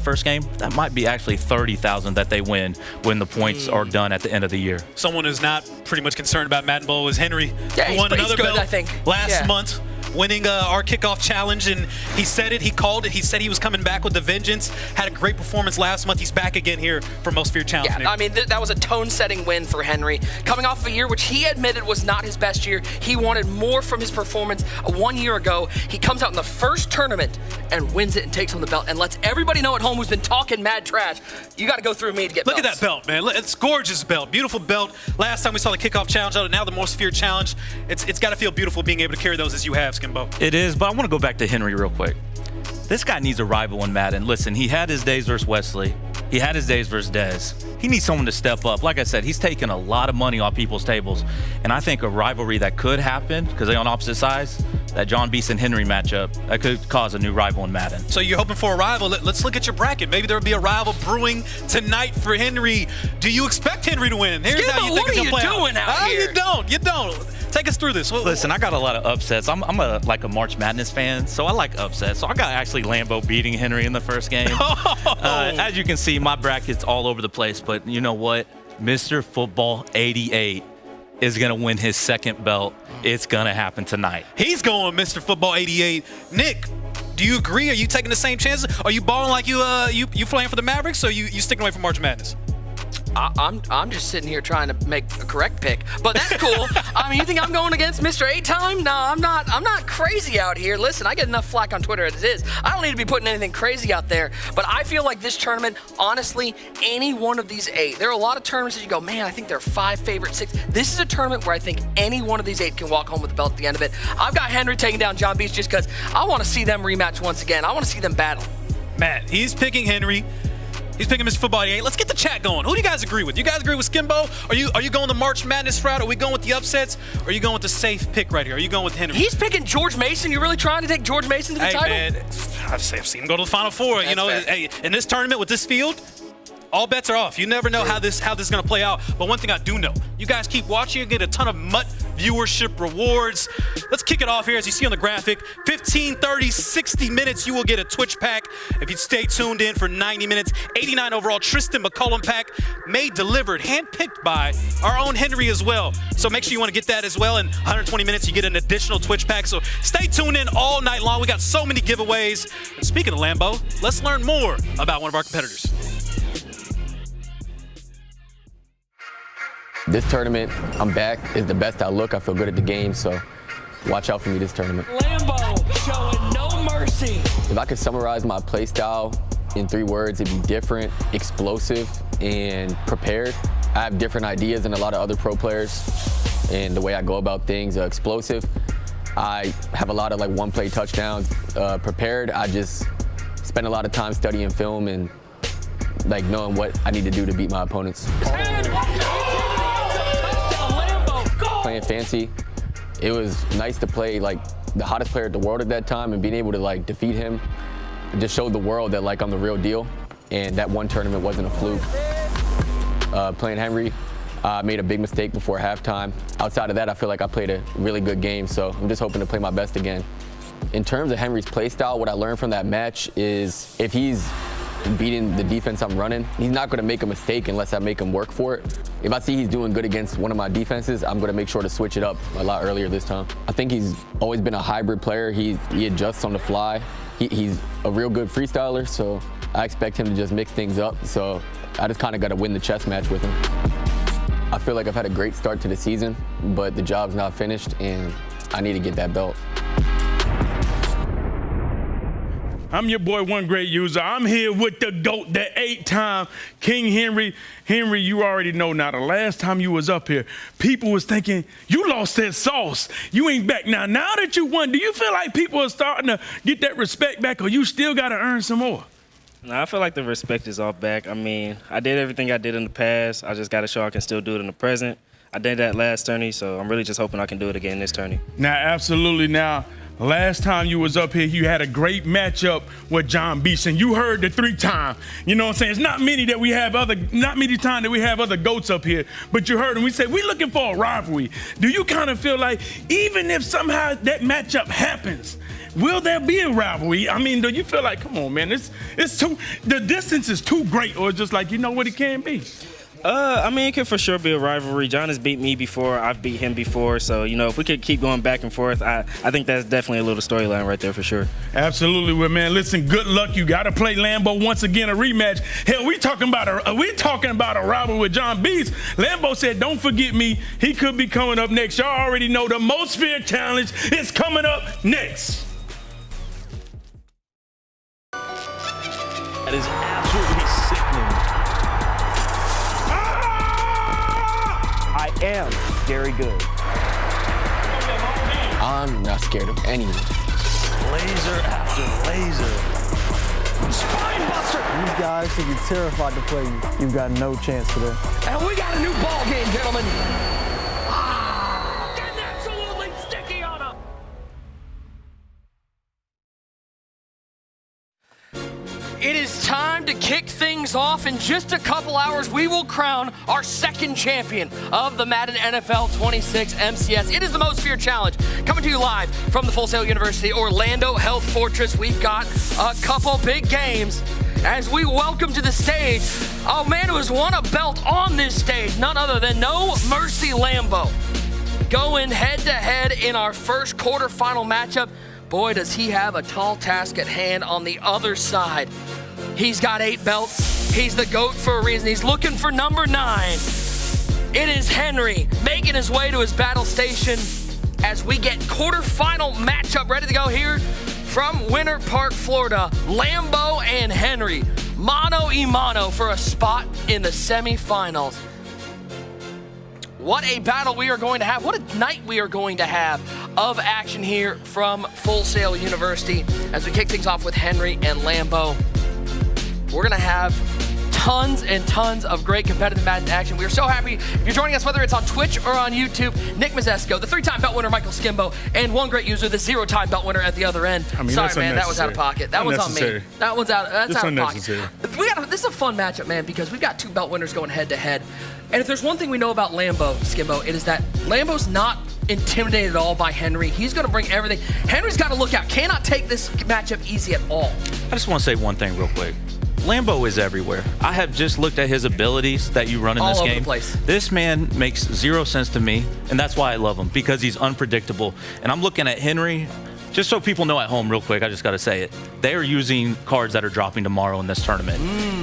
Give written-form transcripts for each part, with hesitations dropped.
first game, that might be actually 30,000 that they win when the points are done at the end of the year. Someone who's not pretty much concerned about Madden Bowl is Henry. Yeah, who won another good, belt I think. last month, winning our kickoff challenge, and he said it, he called it, he said he was coming back with a vengeance, had a great performance last month. He's back again here for Most Feared Challenge. Yeah, I mean, that was a tone-setting win for Henry. Coming off of a year which he admitted was not his best year, he wanted more from his performance 1 year ago. He comes out in the first tournament and wins it and takes home the belt and lets everybody know at home who's been talking mad trash, you got to go through me to get Look belts. at that belt, man. It's a gorgeous belt, beautiful belt. Last time we saw the kickoff challenge, now the Most Feared Challenge. It's got to feel beautiful being able to carry those as you have, Skimbo. It is, but I want to go back to Henry real quick. This guy needs a rival in Madden. Listen, he had his days versus Wesley. He had his days versus Dez. He needs someone to step up. Like I said, he's taking a lot of money off people's tables. And I think a rivalry that could happen, because they're on opposite sides, that John Beeson Henry matchup, that could cause a new rival in Madden. So you're hoping for a rival. Let's look at your bracket. Maybe there'll be a rival brewing tonight for Henry. Do you expect Henry to win? Here's how you think it's going to play out. What are you doing out here? You don't. Take us through this. Listen, I got a lot of upsets. I'm like a March Madness fan, so I like upsets. So I got actually Lambeau beating Henry in the first game. As you can see, my bracket's all over the place, but you know what? Mr. Football 88 is going to win his second belt. It's going to happen tonight. He's going Mr. Football 88. Nick, do you agree? Are you taking the same chances? Are you balling like you playing for the Mavericks, or you sticking away from March Madness? I'm just sitting here trying to make a correct pick, but that's cool. I mean, you think I'm going against Mr. 8-time? No, I'm not crazy out here. Listen, I get enough flack on Twitter as it is. I don't need to be putting anything crazy out there, but I feel like this tournament, honestly, any one of these 8, there are a lot of tournaments that you go, man, I think there are 5 favorite 6. This is a tournament where I think any one of these 8 can walk home with the belt at the end of it. I've got Henry taking down John Beach just because I want to see them rematch once again. I want to see them battle. Matt, he's picking Henry. He's picking Mr. Football 88. Let's get the chat going. Who do you guys agree with? You guys agree with Skimbo? Are you going the March Madness route? Are we going with the upsets? Or are you going with the safe pick right here? Are you going with Henry? He's picking George Mason. You really trying to take George Mason to the title? Hey, man, I've seen him go to the Final Four. That's fair. Hey, in this tournament with this field, all bets are off. You never know how this is going to play out. But one thing I do know, you guys keep watching and get a ton of MUT viewership rewards. Let's kick it off here. As you see on the graphic, 15, 30, 60 minutes, you will get a Twitch pack. If you stay tuned in for 90 minutes, 89 overall Tristan McCullum pack, made, delivered, handpicked by our own Henry as well. So make sure you want to get that as well. In 120 minutes, you get an additional Twitch pack. So stay tuned in all night long. We got so many giveaways. And speaking of Lambeau, let's learn more about one of our competitors. This tournament, I'm back, is the best I look. I feel good at the game, so watch out for me this tournament. Lambeau showing no mercy. If I could summarize my play style in 3 words, it'd be different, explosive, and prepared. I have different ideas than a lot of other pro players, and the way I go about things, explosive. I have a lot of one-play touchdowns. Prepared, I just spend a lot of time studying film and knowing what I need to do to beat my opponents. Playing fancy, it was nice to play the hottest player in the world at that time, and being able to defeat him just showed the world that I'm the real deal, and that one tournament wasn't a fluke. Playing Henry, I made a big mistake before halftime. Outside of that, I feel like I played a really good game, so I'm just hoping to play my best again. In terms of Henry's play style, what I learned from that match is if he's beating the defense I'm running, he's not going to make a mistake unless I make him work for it. If I see he's doing good against one of my defenses, I'm going to make sure to switch it up a lot earlier this time. I think he's always been a hybrid player. He adjusts on the fly. He's a real good freestyler, so I expect him to just mix things up. So I just kind of got to win the chess match with him. I feel like I've had a great start to the season, but the job's not finished, and I need to get that belt. I'm your boy, One Great User. I'm here with the GOAT, the 8-time King Henry. Henry, you already know now, the last time you was up here, people was thinking, you lost that sauce. You ain't back. Now that you won, do you feel like people are starting to get that respect back, or you still got to earn some more? No, I feel like the respect is all back. I mean, I did everything I did in the past. I just got to show I can still do it in the present. I did that last tourney, so I'm really just hoping I can do it again this tourney. Now, absolutely. Now, last time you was up here, you had a great matchup with John Beeson. You heard the 3-time. You know what I'm saying? It's not many times that we have other GOATs up here, but you heard them. We said, we're looking for a rivalry. Do you kind of feel like even if somehow that matchup happens, Will there be a rivalry? I mean, do you feel like, come on, man, the distance is too great, or just like, you know what, it can be? I mean, it could for sure be a rivalry. John has beat me before. I've beat him before. So, you know, if we could keep going back and forth, I think that's definitely a little storyline right there for sure. Absolutely. Well, man, listen, good luck. You got to play Lambeau once again, a rematch. Hell, we talking about a rivalry with John Beast. Lambeau said, don't forget me. He could be coming up next. Y'all already know the Most Feared Challenge is coming up next. That is absolutely sickening. I am scary good. I'm not scared of anyone. Laser after laser. Spine buster. These guys should be terrified to play you. You've got no chance today. And we got a new ball game, gentlemen. Getting absolutely sticky on him. It is time to kick things off. In just a couple hours, we will crown our second champion of the Madden NFL 26 MCS. It is the Most Feared Challenge, coming to you live from the Full Sail University Orlando Health Fortress. We've got a couple big games as we welcome to the stage a man who has won a belt on this stage, none other than No Mercy Lambeau. Going head-to-head in our first quarterfinal matchup. Boy, does he have a tall task at hand on the other side. He's got 8 belts. He's the GOAT for a reason. He's looking for number 9. It is Henry making his way to his battle station as we get quarterfinal matchup ready to go here from Winter Park, Florida. Lambeau and Henry, mano a mano for a spot in the semifinals. What a battle we are going to have. What a night we are going to have of action here from Full Sail University as we kick things off with Henry and Lambeau. We're going to have tons and tons of great competitive Madden action. We are so happy if you're joining us, whether it's on Twitch or on YouTube. Nick Mazesco, the 3-time belt winner Michael Skimbo, and one great user, the 0-time belt winner at the other end. I mean, sorry, man, that was out of pocket. That was on me. That one's out. That's out of pocket. This is a fun matchup, man, because we've got 2 belt winners going head to head. And if there's one thing we know about Lambeau, Skimbo, it is that Lambeau's not intimidated at all by Henry. He's going to bring everything. Henry's got to look out. Cannot take this matchup easy at all. I just want to say one thing real quick. Lambeau is everywhere. I have just looked at his abilities that you run in this game. All over the place. This man makes 0 sense to me, and that's why I love him, because he's unpredictable. And I'm looking at Henry, just so people know at home real quick, I just got to say it. They are using cards that are dropping tomorrow in this tournament.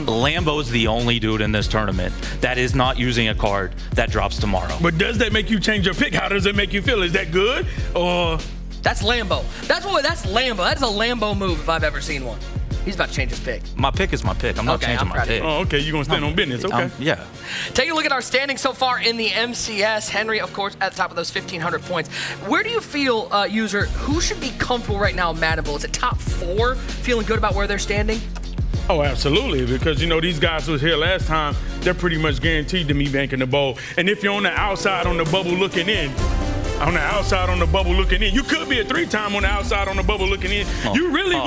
Lambeau is the only dude in this tournament that is not using a card that drops tomorrow. But does that make you change your pick? How does it make you feel? Is that good? Or That's Lambeau. That's Lambeau. That is a Lambeau move if I've ever seen one. He's about to change his pick. My pick is my pick. I'm not changing my pick. oh, okay, you're gonna stand on business. Okay. Yeah. Take a look at our standings so far in the MCS. Henry, of course, at the top of those 1,500 points. Where do you feel, user, who should be comfortable right now in Madden Bowl? Is it top 4? Feeling good about where they're standing? Oh, absolutely, because, you know, these guys was here last time. They're pretty much guaranteed to me banking the bowl. And if you're on the outside on the bubble looking in, you could be a 3-time on the outside on the bubble looking in. You really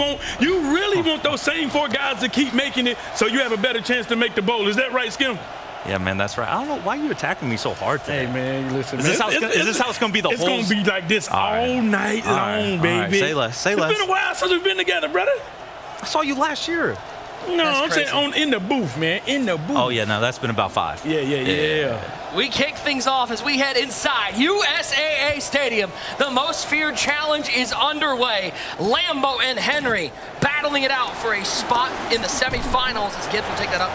want those same 4 guys to keep making it so you have a better chance to make the bowl. Is that right, Skim? Yeah, man, that's right. I don't know why you attacking me so hard today. Hey, man, listen. Is this how it's going to be the whole? It's going to be like this all night long, baby. All right. Say less. Say less. It's been a while since we've been together, brother. I saw you last year. No, I'm saying in the booth, man. In the booth. Oh, yeah, no, that's been about 5. Yeah. We kick things off as we head inside USAA Stadium. The Most Feared Challenge is underway. Lambeau and Henry battling it out for a spot in the semifinals as Gibbs will take that up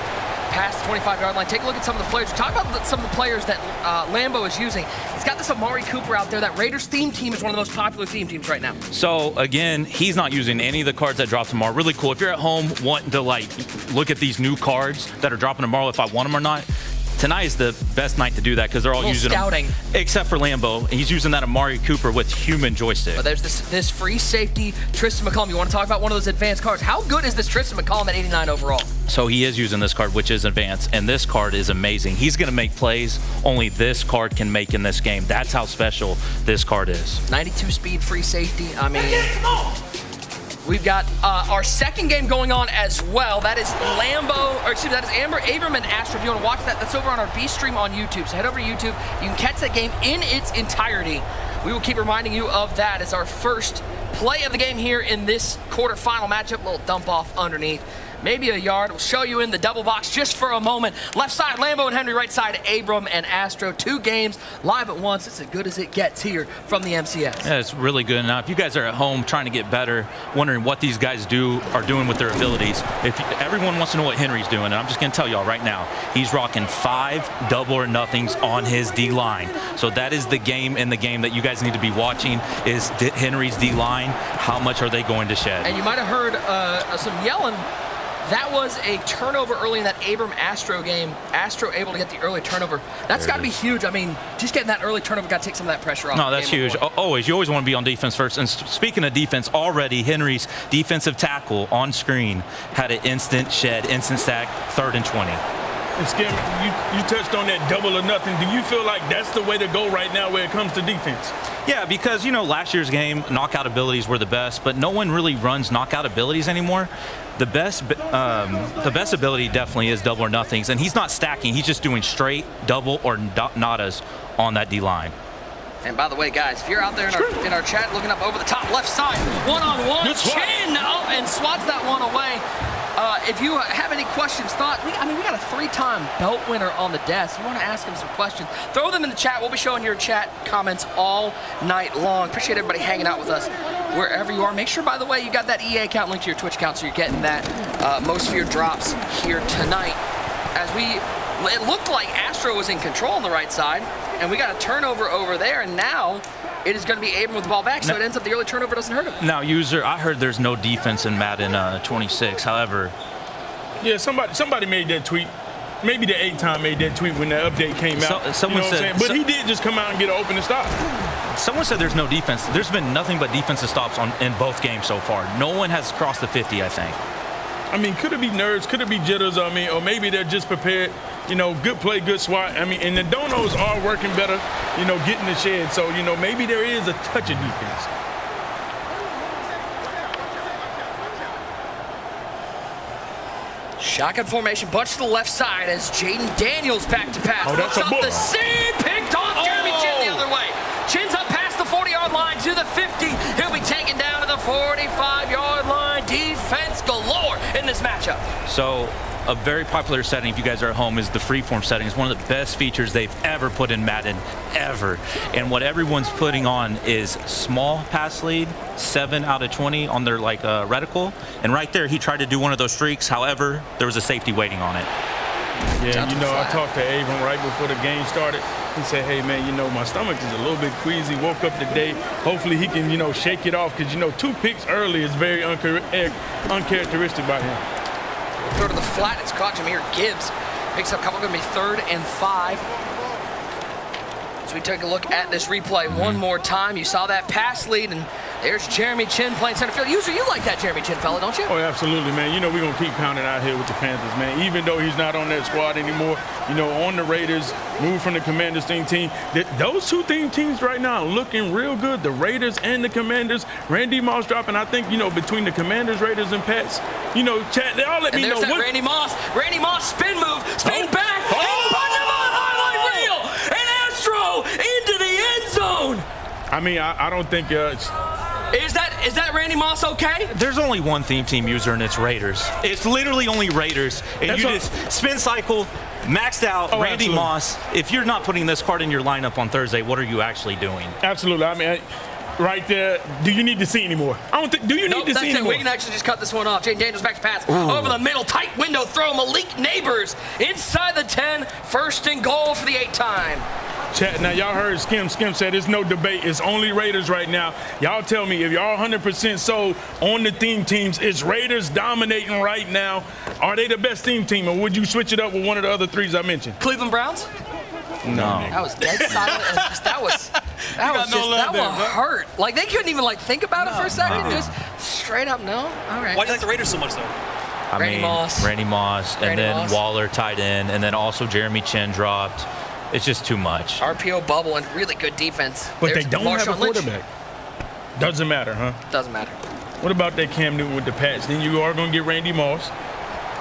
past the 25-yard line. Take a look at some of the players. Talk about some of the players that Lambeau is using. He's got this Amari Cooper out there. That Raiders theme team is one of the most popular theme teams right now. So, again, he's not using any of the cards that drop tomorrow. Really cool. If you're at home wanting to, look at these new cards that are dropping tomorrow, if I want them or not, tonight is the best night to do that because they're all using scouting. them. Except for Lambeau. He's using that Amari Cooper with human joystick. But there's this free safety, Tristan McCollum. You want to talk about one of those advanced cards. How good is this Tristan McCollum at 89 overall? So he is using this card, which is advanced, and this card is amazing. He's going to make plays only this card can make in this game. That's how special this card is. 92 speed, free safety. I mean, we've got our second game going on as well. That is that is Abram and Astro. If you want to watch that, that's over on our B stream on YouTube. So head over to YouTube. You can catch that game in its entirety. We will keep reminding you of that as our first play of the game here in this quarterfinal matchup. Little dump off underneath. Maybe a yard. We'll show you in the double box just for a moment. Left side, Lambo and Henry. Right side, Abram and Astro. 2 games live at once. It's as good as it gets here from the MCS. Yeah, it's really good. Now, if you guys are at home trying to get better, wondering what these guys are doing with their abilities, everyone wants to know what Henry's doing, and I'm just going to tell y'all right now, he's rocking 5 double or nothings on his D-line. So that is the game in the game that you guys need to be watching is Henry's D-line. How much are they going to shed? And you might have heard some yelling. That was a turnover early in that Abram-Astro game. Astro able to get the early turnover. That's got to be huge. I mean, just getting that early turnover got to take some of that pressure off. No, that's huge. Always. You always want to be on defense first. And speaking of defense, already Henry's defensive tackle on screen had an instant shed, instant sack, 3rd and 20. And Skim, you touched on that double or nothing. Do you feel like that's the way to go right now when it comes to defense? Yeah, because, last year's game, knockout abilities were the best, but no one really runs knockout abilities anymore. The best ability definitely is double or nothings, and he's not stacking. He's just doing straight double or nadas on that D-line. And by the way, guys, if you're out there in our chat looking up over the top left side, one-on-one, Chin up and swats that one away. If you have any questions, thoughts, we got a 3-time belt winner on the desk. You want to ask him some questions, throw them in the chat. We'll be showing your chat comments all night long. Appreciate everybody hanging out with us wherever you are. Make sure, by the way, you got that EA account linked to your Twitch account so you're getting that most of your drops here tonight. It looked like Astro was in control on the right side, and we got a turnover over there, and now it is going to be Abram with the ball back, so it ends up the early turnover doesn't hurt him. Now, user, I heard there's no defense in Madden 26. However, yeah, somebody made that tweet. Maybe the 8-time made that tweet when that update came out. Someone said, but he did just come out and get an open and stop. Someone said there's no defense. There's been nothing but defensive stops in both games so far. No one has crossed the 50, I think. I mean, could it be nerves? Could it be jitters? I mean, or maybe they're just prepared. Good play, good swat. I mean, and the donos are working better, getting the shed. So, maybe there is a touch of defense. Shotgun formation, bunch to the left side as Jaden Daniels back to pass. Oh, that's looks a up book. the seam, picked off Jeremy Chin the other way. Chin's up past the 40-yard line to the 50. He'll be taken down to the 45-yard line. Defense galore in this matchup. So a very popular setting, if you guys are at home, is the freeform setting. It's one of the best features they've ever put in Madden, ever. And what everyone's putting on is small pass lead, 7 out of 20 on their reticle. And right there, he tried to do one of those streaks. However, there was a safety waiting on it. Yeah, I talked to Abram right before the game started. He said, hey, man, my stomach is a little bit queasy. Woke up today. Hopefully he can, shake it off because, 2 picks early is very uncharacteristic by him. Throw to the flat, it's caught. Jahmyr Gibbs picks up a couple, going to be 3rd and 5. So we take a look at this replay one more time. You saw that pass lead, and there's Jeremy Chin playing center field. User, you like that Jeremy Chin fella, don't you? Oh, absolutely, man. We're going to keep pounding out here with the Panthers, man. Even though he's not on that squad anymore, on the Raiders, moved from the Commanders team. Those 2 teams right now are looking real good. The Raiders and the Commanders. Randy Moss dropping, I think, between the Commanders, Raiders, and Pats. Chat, they all let me know. And there's that Randy Moss spin move, spin back, and punch him on highlight reel, and Astro into the end zone. I mean, I don't think Is that Randy Moss okay? There's only one theme team user, and it's Raiders. It's literally only Raiders. And you just spin cycle, maxed out, Randy absolutely. Moss. If you're not putting this card in your lineup on Thursday, what are you actually doing? Absolutely. I mean, right there, do you need to see anymore? I don't think, do you need to see anymore? We can actually just cut this one off. Jaden Daniels back to pass. Over the middle, tight window throw. Malik Neighbors inside the 10. 1st and goal for the 8-time. Chat, now y'all heard Skim said there's no debate. It's only Raiders right now. Y'all tell me if y'all 100% sold on the theme teams, is Raiders dominating right now? Are they the best theme team, or would you switch it up with one of the other 3s I mentioned? Cleveland Browns? No. That was dead silent. And that one hurt. Like, they couldn't even think about it for a second. Just straight up no. All right. Why do you like the Raiders so much, though? Randy Moss, and then Waller tied in, and then also Jeremy Chin dropped. It's just too much. RPO bubble and really good defense. But There's they don't have a quarterback. Doesn't matter, huh? Doesn't matter. What about that Cam Newton with the Pats? Then you are going to get Randy Moss.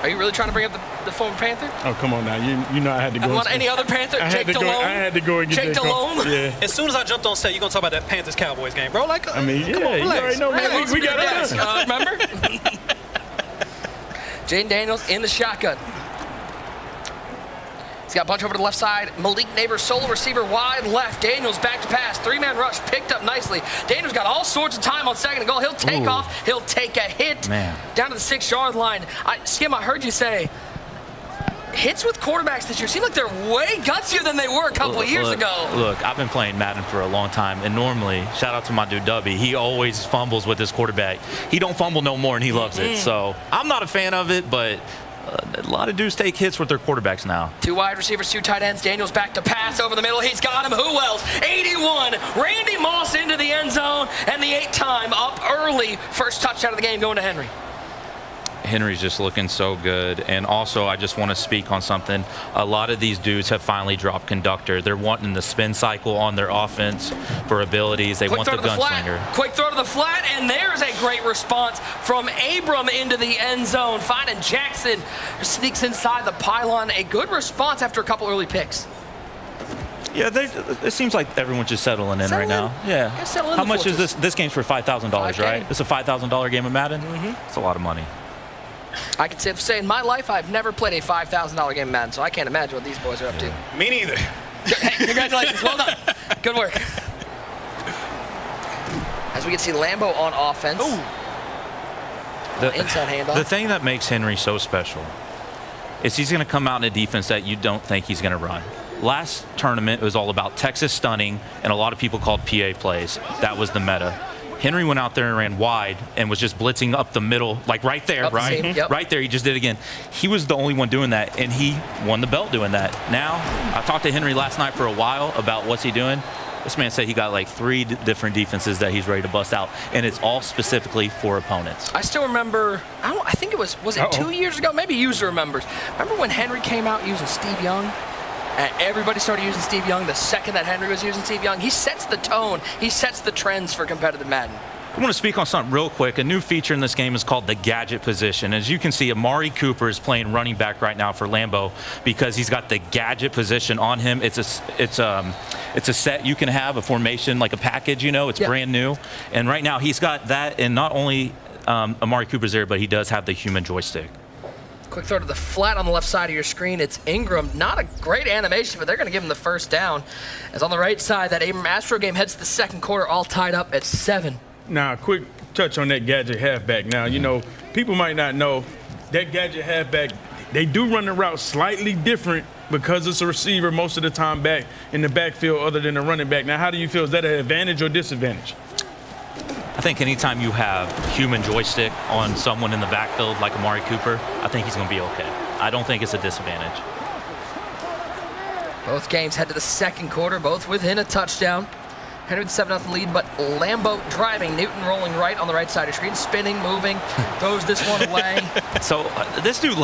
Are you really trying to bring up the former Panther? Oh, come on now. You know I had to go. Any other Panther? Jake Delhomme? I had to go and get Jake that call. Delhomme? Yeah. As soon as I jumped on set, you're going to talk about that Panthers-Cowboys game, bro. Like, I mean, come on, you relax. already know, man. We got Relax. it. Remember? Jaden Daniels in the shotgun. He's got a bunch over to the left side. Malik Neighbors, solo receiver, wide left. Daniels back to pass. 3-man rush, picked up nicely. Daniels got all sorts of time on second and goal. He'll take off. He'll take a hit down to the 6-yard line. Skim, I heard you say hits with quarterbacks this year seem like they're way gutsier than they were a couple of years ago. Look, I've been playing Madden for a long time, and normally, shout out to my dude Dubby, he always fumbles with his quarterback. He don't fumble no more, and he loves it. So I'm not a fan of it, but a lot of dudes take hits with their quarterbacks now. 2 wide receivers, 2 tight ends. Daniels back to pass over the middle. He's got him. Who else? 81. Randy Moss into the end zone, and the 8-time up early. First touchdown of the game going to Henry. Henry's just looking so good. And also, I just want to speak on something. A lot of these dudes have finally dropped conductor. They're wanting the spin cycle on their offense for abilities. They want the gunslinger. Quick throw to the flat, and there's a great response from Abram into the end zone. Finding Jackson sneaks inside the pylon. A good response after a couple early picks. Yeah, it seems like everyone's just settling in right now. Yeah. How much is this? This game's for $5,000, right? It's a $5,000 game of Madden? It's a lot of money. I can say in my life, I've never played a $5,000 game of Madden, so I can't imagine what these boys are up to. Me neither. Hey, congratulations. Well done. Good work. As we can see Lambo on offense. Inside handoff. The thing that makes Henry so special is he's going to come out in a defense that you don't think he's going to run. Last tournament, it was all about Texas stunning, and a lot of people called PA plays. That was the meta. Henry went out there and ran wide and was just blitzing up the middle, like right there, right? Right there, he just did it again. He was the only one doing that, and he won the belt doing that. Now, I talked to Henry last night for a while about what's he doing. This man said he got like 3 different defenses that he's ready to bust out, and it's all specifically for opponents. I still remember, I think it was it 2 years ago? Maybe User remembers. Remember when Henry came out using Steve Young? And everybody started using Steve Young the second that Henry was using Steve Young. He sets the tone. He sets the trends for competitive Madden. I want to speak on something real quick. A new feature in this game is called the gadget position. As you can see, Amari Cooper is playing running back right now for Lambeau because he's got the gadget position on him. It's a set you can have, a formation, like a package, you know. It's brand new. And right now he's got that, and not only Amari Cooper's there, but he does have the human joystick. Quick throw to the flat on the left side of your screen. It's Ingram. Not a great animation, but they're going to give him the first down. As on the right side, that Abram Astro game heads to the second quarter, all tied up at 7. Now, quick touch on that gadget halfback. Now, you know, people might not know that gadget halfback, they do run the route slightly different because it's a receiver most of the time back in the backfield other than a running back. Now, how do you feel? Is that an advantage or disadvantage? I think anytime you have human joystick on someone in the backfield like Amari Cooper, I think he's going to be okay. I don't think it's a disadvantage. Both games head to the second quarter, both within a touchdown. Henry with 7-0 lead, but Lambeau driving. Newton rolling right on the right side of screen, spinning, moving, throws this one away. So this dude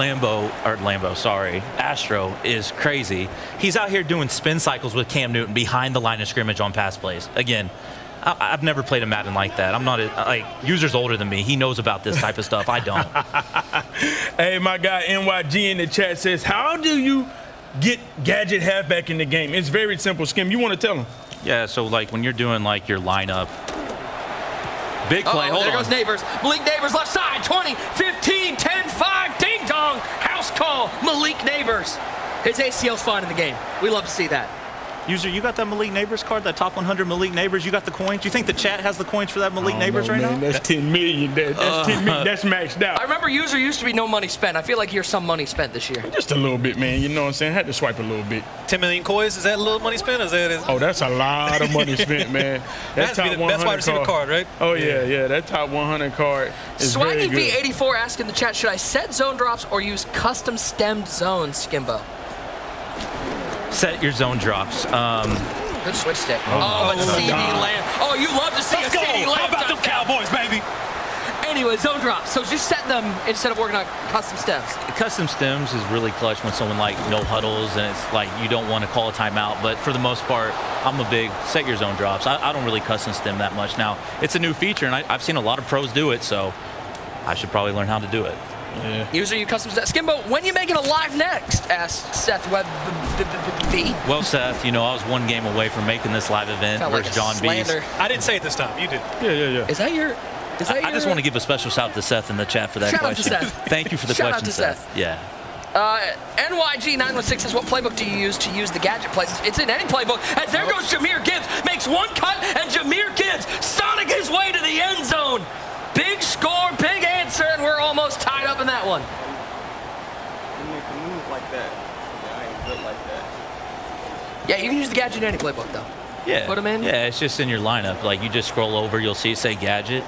Astro is crazy. He's out here doing spin cycles with Cam Newton behind the line of scrimmage on pass plays. Again, I've never played a Madden like that. I'm not User's older than me. He knows about this type of stuff. I don't. Hey, my guy NYG in the chat says, how do you get gadget halfback in the game? It's very simple, Skim. You want to tell him? Yeah, so like when you're doing like your lineup. Big play, hold on. There goes Neighbors. Malik Neighbors left side, 20, 15, 10, 5, ding dong. House call, Malik Neighbors. His ACL's fine in the game. We love to see that. User, you got that Malik Neighbors card, that top 100 Malik Neighbors? You got the coins? You think the chat has the coins for that Malik Neighbors right now? That's 10 million. That's 10 million. That's maxed out. I remember User used to be no money spent. I feel like here's some money spent this year. Just a little bit, man. You know what I'm saying? Had to swipe a little bit. 10 million coins, is that a little money spent? Or is that Oh, that's a lot of money spent, man. That top 100 that's why I receive a card, right? Oh, yeah. That top 100 card is very good. Swaggy V84 asking in the chat, should I set zone drops or use custom stemmed zones, Skimbo? Set your zone drops. Good switch stick. But CD Lamb. Oh, you love to see a CD Lamb. How about them Cowboys, baby? Anyway, zone drops. So just set them instead of working on custom stems. Custom stems is really clutch when someone like no huddles and it's like you don't want to call a timeout. But for the most part, I'm a big set your zone drops. I don't really custom stem that much. Now, it's a new feature, and I've seen a lot of pros do it, so I should probably learn how to do it. User, you custom set. Skimbo, when you making a live next? Asked Seth Webb. Well, Seth, I was one game away from making this live event Felt versus like a John Bees. slander. I didn't say it this time. You did. Yeah. Is that your? I just want to give a special shout out to Seth in the chat for that Shout out to question. Seth. Thank you for the Shout out question, to Seth. Seth. Yeah. NYG916 says, what playbook do you use to use the gadget plays? It's in any playbook. As there goes Jahmyr Gibbs, makes one cut, and Jahmyr Gibbs sonic his way to the end zone. Big score, big answer, and we're almost tied up in that one. Yeah, you can use the gadget in any playbook, though. Yeah. Put 'em in. Yeah, it's just in your lineup. Like, you just scroll over, you'll see it say gadget,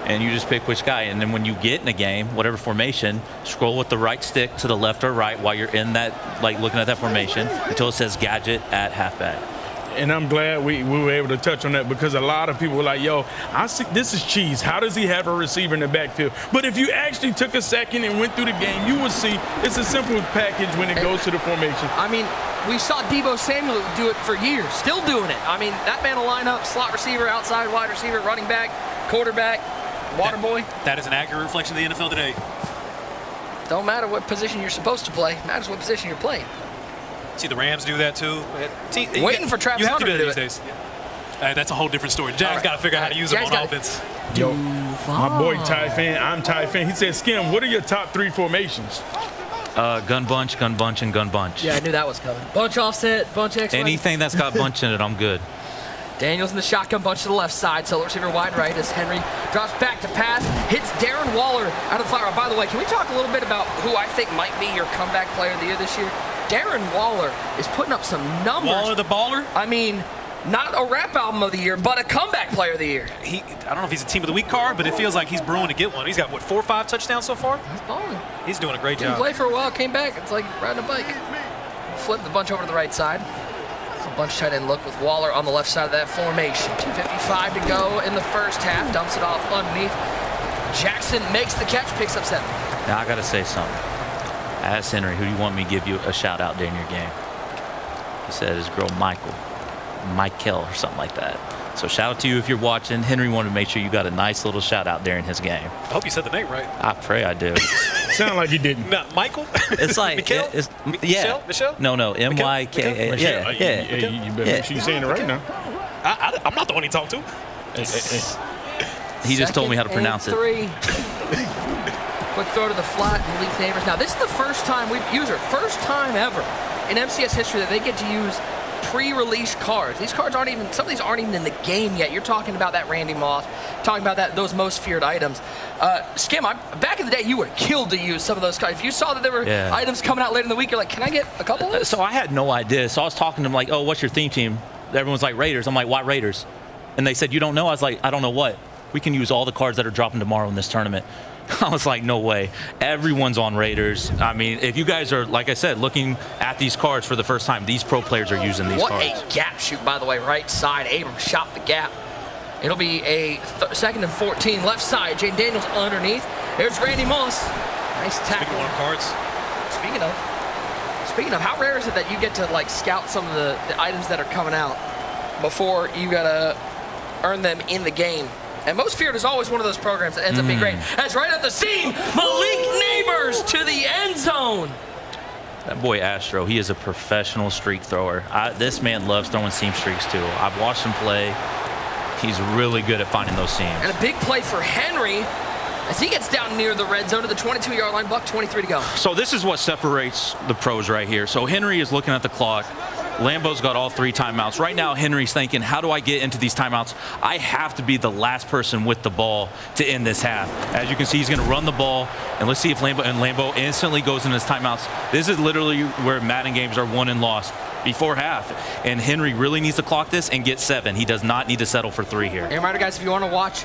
and you just pick which guy. And then when you get in a game, whatever formation, scroll with the right stick to the left or right while you're in that, like looking at that formation, until it says gadget at halfback. And I'm glad we were able to touch on that, because a lot of people were like, yo, I see this is cheese. How does he have a receiver in the backfield? But if you actually took a second and went through the game, you would see it's a simple package when it goes to the formation. I mean, we saw Deebo Samuel do it for years, still doing it. I mean, that man will line up slot receiver, outside wide receiver, running back, quarterback, water boy. That is an accurate reflection of the NFL today. Don't matter what position you're supposed to play, matters what position you're playing. See, the Rams do that too. Waiting for Travis You have to Hunter do to that do these days. That's a whole different story. Jags All right. got to figure out how to use them Jags on gotta- offense. Yo, my boy Ty Fan, I'm Ty Fan. He said, Skim, what are your top 3 formations? Gun bunch, and gun bunch. Yeah, I knew that was coming. Bunch offset, bunch X. Anything that's got bunch in it, I'm good. Daniels in the shotgun bunch to the left side. Solo receiver wide right as Henry drops back to pass. Hits Darren Waller out of the fire. By the way, can we talk a little bit about who I think might be your comeback player of the year this year? Darren Waller is putting up some numbers. Waller the baller? I mean, not a rap album of the year, but a comeback player of the year. I don't know if he's a team of the week card, but it feels like he's brewing to get one. He's got, 4 or 5 touchdowns so far? He's balling. He's doing a great Didn't job. play for a while, came back. It's like riding a bike. Flip the bunch over to the right side. A bunch tight end look with Waller on the left side of that formation. 2:55 to go in the first half. Dumps it off underneath. Jackson makes the catch, picks up 7. Now, I got to say something. I asked Henry, who do you want me to give you a shout out during your game? He said his girl Michael or something like that. So shout out to you if you're watching. Henry wanted to make sure you got a nice little shout out during his game. I hope you said the name right. I pray I do. Sound like you didn't. No, Michael? It's like Mikhail? yeah. Michelle? No, M-Y-K-A. Yeah. You better make sure you're saying it right now. I'm not the one he talked to. He just told me how to Second pronounce and it. 3. Quick throw to the flat, Malik Neighbors. Now, this is the first time first time ever in MCS history that they get to use pre-release cards. These cards aren't even, some of these aren't even in the game yet. You're talking about that Randy Moss, talking about those most feared items. Skim, back in the day, you would have killed to use some of those cards. If you saw that there were items coming out later in the week, you're like, can I get a couple of those? So I had no idea. So I was talking to them like, oh, what's your theme team? Everyone's like, Raiders. I'm like, why Raiders? And they said, you don't know? I was like, I don't know what. We can use all the cards that are dropping tomorrow in this tournament. I was like, no way. Everyone's on Raiders. I mean, if you guys are, like I said, looking at these cards for the first time, these pro players are using these cards. What a gap shoot, by the way, right side. Abrams shot the gap. It'll be a 2nd and 14, left side. Jaden Daniels underneath. There's Randy Moss. Nice tackle. Speaking of cards. Speaking of, how rare is it that you get to like scout some of the items that are coming out before you gotta earn them in the game? And Most Feared is always one of those programs that ends up being great. That's right at the seam. Malik Neighbors to the end zone. That boy Astro, he is a professional streak thrower. This man loves throwing seam streaks too. I've watched him play. He's really good at finding those seams. And a big play for Henry as he gets down near the red zone to the 22-yard line. Buck 23 to go. So this is what separates the pros right here. So Henry is looking at the clock. Lambeau's got all 3 timeouts. Right now, Henry's thinking, how do I get into these timeouts? I have to be the last person with the ball to end this half. As you can see, he's going to run the ball, and let's see if Lambeau instantly goes into his timeouts. This is literally where Madden games are won and lost before half, and Henry really needs to clock this and get 7. He does not need to settle for 3 here. And reminder, guys, if you want to watch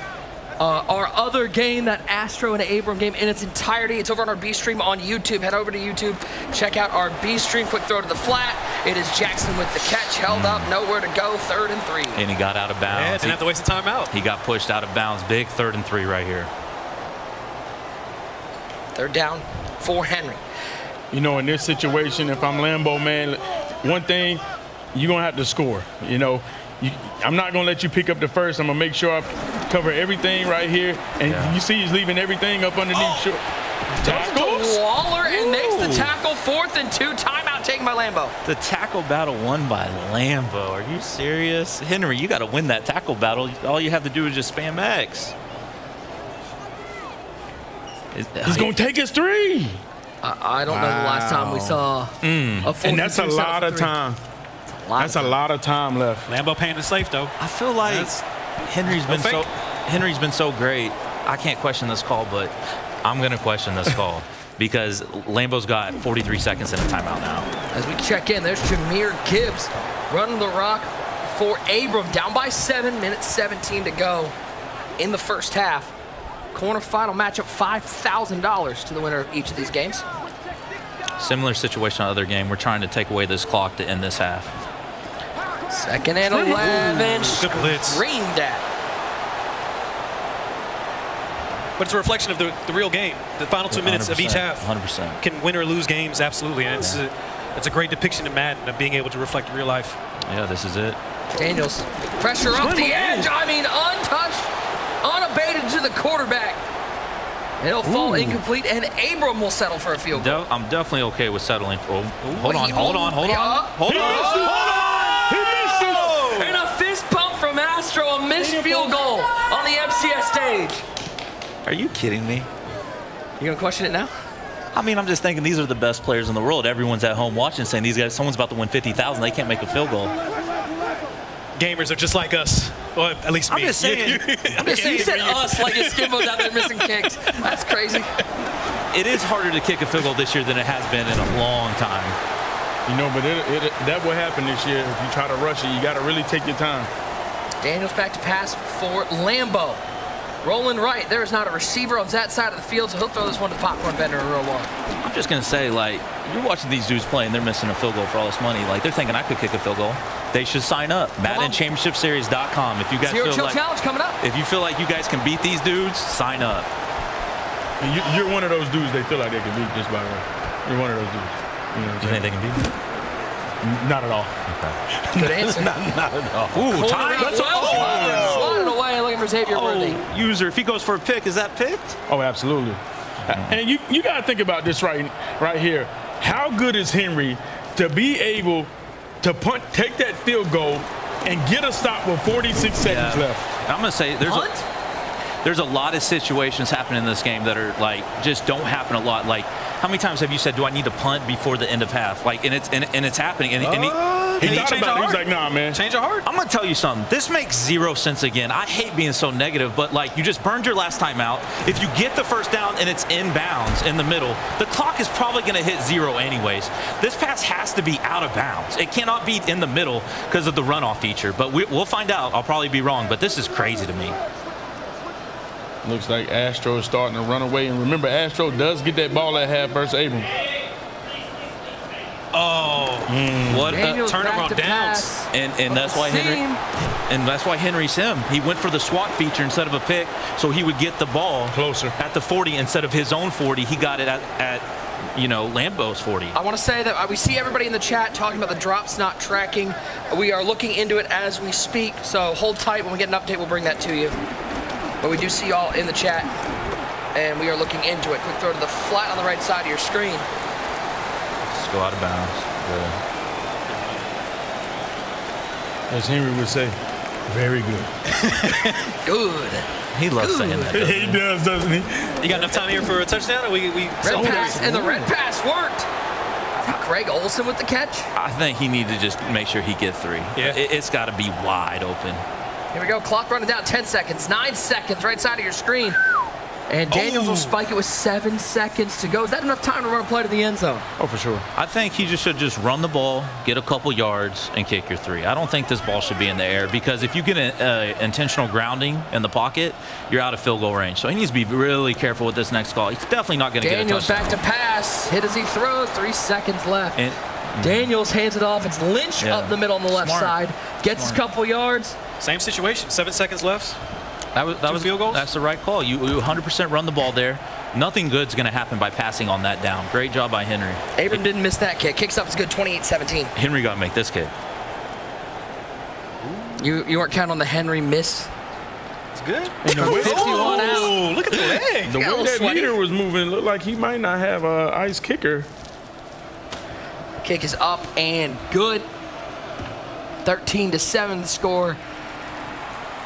our other game, that Astro and Abram game in its entirety, it's over on our B stream on YouTube. Head over to YouTube, check out our B stream. Quick throw to the flat. It is Jackson with the catch, held up, nowhere to go, 3rd and 3. And he got out of bounds. Yeah, didn't have to waste a timeout. He got pushed out of bounds. Big 3rd and 3 right here. 3rd down for Henry. You know, in this situation, if I'm Lambeau, man, one thing, you're going to have to score. You know, I'm not going to let you pick up the first. I'm going to make sure I cover everything right here. And you see he's leaving everything up underneath. Tackle. the tackle, 4th and 2, timeout taken by Lambo. The tackle battle won by Lambo. Are you serious? Henry, you got to win that tackle battle. All you have to do is just spam X. He's going to take his 3. I don't know the last time we saw a 4th And that's a lot of time. That's a lot of time left. Lambo paying it safe, though. I feel like Henry's been so great. I can't question this call, but I'm going to question this call because Lambo's got 43 seconds in a timeout now. As we check in, there's Jameer Gibbs running the rock for Abram. Down by 7 minutes, 17 to go in the first half. Corner final matchup, $5,000 to the winner of each of these games. Similar situation on the other game. We're trying to take away this clock to end this half. 2nd and 11, Good blitz. screamed at. But it's a reflection of the real game. The final 2 minutes of each half 100%. can win or lose games, absolutely. And it's a great depiction in Madden of being able to reflect real life. Yeah, this is it. Daniels, pressure off the edge. I mean, untouched, unabated to the quarterback. It'll fall incomplete, and Abram will settle for a field goal. I'm definitely okay with settling. Oh, hold on. And a fist pump from Astro, a missed field goal on the MCS stage. Are you kidding me? You gonna question it now? I mean, I'm just thinking these are the best players in the world. Everyone's at home watching, saying these guys, someone's about to win 50,000. They can't make a field goal. Gamers are just like us. Well, at least me. I'm just saying. You said us like if Skimbo's out there missing kicks. That's crazy. It is harder to kick a field goal this year than it has been in a long time. You know, but that will happen this year. If you try to rush it, you got to really take your time. Daniels back to pass for Lambo. Rolling right. There is not a receiver on that side of the field, so he'll throw this one to the popcorn vendor in real long. I'm just going to say, like, you're watching these dudes play and they're missing a field goal for all this money. Like, they're thinking I could kick a field goal. They should sign up. MaddenChampionshipSeries.com. If you guys Zero feel Chill like, Challenge coming up. if you feel like you guys can beat these dudes, sign up. And you're one of those dudes they feel like they can beat just by right. You're one of those dudes. You know what I'm Do you think they can beat me? Not at all. Good answer. Not at all. Ooh, time. Let's slide it away, looking for Xavier Worthy. User, if he goes for a pick, is that picked? Oh, absolutely. And you got to think about this right here. How good is Henry to be able to take that field goal and get a stop with 46 seconds left? I'm going to say there's a lot of situations happening in this game that are like just don't happen a lot. Like, how many times have you said, "Do I need to punt before the end of half?" Like, and it's happening. And he thought about it. He's like, "Nah, man. Change your heart." I'm gonna tell you something. This makes zero sense again. I hate being so negative, but like, you just burned your last time out. If you get the first down and it's inbounds in the middle, the clock is probably gonna hit 0 anyways. This pass has to be out of bounds. It cannot be in the middle because of the runoff feature. But we'll find out. I'll probably be wrong, but this is crazy to me. Looks like Astro is starting to run away. And remember, Astro does get that ball at half versus Abram. What a Daniels turnover back on to downs. pass. and that's why Henry's him. He went for the SWAT feature instead of a pick, so he would get the ball Closer. at the 40 instead of his own 40. He got it at Lambo's 40. I want to say that we see everybody in the chat talking about the drops not tracking. We are looking into it as we speak, so hold tight. When we get an update, we'll bring that to you. But we do see y'all in the chat, and we are looking into it. Quick throw to the flat on the right side of your screen. Just go out of bounds. Good. As Henry would say, very good. Good. He loves saying that. doesn't He does, doesn't he? You got enough time here for a touchdown? Or we Red pass, and the red pass worked. Greg Olsen with the catch. I think he needs to just make sure he gets 3. Yeah. It's got to be wide open. Here we go. Clock running down. 10 seconds. 9 seconds. Right side of your screen. And Daniels will spike it with 7 seconds to go. Is that enough time to run a play to the end zone? Oh, for sure. I think he should just run the ball, get a couple yards, and kick your 3. I don't think this ball should be in the air because if you get an intentional grounding in the pocket, you're out of field goal range. So he needs to be really careful with this next call. He's definitely not going to get a Daniels touchdown. back to pass. Hit as he throws. 3 seconds left. And Daniels hands it off. It's Lynch Yeah. up the middle on the left Smart. side. Gets a couple yards. Same situation. 7 seconds left. That was field goals? That's the right call. You 100% run the ball there. Nothing good's going to happen by passing on that down. Great job by Henry. Abram didn't miss that kick. Kicks up is good. 28-17. Henry got to make this kick. You weren't counting on the Henry miss. It's good. And the way, 51 out. Oh, look at the leg. the got a way little that sweaty. leader was moving looked like he might not have an ice kicker Kick is up and good. 13-7 the score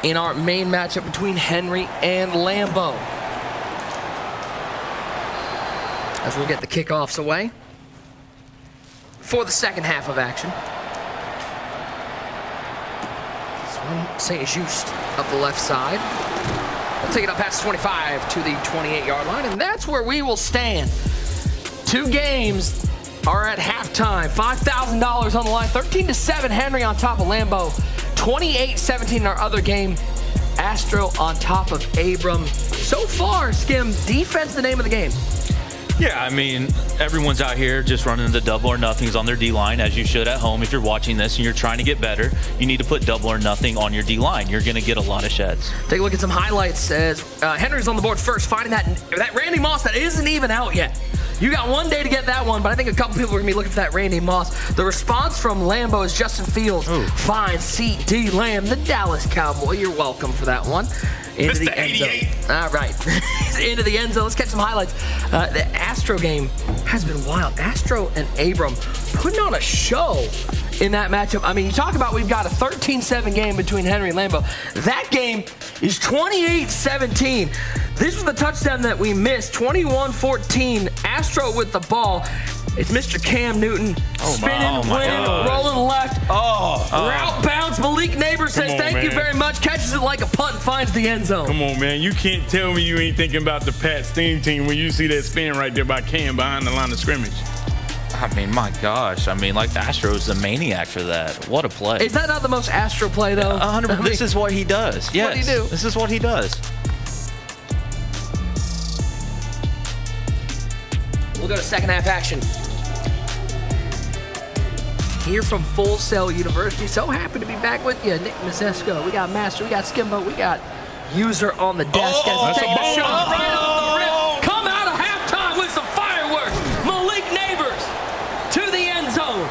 in our main matchup between Henry and Lambo. As we'll get the kickoffs away for the second half of action. This one, Saint-Just up the left side. We'll take it up past 25 to the 28-yard line, and that's where we will stand. 2 games are at halftime. $5,000 on the line. 13-7 Henry on top of Lambo. 28-17 in our other game. Astro on top of Abram. So far, Skim, defense the name of the game. Yeah, I mean, everyone's out here just running the double or nothings on their D-line, as you should at home. If you're watching this and you're trying to get better, you need to put double or nothing on your D-line. You're going to get a lot of sheds. Take a look at some highlights as Henry's on the board first, finding that Randy Moss that isn't even out yet. You got 1 day to get that one, but I think a couple people are going to be looking for that Randy Moss. The response from Lambo is Justin Fields. Finds C.D. Lamb, the Dallas Cowboy. You're welcome for that one. Into Mr. the end zone. 88. All right. Into the end zone. Let's get some highlights. The Astro game has been wild. Astro and Abram putting on a show in that matchup. I mean, you talk about we've got a 13-7 game between Henry and Lambo. That game is 28-17. This was the touchdown that we missed. 21-14. Astro with the ball. It's Mr. Cam Newton spinning, winning, rolling left. Route bounce. Malik Neighbors says, thank you very much. Catches it like a punt and finds the end zone. Come on, man. You can't tell me you ain't thinking about the Pats theme team when you see that spin right there by Cam behind the line of scrimmage. I mean, my gosh. I mean, like, the Astro's the maniac for that. What a play. Is that not the most Astro play, though? 100%. This is what he does. Yes. What do you do? This is what he does. We'll go to second half action. Here from Full Sail University. So happy to be back with you. Nick Mazesco. We got Master. We got Skimbo. We got User on the desk. As taking a shot right off the rim. Come out of halftime with some fireworks. Malik Neighbors to the end zone.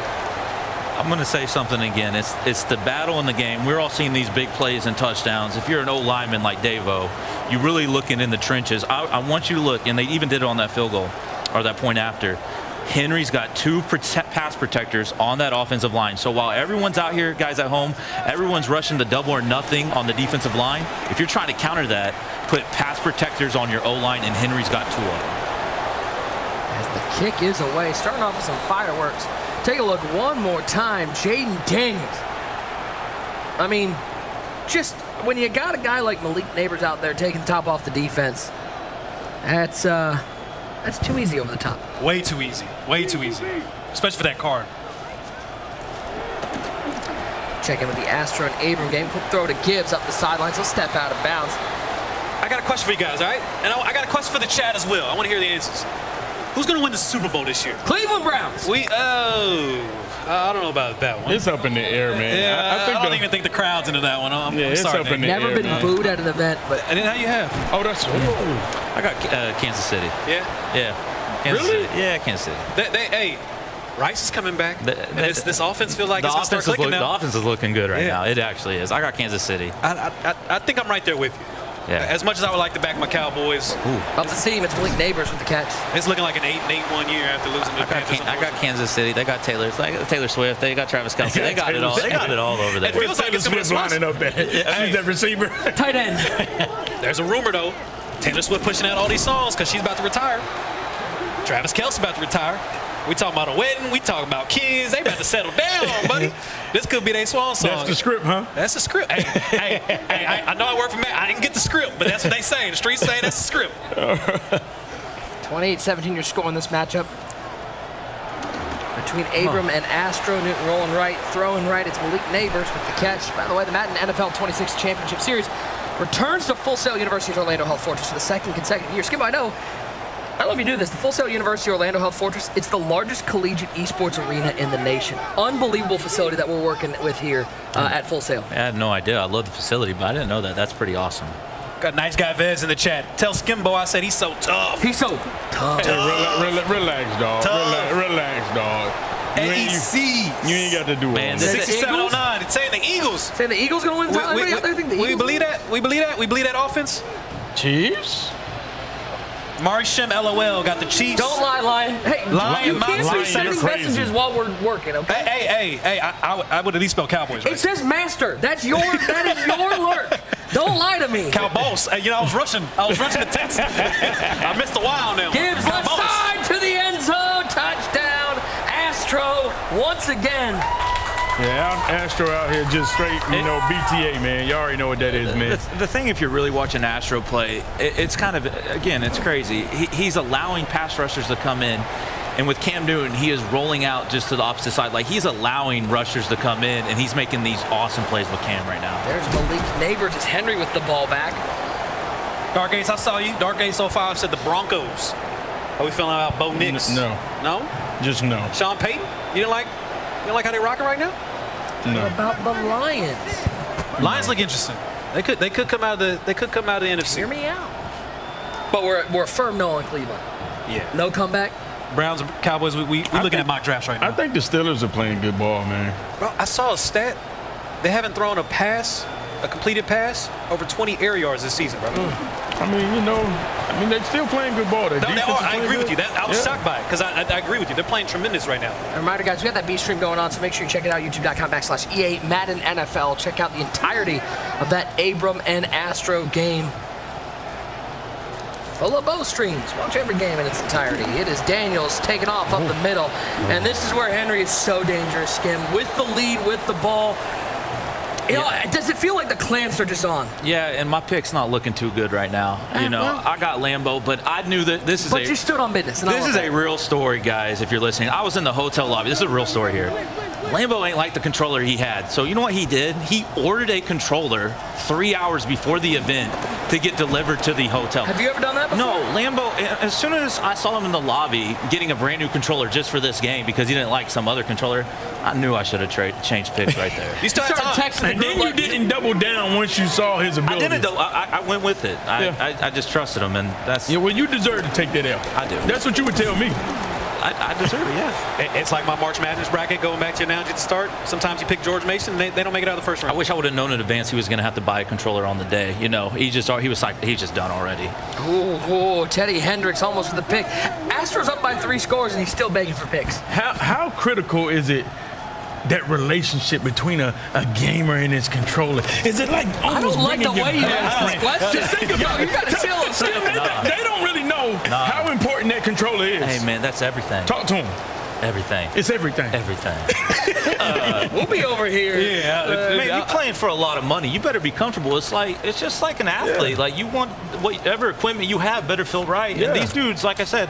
I'm going to say something again. It's the battle in the game. We're all seeing these big plays and touchdowns. If you're an old lineman like Davo, you're really looking in the trenches. I want you to look, and they even did it on that field goal, or that point after. Henry's got 2 pass protectors on that offensive line. So while everyone's out here, guys at home, everyone's rushing the double or nothing on the defensive line. If you're trying to counter that, put pass protectors on your O-line, and Henry's got 2 of them. As the kick is away, starting off with some fireworks. Take a look one more time. Jaden Daniels. I mean, just when you got a guy like Malik Neighbors out there taking the top off the defense, that's too easy over the top. Way too easy. Way too easy. Especially for that card. Check in with the Astro and Abram game. Quick throw to Gibbs up the sidelines. He'll step out of bounds. I got a question for you guys, all right? And I got a question for the chat as well. I want to hear the answers. Who's going to win the Super Bowl this year? Cleveland Browns. I don't know about that one. It's up in the air, man. Yeah, I don't even think the crowd's into that one. I'm it's sorry, up in the Never air, been man. booed at an event, but And then how you have? Oh, that's I got Kansas City. Yeah. Yeah. Kansas Really? City. Yeah, Kansas City. Hey, Rice is coming back. And this offense feels like The it's going to start offense, clicking the now. offense is looking good right Yeah. now. It actually is. I got Kansas City. I think I'm right there with you. Yeah. As much as I would like to back my Cowboys, up the seam, it's Malik Neighbors with the catch. it's looking like an 8-1 year after losing to the Panthers. I got Kansas City. They got Taylor Swift. They got Travis Kelce. They got it all. They got it all over there. It feels like it's going to lining up there. She's that receiver. Tight end. There's a rumor, though. Taylor Swift pushing out all these songs because she's about to retire. Travis Kelce about to retire. We talking about a wedding. We talking about kids. They about to settle down, buddy. This could be their swan song. That's the script, huh? That's the script. Hey, I know I work for Matt. I didn't get the script, but that's what they say. The streets say that's the script. 28-17 your score in this matchup. Between Abram and Astro. Newton rolling right, throwing right. It's Malik Neighbors with the catch. By the way, the Madden NFL 26 Championship Series returns to Full Sail University's Orlando Health Fortress for the 2nd consecutive year. Skip, I know. I love you do this. The Full Sail University Orlando Health Fortress, it's the largest collegiate esports arena in the nation. Unbelievable facility that we're working with here at Full Sail. I had no idea. I love the facility, but I didn't know that. That's pretty awesome. Got nice guy Vez in the chat. Tell Skimbo I said he's so tough. He's so tough. Hey, relax, dog. Relax, dog. AEC. You ain't got to do all Man, that. this- 6709. It's saying the Eagles. Saying the Eagles going to win the title? Anybody out there think the We Eagles? believe that? We believe that? We believe that offense? Chiefs? Mari Shem, LOL, got the Chiefs. Don't lie, Lion. Hey, Lion, you can't Lion, be sending you're crazy. messages while we're working, okay? Hey, I would at least spell Cowboys right. It says master. That is your lurk. Don't lie to me. Cowboys. You know, I was rushing the text. I missed a while on that one. Gibbs left Cowboys. side to the end zone. Touchdown. Astro once again. Yeah, Astro out here just straight, BTA, man. You already know what that is, man. The thing, if you're really watching Astro play, it's kind of, again, it's crazy. He's allowing pass rushers to come in, and with Cam Newton, he is rolling out just to the opposite side. Like, he's allowing rushers to come in, and he's making these awesome plays with Cam right now. There's Malik Neighbors as Henry with the ball back. Dark Ace, I saw you. Dark Ace 05 said the Broncos. How we feeling about Bo Nix? No. No? Just no. Sean Payton? You don't like how they rocking right now? No. What about the Lions? Lions look interesting. They could come out of the NFC. Hear me out. But we're a firm no on Cleveland. Yeah. No comeback. Browns, Cowboys. We looking at mock drafts right now. I think the Steelers are playing good ball, man. Bro, I saw a stat. They haven't thrown a completed pass, over 20 air yards this season, bro. I mean, they're still playing good ball. No, they are. I agree with you. I was shocked by it because I agree with you. They're playing tremendous right now. A reminder, guys, we got that B stream going on, so make sure you check it out. YouTube.com/EA Madden NFL. Check out the entirety of that Abram and Astro game. Full of both streams. Watch every game in its entirety. It is Daniels taking off up the middle. And this is where Henry is so dangerous, Skim. With the lead, with the ball. Does it feel like the clamps are just on? Yeah, and my pick's not looking too good right now. I got Lambeau, but I knew that this is But you stood on business. This is a real story, guys, if you're listening. I was in the hotel lobby. This is a real story here. Lambeau ain't like the controller he had. So you know what he did? He ordered a controller 3 hours before the event to get delivered to the hotel. Have you ever done that before? No, Lambeau, as soon as I saw him in the lobby getting a brand new controller just for this game because he didn't like some other controller, I knew I should have changed picks right there. You started texting And then you didn't double down once you saw his ability. I didn't. I went with it. I just trusted him, and that's. Yeah, well, you deserve to take that L. I do. That's what you would tell me. I deserve it, yeah. It's like my March Madness bracket going back to your analogy at the start. Sometimes you pick George Mason, they don't make it out of the first round. I wish I would have known in advance he was going to have to buy a controller on the day. He's just done already. Ooh, Teddy Hendricks almost with the pick. Astros up by 3 scores, and he's still begging for picks. How critical is it, that relationship between a gamer and his controller? Is it like almost I don't like the way you ask this question. Just think about it. You got to chill. They don't really know how important that controller is. Hey, man, that's everything. Talk to him. Everything. It's everything. Everything. We'll be over here. Man, you're playing for a lot of money. You better be comfortable. It's just like an athlete. Yeah. Like, you want whatever equipment you have better feel right. Yeah. And these dudes, like I said,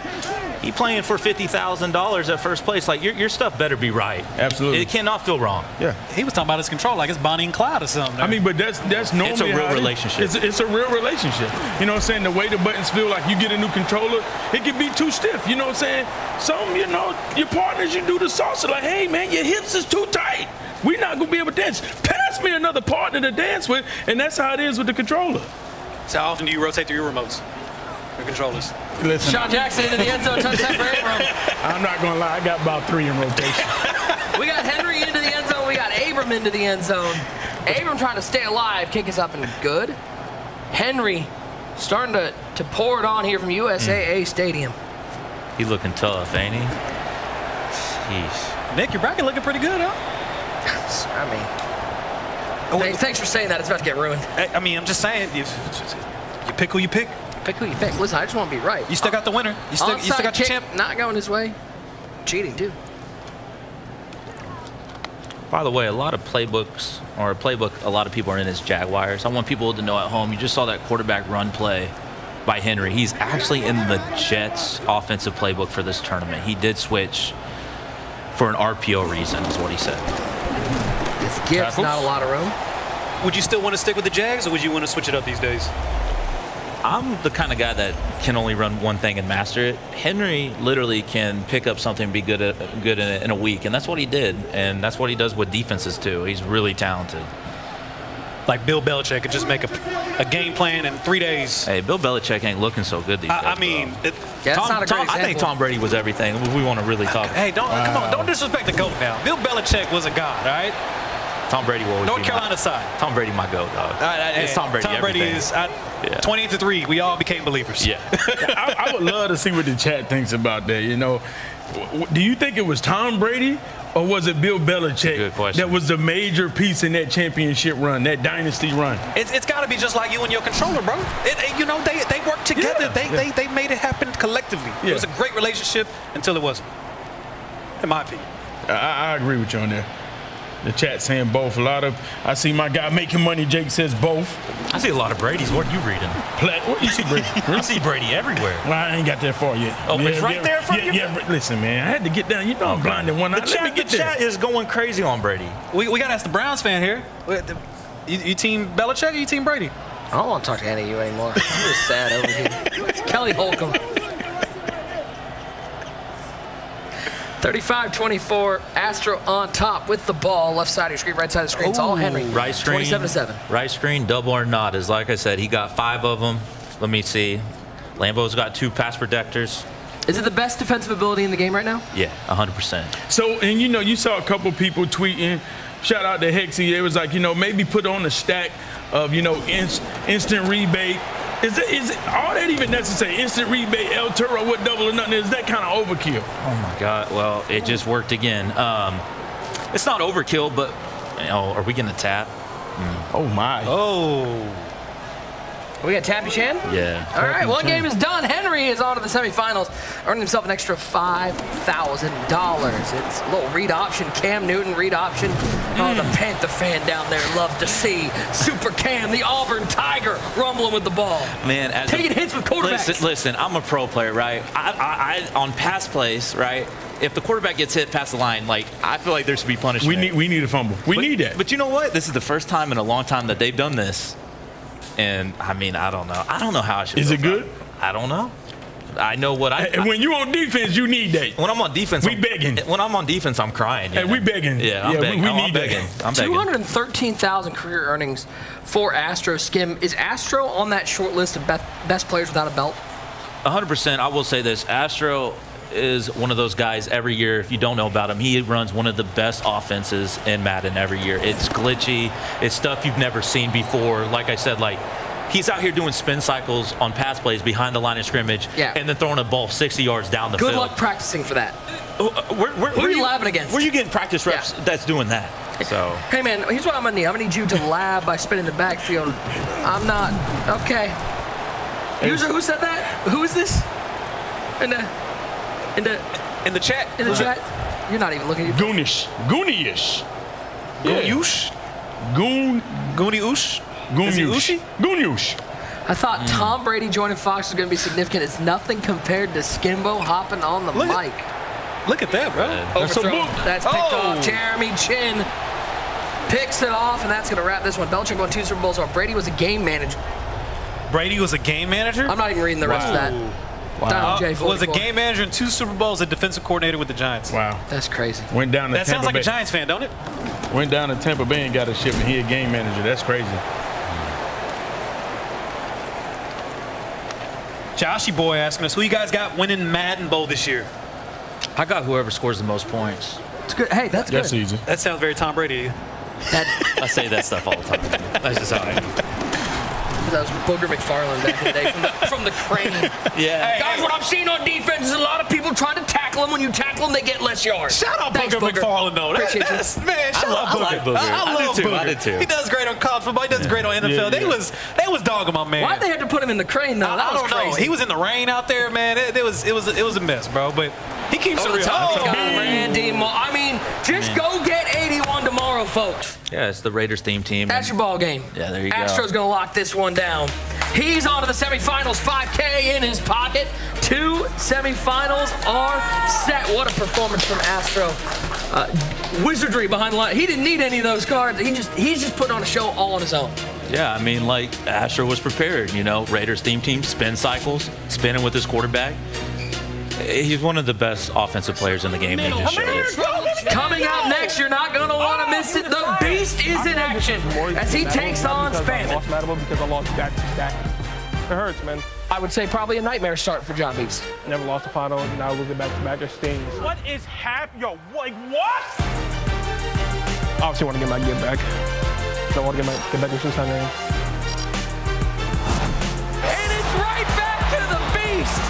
he playing for $50,000 at first place. Like, your stuff better be right. Absolutely. It cannot feel wrong. Yeah. He was talking about his control like it's Bonnie and Clyde or something. I mean, but that's normally It's a real how it is. relationship. It's a real relationship. You know what I'm saying? The way the buttons feel, like you get a new controller, it can be too stiff. You know what I'm saying? Some, your partners, you do the salsa like, hey, man, your hips is too tight. We're not going to be able to dance. Pass me another partner to dance with, and that's how it is with the controller. So how often do you rotate through your remotes, your controllers? Listen, Sean Jackson into the end zone, touchdown for Abram. I'm not going to lie. I got about 3 in rotation. We got Henry into the end zone. We got Abram into the end zone. Abram trying to stay alive. Kick is up and good. Henry starting to pour it on here from USAA Stadium. He looking tough, ain't he? Jeez. Nick, your bracket looking pretty good, huh? I mean, thanks for saying that. It's about to get ruined. I mean, I'm just saying, you pick who you pick. Pick who you pick. Listen, I just want to be right. You still got the winner. You still Onside got your kick, champ. not going his way. Cheating, too. By the way, a lot of playbooks, or a playbook a lot of people are in is Jaguars. I want people to know at home, you just saw that quarterback run play by Henry. He's actually in the Jets offensive playbook for this tournament. He did switch for an RPO reason, is what he said. This Gibbs, not a lot of room. Would you still want to stick with the Jags, or would you want to switch it up these days? I'm the kind of guy that can only run one thing and master it. Henry literally can pick up something and be good in a week, and that's what he did, and that's what he does with defenses too. He's really talented. Like Bill Belichick could just make a game plan in 3 days. Hey, Bill Belichick ain't looking so good these days. I mean, that's not a great I think example. Tom Brady was everything. We want to really talk. Hey, come on, don't disrespect the GOAT now. Bill Belichick was a god, all right? Tom Brady will always North be Carolina side. Tom Brady, my GOAT, dog. It's Tom Brady. Tom Brady everything. is 28-3. We all became believers. Yeah. I would love to see what the chat thinks about that. You know, do you think it was Tom Brady or was it Bill Belichick Good question. that was the major piece in that championship run, that dynasty run? It's got to be just like you and your controller, bro. You know, they worked together. Yeah. They made it happen collectively. Yeah. It was a great relationship until it wasn't, in my opinion. I agree with you on that. The chat saying both. I see my guy making money. Jake says both. I see a lot of Brady's. What are you reading? What you see, Brady? I see Brady everywhere. Well, I ain't got that far yet. Oh, it's right there in front of you? Yeah, listen, man. I had to get down. You know I'm blind in one eye. Let me get the there. chat is going crazy on Brady. We got to ask the Browns fan here. You team Belichick or you team Brady? I don't want to talk to any of you anymore. I'm just sad over here. It's Kelly Holcomb. 35-24, Astro on top with the ball. Left side of your screen, right side of the screen. It's all Henry. Right screen. 27-7. Right screen, double or not. Is like I said, he got 5 of them. Let me see. Lambeau's got 2 pass protectors. Is it the best defensive ability in the game right now? Yeah, 100%. So, and you know, you saw a couple people tweeting. Shout out to Hexy. It was like, you know, maybe put on a stack of, you know, instant rebate. Is it all that even necessary? Instant rebate, El Turo with double or nothing? Is that kind of overkill? Oh my God! Well, it just worked again. It's not overkill, but you know, are we getting a tap? Oh my! Oh. We got Tappy Chan? Yeah. All right, one game is done. Henry is on to the semifinals, earning himself an extra $5,000. It's a little read option, Cam Newton read option. Oh, the Panther fan down there loved to see Super Cam, the Auburn Tiger, rumbling with the ball. Man, taking hits with quarterbacks. Listen, I'm a pro player, right? I on pass plays, right? If the quarterback gets hit past the line, like I feel like there should be punishment. We need a fumble. We need that. But you know what? This is the first time in a long time that they've done this. And I mean, I don't know. I don't know how I should. Is it good? I don't know. I know what when you on defense, you need that. When I'm on defense, we begging. When I'm on defense, I'm crying. Hey, we begging. Yeah, I'm begging. We I'm need begging. that. I'm begging. 213,000 career earnings for Astro. Skim, is Astro on that short list of best players without a belt? 100%. I will say this: Astro is one of those guys every year. If you don't know about him, he runs one of the best offenses in Madden every year. It's glitchy. It's stuff you've never seen before. Like I said, like. He's out here doing spin cycles on pass plays behind the line of scrimmage and then throwing a ball 60 yards down the field. Good luck practicing for that. Who are you labbing against? Where are you getting practice reps that's doing that? So. Hey, man, here's what I'm going to need. I'm going to need you to lab by spinning the backfield. I'm not. Okay. User, who said that? Who is this? In the chat. In the chat? You're not even looking at your Goonish. Goonyish. Goonyush? Goonyush? Goonyush. I thought Tom Brady joining Fox was going to be significant. It's nothing compared to Skimbo hopping on the mic. Look at that, bro. Overthrow. That's picked off. Jeremy Chin picks it off, and that's going to wrap this one. Belichick won 2 Super Bowls. While Brady was a game manager. Brady was a game manager? I'm not even reading the rest of that. Wow. Was a game manager in 2 Super Bowls, a defensive coordinator with the Giants. Wow. That's crazy. Went down to that Tampa sounds like Bay. a Giants fan, don't it? Went down to Tampa Bay and got a ship, and he a game manager. That's crazy. Joshy boy asking us, who you guys got winning Madden Bowl this year? I got whoever scores the most points. It's good. Hey, that's good. That's easy. That sounds very Tom Brady. I say that stuff all the time. That's just how I am. That was Booger McFarland back in the day from the crane. Yeah. Guys, what I'm seeing on defense is a lot of people trying to tackle them. When you tackle them, they get less yards. Shout out Thanks, Booger McFarland, though. Appreciate you. Man, shout out Booger. I like Booger. I love Booger. I did too. He does great on college football. He does great on NFL. They was dogging my man. Why'd they have to put him in the crane, though? I don't know. He was in the rain out there, man. It was a mess, bro. But he keeps it real. Randy I mean, just go get 81 tomorrow, folks. Yeah, it's the Raiders theme team. That's your ball game. Yeah, there you go. Astro's going to lock this one down. He's on to the semifinals, $5K in his pocket. 2 semifinals are set. What a performance from Astro. Wizardry behind the line. He didn't need any of those cards. He's just putting on a show all on his own. Yeah, I mean, like, Astro was prepared, you know. Raiders theme team, spin cycles, spinning with his quarterback. He's one of the best offensive players in the game. He just showed it. Coming up next, you're not going to want to miss it. The Beast is in action as he takes on Spam. Because I lost back to back. It hurts, man. I would say probably a nightmare start for John Beast. Never lost a final, and now losing back to back. It stings. What is happening? Yo, like what? obviously want to get my get back. So I want to get back to 600. And it's right back to the beast.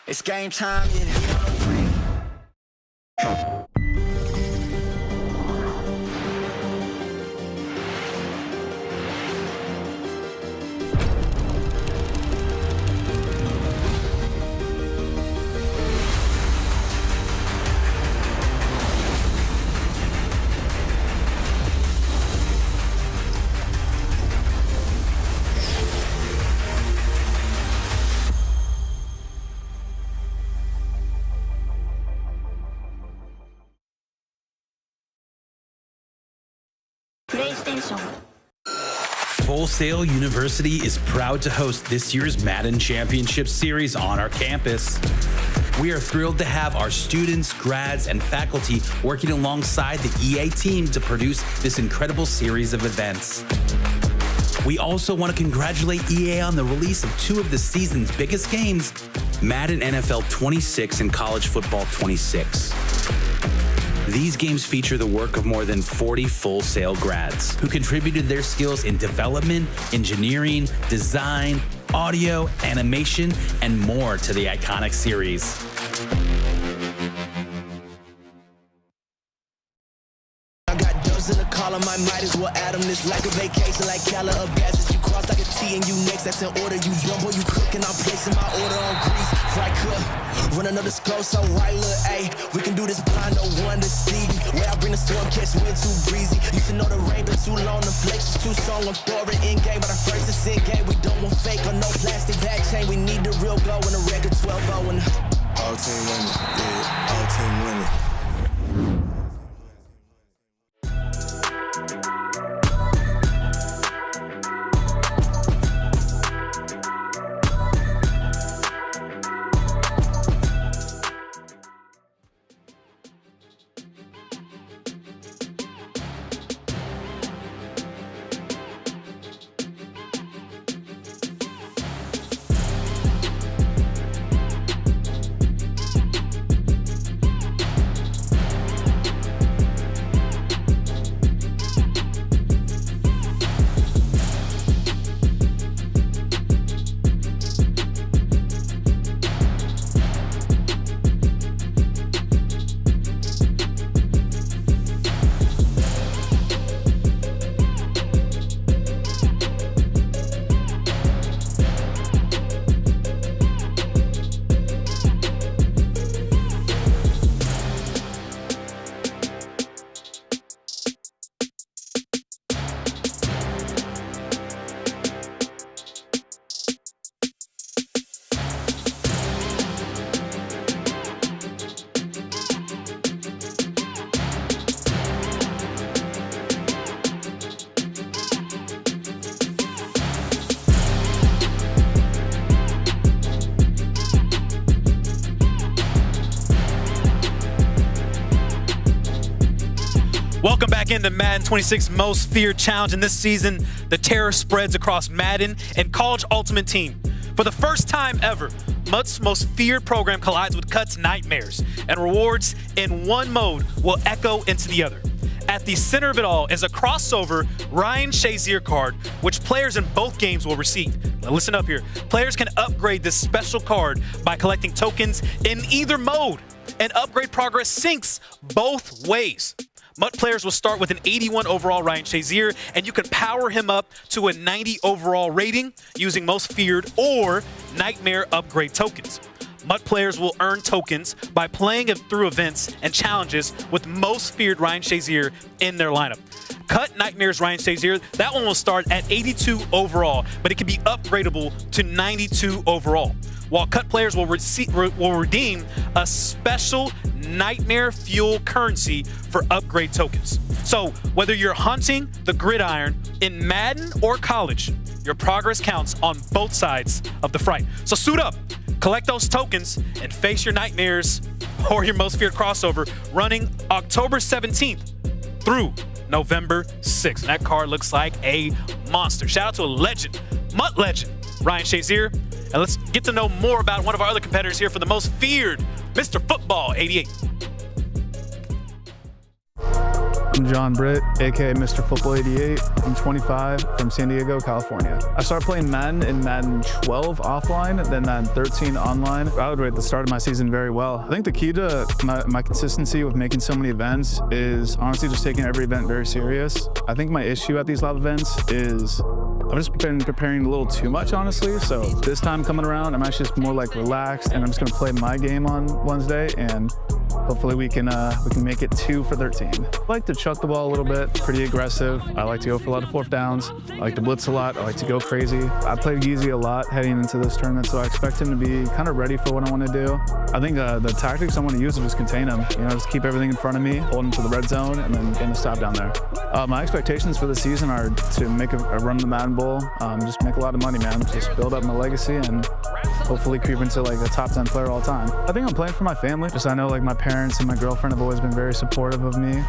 It's game time, yeah. Full Sail University is proud to host this year's Madden Championship Series on our campus. We are thrilled to have our students, grads, and faculty working alongside the EA team to produce this incredible series of events. We also want to congratulate EA on the release of two of the season's biggest games, Madden NFL 26 and College Football 26. These games feature the work of more than 40 Full Sail grads who contributed their skills in development, engineering, design, audio, animation, and more to the iconic series. In the column, I might as well add them. This like a vacation, like Cala of gadgets. You cross like a T and you next, that's in order. You jumbo, you cooking, I'm placing my order on grease. Fry cook, run another scroll, so right, look, ayy. We can do this blind, no wonder, Stevie. Where I bring the storm, catch wind too breezy. You should know the rain been too long, the flakes is too strong. I'm throwing in game, but I first it's in game. We don't want fake or no plastic back chain. We need the real go and the record 12-0 and all team winning, yeah, all team winning. Welcome back into Madden 26 Most Feared Challenge. In this season, the terror spreads across Madden and College Ultimate Team. For the first time ever, Mutt's most feared program collides with Cut's nightmares, and rewards in one mode will echo into the other. At the center of it all is a crossover Ryan Shazier card, which players in both games will receive. Now listen up here. Players can upgrade this special card by collecting tokens in either mode, and upgrade progress syncs both ways. MUT players will start with an 81 overall Ryan Shazier, and you can power him up to a 90 overall rating using Most Feared or Nightmare upgrade tokens. MUT players will earn tokens by playing through events and challenges with Most Feared Ryan Shazier in their lineup. Cut Nightmares Ryan Shazier, that one will start at 82 overall, but it can be upgradable to 92 overall. While cut players will redeem a special Nightmare Fuel currency for upgrade tokens. So whether you're hunting the gridiron in Madden or college, your progress counts on both sides of the fight. So suit up, collect those tokens, and face your nightmares or your Most Feared crossover running October 17th through November 6th. And that card looks like a monster. Shout out to a legend, MUT legend, Ryan Shazier. And let's get to know more about one of our other competitors here for the Most Feared, Mr. Football 88. I'm John Britt, aka Mr. Football 88. I'm 25 from San Diego, California. I started playing Madden in Madden 12 offline, then Madden 13 online. I would rate the start of my season very well. I think the key to my consistency with making so many events is honestly just taking every event very serious. I think my issue at these live events is I've just been preparing a little too much, honestly. So this time coming around, I'm actually just more like relaxed, and I'm just gonna play my game on Wednesday, and hopefully we can make it 2 for 13. I like to chuck the ball a little bit, pretty aggressive. I like to go for a lot of 4th downs. I like to blitz a lot. I like to go crazy. I played Yeezy a lot heading into this tournament, so I expect him to be kind of ready for what I want to do. I think the tactics I want to use are just contain him. You know, just keep everything in front of me, hold him to the red zone, and then get a stop down there. My expectations for the season are to make a run the Madden Bowl, just make a lot of money, man. Just build up my legacy and hopefully creep into like a top 10 player all time. I think I'm playing for my family. Just I know like my parents and my girlfriend have always been very supportive of me.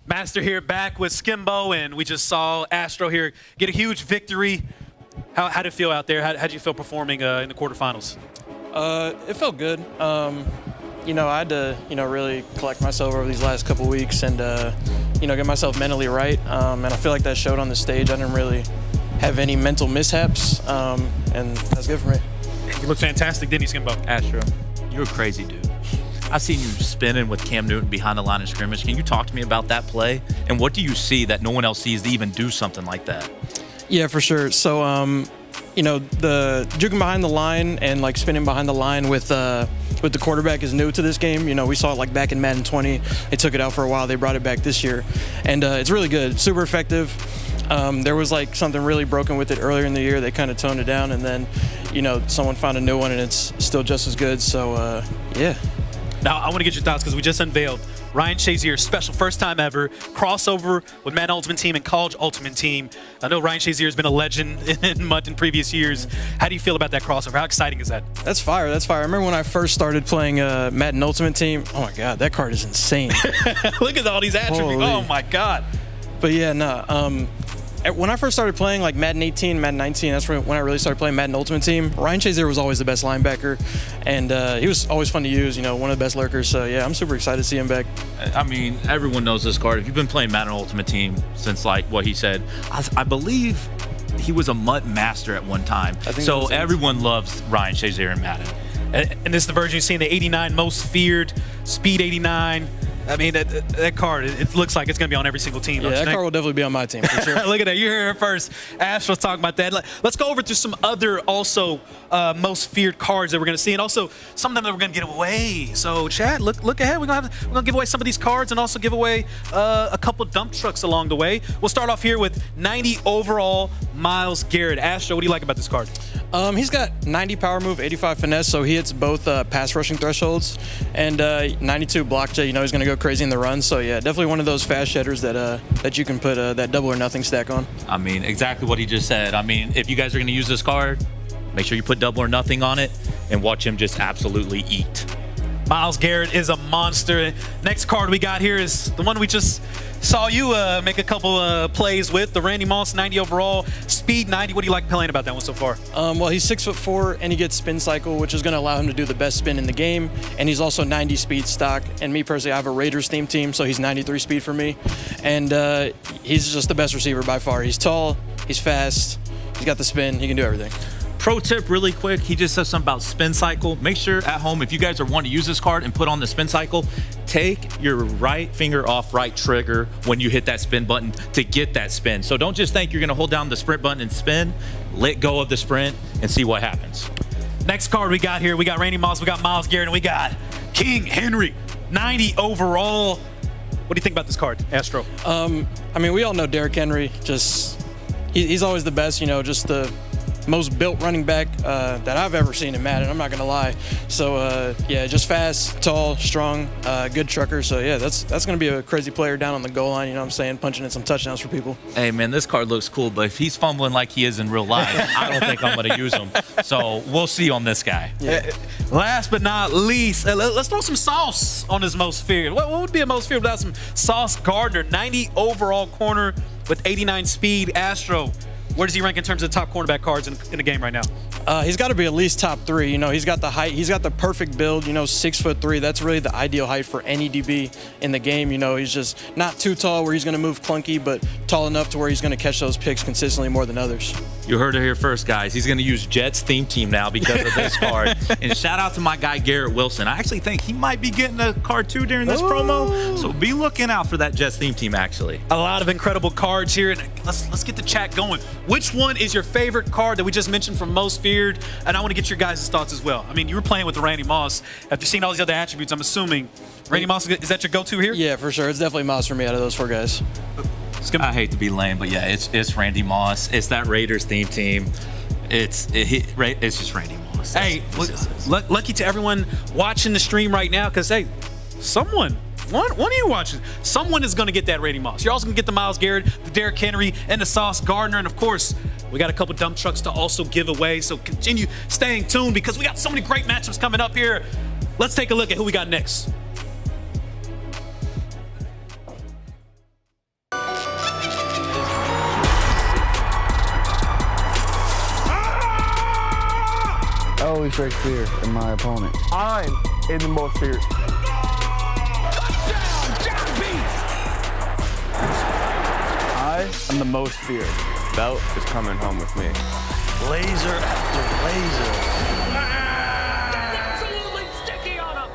Master here back with Skimbo, and we just saw Astro here get a huge victory. How did it feel out there? How did you feel performing in the quarterfinals? It felt good. You know, I had to, really collect myself over these last couple weeks and, get myself mentally right. And I feel like that showed on the stage. I didn't really have any mental mishaps, and that's good for me. You look fantastic, didn't you, Skimbo? Astro, you're a crazy dude. I seen you spinning with Cam Newton behind the line of scrimmage. Can you talk to me about that play? And what do you see that no one else sees to even do something like that? Yeah, for sure. So, the juking behind the line and like spinning behind the line with the quarterback is new to this game. We saw it like back in Madden 20. They took it out for a while. They brought it back this year, and it's really good, super effective. There was like something really broken with it earlier in the year. They kind of toned it down, and then, someone found a new one, and it's still just as good. So, yeah. Now, I want to get your thoughts because we just unveiled Ryan Shazier's special first time ever crossover with Madden Ultimate Team and College Ultimate Team. I know Ryan Shazier has been a legend in MUT in previous years. How do you feel about that crossover? How exciting is that? That's fire. That's fire. I remember when I first started playing Madden Ultimate Team. Oh, my God. That card is insane. Look at all these attributes. Holy. Oh, my God. But, yeah, no. When I first started playing like Madden 18, Madden 19, that's when I really started playing Madden Ultimate Team. Ryan Shazier was always the best linebacker, and he was always fun to use, one of the best lurkers. So, yeah, I'm super excited to see him back. I mean, everyone knows this card. If you've been playing Madden Ultimate Team since, like, what he said, I believe he was a MUT master at one time. So everyone loves Ryan Shazier in Madden. And this is the version you've seen, the 89 Most Feared, Speed 89. I mean, that card, it looks like it's going to be on every single team. Yeah, that card will definitely be on my team, for sure. Look at that. You're here first. Ash, let's talk about that. Let's go over to some other also Most Feared cards that we're going to see, and also some of them that we're going to give away. So, Chad, look ahead. We're going to give away some of these cards and also give away a couple dump trucks along the way. We'll start off here with 90 overall Myles Garrett. Astro, what do you like about this card? He's got 90 power move, 85 finesse, so he hits both pass rushing thresholds, and 92 block jet. He's going to go crazy in the run. So yeah, definitely one of those fast shedders that you can put that double or nothing stack on. I mean, exactly what he just said. I mean, if you guys are going to use this card, make sure you put double or nothing on it and watch him just absolutely eat. Myles Garrett is a monster. Next card we got here is the one we just Saw you make a couple plays with the Randy Moss 90 overall, speed 90. What do you like playing about that one so far? Well, he's 6'4" and he gets spin cycle, which is going to allow him to do the best spin in the game. And he's also 90 speed stock. And me personally, I have a Raiders theme team, so he's 93 speed for me. And he's just the best receiver by far. He's tall, he's fast, he's got the spin, he can do everything. Pro tip really quick, he just says something about spin cycle. Make sure at home, if you guys are wanting to use this card and put on the spin cycle, take your right finger off right trigger when you hit that spin button to get that spin. So don't just think you're gonna hold down the sprint button and spin, let go of the sprint and see what happens. Next card we got here, we got Randy Moss, we got Myles Garrett, and we got King Henry, 90 overall. What do you think about this card, Astro? I mean, we all know Derrick Henry, he's always the best, just the most built running back that I've ever seen in Madden. I'm not gonna lie. So yeah, just fast, tall, strong, good trucker. So yeah, that's gonna be a crazy player down on the goal line. You know what I'm saying? Punching in some touchdowns for people. Hey man, this card looks cool, but if he's fumbling like he is in real life, I don't think I'm gonna use him. So we'll see on this guy. Yeah. Last but not least, let's throw some sauce on his most feared. What would be a most feared without some Sauce Gardner? 90 overall corner with 89 speed. Astro, where does he rank in terms of the top cornerback cards in the game right now? He's got to be at least top 3. He's got the height. He's got the perfect build. 6'3". That's really the ideal height for any DB in the game. He's just not too tall where he's going to move clunky, but tall enough to where he's going to catch those picks consistently more than others. You heard it here first, guys. He's going to use Jets theme team now because of this card. And shout out to my guy Garrett Wilson. I actually think he might be getting a card too during this promo. So be looking out for that Jets theme team. Actually, a lot of incredible cards here, and let's get the chat going. Which one is your favorite card that we just mentioned from most feared? And I want to get your guys' thoughts as well. I mean, you were playing with the Randy Moss. After seeing all these other attributes, I'm assuming Randy Moss, is that your go-to here? Yeah, for sure. It's definitely Moss for me out of those 4 guys. I hate to be lame, but yeah, it's Randy Moss. It's that Raiders theme team. It's just Randy Moss. Hey, lucky to everyone watching the stream right now, because hey, one of you watching, someone is going to get that Randy Moss. You're also going to get the Myles Garrett, the Derrick Henry, and the Sauce Gardner, and of course, we got a couple dump trucks to also give away. So continue staying tuned because we got so many great matchups coming up here. Let's take a look at who we got next. I always break fear in my opponent. I'm in the most feared. I am the most feared. Belt is coming home with me. Laser after laser. Absolutely sticky on him.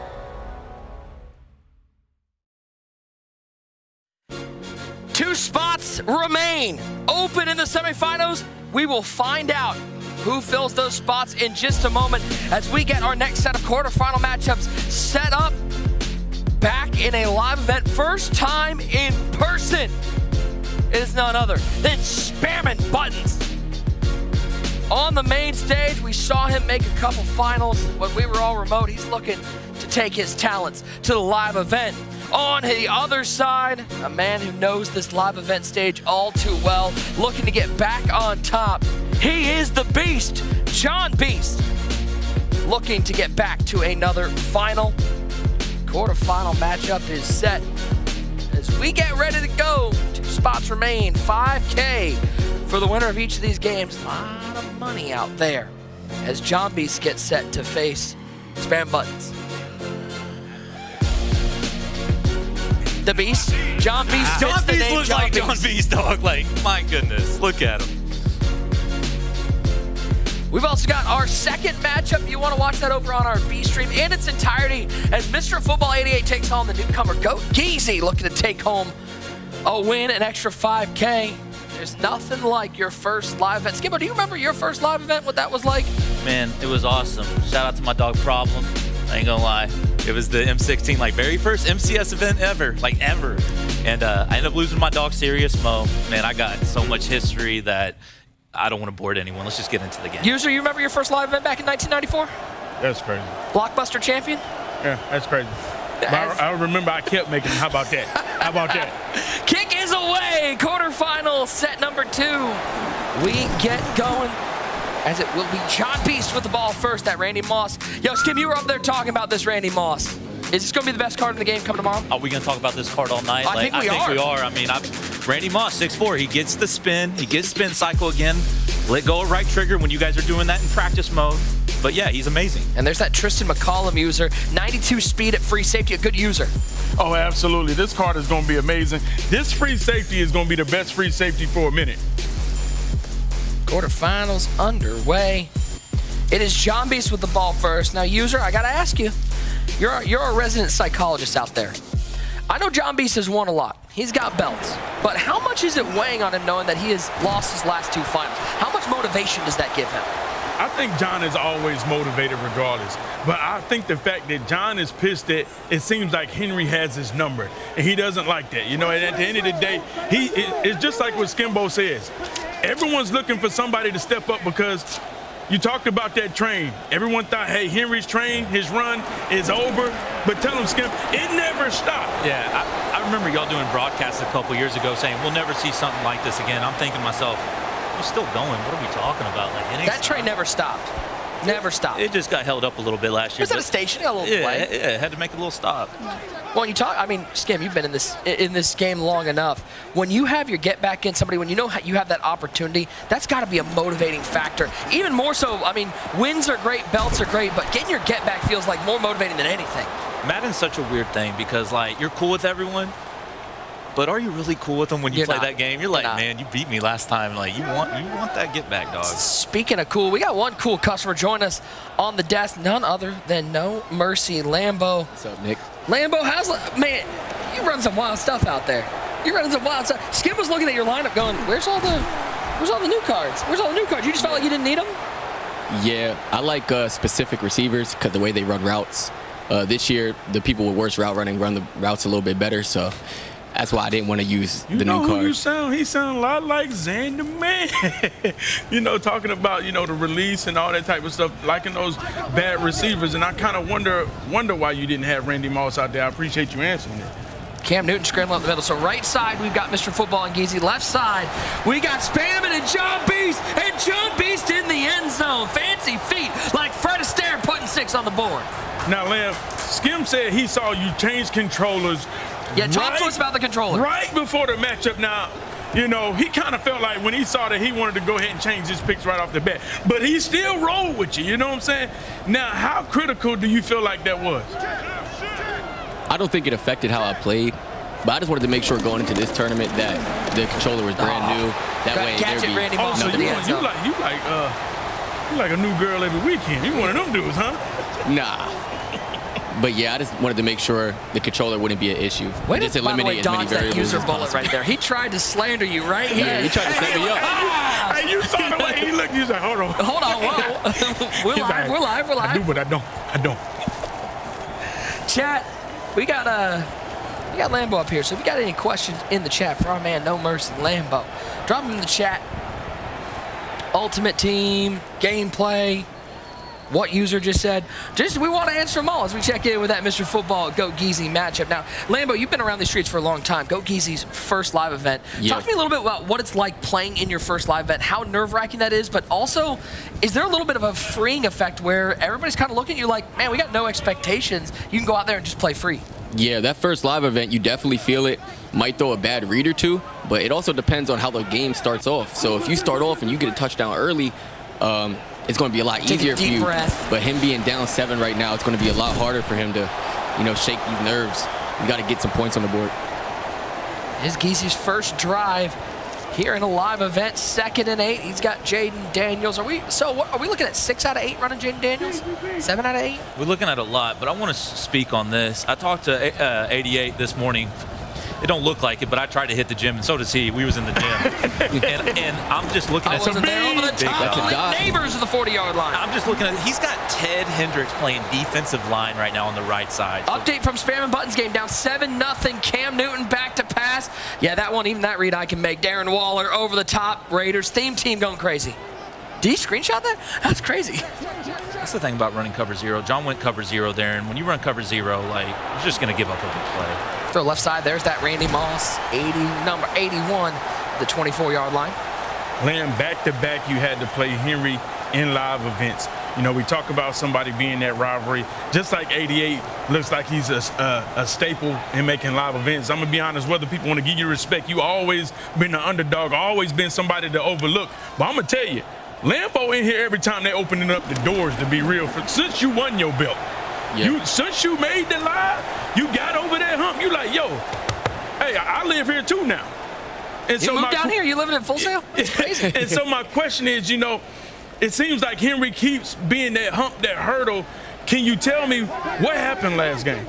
2 spots remain open in the semifinals. We will find out who fills those spots in just a moment as we get our next set of quarterfinal matchups set up back in a live event. First time in person is none other than spamming buttons. On the main stage, we saw him make a couple finals when we were all remote. He's looking to take his talents to the live event. On the other side, a man who knows this live event stage all too well, looking to get back on top. He is the Beast, John Beast, looking to get back to another final. Quarterfinal matchup is set as we get ready to go. 2 spots remain, $5K for the winner of each of these games. A lot of money out there as John Beast gets set to face Spam Buttons. The Beast, John Beast fits John the Beast name looks John like Beast. John Beast, dog. Like, my goodness, look at him. We've also got our second matchup. You want to watch that over on our B stream in its entirety as Mr. Football 88 takes on the newcomer Goat Geezy, looking to take home a win, an extra $5K. There's nothing like your first live event. Skipper, do you remember your first live event, what that was like? Man, it was awesome. Shout out to my dog Problem. I ain't gonna lie. It was the M16, like very first MCS event ever, like ever. And I ended up losing my dog Serious Mo. Man, I got so much history that I don't want to board anyone. Let's just get into the game. User, you remember your first live event back in 1994? That's crazy. Blockbuster champion? Yeah, that's crazy. But I remember I kept making them. How about that? How about that? Kick is away. Quarterfinal set number 2. We get going as it will be John Beast with the ball first at Randy Moss. Yo, Skim, you were up there talking about this Randy Moss. Is this going to be the best card in the game coming tomorrow? Are we going to talk about this card all night? I think we are. I mean, Randy Moss, 6'4", he gets the spin. He gets spin cycle again. Let go of right trigger when you guys are doing that in practice mode. But, yeah, he's amazing. And there's that Tristan McCollum user. 92 speed at free safety, a good user. Oh, absolutely. This card is going to be amazing. This free safety is going to be the best free safety for a minute. Quarterfinals underway. It is John Beast with the ball first. Now, user, I got to ask you. You're a resident psychologist out there. I know John Beast has won a lot. He's got belts. But how much is it weighing on him knowing that he has lost his last 2 finals? How much motivation does that give him? I think John is always motivated regardless. But I think the fact that John is pissed that it seems like Henry has his number. And he doesn't like that. You know, and at the end of the day, it's just like what Skimbo says. Everyone's looking for somebody to step up because you talked about that train. Everyone thought, hey, Henry's train, his run is over. But tell him, Skip, it never stopped. Yeah, I remember y'all doing broadcasts a couple years ago saying we'll never see something like this again. I'm thinking to myself, we're still going. What are we talking about? Like, that train never stopped. Never stopped. It just got held up a little bit last year. Was at a station? A little play. Yeah, it had to make a little stop. Well, you talk. I mean, Skim, you've been in this game long enough. When you have your get back in somebody, when you know you have that opportunity, that's got to be a motivating factor. Even more so. I mean, wins are great, belts are great, but getting your get back feels like more motivating than anything. Madden's such a weird thing because like you're cool with everyone, but are you really cool with them when you play that game? You're like, man, you beat me last time. Like you want that get back, dog. Speaking of cool, we got one cool customer join us on the desk, none other than No Mercy Lambo. What's up, Nick? Lambo, man, you run some wild stuff out there. You're running some wild stuff. Skip was looking at your lineup going, where's all the new cards? Where's all the new cards? You just felt like you didn't need them? Yeah, I like specific receivers because the way they run routes. This year, the people with worse route running run the routes a little bit better, so that's why I didn't want to use the new card. You know who you sound? He sound a lot like Xander Man. You know, talking about, you know, the release and all that type of stuff, liking those bad receivers. And I kind of wonder why you didn't have Randy Moss out there. I appreciate you answering it. Cam Newton scrambling up the middle. So right side, we've got Mr. Football and Geezy. Left side, we got Spamming and John Beast. And John Beast in the end zone. Fancy feet like Fred Astaire putting 6 on the board. Now, Lamb, Skim said he saw you change controllers. Yeah, talk to us about the controller. Right before the matchup. Now, you know, he kind of felt like when he saw that he wanted to go ahead and change his picks right off the bat. But he still rolled with you, you know what I'm saying? Now, how critical do you feel like that was? I don't think it affected how I played, but I just wanted to make sure going into this tournament that the controller was brand new. That way Gadget Randy Moss so you like a new girl every weekend. You one of them dudes, huh? Nah. But yeah, I just wanted to make sure the controller wouldn't be an issue. Wait, just eliminate as many dodge that variables user as bullet possible. right there. He tried to slander you right here. Yeah, he tried to set me up. Hey, you saw the way he looked. He's like, hold on. Hold on, whoa. We're live. I do, but I don't. Chat, we got Lambo up here. So if you got any questions in the chat for our man No Mercy Lambo, drop them in the chat. Ultimate Team, gameplay, what user just said. We want to answer them all as we check in with that Mr. Football Goat Geezy matchup. Now, Lambo, you've been around these streets for a long time. Goat Geezy's first live event. Yeah. Talk to me a little bit about what it's like playing in your first live event, how nerve-wracking that is, but also, is there a little bit of a freeing effect where everybody's kind of looking at you like, man, we got no expectations. You can go out there and just play free. Yeah, that first live event, you definitely feel it. Might throw a bad read or two, but it also depends on how the game starts off. So if you start off and you get a touchdown early, it's going to be a lot easier for you. Breath. But him being down 7 right now, it's going to be a lot harder for him to, you know, shake these nerves. You got to get some points on the board. His Geezy's first drive here in a live event, 2nd and 8. He's got Jaden Daniels. Are we looking at 6 out of 8 running Jaden Daniels? 7 out of 8? We're looking at a lot, but I want to speak on this. I talked to 88 this morning. It don't look like it, but I tried to hit the gym, and so does he. We was in the gym. and I'm just looking at some there over the top. Neighbors of the 40-yard line. I'm just looking at he's got Ted Hendricks playing defensive line right now on the right side. So. Update from Spam and Buttons game, down 7-0. Cam Newton back to pass. Yeah, that one, even that read I can make. Darren Waller over the top. Raiders theme team going crazy. Did he screenshot that? That's crazy. That's the thing about running cover 0. John went cover 0 there, and when you run cover 0, like, you're just going to give up a big play. Throw left side, there's that Randy Moss, number 81, the 24-yard line. Lamb, back-to-back, you had to play Henry in live events. You know, we talk about somebody being that rivalry. Just like 88 looks like he's a staple in making live events. I'm going to be honest, whether people want to give you respect, you always been an underdog, always been somebody to overlook. But I'm going to tell you, Lambeau in here every time they're opening up the doors, to be real. Since you won your belt, since you made the live, you got over that hump. You like, yo, hey, I live here too now. And you moved down here? You living in Full Sail? That's crazy. And so my question is, you know, it seems like Henry keeps being that hump, that hurdle. Can you tell me what happened last game?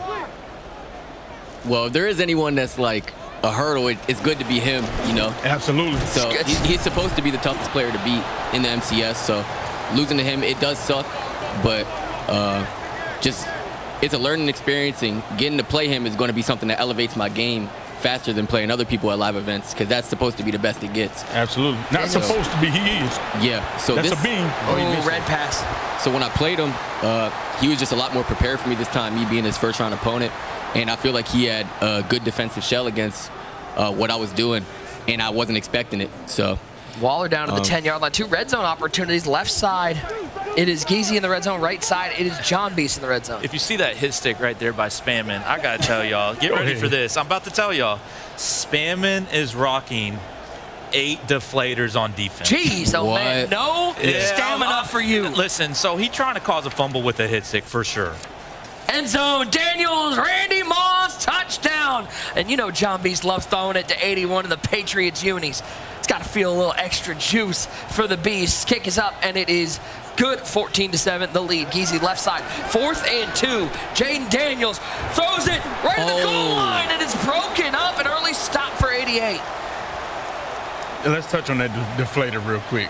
Well, if there is anyone that's like a hurdle, it's good to be him, you know? Absolutely. So he's supposed to be the toughest player to beat in the MCS. So losing to him, it does suck, but just it's a learning experience, and getting to play him is going to be something that elevates my game faster than playing other people at live events, because that's supposed to be the best it gets. Absolutely. Not supposed to be, he is. Yeah. So that's this, a beam. Red pass. So when I played him, he was just a lot more prepared for me this time, me being his first round opponent. And I feel like he had a good defensive shell against what I was doing, and I wasn't expecting it. So Waller down to the 10-yard line. 2 red zone opportunities, left side. It is Geezy in the red zone, right side. It is John Beast in the red zone. If you see that hit stick right there by Spammin, I got to tell y'all, get ready for this. I'm about to tell y'all, Spammin is rocking 8 deflators on defense. Jeez, oh man, no stamina for you. Listen, so he trying to cause a fumble with a hit stick for sure. End zone, Daniels, Randy Moss, touchdown. And you know John Beast loves throwing it to 81 of the Patriots unis. It's got to feel a little extra juice for the Beast. Kick is up, and it is good. 14-7, the lead. Geezy left side, 4th and 2. Jaden Daniels throws it right at the goal line, and it's broken up. An early stop for 88. Let's touch on that deflator real quick.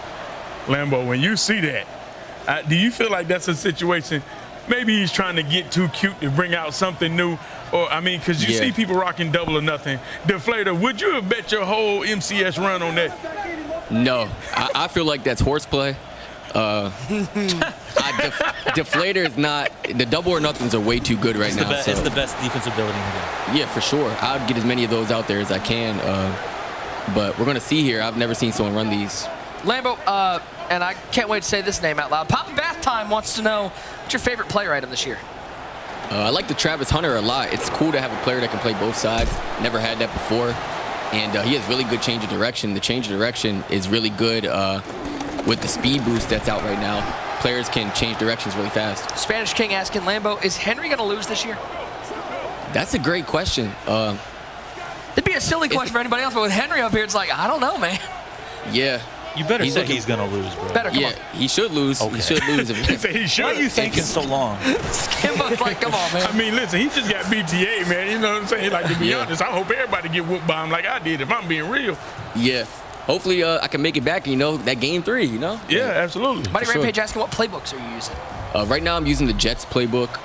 Lambeau, when you see that, do you feel like that's a situation, maybe he's trying to get too cute to bring out something new? Or, I mean, because you see people rocking double or nothing. Deflator, would you have bet your whole MCS run on that? No. I feel like that's horseplay. Deflator is not, the double or nothings are way too good right now. It's the best defensive ability in the game. Yeah, for sure. I'd get as many of those out there as I can. But we're going to see here. I've never seen someone run these. Lambeau, and I can't wait to say this name out loud. Papa Bath Time wants to know, what's your favorite player item this year? I like the Travis Hunter a lot. It's cool to have a player that can play both sides. Never had that before. And he has really good change of direction. The change of direction is really good with the speed boost that's out right now. Players can change directions really fast. Spanish King asking Lambeau, is Henry going to lose this year? That's a great question. It'd be a silly question for anybody else, but with Henry up here, it's like, I don't know, man. Yeah. You better say he's going to lose, bro. Better, come on. He should lose. Okay. He should lose. He should. Why are you thinking so long? Skimbo's like, come on, man. I mean, listen, he just got BTA, man. You know what I'm saying? Like, to be honest, I hope everybody get whooped by him like I did, if I'm being real. Yeah. Hopefully, I can make it back, that game 3, Yeah, absolutely. Mighty Rampage asking, what playbooks are you using? Right now, I'm using the Jets playbook.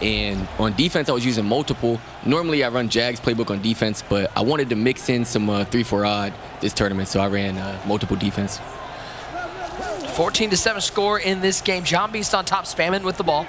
And on defense, I was using multiple. Normally, I run Jags playbook on defense, but I wanted to mix in some 3-4 odd this tournament, so I ran multiple defense. 14-7 score in this game. John Beast on top, spamming with the ball.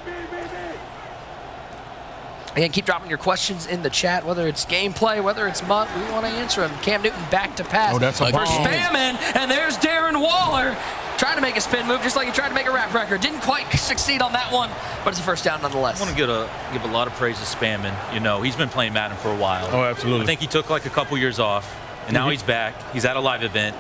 Again, keep dropping your questions in the chat, whether it's gameplay, whether it's MUT, we want to answer them. Cam Newton back to pass. Oh, that's a for spamming, and there's Darren Waller trying to make a spin move just like he tried to make a rap record. Didn't quite succeed on that one, but it's a first down nonetheless. I want to give a lot of praise to Spammin. You know, he's been playing Madden for a while. Oh, absolutely. I think he took like a couple years off, and now he's back. He's at a live event.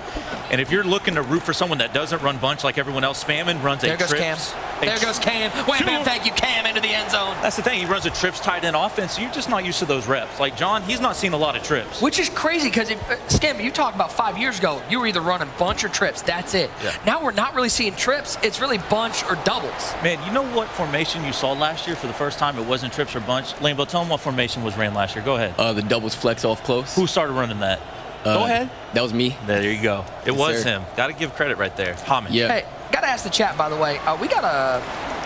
And if you're looking to root for someone that doesn't run bunch like everyone else, Spammin runs a trips. There goes Cam. Wham, bam, thank you, Cam, into the end zone. That's the thing. He runs a trips tight end offense. So you're just not used to those reps. Like John, he's not seen a lot of trips. Which is crazy because, Scam, you talked about 5 years ago, you were either running bunch or trips. That's it. Yeah. Now we're not really seeing trips. It's really bunch or doubles. Man, you know what formation you saw last year for the first time? It wasn't trips or bunch. Lambeau, tell him what formation was ran last year. Go ahead. The doubles flex off close. Who started running that? Go ahead. That was me. There you go. It was him. Got to give credit right there. Homage. Yeah. Hey, got to ask the chat, by the way. We got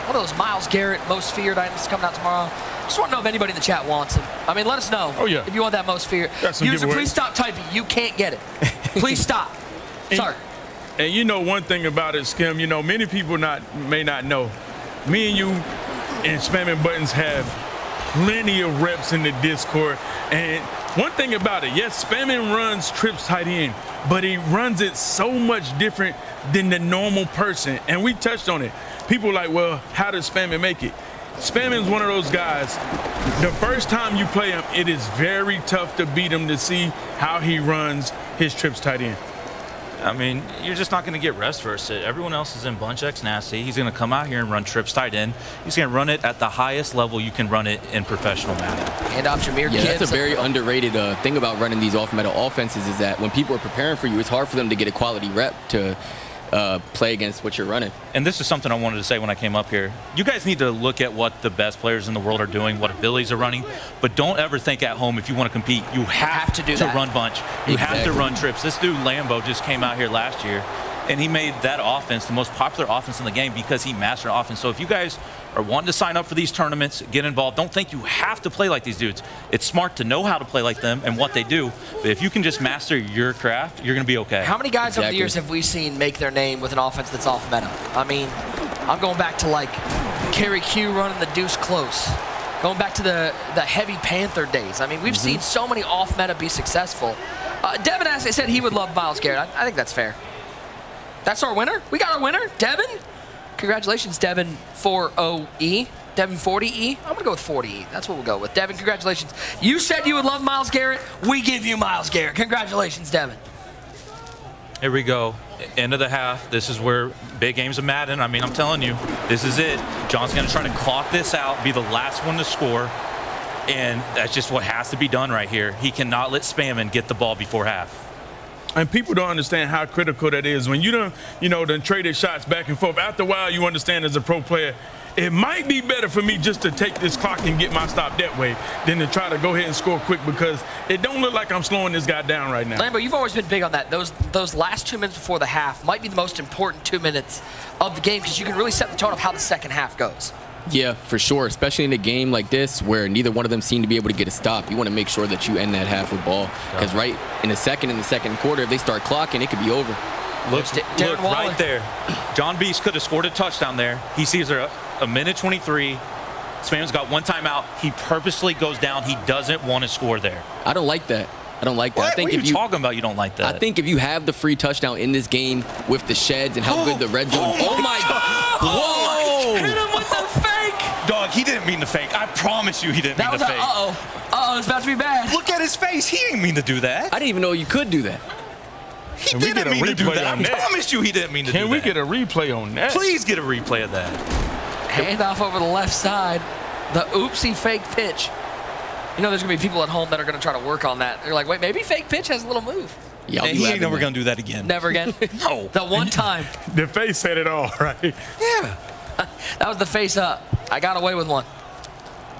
one of those Myles Garrett most feared items coming out tomorrow. Just want to know if anybody in the chat wants it. I mean, let us know. Oh, yeah. If you want that most feared. User, please stop typing. You can't get it. Please stop. Sorry. And you know one thing about it, Skim, many people may not know. Me and you and Spamming Buttons have plenty of reps in the Discord. And one thing about it, yes, Spamming runs trips tight end, but he runs it so much different than the normal person. And we touched on it. people are like, well, how does Spamming make it? Spamming's one of those guys, the first time you play him, it is very tough to beat him to see how he runs his trips tight end. I mean, you're just not going to get rest versus it. Everyone else is in bunch X nasty. He's going to come out here and run trips tight end. He's going to run it at the highest level you can run it in professional Madden. Hand off Jameer Yeah, Gibbs. that's a very underrated thing about running these off-meta offenses is that when people are preparing for you, it's hard for them to get a quality rep to play against what you're running. And this is something I wanted to say when I came up here. You guys need to look at what the best players in the world are doing, what abilities are running, but don't ever think at home if you want to compete, you have to run bunch. You have to run trips. This dude Lambo just came out here last year, and he made that offense the most popular offense in the game because he mastered offense. So if you guys are wanting to sign up for these tournaments, get involved, don't think you have to play like these dudes. It's smart to know how to play like them and what they do, but if you can just master your craft, you're going to be okay. How many guys over the years have we seen make their name with an offense that's off meta? I mean, I'm going back to like Kerry Q running the deuce close. Going back to the heavy Panther days. I mean, we've seen so many off meta be successful. Devin said he would love Myles Garrett. I think that's fair. That's our winner? We got our winner? Devin? Congratulations, Devin 40E. Devin 40E? I'm going to go with 40E. That's what we'll go with. Devin, congratulations. You said you would love Myles Garrett. We give you Myles Garrett. Congratulations, Devin. Here we go. End of the half. This is where big games of Madden. I mean, I'm telling you, this is it. John's going to try to clock this out, be the last one to score, and that's just what has to be done right here. He cannot let Spamming get the ball before half. And people don't understand how critical that is. When you done traded shots back and forth, after a while you understand as a pro player, it might be better for me just to take this clock and get my stop that way than to try to go ahead and score quick because it don't look like I'm slowing this guy down right now. Lambo, you've always been big on that. Those last 2 minutes before the half might be the most important 2 minutes of the game because you can really set the tone of how the second half goes. Yeah, for sure, especially in a game like this where neither one of them seem to be able to get a stop. You want to make sure that you end that half with ball because right in the second quarter, if they start clocking, it could be over. Look right there. John Beast could have scored a touchdown there. He sees her a minute 23. Spamming's got one timeout. He purposely goes down. He doesn't want to score there. I don't like that. I don't like that. What? I think What are you talking about? You don't like that? I think if you have the free touchdown in this game with the sheds and how good the red zone. Oh my God! Whoa! Hit him with the fake. Dog, he didn't mean to fake. I promise you, he didn't mean to fake. It's about to be bad. Look at his face. He didn't mean to do that. I didn't even know you could do that. He didn't mean to do that. I promise you, he didn't mean to do that. Can we get a replay on that? Please get a replay of that. Handoff over the left side. The oopsie fake pitch. You know there's going to be people at home that are going to try to work on that. They're like, wait, maybe fake pitch has a little move. Yeah, he ain't never going to do that again. Never again? No. The one time. The face said it all, right? Yeah. That was the face up. I got away with one.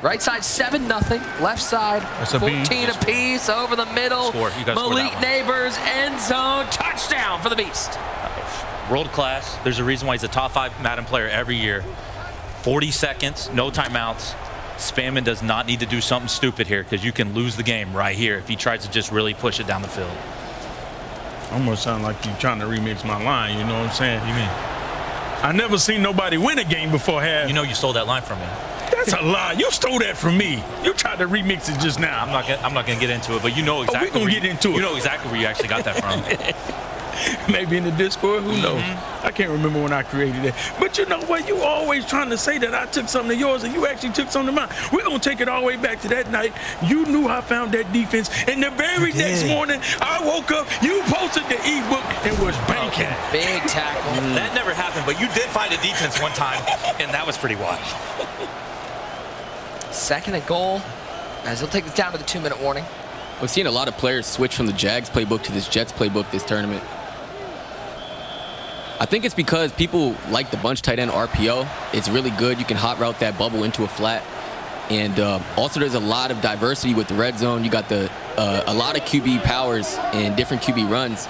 Right side 7-0. Left side 14 apiece over the middle. Malik Neighbors end zone touchdown for the Beast. World class. There's a reason why he's a top 5 Madden player every year. 40 seconds, no timeouts. Spamming does not need to do something stupid here because you can lose the game right here if he tries to just really push it down the field. Almost sound like you trying to remix my line. You know what I'm saying? You mean? I never seen nobody win a game before half. You know you stole that line from me. That's a lie. You stole that from me. You tried to remix it just now. I'm not gonna get into it, but you know exactly. We're gonna get into it. You know exactly where you actually got that from. Maybe in the Discord, who knows? I can't remember when I created it. But you know what? You always trying to say that I took something of yours and you actually took something of mine. We're going to take it all the way back to that night. You knew I found that defense. And the very next morning, I woke up, you posted the ebook and was banking. Big tackle. That never happened, but you did find a defense one time, and that was pretty wild. 2nd and goal, as he'll take this down to the 2-minute warning. We've seen a lot of players switch from the Jags playbook to this Jets playbook this tournament. I think it's because people like the bunch tight end RPO. It's really good. You can hot route that bubble into a flat. And also there's a lot of diversity with the red zone. You got a lot of QB powers and different QB runs.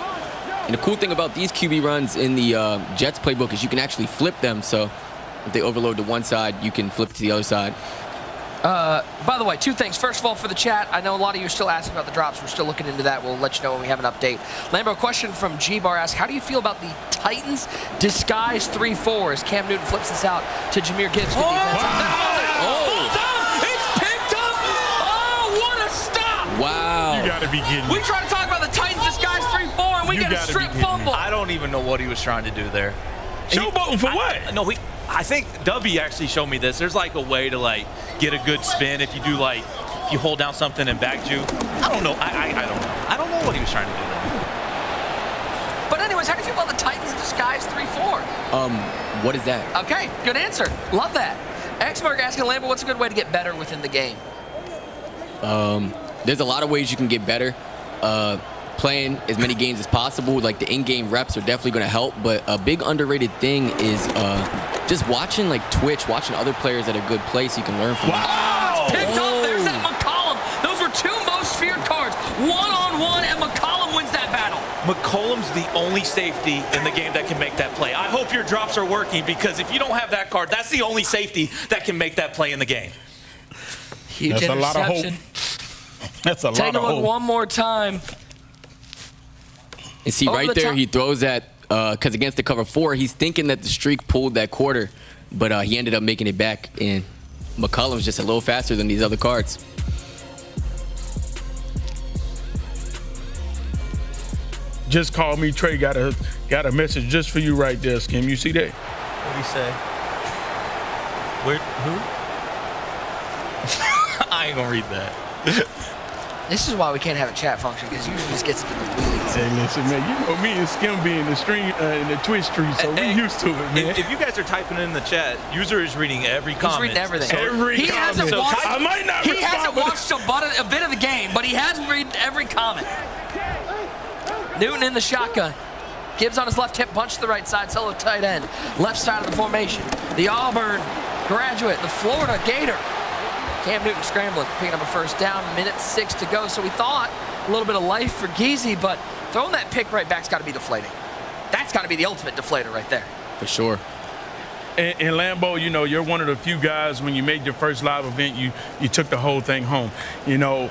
And the cool thing about these QB runs in the Jets playbook is you can actually flip them. So if they overload to one side, you can flip to the other side. By the way, 2 things. First of all, for the chat, I know a lot of you are still asking about the drops. We're still looking into that. We'll let you know when we have an update. Lambo, question from G-Bar asks, how do you feel about the Titans disguise 3-4 as Cam Newton flips this out to Jameer Gibbs? Good defense. It's picked up! Oh, what a stop! Wow. You got to be kidding me. We try to talk about the Titans disguise 3-4 and we get a strip fumble. I don't even know what he was trying to do there. Showboating for what? No, I think W actually showed me this. There's like a way to like get a good spin if you do like, if you hold down something and back you. I don't know. I don't know. I don't know what he was trying to do there. But anyways, how do you feel about the Titans disguise 3-4? What is that? Okay, good answer. Love that. Xmark asking Lambo, what's a good way to get better within the game? There's a lot of ways you can get better. Playing as many games as possible, like the in-game reps are definitely going to help, but a big underrated thing is just watching like Twitch, watching other players at a good place you can learn from. Wow! It's picked up. There's that McCollum. Those were 2 most feared cards. 1-on-1, and McCollum wins that battle. McCollum's the only safety in the game that can make that play. I hope your drops are working, because if you don't have that card, that's the only safety that can make that play in the game. Huge That's interception. a lot of hope. That's a lot of hope. Take a look one more time. And see, Over right the there, top. he throws that, because against the cover 4, he's thinking that the streak pulled that quarter, but he ended up making it back, and McCollum's just a little faster than these other cards. Just call me, Trey. Got a message just for you right there, Skim. You see that? What did he say? Who? I ain't gonna read that. This is why we can't have a chat function, because usually just gets into the weeds. Hey, listen, man. You know me and Skim be in the stream, in the Twitch stream, so we used to it, man. If you guys are typing in the chat, user is reading every comment. He's reading everything. Every He comment. hasn't watched, I might not he respond, hasn't but- watched a bit of the game, but he has read every comment. Newton in the shotgun. Gibbs on his left hip, punch to the right side, solo tight end. Left side of the formation. The Auburn graduate, the Florida Gator. Cam Newton scrambling, picking up a first down, 1:06 to go. So we thought a little bit of life for Geezy, but throwing that pick right back's got to be deflating. That's got to be the ultimate deflator right there. For sure. And Lambo, you know, you're one of the few guys, when you made your first live event, you took the whole thing home. You know,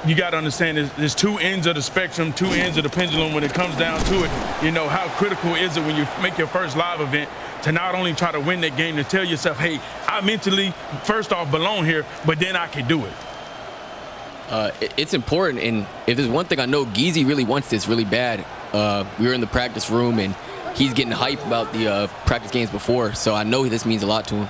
you got to understand there's 2 ends of the spectrum, 2 ends of the pendulum when it comes down to it. You know, how critical is it when you make your first live event to not only try to win that game, to tell yourself, hey, I mentally, first off, belong here, but then I can do it. It's important, and if there's one thing I know, Geezy really wants this really bad. We were in the practice room, and he's getting hype about the practice games before, so I know this means a lot to him.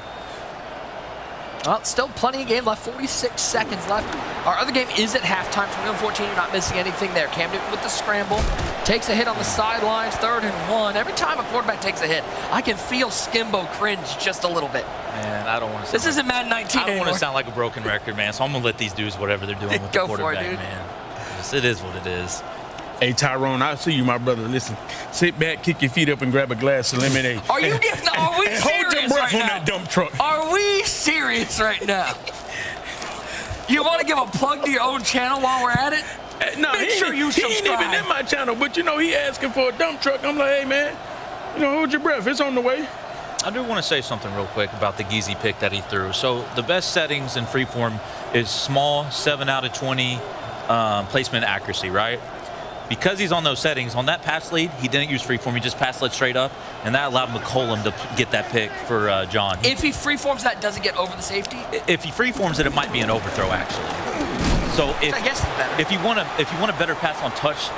Well, still plenty of game left, 46 seconds left. Our other game is at halftime, so 14, you're not missing anything there. Cam Newton with the scramble, takes a hit on the sidelines, 3rd and 1. Every time a quarterback takes a hit, I can feel Skimbo cringe just a little bit. Man, I don't want to. This isn't Madden 19 I don't anymore. want to sound like a broken record, man. So I'm gonna let these dudes whatever they're doing with Go the for it, quarterback, dude. man. It is what it is. Hey, Tyrone, I see you, my brother. Listen, sit back, kick your feet up, and grab a glass of lemonade. Are you getting? Are we and serious hold your breath right on now? that dump truck. Are we serious right now? You want to give a plug to your own channel while we're at it? No, Make sure you he ain't even subscribe. in my channel, but you know, he asking for a dump truck. I'm like, hey, man, you know, hold your breath. It's on the way. I do want to say something real quick about the Geezy pick that he threw. So the best settings in freeform is small, 7 out of 20 placement accuracy, right? Because he's on those settings, on that pass lead, he didn't use freeform. He just pass led straight up, and that allowed McCollum to get that pick for John. If he freeforms that, does it get over the safety? If he freeforms it, it might be an overthrow actually. So if, I guess it's better. if you want a better pass on touch,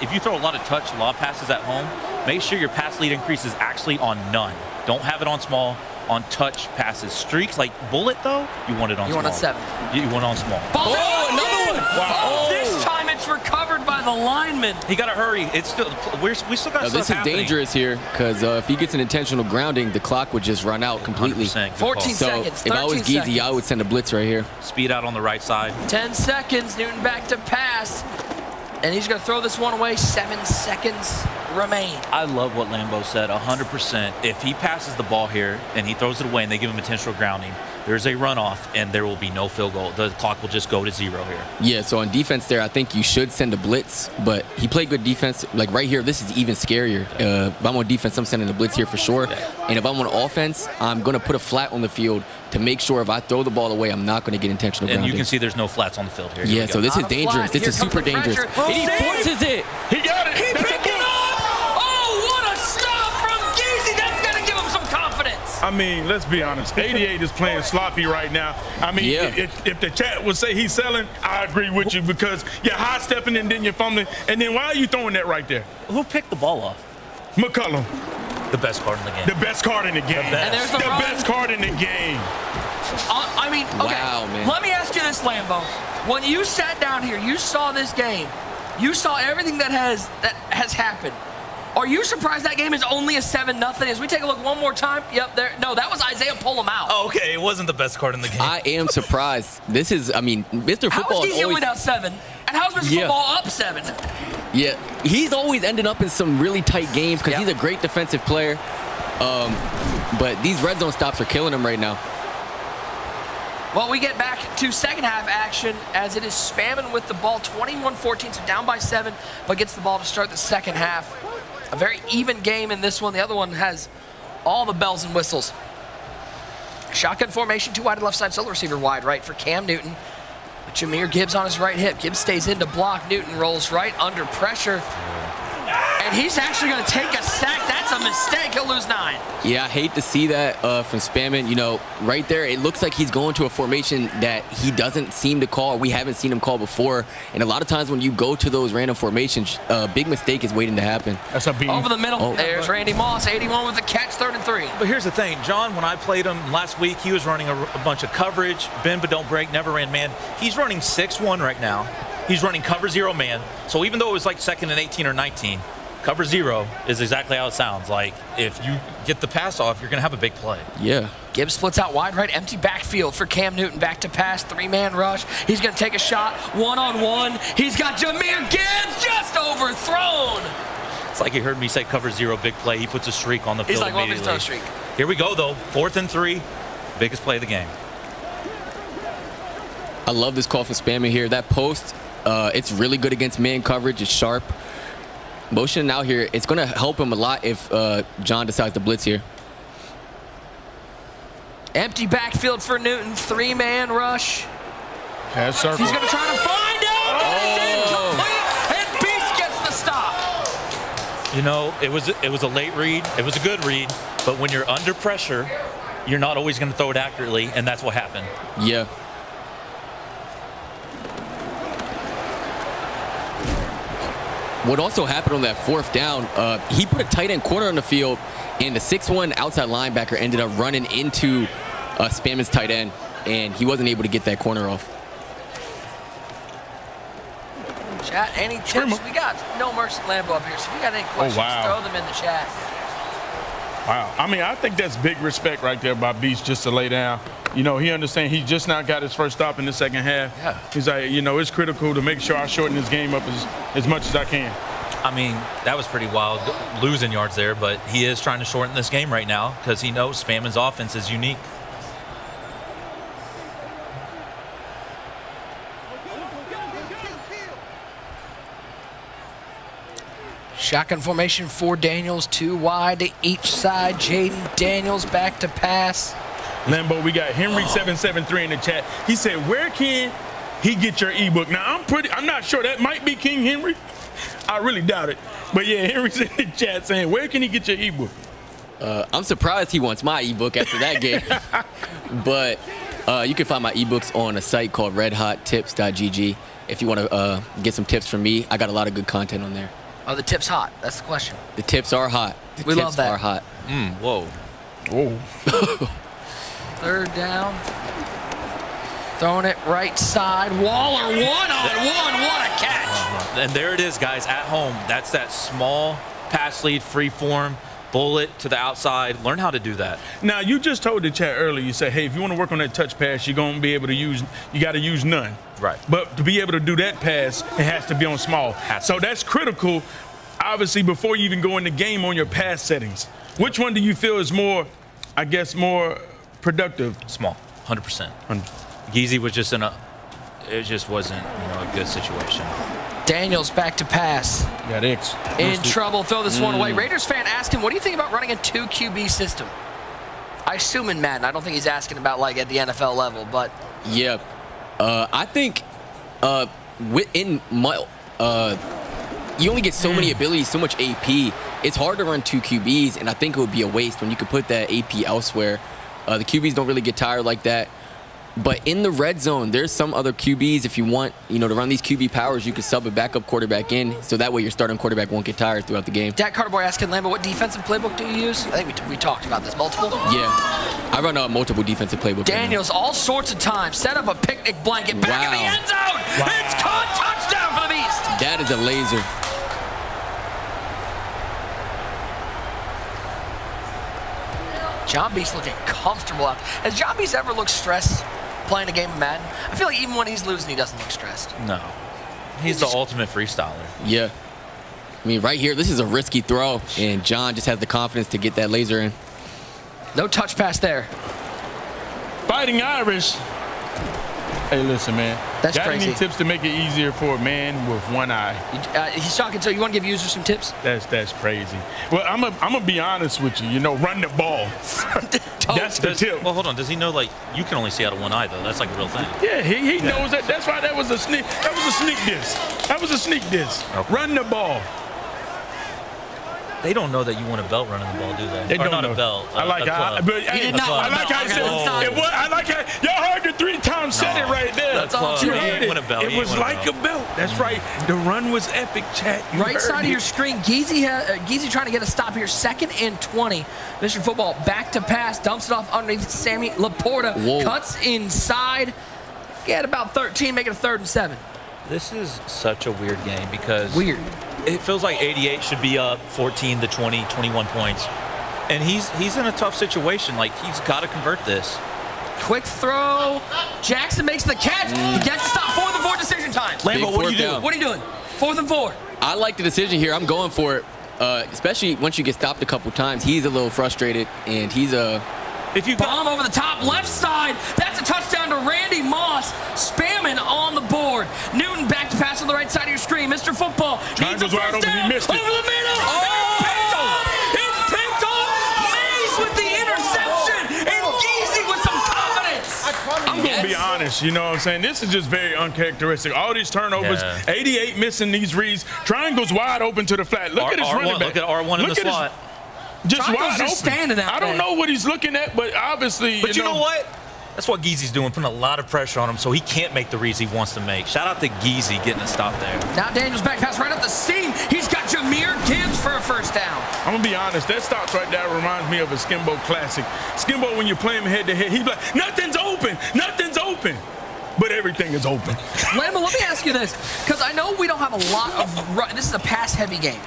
if you throw a lot of touch lob passes at home, make sure your pass lead increase is actually on none. Don't have it on small. On touch passes, streaks like bullet though, you want it on small. You want it 7. You want it on small. Ball another one! Wow. Oh, this time it's recovered by the lineman. He got to hurry. It's still we still got stuff This is happening. dangerous here, because if he gets an intentional grounding, the clock would just run out completely. 100%, good 14 call. So seconds. if I was 13 Geezy, seconds. I would send a blitz right here. Speed out on the right side. 10 seconds. Newton back to pass. And he's going to throw this one away. 7 seconds remain. I love what Lambo said, 100%. If he passes the ball here and he throws it away and they give him intentional grounding, there's a runoff and there will be no field goal. The clock will just go to 0 here. Yeah, so on defense there, I think you should send a blitz, but he played good defense. Like right here, this is even scarier. If I'm on defense, I'm sending a blitz here for sure. And if I'm on offense, I'm going to put a flat on the field to make sure if I throw the ball away, I'm not going to get intentional And grounding. you can see there's no flats on the field here. Yeah, so this is Not a dangerous. flat. This Here is comes super the dangerous. pressure. And he Save. forces it. He got it. He That's a picked it bullet. off! Oh, what a stop from Geezy! That's going to give him some confidence. I mean, let's be honest. 88 is playing sloppy right now. I mean, Yeah. if the chat would say he's selling, I agree with you, because you're high stepping and then you're fumbling. And then why are you throwing that right there? Who picked the ball off? McCollum. The best card in the game. The best card in the game. And there's the best card in the game. I mean, okay. Wow, man. Let me ask you this, Lambo. When you sat down here, you saw this game. You saw everything that has happened. Are you surprised that game is only a 7-0? As we take a look one more time, yep, there. No, that was Isaiah pull him out. Oh, okay, it wasn't the best card in the game. I am surprised. This is, I mean, Mr. Football How is he always, only down 7? And how's Mr. Football up 7? Yeah, he's always ending up in some really tight games because he's a great defensive player. But these red zone stops are killing him right now. Well, we get back to second half action as it is spamming with the ball, 21-14, so down by 7, but gets the ball to start the second half. A very even game in this one. The other one has all the bells and whistles. Shotgun formation, 2 wide left side, solo receiver wide right for Cam Newton. With Jahmyr Gibbs on his right hip. Gibbs stays in to block. Newton rolls right under pressure. And he's actually going to take a sack. That's a mistake. He'll lose 9. Yeah, I hate to see that from Spamming. You know, right there, it looks like he's going to a formation that he doesn't seem to call. We haven't seen him call before. And a lot of times when you go to those random formations, a big mistake is waiting to happen. That's a beat. Over the middle. There's Randy Moss, 81 with the catch, 3rd and 3. But here's the thing, John, when I played him last week, he was running a bunch of coverage, bend but don't break, never ran man. He's running 6-1 right now. He's running cover 0 man. So even though it was like 2nd and 18 or 19, cover 0 is exactly how it sounds. Like, if you get the pass off, you're going to have a big play. Yeah. Gibbs splits out wide right, empty backfield for Cam Newton. Back to pass, 3-man rush. He's going to take a shot, 1-on-1. He's got Jahmyr Gibbs just overthrown. It's like he heard me say cover 0, big play. He puts a streak on the field immediately. He's like, well, streak. Here we go, though. 4th and 3. Biggest play of the game. I love this call for Spamming here. That post, it's really good against man coverage. It's sharp. Motion out here, it's going to help him a lot if John decides to blitz here. Empty backfield for Newton, 3-man rush. Pass circle. He's going to try to find out, and it's incomplete, and Beast gets the stop. You know, it was a late read. It was a good read, but when you're under pressure, you're not always going to throw it accurately, and that's what happened. Yeah. What also happened on that 4th down, he put a tight end corner on the field, and the 6'1" outside linebacker ended up running into Spamming's tight end, and he wasn't able to get that corner off. Chat, any tips? We got No Mercy Lambo up here, so if you got any questions, throw them in the chat. Wow. I mean, I think that's big respect right there by Beast just to lay down. You know, he understands he just now got his first stop in the second half. Yeah. He's like, you know, it's critical to make sure I shorten this game up as much as I can. I mean, that was pretty wild, losing yards there, but he is trying to shorten this game right now because he knows Spamming's offense is unique. Shotgun formation for Daniels, 2 wide to each side. Jaden Daniels back to pass. Lambo, we got Henry773 in the chat. He said, where can he get your ebook? Now, I'm not sure. That might be King Henry. I really doubt it. But yeah, Henry's in the chat saying, where can he get your ebook? I'm surprised he wants my ebook after that game. But you can find my ebooks on a site called redhottips.gg. If you want to get some tips from me, I got a lot of good content on there. Are the tips hot? That's the question. The tips are hot. We love that. Are hot. Whoa. 3rd down. Throwing it right side. Waller, 1-on-1. What a catch. And there it is, guys, at home. That's that small pass lead, free form, bullet to the outside. Learn how to do that. Now, you just told the chat earlier, you said, hey, if you want to work on that touch pass, you're going to be able to use, you got to use none. Right. But to be able to do that pass, it has to be on small. So that's critical, obviously, before you even go in the game on your pass settings. Which one do you feel is more, I guess, more productive? Small, 100%. Geezy was just it just wasn't, a good situation. Daniels back to pass. Got X. In trouble, throw this one away. Raiders fan asked him, what do you think about running a 2 QB system? I assume in Madden. I don't think he's asking about like at the NFL level, but. Yeah. I think in my, you only get so many abilities, so much AP. It's hard to run 2 QBs, and I think it would be a waste when you could put that AP elsewhere. The QBs don't really get tired like that. But in the red zone, there's some other QBs. If you want, to run these QB powers, you can sub a backup quarterback in, so that way your starting quarterback won't get tired throughout the game. Dak Carterboy asking Lambo, what defensive playbook do you use? I think we talked about this. Multiple? Yeah, I run multiple defensive playbooks. Daniels, all sorts of times, set up a picnic blanket back in the end zone. It's caught, touchdown for the Beast. That is a laser. John Beast looking comfortable out. Has John Beast ever looked stressed playing a game of Madden? I feel like even when he's losing, he doesn't look stressed. No. He's the ultimate freestyler. Yeah. I mean, right here, this is a risky throw, and John just has the confidence to get that laser in. No touch pass there. Fighting Irish. Hey, listen, man. That's got crazy. any tips to make it easier for a man with one eye? He's talking to you. Want to give users some tips? That's crazy. Well, I'm gonna be honest with you. Run the ball. That's the tip. Well, hold on. Does he know, you can only see out of one eye, though? That's like a real thing. Yeah, he knows that. That's why that was a sneak. That was a sneak diss. That was a sneak diss. Okay. Run the ball. They don't know that you want a belt running the ball, do they? They or don't not know. a belt. I like how. But hey, I like how I said. I like how y'all heard the 3 times said it right there. That's all. You heard it. It was like a belt. That's right. The run was epic, chat. You right side of your screen, Geezy trying to get a stop here. 2nd and 20. Mr. Football back to pass, dumps it off underneath Sammy Laporta. Whoa. Cuts inside. Get about 13, make it a 3rd and 7. This is such a weird game because it feels like 88 should be up 14 to 20, 21 points. And he's in a tough situation. He's got to convert this. Quick throw. Jackson makes the catch. He gets to stop. 4th and 4 decision time. Lambo, what are you doing? What are you doing? 4th and 4. I like the decision here. I'm going for it, especially once you get stopped a couple times. He's a little frustrated, and he's If you bomb over the top left side, that's a touchdown to Randy Moss. Spamming on the board. Newton back to pass on the right side of your screen. Mr. Football needs a first down. He missed it. Over the middle. It's picked off. Mays with the interception. And Geezy with some confidence. I'm going to be honest. You know what I'm saying? This is just very uncharacteristic. All these turnovers. 88 missing these reads. Triangles wide open to the flat. Look at his running back. Look at R1 in the slot. Just wide open. Standing out I don't know what he's looking at, but obviously, But you know what? That's what Geezy's doing, putting a lot of pressure on him so he can't make the reads he wants to make. Shout out to Geezy getting a stop there. Now Daniels back pass right up the seam. He's got Jahmyr Gibbs for a first down. I'm going to be honest. That stops right there reminds me of a Skimbo classic. Skimbo, when you play him head-to-head, he's like, nothing's open. Nothing's open. But everything is open. Lambo, let me ask you this, because I know we don't have a lot of this is a pass-heavy game.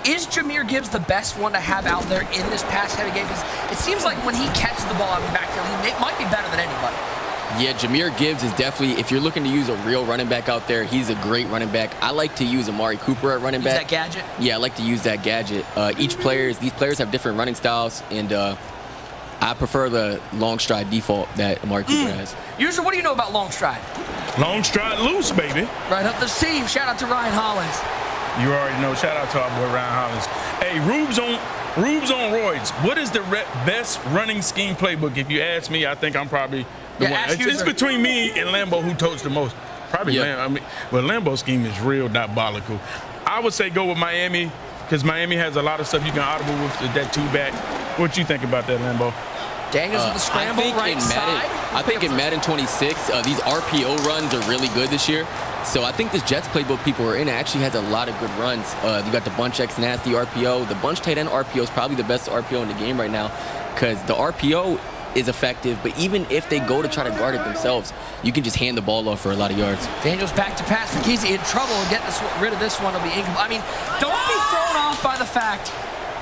Is Jahmyr Gibbs the best one to have out there in this pass-heavy game? Because it seems like when he catches the ball out of the backfield, he might be better than anybody. Yeah, Jahmyr Gibbs is definitely, if you're looking to use a real running back out there, he's a great running back. I like to use Amari Cooper at running back. Use that gadget? Yeah, I like to use that gadget. These players have different running styles, and I prefer the long stride default that Amari Cooper has. User, what do you know about long stride? Long stride loose, baby. Right up the seam. Shout out to Ryan Hollins. You already know. Shout out to our boy Ryan Hollins. Hey, Rubes on roids. What is the best running scheme playbook? If you ask me, I think I'm probably the one. It's between me and Lambo who totes the most. Probably Lambo. Lambo's scheme is real diabolical. I would say go with Miami because Miami has a lot of stuff you can audible with that 2-back. What you think about that, Lambo? Daniels with the scramble right side. I think in Madden 26, these RPO runs are really good this year. So I think this Jets playbook people are in actually has a lot of good runs. You got the bunch X nasty RPO. The bunch tight end RPO is probably the best RPO in the game right now because the RPO is effective, but even if they go to try to guard it themselves, you can just hand the ball off for a lot of yards. Daniels back to pass for Geezy in trouble. Get rid of this one. It'll be incomplete. I mean, don't be thrown off by the fact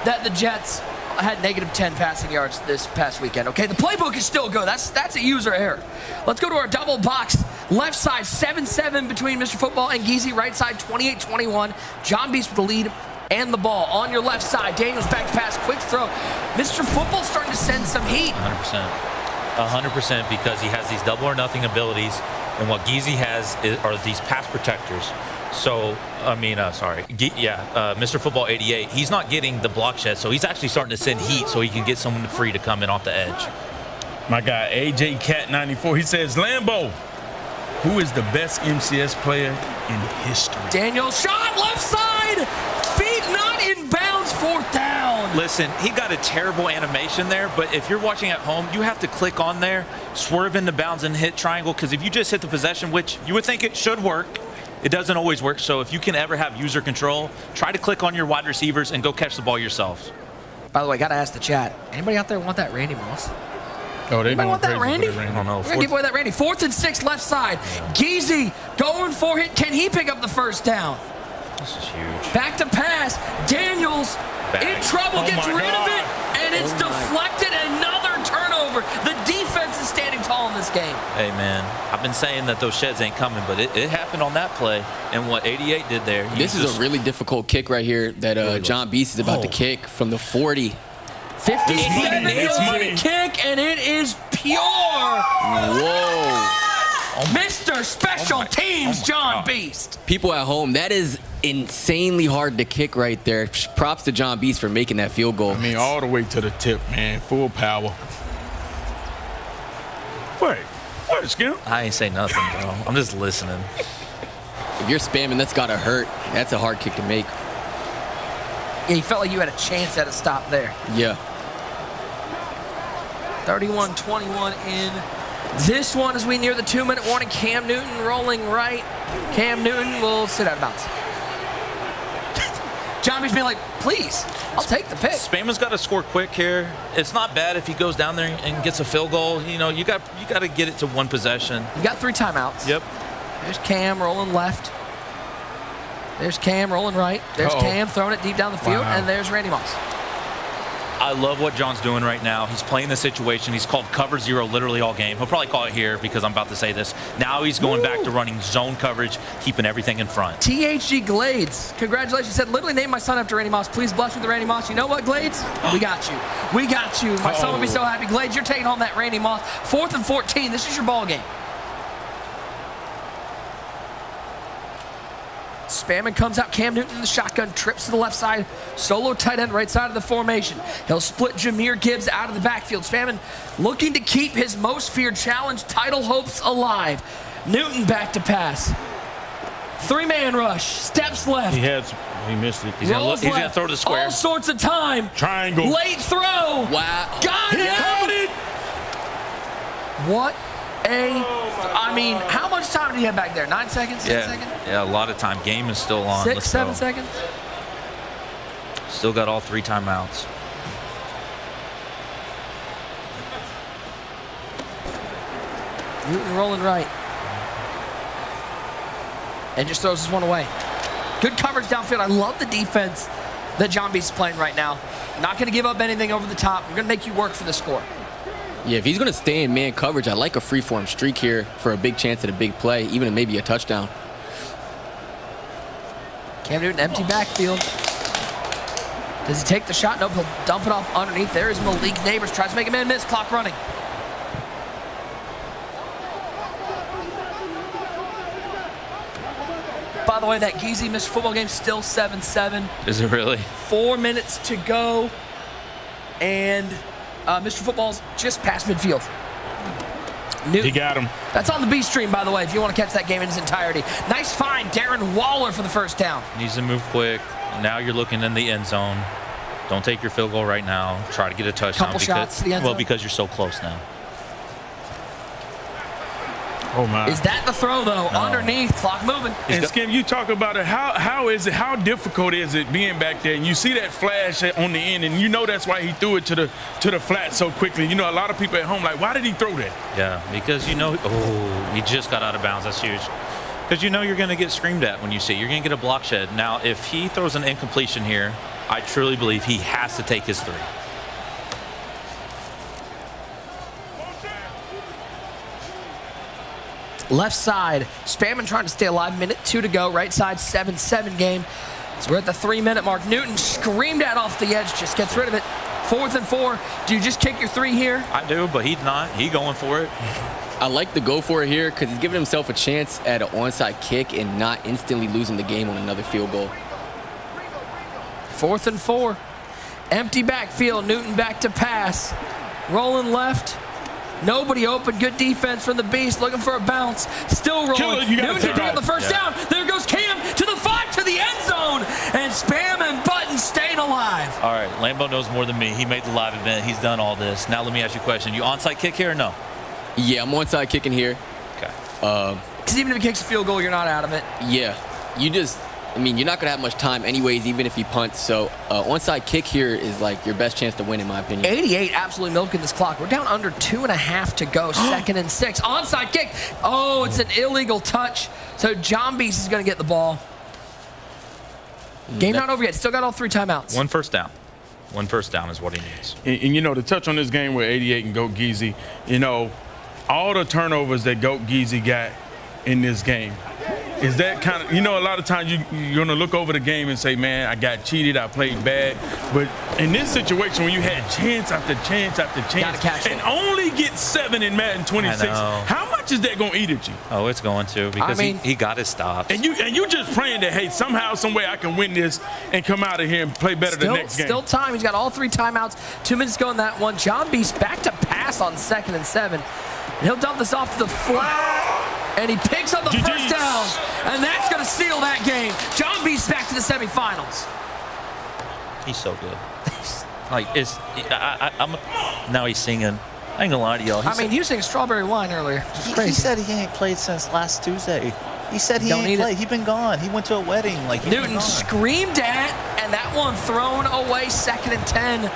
that the Jets had -10 passing yards this past weekend. Okay, the playbook is still good. That's a user error. Let's go to our double box. Left side, 7-7 between Mr. Football and Geezy. Right side, 28-21. John Beast with the lead and the ball. On your left side, Daniels back to pass, quick throw. Mr. Football starting to send some heat. 100% because he has these double or nothing abilities, and what Geezy has are these pass protectors. So, Mr. Football 88, he's not getting the block shed, so he's actually starting to send heat so he can get someone free to come in off the edge. My guy, AJ Cat 94, he says, Lambo, who is the best MCS player in history? Daniel shot left side, feet not in bounds, 4th down. Listen, he got a terrible animation there, but if you're watching at home, you have to click on there, swerve into bounds, and hit triangle, because if you just hit the possession, which you would think it should work, it doesn't always work. So if you can ever have user control, try to click on your wide receivers and go catch the ball yourselves. By the way, got to ask the chat. Anybody out there want that Randy Moss? Oh, they Anybody want that Randy? I don't know. We're going to give away that Randy. 4th and 6 left side. Geezy going for it. Can he pick up the first down? This is huge. Back to pass. Daniels in trouble, gets rid of it, and it's deflected. Another turnover. The defense is standing tall in this game. Hey, man, I've been saying that those sheds ain't coming, but it happened on that play. And what 88 did there. This is a really difficult kick right here that John Beast is about to kick from the 40. 57-yard kick, and it is pure. Whoa. Mr. Special Teams, John Beast. People at home, that is insanely hard to kick right there. Props to John Beast for making that field goal. I mean, all the way to the tip, man. Full power. Wait, what, Skim? I ain't say nothing, bro. I'm just listening. If you're spamming, that's got to hurt. That's a hard kick to make. Yeah, you felt like you had a chance at a stop there. Yeah. 31-21 in this one as we near the 2-minute warning. Cam Newton rolling right. Cam Newton will sit out of bounds. John Beast being like, please, I'll take the pick. Spaman's got to score quick here. It's not bad if he goes down there and gets a field goal. You know, you got to get it to one possession. You got 3 timeouts. Yep. There's Cam rolling left. There's Cam rolling right. There's Cam throwing it deep down the field. And there's Randy Moss. I love what John's doing right now. He's playing the situation. He's called cover 0 literally all game. He'll probably call it here because I'm about to say this. Now he's going back to running zone coverage, keeping everything in front. THG Glades, congratulations. Said, literally named my son after Randy Moss. Please bless me with the Randy Moss. You know what, Glades? We got you. We got you. My son will be so happy. Glades, you're taking home that Randy Moss. 4th and 14. This is your ball game. Spamming comes out. Cam Newton in the shotgun, trips to the left side. Solo tight end right side of the formation. He'll split Jahmyr Gibbs out of the backfield. Spamming looking to keep his most feared challenge title hopes alive. Newton back to pass. 3-man rush. Steps left. He missed it. He's going to throw the square. All sorts of time. Triangle. Late throw. Wow. Got it. What I mean, how much time did he have back there? 9 seconds? 10 seconds? Yeah, a lot of time. Game is still on. 6, 7 seconds? Still got all 3 timeouts. Newton rolling right. And just throws this one away. Good coverage downfield. I love the defense that John Beast is playing right now. Not going to give up anything over the top. We're going to make you work for the score. Yeah, if he's going to stay in man coverage, I like a free-form streak here for a big chance at a big play, even maybe a touchdown. Cam Newton, empty backfield. Does he take the shot? Nope, he'll dump it off underneath. There is Malik Neighbors. Tries to make a man miss. Clock running. By the way, that Geezy Mr. Football game still 7-7. Is it really? 4 minutes to go. And Mr. Football's just past midfield. He got him. That's on the B stream, by the way, if you want to catch that game in its entirety. Nice find, Darren Waller for the first down. Needs to move quick. Now you're looking in the end zone. Don't take your field goal right now. Try to get a touchdown. Couple shots to the end zone. Well, because you're so close now. Oh my! Is that the throw though? No. Underneath, clock moving. And Skim, you talk about it. How difficult is it being back there? And you see that flash on the end, and you know that's why he threw it to the flat so quickly. You know, a lot of people at home like, why did he throw that? Yeah, because you know, he just got out of bounds. That's huge. Because you know you're going to get screamed at when you see it. You're going to get a block shed. Now, if he throws an incompletion here, I truly believe he has to take his 3. Left side, Spamming trying to stay alive. Minute 2 to go. Right side, 7-7 game. So we're at the 3-minute mark. Newton screamed at off the edge, just gets rid of it. 4th and 4. Do you just kick your 3 here? I do, but he's not. He's going for it. I like the go for it here because he's giving himself a chance at an onside kick and not instantly losing the game on another field goal. 4th and 4. Empty backfield. Newton back to pass. Rolling left. Nobody open. Good defense from the Beast. Looking for a bounce. Still rolling. Newton can pick up the first down. There goes Cam to the 5 to the end zone. And Spam and Button staying alive. All right, Lambo knows more than me. He made the live event. He's done all this. Now let me ask you a question. You onside kick here or no? Yeah, I'm onside kicking here. Okay. Because even if he kicks a field goal, you're not out of it. Yeah. You're not going to have much time anyways, even if he punts. So onside kick here is like your best chance to win, in my opinion. 88 absolutely milking this clock. We're down under 2.5 to go. 2nd and 6. Onside kick. Oh, it's an illegal touch. So John Beast is going to get the ball. Game not over yet. Still got all 3 timeouts. 1 first down. 1 first down is what he needs. And to touch on this game with 88 and Goat Geezy, all the turnovers that Goat Geezy got in this game, is that kind of, a lot of times you're going to look over the game and say, man, I got cheated, I played bad. But in this situation, when you had chance after chance after chance and only get 7 in Madden 26, how much is that going to eat at you? Oh, it's going to, because he got his stops. And you just praying that, hey, somehow, some way I can win this and come out of here and play better the next game. Still time. He's got all 3 timeouts. 2 minutes to go in that one. John Beast back to pass on 2nd and 7. And he'll dump this off to the flat. And he picks up the first down. And that's going to seal that game. John Beast back to the semifinals. He's so good. Now he's singing. I ain't gonna lie to y'all. He was singing Strawberry Wine earlier. He said he ain't played since last Tuesday. He said he ain't played. He's been gone. He went to a wedding. Newton screamed at, and that one thrown away. 2nd and 10.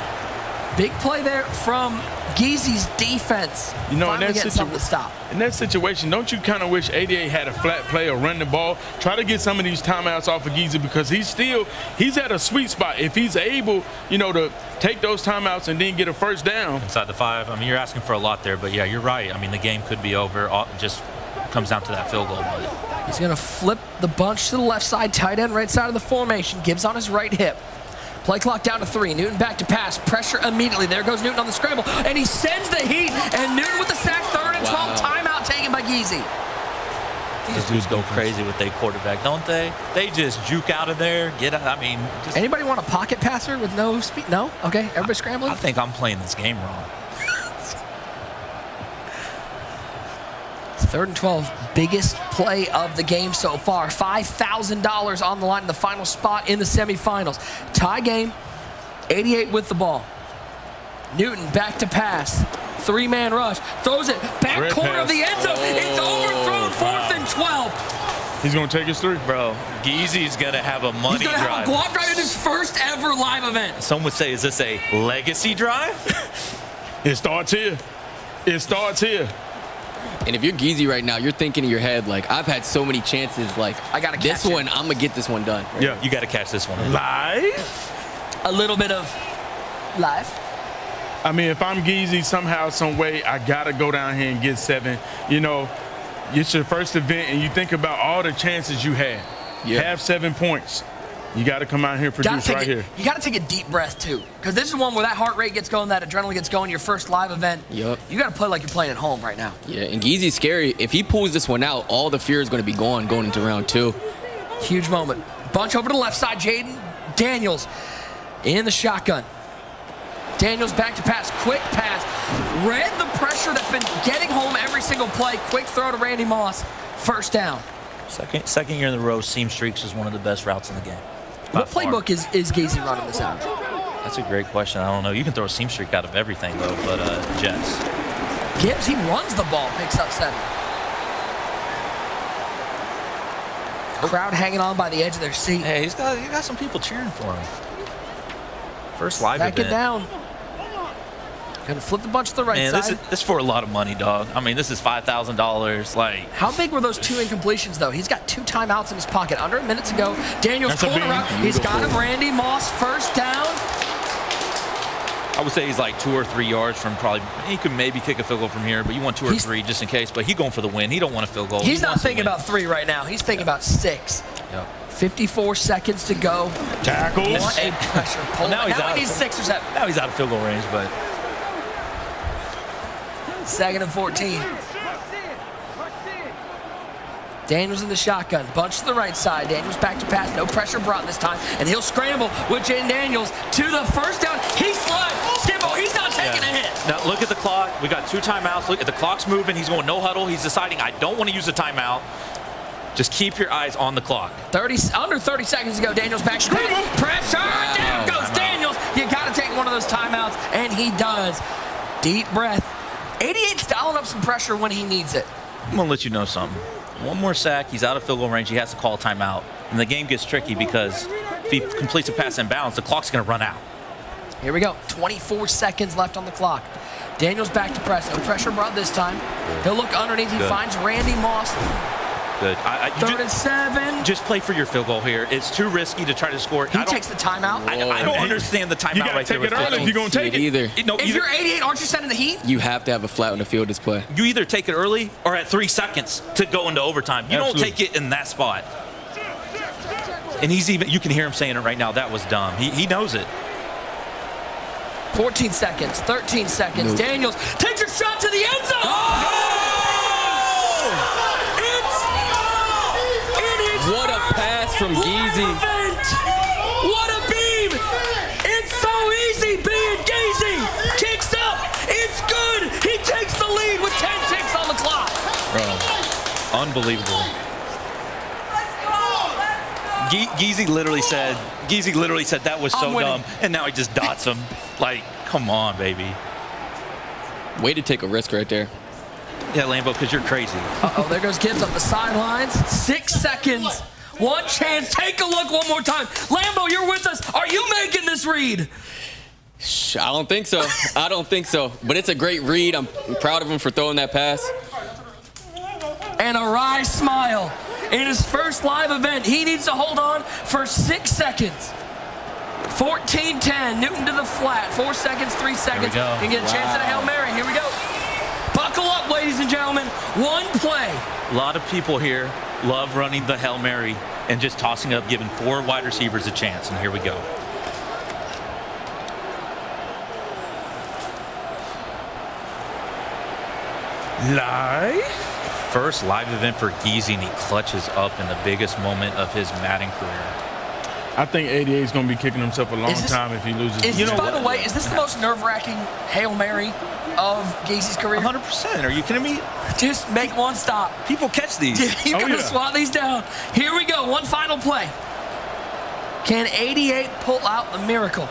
Big play there from Geezy's defense. Finally getting something to stop. In that situation, don't you kind of wish 88 had a flat play or run the ball? Try to get some of these timeouts off of Geezy, because he's at a sweet spot. If he's able, to take those timeouts and then get a first down. Inside the 5. You're asking for a lot there, but yeah, you're right. The game could be over. It just comes down to that field goal. He's going to flip the bunch to the left side, tight end, right side of the formation. Gibbs on his right hip. Play clock down to 3. Newton back to pass. Pressure immediately. There goes Newton on the scramble. And he sends the heat. And Newton with the sack. 3rd and 12. Timeout taken by Geezy. These dudes go crazy with their quarterback, don't they? They just juke out of there. Get out. Anybody want a pocket passer with no speed? No? Okay. Everybody scrambling? I think I'm playing this game wrong. 3rd and 12, biggest play of the game so far. $5,000 on the line in the final spot in the semifinals. Tie game, 88 with the ball. Newton back to pass. 3-man rush. Throws it back corner of the end zone. It's overthrown. 4th and 12. He's going to take us through. Bro, Geezy's going to have a money drive. He's going to have a guap drive in his first ever live event. Some would say, is this a legacy drive? It starts here. It starts here. And if you're Geezy right now, you're thinking in your head, I've had so many chances, I got to catch this one, I'm going to get this one done. Right? Yeah. You got to catch this one. Live? A little bit of live. If I'm Geezy, somehow, some way, I got to go down here and get 7. It's your first event, and you think about all the chances you had. Yeah. Have 7 points. You got to come out here and produce right here. You got to take a deep breath, too, because this is one where that heart rate gets going, that adrenaline gets going, your first live event. Yep. You got to play like you're playing at home right now. Yeah, and Geezy's scary. If he pulls this one out, all the fear is going to be gone going into round 2. Huge moment. Bunch over to the left side. Jaden Daniels in the shotgun. Daniels back to pass. Quick pass. Read the pressure that's been getting home every single play. Quick throw to Randy Moss. First down. Second year in a row, seam streaks is one of the best routes in the game. What playbook is Geezy running this out? That's a great question. I don't know. You can throw a seam streak out of everything, though, but Jets. Gibbs, he runs the ball, picks up 7. Crowd hanging on by the edge of their seat. Hey, he's got some people cheering for him. First live event. Back it down. Gonna flip the bunch to the right side. This is for a lot of money, dog. This is $5,000. How big were those 2 incompletions, though? He's got 2 timeouts in his pocket. Under a minute to go. Daniels corner route. He's got him. Randy Moss, first down. I would say he's 2 or 3 yards from probably. He could maybe kick a field goal from here, but you want 2 or 3 just in case. But he's going for the win. He don't want a field goal. He's not thinking about 3 right now. He's thinking about 6. Yep. 54 seconds to go. Tackles. What a pressure pull. Now he needs 6 or 7. Now he's out of field goal range, but. 2nd and 14. Daniels in the shotgun. Bunch to the right side. Daniels back to pass. No pressure brought this time. And he'll scramble with Jaden Daniels to the first down. He slides. Skippo, he's not taking a hit. Now look at the clock. We got 2 timeouts. Look at the clock's moving. He's going no huddle. He's deciding I don't want to use a timeout. Just keep your eyes on the clock. Under 30 seconds to go. Daniels back. Pressure. Down goes Daniels. You got to take one of those timeouts, and he does. Deep breath. 88's dialing up some pressure when he needs it. I'm going to let you know something. One more sack. He's out of field goal range. He has to call a timeout. And the game gets tricky because if he completes a pass in bounds, the clock's going to run out. Here we go. 24 seconds left on the clock. Daniels back to press. No pressure brought this time. He'll look underneath. He finds Randy Moss. Good. 3rd and 7. Just play for your field goal here. It's too risky to try to score. He takes the timeout. I don't understand the timeout right there. You got to take it early if you're going to take it. Either. If you're 88, aren't you setting the heat? You have to have a flat on the field display. You either take it early or at 3 seconds to go into overtime. You don't take it in that spot. And you can hear him saying it right now. That was dumb. He knows it. 14 seconds, 13 seconds. Nope. Daniels takes a shot to the end zone. What a pass from Geezy. What a beam. It's so easy being Geezy. Kicks up. It's good. He takes the lead with 10 ticks on the clock. Bro, unbelievable. Geezy literally said that was so dumb, and now he just dots him. Like, come on, baby. Way to take a risk right there. Yeah, Lambo, because you're crazy. Uh-oh, there goes Gibbs up the sidelines. 6 seconds. One chance. Take a look one more time. Lambo, you're with us. Are you making this read? I don't think so. I don't think so. But it's a great read. I'm proud of him for throwing that pass. And a wry smile. In his first live event, he needs to hold on for 6 seconds. 14-10, Newton to the flat. 4 seconds, 3 seconds. Can get a chance at a Hail Mary. Here we go. Buckle up, ladies and gentlemen. One play. A lot of people here love running the Hail Mary and just tossing up, giving 4 wide receivers a chance. And here we go. Live. First live event for Geezy, and he clutches up in the biggest moment of his Madden career. I think 88 is going to be kicking himself a long time if he loses. By the way, is this the most nerve-wracking Hail Mary of Geezy's career? 100%. Are you kidding me? Just make one stop. People catch these. You gotta swat these down. Here we go. One final play. Can 88 pull out the miracle?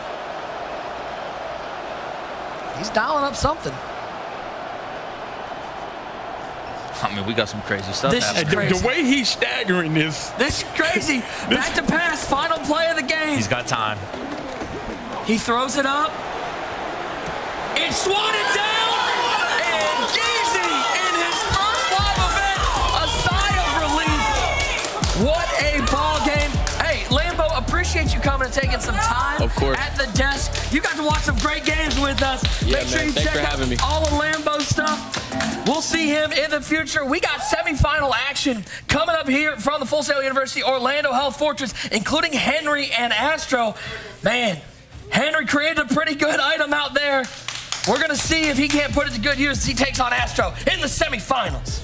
He's dialing up something. I mean, we got some crazy stuff This happening. is crazy. The way he's staggering this. This is crazy. Back to pass. Final play of the game. He's got time. He throws it up. It's swatted down. And Geezy in his first live event, a sigh of relief. What a ball game. Hey, Lambo, appreciate you coming and taking some time at the desk. You got to watch some great games with us. Yeah, Make sure man. you Thanks check for out having me. all of Lambo's stuff. We'll see him in the future. We got semifinal action coming up here from the Full Sail University Orlando Health Fortress, including Henry and Astro. Man, Henry created a pretty good item out there. We're going to see if he can't put it to good use as he takes on Astro in the semifinals.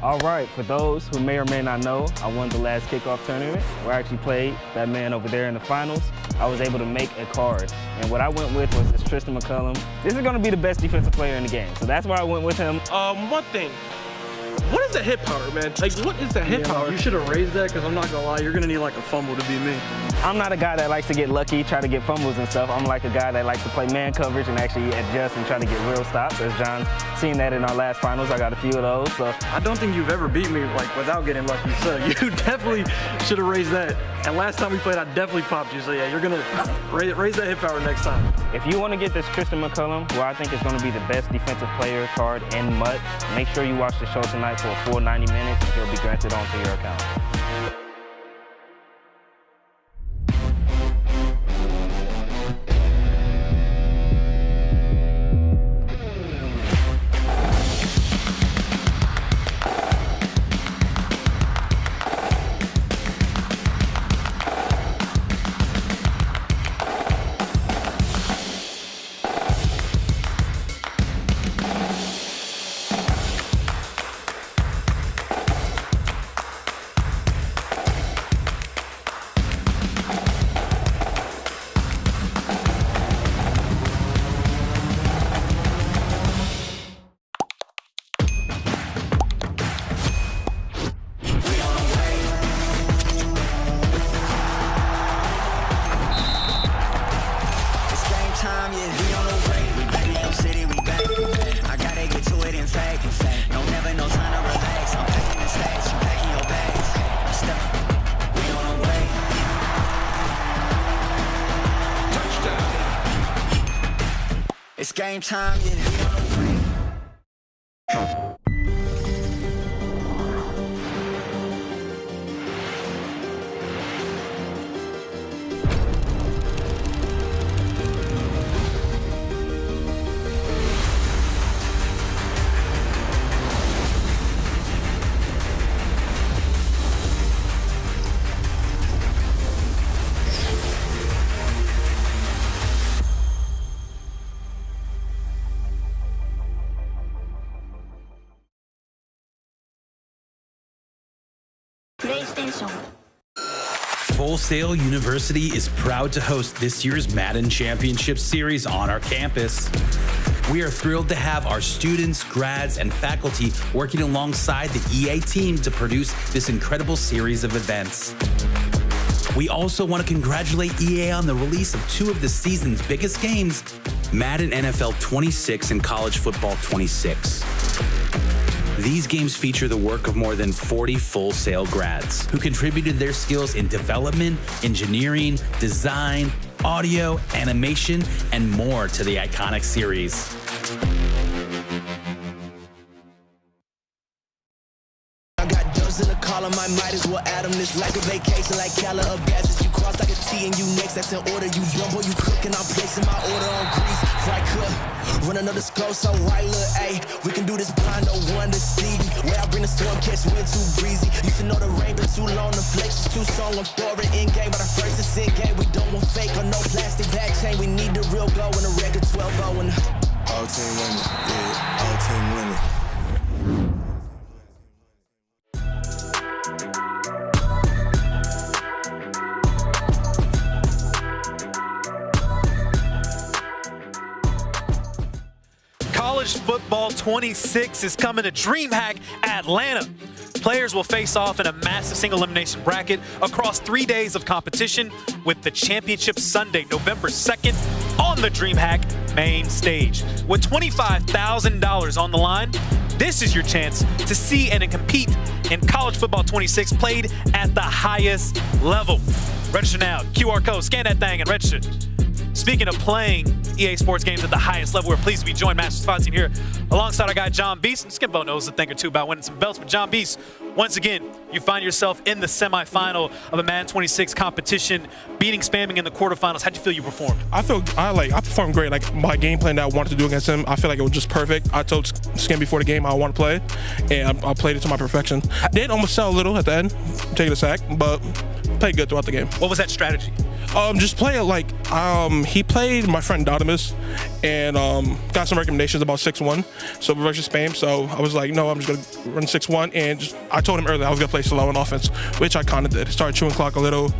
All right, for those who may or may not know, I won the last kickoff tournament where I actually played that man over there in the finals. I was able to make a card, and what I went with was this Tristan McCullum. This is gonna be the best defensive player in the game, so that's why I went with him. One thing. What is the hit power, man? Like, what is the hit power? You should have raised that, because I'm not going to lie, you're going to need like a fumble to beat me. I'm not a guy that likes to get lucky, try to get fumbles and stuff. I'm like a guy that likes to play man coverage and actually adjust and try to get real stops. As John seen that in our last finals, I got a few of those. So I don't think you've ever beat me like without getting lucky, so you definitely should have raised that. And last time we played, I definitely popped you, so yeah, you're going to raise that hit power next time. if you want to get this Tristan McCullum, who I think is going to be the best defensive player card in MUT, make sure you watch the show tonight for a full 90 minutes and he'll be granted onto your account. It's game time, yeah. Full Sail University is proud to host this year's Madden Championship Series on our campus. We are thrilled to have our students, grads, and faculty working alongside the EA team to produce this incredible series of events. We also want to congratulate EA on the release of two of the season's biggest games, Madden NFL 26 and College Football 26. These games feature the work of more than 40 Full Sail grads who contributed their skills in development, engineering, design, audio, animation, and more to the iconic series. In the column, I might as well add them. This like a vacation, like Cala of gadgets. You cross like a T and you next, that's in order. You jump or you cooking, I'm placing my order on grease. Fry cook, run another scroll, so right, look, ayy. We can do this blind, no wonder, Stevie. Where I bring the storm, catch wind too breezy. You should know the rain been too long, the flex is too strong. I'm throwing in game, but the first is in game. We don't want fake or no plastic back chain. We need the real go and the record 12-0 and all team winning, yeah, all team winning. College Football 26 is coming to DreamHack Atlanta. Players will face off in a massive single elimination bracket across 3 days of competition with the championship Sunday, November 2nd on the DreamHack main stage. With $25,000 on the line, this is your chance to see and compete in College Football 26 played at the highest level. Register now, QR code, scan that thing and register. Speaking of playing EA Sports games at the highest level, we're pleased to be joined, Master Fonzie here, alongside our guy John Beast. And Skimbo knows a thing or two about winning some belts, but John Beast, once again, you find yourself in the semifinal of a Madden 26 competition, beating Spamming in the quarterfinals. How'd you feel you performed? I performed great. Like my game plan that I wanted to do against him, I feel like it was just perfect. I told Skim before the game I want to play, and I played it to my perfection. I did almost sell a little at the end, taking a sack, but played good throughout the game. What was that strategy? Just play it like he played my friend Dotimus and got some recommendations about 6-1, so versus Spam. So I was like, no, I'm just gonna run 6-1, and I told him earlier I was gonna play slow on offense, which I kind of did. Started chewing clock a little,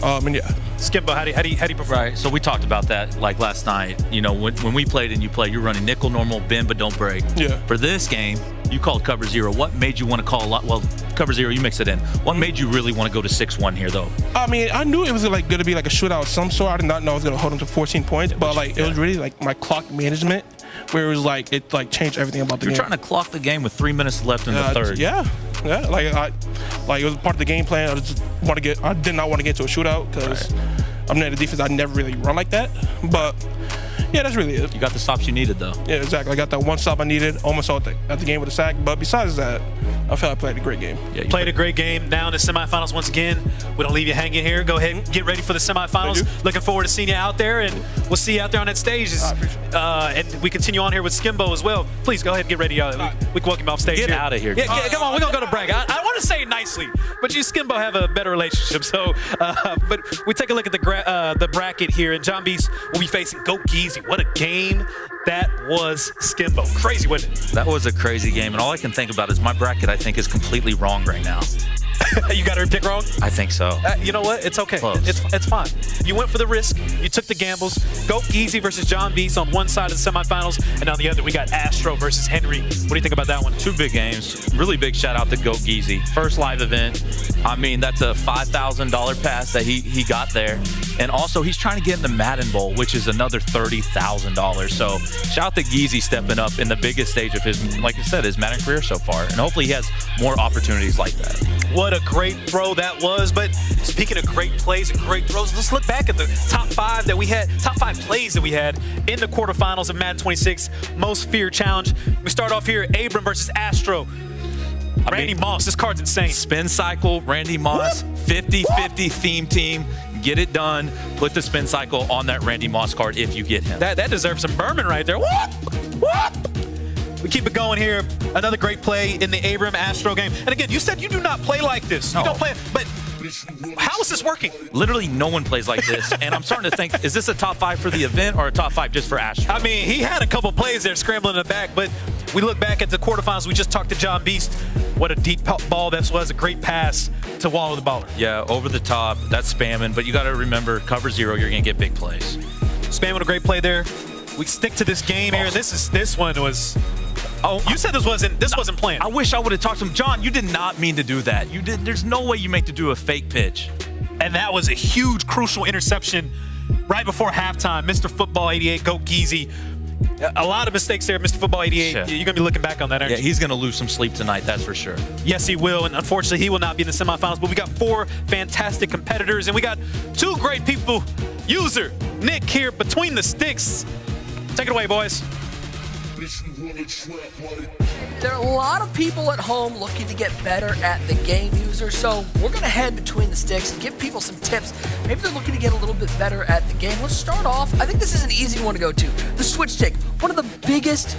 and yeah. Skimbo, how do you perform? Right. So we talked about that like last night. You know, when we played and you play, you're running nickel, normal, bend but don't break. Yeah. For this game, you called cover zero. What made you want to call a lot? Well, cover zero, you mix it in. What made you really want to go to 6-1 here, though? I mean, I knew it was like going to be like a shootout of some sort. I did not know I was going to hold him to 14 points, but like it was really like my clock management, where it was like it like changed everything about the game. You're trying to clock the game with 3 minutes left in the third. Yeah. Like it was part of the game plan. I did not want to get to a shootout because I'm not a defense. I never really run like that, but. Yeah, that's really it. You got the stops you needed, though. Yeah, exactly. I got that one stop I needed, almost at the game with a sack. But besides that, I felt I played a great game. Yeah, you played a great game. Now in the semifinals once again. We don't leave you hanging here. Go ahead and get ready for the semifinals. Looking forward to seeing you out there, and we'll see you out there on that stage. And we continue on here with Skimbo as well. Please go ahead and get ready. We can welcome you off stage. Get out of here. Yeah, come on. We're going to go to break. I want to say it nicely, but you Skimbo have a better relationship. So, but we take a look at the bracket here, and John Beast will be facing Goat Geezy. What a game that was, Skimbo. Crazy, wasn't it? That was a crazy game, and all I can think about is my bracket, I think, is completely wrong right now. You got her pick wrong? I think so. You know what? It's okay. Close. It's fine. You went for the risk. You took the gambles. Goat Geezy versus John Beast on one side of the semifinals, and on the other, we got Astro versus Henry. What do you think about that one? Two big games. Really big shout out to Goat Geezy. First live event. I mean, that's a $5,000 pass that he got there. And also, he's trying to get in the Madden Bowl, which is another $30,000. So shout out to Geezy stepping up in the biggest stage of his, like I said, his Madden career so far. And hopefully he has more opportunities like that. What a great throw that was. But speaking of great plays and great throws, let's look back at the top 5 plays that we had in the quarterfinals of Madden 26 Most Feared Challenge. We start off here, Abram versus Astro. Randy Moss, this card's insane. Spin cycle, Randy Moss, 50-50 theme team. Get it done. Put the spin cycle on that Randy Moss card if you get him. That deserves some Berman right there. What? We keep it going here. Another great play in the Abram Astro game. And again, you said you do not play like this. You don't play, but how is this working? Literally no one plays like this. And I'm starting to think, is this a top 5 for the event or a top 5 just for Astro? I mean, he had a couple plays there scrambling in the back, but we look back at the quarterfinals. We just talked to John Beast. What a deep ball this was. A great pass to Wallow the Baller. Yeah, over the top. That's spamming. But you got to remember, cover 0, you're going to get big plays. Spamming a great play there. We stick to this game here. This one was... Oh, you said this wasn't planned. I wish I would have talked to him. John, you did not mean to do that. You did. There's no way you meant to do a fake pitch. And that was a huge, crucial interception right before halftime. Mr. Football 88, go Geezy. A lot of mistakes there, Mr. Football 88. Sure. You're going to be looking back on that, aren't you? Yeah, he's going to lose some sleep tonight, that's for sure. Yes, he will, and unfortunately, he will not be in the semifinals. But we got 4 fantastic competitors, and we got 2 great people. User, Nick here, between the sticks. Take it away, boys. There are a lot of people at home looking to get better at the game, User, so we're going to head between the sticks and give people some tips. Maybe they're looking to get a little bit better at the game. Let's start off. I think this is an easy one to go to. The switch stick, one of the biggest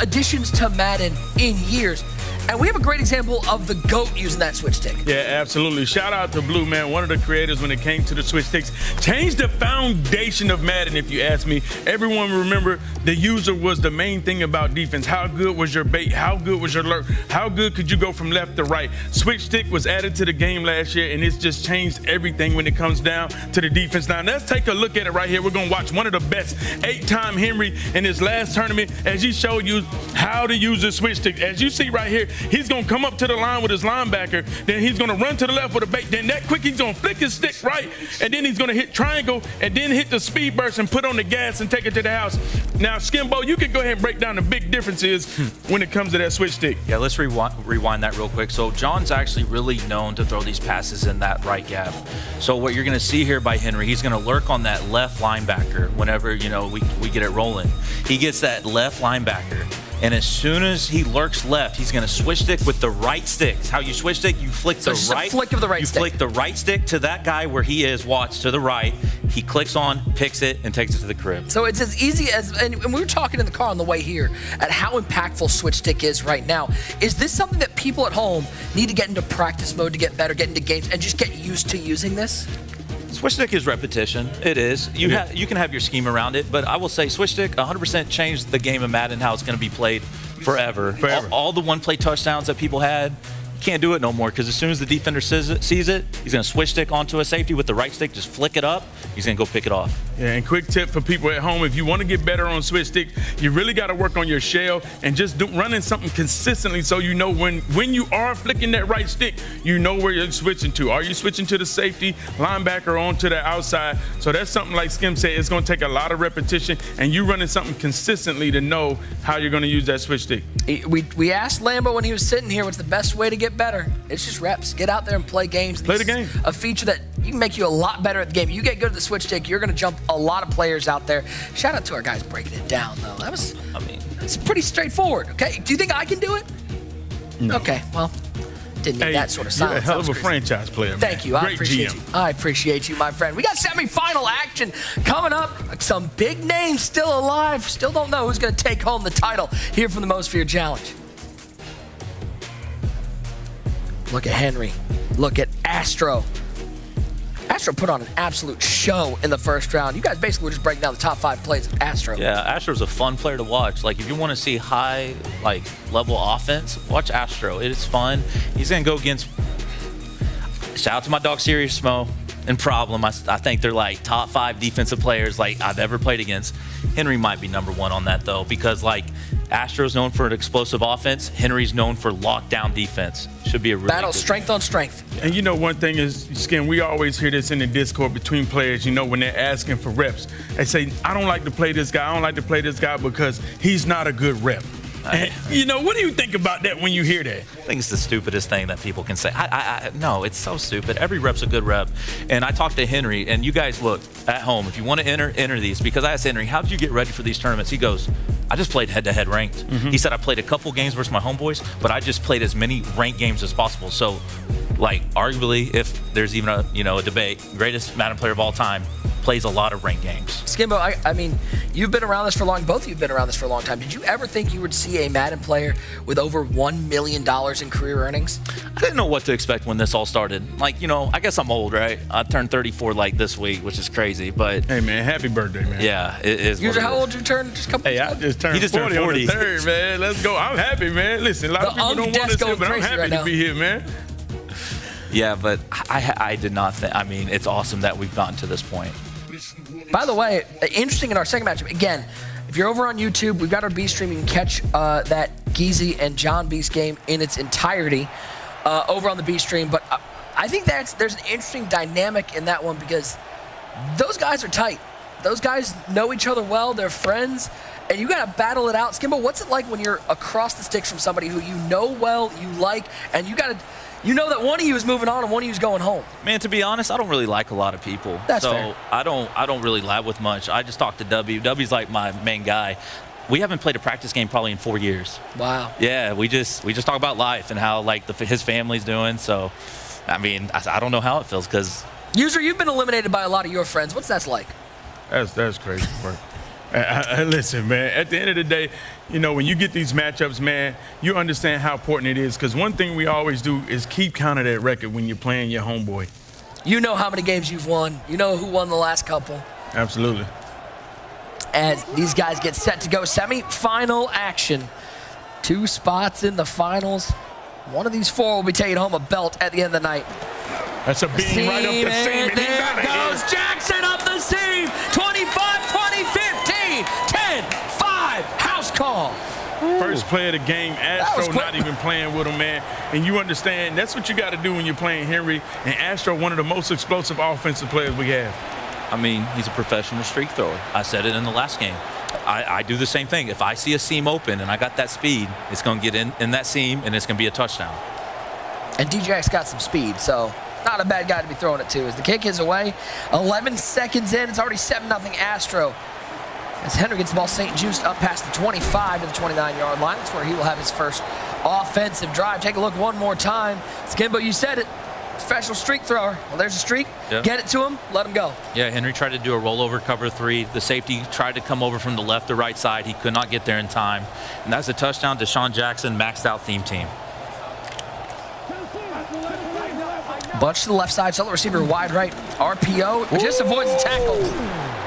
additions to Madden in years. And we have a great example of the GOAT using that switch stick. Yeah, absolutely. Shout out to Blue, man, one of the creators when it came to the switch sticks. Changed the foundation of Madden, if you ask me. Everyone remember the user was the main thing about defense. How good was your bait? How good was your lurk? How good could you go from left to right? Switch stick was added to the game last year, and it's just changed everything when it comes down to the defense. Now, let's take a look at it right here. We're going to watch one of the best 8-time Henry in his last tournament as he showed you how to use the switch stick. As you see right here, he's going to come up to the line with his linebacker. Then he's going to run to the left with a bait. Then that quick, he's going to flick his stick right. And then he's going to hit triangle and then hit the speed burst and put on the gas and take it to the house. Now, Skimbo, you can go ahead and break down the big differences when it comes to that switch stick. Yeah, let's rewind that real quick. So John's actually really known to throw these passes in that right gap. So what you're going to see here by Henry, he's going to lurk on that left linebacker whenever, we get it rolling. He gets that left linebacker. And as soon as he lurks left, he's going to switch stick with the right stick. How you switch stick, you flick the right. A flick of the right stick. You flick the right stick to that guy where he is, Watts, to the right. He clicks on, picks it, and takes it to the crib. So it's as easy as, and we were talking in the car on the way here at how impactful switch stick is right now. Is this something that people at home need to get into practice mode to get better, get into games, and just get used to using this? Switch stick is repetition. It is. You can have your scheme around it, but I will say switch stick 100% changed the game of Madden, how it's going to be played forever. All the one-play touchdowns that people had, you can't do it no more because as soon as the defender sees it, he's going to switch stick onto a safety with the right stick, just flick it up, he's going to go pick it off. Yeah, and quick tip for people at home, if you want to get better on switch stick, you really got to work on your shell and just running something consistently so you know when you are flicking that right stick, you know where you're switching to. Are you switching to the safety, linebacker, onto the outside? So that's something like Skim said, it's going to take a lot of repetition and you running something consistently to know how you're going to use that switch stick. We asked Lambo when he was sitting here, what's the best way to get better? It's just reps. Get out there and play games. Play the game. A feature that can make you a lot better at the game. You get good at the switch stick, you're going to jump a lot of players out there. Shout out to our guys breaking it down, though. It's pretty straightforward, okay? Do you think I can do it? No. Okay, well, didn't need that sort of silence. You're a hell of a franchise player, man. Thank you. I Great appreciate GM. you. I appreciate you, my friend. We got semifinal action coming up. Some big names still alive. Still don't know who's going to take home the title here from the Most Feared Challenge. Look at Henry. Look at Astro. Astro put on an absolute show in the first round. You guys basically were just breaking down the top 5 plays of Astro. Yeah, Astro's a fun player to watch. Like, if you want to see high, level offense, watch Astro. It is fun. He's going to go against... Shout out to my dog, Serious Smo and Problem. I think they're, top 5 defensive players, I've ever played against. Henry might be number 1 on that, though, because, Astro's known for an explosive offense. Henry's known for lockdown defense. Should be a really battle good strength on strength. And one thing is, Skin, we always hear this in the Discord between players, when they're asking for reps. They say, I don't like to play this guy. I don't like to play this guy because he's not a good rep. And, you know, what do you think about that when you hear that? I think it's the stupidest thing that people can say. No, it's so stupid. Every rep's a good rep. And I talked to Henry, and you guys look at home. If you want to enter these, because I asked Henry, how did you get ready for these tournaments? He goes, I just played head-to-head ranked. He said I played a couple games versus my homeboys, but I just played as many ranked games as possible. So, like, arguably, if there's even a debate, greatest Madden player of all time plays a lot of ranked games. Skimbo, I mean, you've been around this for long. Both of you have been around this for a long time. Did you ever think you would see a Madden player with over $1 million in career earnings? I didn't know what to expect when this all started. Like, I guess I'm old, right? I turned 34 like this week, which is crazy, but... Hey, man, happy birthday, man. Yeah, it is. How old did you turn? Just a couple Hey, I just turned 40 turned 40. on the 3rd, man. Let's go. I'm happy, man. Listen, a lot of people don't want to see it, but I'm happy to be here, man. Yeah, but I did not think... I mean, it's awesome that we've gotten to this point. By the way, interesting in our second matchup. Again, if you're over on YouTube, we've got our B stream. You can catch that Geezy and John Beast game in its entirety over on the B stream. But I think there's an interesting dynamic in that one because those guys are tight. Those guys know each other well. They're friends. And you got to battle it out. Skimbo, what's it like when you're across the sticks from somebody who you know well, you like, and you know that one of you is moving on and one of you is going home? Man, to be honest, I don't really like a lot of people. That's so fair. I don't really lab with much. I just talk to W. W's like my main guy. We haven't played a practice game probably in 4 years. Wow. Yeah, we just talk about life and how like his family's doing. So, I mean, I don't know how it feels because. User, you've been eliminated by a lot of your friends. What's that like? That's crazy work. Listen, man, at the end of the day, when you get these matchups, man, you understand how important it is. Because one thing we always do is keep count of that record when you're playing your homeboy. You know how many games you've won. You know who won the last couple. Absolutely. As these guys get set to go semi-final action. 2 spots in the finals. One of these 4 will be taking home a belt at the end of the night. That's a beam right up the seam. And there goes Jackson up the seam. 25-20-15. 10-5. House call. First play of the game, Astro not even playing with him, man. And you understand, that's what you got to do when you're playing Henry. And Astro, one of the most explosive offensive players we have. I mean, he's a professional streak thrower. I said it in the last game. I do the same thing. If I see a seam open and I got that speed, it's going to get in that seam, and it's going to be a touchdown. And DJX got some speed, so not a bad guy to be throwing it to. As the kick is away, 11 seconds in, it's already 7-0 Astro. As Henry gets the ball St. Just up past the 25 to the 29-yard line. That's where he will have his first offensive drive. Take a look one more time. Skimbo, you said it. Professional streak thrower. Well, there's a streak. Yep. Get it to him. Let him go. Yeah, Henry tried to do a rollover cover 3. The safety tried to come over from the left or right side. He could not get there in time. And that's a touchdown. Deshaun Jackson, maxed out theme team. Bunch to the left side. Solo receiver wide right. RPO. Just avoids the tackle.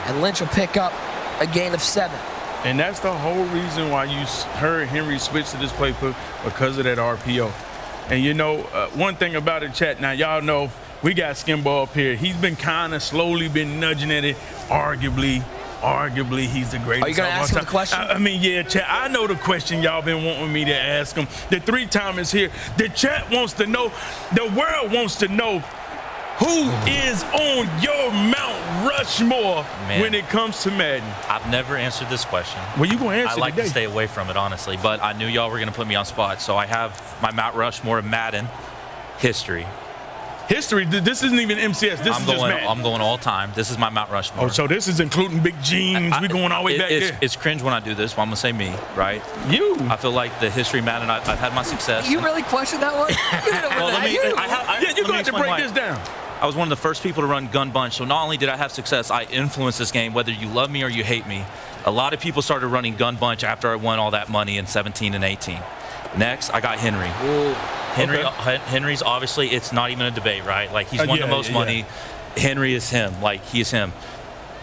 And Lynch will pick up a gain of 7. And that's the whole reason why you heard Henry switch to this playbook, because of that RPO. And one thing about it, chat, now y'all know we got Skimbo up here. He's been kind of slowly been nudging at it. Arguably, he's the greatest. Are you going to ask him the question? I mean, yeah, chat, I know the question y'all been wanting me to ask him. The 3-time is here. The chat wants to know, the world wants to know, who is on your Mount Rushmore when it comes to Madden? I've never answered this question. Well, you going to answer I like today. to stay away from it, honestly, but I knew y'all were going to put me on spot, so I have my Mount Rushmore of Madden history. History? This isn't even MCS. This is just Madden. I'm going all time. This is my Mount Rushmore. Oh, so this is including Big Jeans. We're going all the way back there. It's cringe when I do this, but I'm going to say me, right? You. I feel like the history Madden, I've had my success. You really questioned that one? You're going to break this down. I was one of the first people to run gun bunch, so not only did I have success, I influenced this game, whether you love me or you hate me. A lot of people started running gun bunch after I won all that money in 17 and 18. Next, I got Henry. Ooh. Henry's obviously, it's not even a debate, right? Like, he's won the most money. Henry is him. Like, he is him.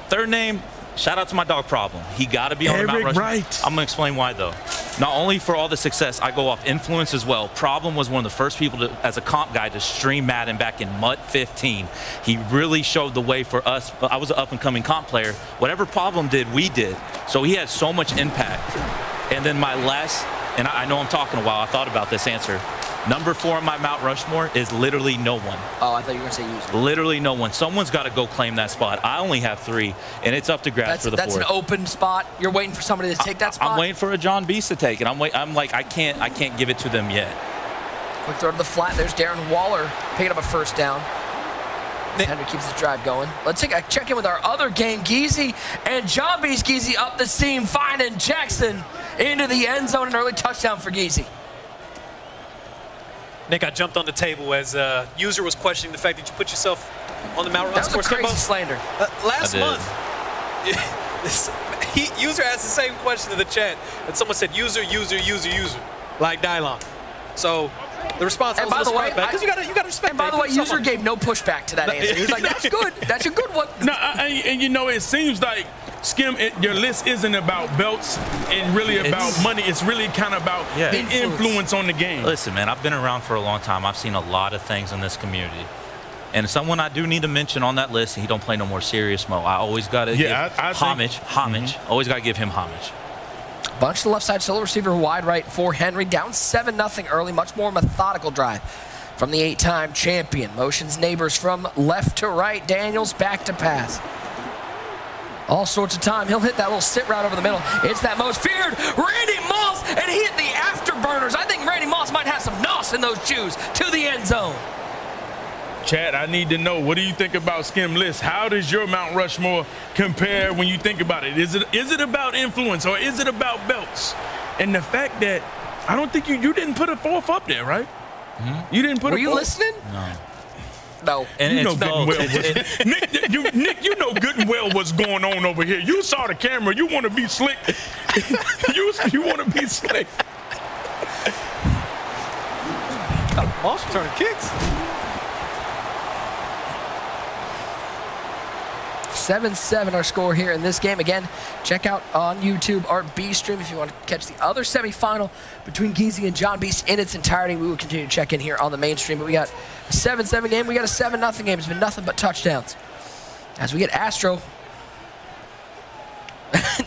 Third name, shout out to my dog Problem. He got to be on the Mount Rushmore. Right. I'm going to explain why, though. Not only for all the success, I go off influence as well. Problem was one of the first people to, as a comp guy, to stream Madden back in MUT 15. He really showed the way for us. I was an up-and-coming comp player. Whatever Problem did, we did. So he had so much impact. And then my last, and I know I'm talking a while, I thought about this answer. Number 4 on my Mount Rushmore is literally no one. Oh, I thought you were going to say user. Literally no one. Someone's got to go claim that spot. I only have 3, and it's up to grabs for the 4th. That's an open spot. You're waiting for somebody to take that spot? I'm waiting for a John Beast to take it. I'm like, I can't give it to them yet. Quick throw to the flat. There's Darren Waller picking up a first down. Henry keeps his drive going. Let's take a check in with our other game. Geezy and John Beast. Geezy up the seam, finding Jackson into the end zone. An early touchdown for Geezy. Nick, I jumped on the table as user was questioning the fact that you put yourself on the Mount Rushmore. That was a crazy slander. Last month, user asked the same question in the chat, and someone said user, like Dylon. So the response was because you got to respect. And by the way, user gave no pushback to that answer. He was like, "That's good. That's a good one." No, and you know, it seems like Skim, your list isn't about belts and really about money. It's really kind of about the influence on the game. Listen, man, I've been around for a long time. I've seen a lot of things in this community. And someone I do need to mention on that list, he don't play no more serious mo. I always got to give homage. Always got to give him homage. Bunch to the left side, solo receiver wide right for Henry. Down 7-0 early, much more methodical drive from the 8-time champion. Motions neighbors from left to right. Daniels back to pass. All sorts of time. He'll hit that little sit route over the middle. It's that most feared Randy Moss, and he hit the afterburners. I think Randy Moss might have some nos in those shoes to the end zone. Chad, I need to know, what do you think about Skim list? How does your Mount Rushmore compare when you think about it? Is it about influence or is it about belts? And the fact that I don't think you didn't put a 4th up there, right? Mm-hmm. You didn't put a 4th. Were you listening? No. No. And you know good and well Nick, you know good and well what's going on over here. You saw the camera. You want to be slick. you want to be slick. Moss returning kicks. 7-7 our score here in this game. Again, check out on YouTube our B stream if you want to catch the other semifinal between Geezy and John Beast in its entirety. We will continue to check in here on the main stream, but we got a 7-7 game. We got a 7-0 game. It's been nothing but touchdowns. As we get Astro,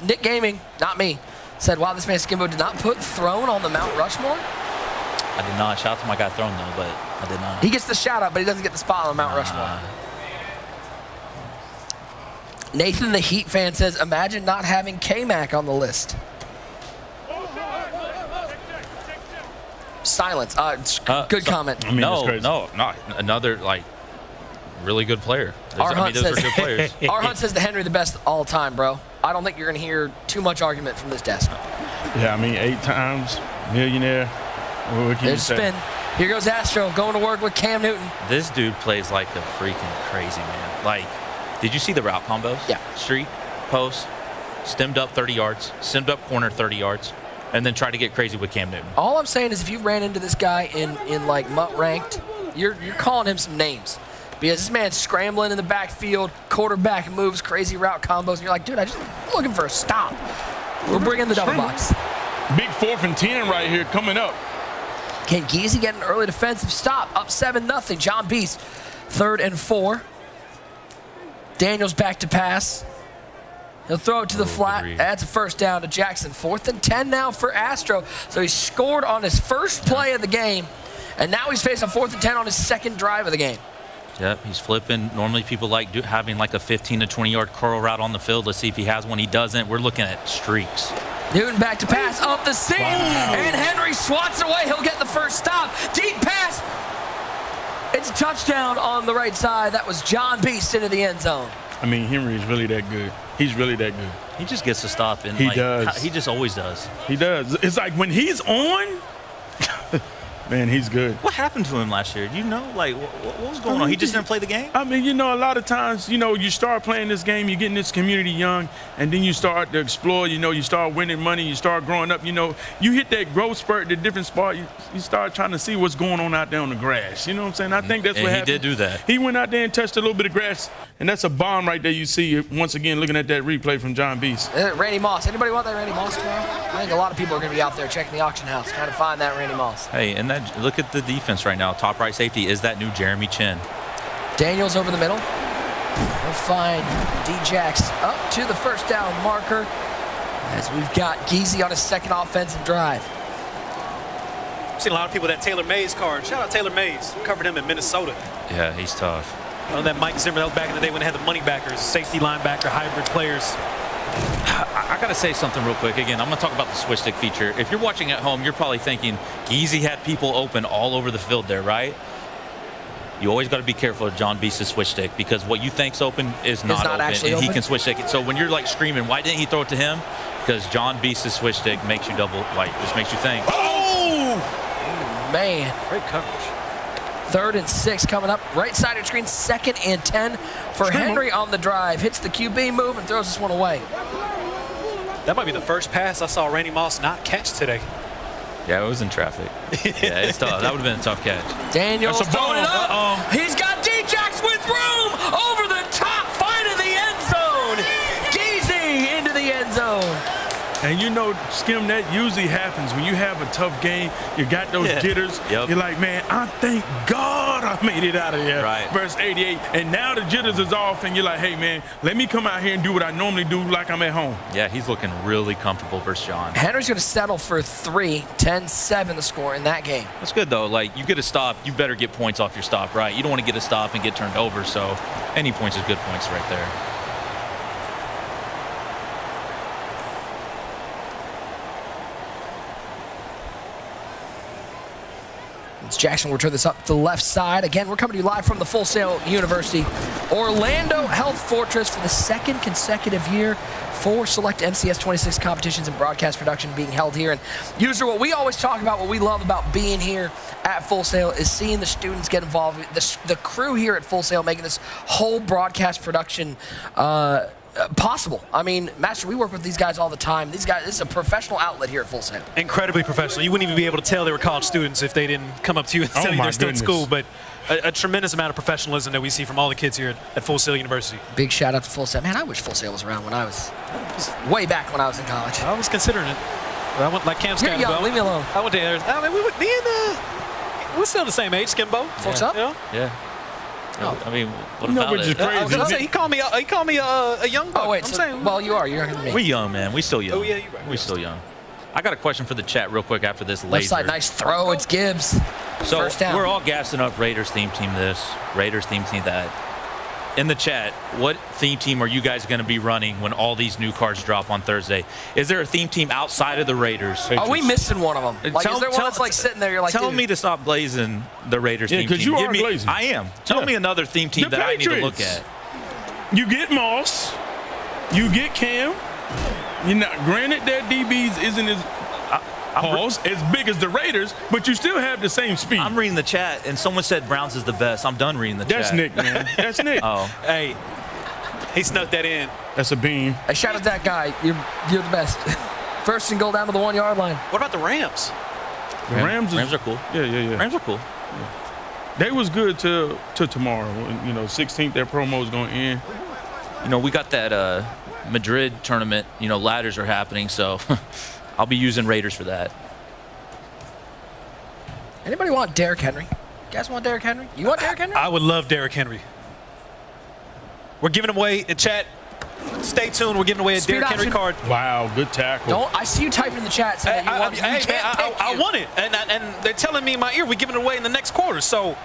Nick Gaming, not me, said, wow, this man Skimbo did not put Throne on the Mount Rushmore. I did not. Shout out to my guy Throne, though, but I did not. He gets the shout out, but he doesn't get the spot on the Mount Rushmore. Nathan the Heat fan says, imagine not having K-Mac on the list. Silence. Good comment. I mean, no, another like really good player. Those are good players. Our Hunt says the Henry the best all time, bro. I don't think you're gonna hear too much argument from this desk. Yeah, I mean 8 times millionaire. What can you say? There's spin. Here goes Astro going to work with Cam Newton. This dude plays like a freaking crazy man. Like, did you see the route combos? Yeah. Street, post, stemmed up 30 yards, stemmed up corner 30 yards, and then try to get crazy with Cam Newton. All I'm saying is if you ran into this guy in like MUT ranked, you're calling him some names. Because this man's scrambling in the backfield, quarterback moves, crazy route combos, and you're like, dude, I'm looking for a stop. We're bringing the double box. Big 4th and 10 right here coming up. Can Geezy get an early defensive stop? Up 7-0. John Beast, 3rd and 4. Daniels back to pass. He'll throw it to the flat. That's a first down to Jackson. 4th and 10 now for Astro. So he scored on his first play of the game, and now he's facing 4th and 10 on his second drive of the game. Yep, he's flipping. Normally people like having like a 15 to 20-yard curl route on the field. Let's see if he has one. He doesn't. We're looking at streaks. Newton back to pass up the seam, and Henry swats away. He'll get the first stop. Deep pass. It's a touchdown on the right side. That was John Beast into the end zone. I mean, Henry is really that good. He's really that good. He just gets to stop. And he does. He just always does. He does. It's like when he's on, man, he's good. What happened to him last year? Do you know? Like, what was going on? He just didn't play the game? I mean, you know, a lot of times, you know, you start playing this game, you get in this community young, and then you start to explore, you know, you start winning money, you start growing up, you know, you hit that growth spurt, the different spot, you start trying to see what's going on out there on the grass. You know what I'm saying? I think that's what happened. He did do that. He went out there and touched a little bit of grass, and that's a bomb right there you see, once again, looking at that replay from John Beast. Randy Moss. Anybody want that Randy Moss tomorrow? I think a lot of people are going to be out there checking the auction house, trying to find that Randy Moss. Hey, and that look at the defense right now. Top right safety is that new Jeremy Chin. Daniels over the middle. We'll find D-Jax up to the first down marker as we've got Geezy on his second offensive drive. I've seen a lot of people with that Taylor Mays card. Shout out Taylor Mays. Covered him in Minnesota. Yeah, he's tough. That Mike Zimmer, that was back in the day when they had the money backers, safety linebacker, hybrid players. I got to say something real quick. Again, I'm going to talk about the switch stick feature. If you're watching at home, you're probably thinking, Geezy had people open all over the field there, right? You always got to be careful of John Beast's switch stick because what you think's open is not open, and he can switch stick it. So when you're like screaming, why didn't he throw it to him? Because John Beast's switch stick makes you double, like, just makes you think. Oh! Man. Great coverage. 3rd and 6 coming up. Right side of your screen, 2nd and 10 for Henry on the drive. Hits the QB move and throws this one away. That might be the first pass I saw Randy Moss not catch today. Yeah, it was in traffic. Yeah, it's tough. That would have been a tough catch. Daniels throwing it up. He's got D-Jax with room over the top, finding the end zone. Geezy into the end zone. And you know, Skim, that usually happens when you have a tough game. You got those jitters. Yep. You're like, man, I thank God I made it out of here. Right. Verse 88. And now the jitters is off, and you're like, hey, man, let me come out here and do what I normally do like I'm at home. Yeah, he's looking really comfortable versus John. Henry's going to settle for 3, 10-7 the score in that game. That's good, though. Like, you get a stop, you better get points off your stop, right? You don't want to get a stop and get turned over, so any points is good points right there. Jackson will return this up to the left side. Again, we're coming to you live from the Full Sail University Orlando Health Fortress for the 2nd consecutive year. 4 select MCS 26 competitions and broadcast production being held here. And user, what we always talk about, what we love about being here at Full Sail is seeing the students get involved. The crew here at Full Sail making this whole broadcast production possible. I mean, Master, we work with these guys all the time. These guys, this is a professional outlet here at Full Sail. Incredibly professional. You wouldn't even be able to tell they were college students if they didn't come up to you and tell you they're still in school. But a tremendous amount of professionalism that we see from all the kids here at Full Sail University. Big shout out to Full Sail. Man, I wish Full Sail was around when I was way back when I was in college. I was considering it. I went like Cam You're young, leave me alone. I went to Arizona. I mean, we're still the same age, Skimbo. Folks up? Yeah. Oh. I mean, what about which is it? crazy. I was gonna say, he called me a young buck. Oh, wait. I'm saying, well, you are. You're younger than me. We're young, man. We still young. Oh, yeah, you're right. We still young. I got a question for the chat real quick after this laser. Left side, nice throw. It's Gibbs. So First down. we're all gassing up Raiders theme team this, Raiders theme team that. In the chat, what theme team are you guys going to be running when all these new cards drop on Thursday? Is there a theme team outside of the Raiders? Are we missing one of them? Like, is there one that's like sitting there? You're like, tell dude. me to stop glazing the Raiders theme team. because you are Give me, glazing. I am. Tell me another theme team The that I need to look Patriots. at. You get Moss. You get Cam. You're not, granted, their DBs isn't as as big as the Raiders, but you still have the same speed. I'm reading the chat, and someone said Browns is the best. I'm done reading the That's chat. Nick, man. That's Nick. Oh. hey, he snuck that in. That's a beam. Hey, shout out to that guy. You're the best. First and goal down to the 1 yard line. What about the Rams? The Rams are cool. Yeah. Rams are cool. They was good till tomorrow. You know, 16th, their promo is going to end. You know, we got that Madrid tournament. You know, ladders are happening, so I'll be using Raiders for that. Anybody want Derrick Henry? You guys want Derrick Henry? You want Derrick Henry? I would love Derrick Henry. We're giving him away in chat. Stay tuned. We're giving away a Speed Derrick Henry option. card. Wow, good tackle. Don't. I see you typing in the chat saying that you want. I want it, and they're telling me in my ear we're giving it away in the next quarter. So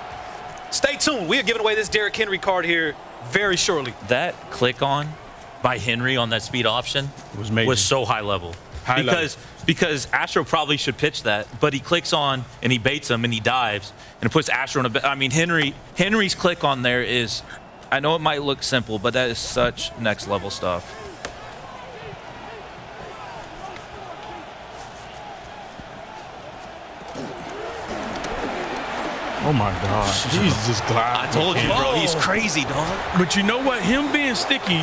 stay tuned. We are giving away this Derrick Henry card here very shortly. That click on by Henry on that speed option was so high level. Because Astro probably should pitch that, but he clicks on and he baits him and he dives and it puts Astro in a. I mean, Henry's click on there is. I know it might look simple, but that is such next level stuff. Oh my God. He's just gliding. I told you, bro. He's crazy, dog. But you know what? Him being sticky,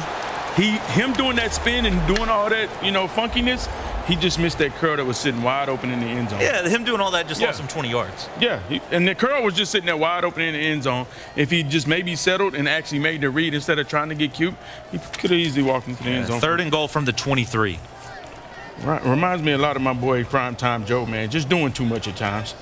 him doing that spin and doing all that, funkiness, he just missed that curl that was sitting wide open in the end zone. Yeah, him doing all that just lost him 20 yards. Yeah, and the curl was just sitting there wide open in the end zone. If he just maybe settled and actually made the read instead of trying to get cute, he could have easily walked into the end zone. 3rd and goal from the 23. Right, reminds me a lot of my boy Primetime Joe, man. Just doing too much at times.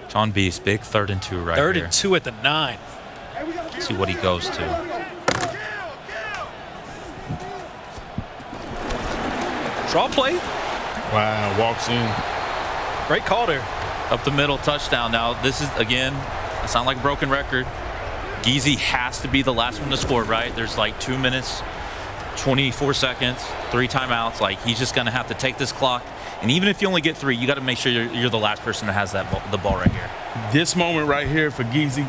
John Beast, big 3rd and 2 right here. 3rd and 2 at the 9. Let's see what he goes to. Draw play. Wow, walks in. Great call there. Up the middle, touchdown. Now, this is, again, it sounds like a broken record. Geezy has to be the last one to score, right? There's like 2 minutes, 24 seconds, 3 timeouts. Like, he's just going to have to take this clock. And even if you only get 3, you got to make sure you're the last person that has the ball right here. This moment right here for Geezy,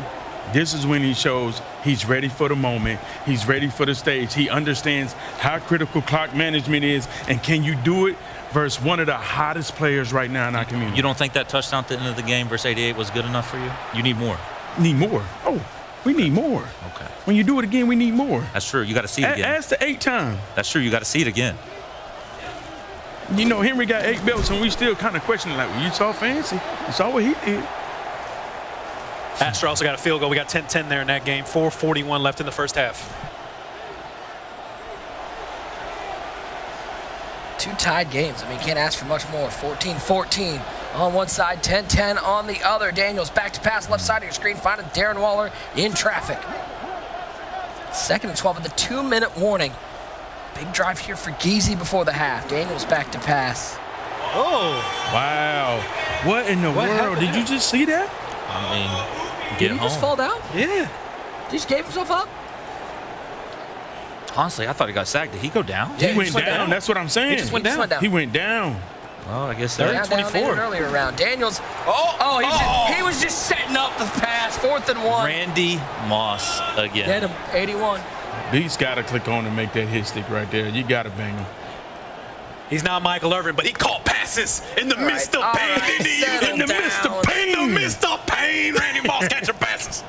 this is when he shows he's ready for the moment. He's ready for the stage. He understands how critical clock management is, and can you do it versus one of the hottest players right now in our community. You don't think that touchdown at the end of the game versus 88 was good enough for you? You need more. Need more. Oh, we need more. Okay. When you do it again, we need more. That's true. You got to see it again. Ask the 8 time. That's true. You got to see it again. You know, Henry got 8 belts, and we still kind of question, like, well, you saw fancy. You saw what he did. Astro also got a field goal. We got 10-10 there in that game. 4:41 left in the first half. 2 tied games. I mean, you can't ask for much more. 14-14 on one side, 10-10 on the other. Daniels back to pass left side of your screen, finding Darren Waller in traffic. 2nd and 12 with a 2-minute warning. Big drive here for Geezy before the half. Daniels back to pass. Oh. Wow. What in the world? Happened? Did you just see that? I mean, Did he just fall down? Yeah. He just gave himself up? Honestly, I thought he got sacked. Did he go down? He went down. That's what I'm saying. He just went down. He went down. Well, I guess Down, that's down in an earlier round. Daniels. He was just setting up the pass. 4th and 1. Randy Moss again. Get him. 81. Beast got to click on and make that hit stick right there. You got to bang him. He's not Michael Irvin, but he caught passes in the midst of pain. Right, in the midst of pain. In the midst of pain, Randy Moss catching passes.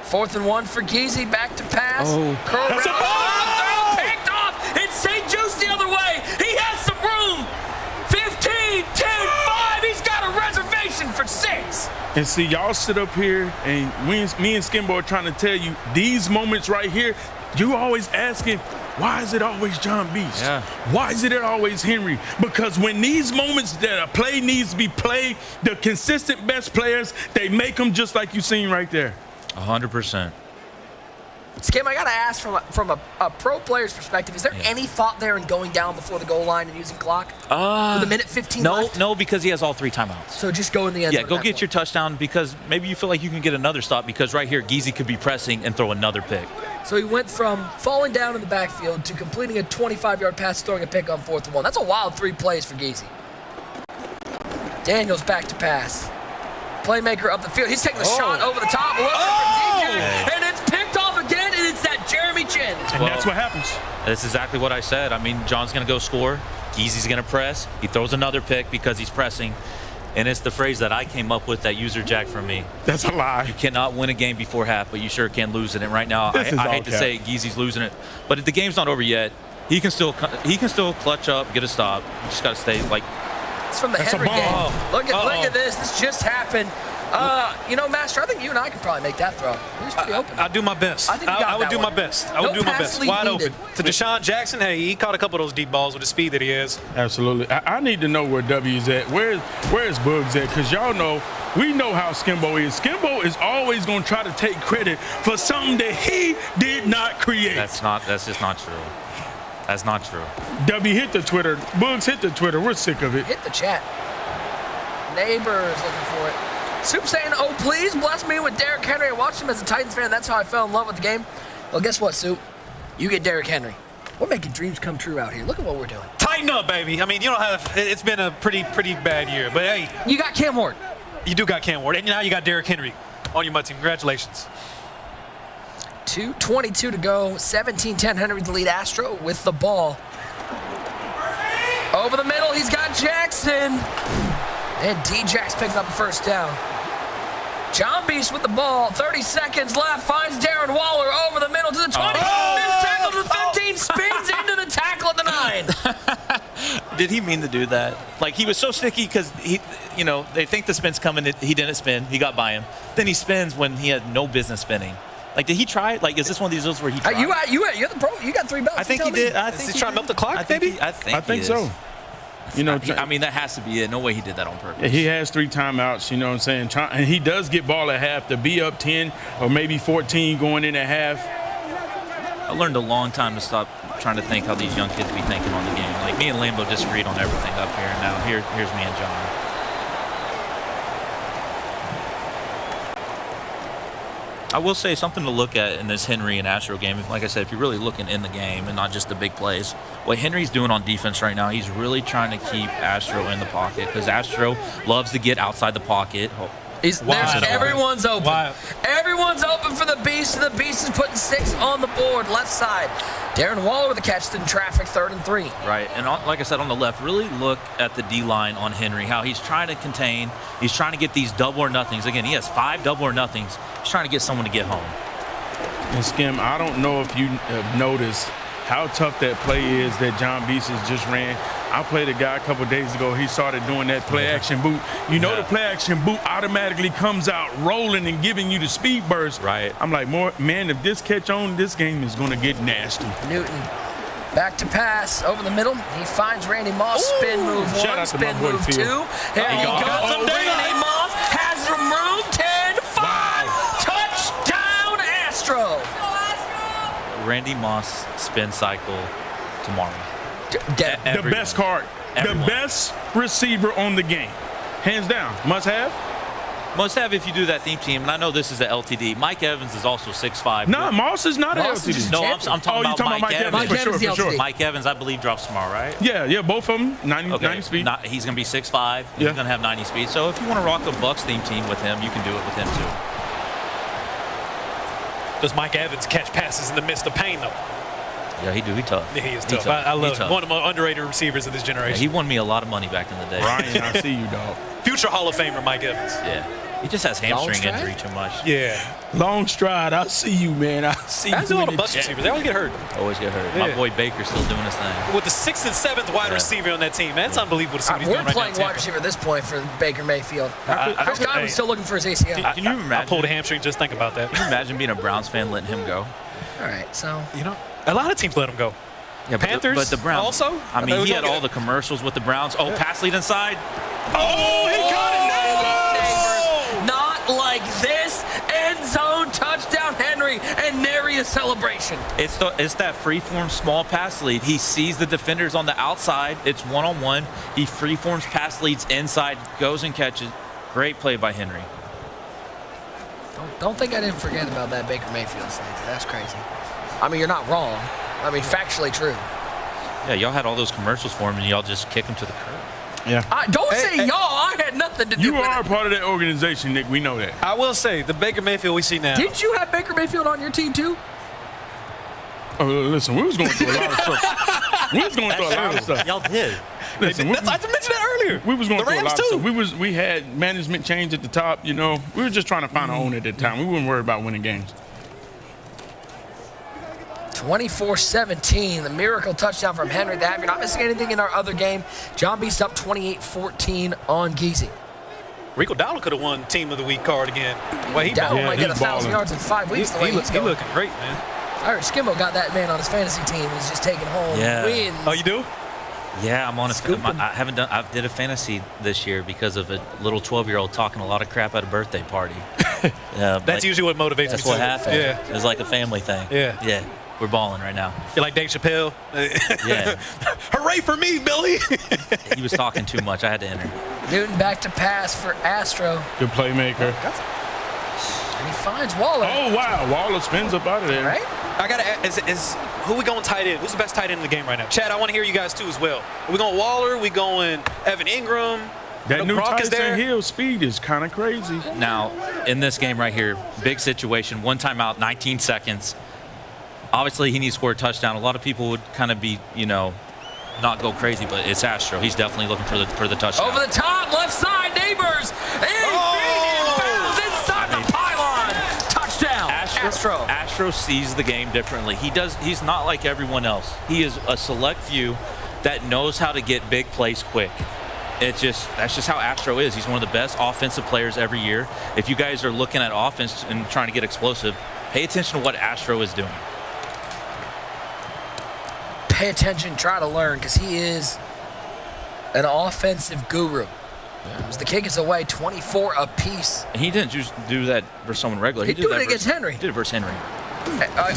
4th and 1 for Geezy. Back to pass. Curl That's route. a ball! Picked off. It's St. Juice the other way. He has some room. 15, 10, 5. He's got a reservation for 6. And see, y'all sit up here, and me and Skimbo are trying to tell you, these moments right here, you always asking, why is it always John Beast? Yeah. Why is it always Henry? Because when these moments that a play needs to be played, the consistent best players, they make them just like you seen right there. 100%. Skim, I got to ask from a pro player's perspective, is there any thought there in going down before the goal line and using clock? With a minute 15 left? No, because he has all 3 timeouts. So just go in the end zone. Yeah, go get your touchdown because maybe you feel like you can get another stop because right here, Geezy could be pressing and throw another pick. So he went from falling down in the backfield to completing a 25-yard pass, throwing a pick on 4th and 1. That's a wild 3 plays for Geezy. Daniels back to pass. Playmaker up the field. He's taking the shot over the top. Looking for DJ, and it's picked off again, and it's that Jeremy Chin. And that's what happens. That's exactly what I said. I mean, John's going to go score. Geezy's going to press. He throws another pick because he's pressing. And it's the phrase that I came up with that user jack from me. That's a lie. You cannot win a game before half, but you sure can lose it. And right now, I hate to say Geezy's losing it, but the game's not over yet. He can still clutch up, get a stop. You just got to stay like. It's from the Henry game. Look at this. This just happened. You know, Master, I think you and I could probably make that throw. He was pretty open. I'll do my best. I think you got I would that do one. my best. I would do my best. Wide open. To Deshaun Jackson, hey, he caught a couple of those deep balls with the speed that he has. Absolutely. I need to know where W's at. Where's Bugs at? Because y'all know, we know how Skimbo is. Skimbo is always going to try to take credit for something that he did not create. That's just not true. That's not true. W, hit the Twitter. Bugs, hit the Twitter. We're sick of it. Hit the chat. Neighbors looking for it. Soup saying, oh, please bless me with Derrick Henry. I watched him as a Titans fan. That's how I fell in love with the game. Well, guess what, Soup? You get Derrick Henry. We're making dreams come true out here. Look at what we're doing. Tighten up, baby. I mean, you don't have. It's been a pretty bad year, but hey, you got Cam Ward. You do got Cam Ward, and now you got Derrick Henry on your mud team. Congratulations. 2:22 to go. 17-10 Henry the lead. Astro with the ball. Over the middle, he's got Jackson. And D-Jack's picking up the first down. John Beast with the ball. 30 seconds left. Finds Darren Waller over the middle to the 20. Missed tackle to the 15. Spins into the tackle at the 9. Did he mean to do that? Like, he was so sticky because they think the spin's coming. He didn't spin. He got by him. Then he spins when he had no business spinning. Like, did he try? Like, is this one of these deals where he tried? You're the pro. You got 3 belts. I think he did. I think he's trying to milk the clock, maybe? I think so. You know, I mean, that has to be it. No way he did that on purpose. he has 3 timeouts, you know what I'm saying? And he does get ball at half to be up 10 or maybe 14 going in at half. I learned a long time to stop trying to think how these young kids be thinking on the game. Like, me and Lambo disagreed on everything up here, and now here's me and John. I will say something to look at in this Henry and Astro game. Like I said, if you're really looking in the game and not just the big plays, what Henry's doing on defense right now, he's really trying to keep Astro in the pocket because Astro loves to get outside the pocket. Everyone's open. Everyone's open for the Beast, and the Beast is putting 6 on the board, left side. Darren Waller with the catch in traffic, 3rd and 3. Right, and like I said, on the left, really look at the D-line on Henry, how he's trying to contain. He's trying to get these double or nothings. Again, he has 5 double or nothings. He's trying to get someone to get home. And Skim, I don't know if you have noticed how tough that play is that John Beast just ran. I played a guy a couple days ago. He started doing that play-action boot. You know the play-action boot automatically comes out rolling and giving you the speed burst. Right. I'm like, man, if this catch on, this game is going to get nasty. Newton back to pass over the middle. He finds Randy Moss. Spin move 1, spin move 2. Here he goes. Randy Moss has some room. 10-5. Touchdown, Astro. Randy Moss spin cycle tomorrow. The best card. Everyone. The best receiver on the game. Hands down. Must have? Must have if you do that theme team. And I know this is the LTD. Mike Evans is also 6'5". No, Moss is not an LTD. No, I'm talking about Mike Evans. For sure. Mike Evans, I believe, drops tomorrow, right? Yeah, both of them, 90 speed. He's going to be 6'5". He's going to have 90 speed. So if you want to rock the Bucks theme team with him, you can do it with him too. Does Mike Evans catch passes in the midst of pain, though? Yeah, he do. He tough. Yeah, he is tough. I love him. One of the more underrated receivers of this generation. Yeah, he won me a lot of money back in the day. Ryan, I see you, dog. Future Hall of Famer Mike Evans. Yeah. He just has hamstring injury too much. Yeah. Long stride. I see you, man. I see you. That's all the Bucks receivers. They always get hurt. Always get hurt. Yeah. My boy Baker's still doing his thing. With the 6th and 7th wide receiver on that team, man, it's unbelievable to see what he's doing right now. We're playing wide receiver at this point for Baker Mayfield. Chris Godwin's still looking for his ACL. Can you imagine? I pulled a hamstring. Just think about that. Can you imagine being a Browns fan letting him go? All right, so a lot of teams let him go. Yeah, Panthers, but the Browns also. I mean, he had all the commercials with the Browns. Oh, pass lead inside. Oh, he caught it, Neighbors. Not like this. End zone touchdown, Henry, and nary a celebration. It's that freeform small pass lead. He sees the defenders on the outside. It's one-on-one. He freeforms pass leads inside, goes and catches. Great play by Henry. Don't think I didn't forget about that Baker Mayfield thing. That's crazy. I mean, you're not wrong. I mean, factually true. Yeah, y'all had all those commercials for him, and y'all just kick him to the curb. Yeah. Don't say y'all. I had nothing to do with it. You are part of that organization, Nick. We know that. I will say, the Baker Mayfield we see now. Did you have Baker Mayfield on your team, too? Listen, we was going through a lot of stuff. Y'all did. Listen, I mentioned that earlier. We was going through a lot too. of stuff. We had management change at the top, you know. We were just trying to find our own at that time. We weren't worried about winning games. 24-17, the miracle touchdown from Henry. If you're not missing anything in our other game, John Beast up 28-14 on Geezy. Rico Dowdle could have won Team of the Week card again. Well, Dowdle might get 1,000 yards in 5 weeks. He looking great, man. I heard Skimbo got that man on his fantasy team. He's just taking home wins. Oh, you do? Yeah, I'm on I did a fantasy this year because of a little 12-year-old talking a lot of crap at a birthday party. That's usually what motivates me. That's what happened. Yeah. It was like a family thing. Yeah. We're balling right now. You're like Dave Chappelle. Yeah. Hooray for me, Billy. He was talking too much. I had to enter. Newton back to pass for Astro. Good playmaker. And he finds Waller. Oh, wow. Waller spins up out of there. Right? I got to ask, who we going tight end? Who's the best tight end in the game right now? Chad, I want to hear you guys too as well. Are we going Waller? Are we going Evan Ingram? That new Tyson Hill speed is kind of crazy. Now, in this game right here, big situation, one timeout, 19 seconds. Obviously, he needs to score a touchdown. A lot of people would kind of be, not go crazy, but it's Astro. He's definitely looking for the touchdown. Over the top, left side, Neighbors. Bounds inside the pylon. Touchdown, Astro sees the game differently. He's not like everyone else. He is a select few that knows how to get big plays quick. That's just how Astro is. He's one of the best offensive players every year. If you guys are looking at offense and trying to get explosive, pay attention to what Astro is doing. Pay attention, try to learn, because he is an offensive guru. As the kick is away, 24 apiece. He didn't just do that for someone regular. He did did that it against Henry. He did it versus Henry.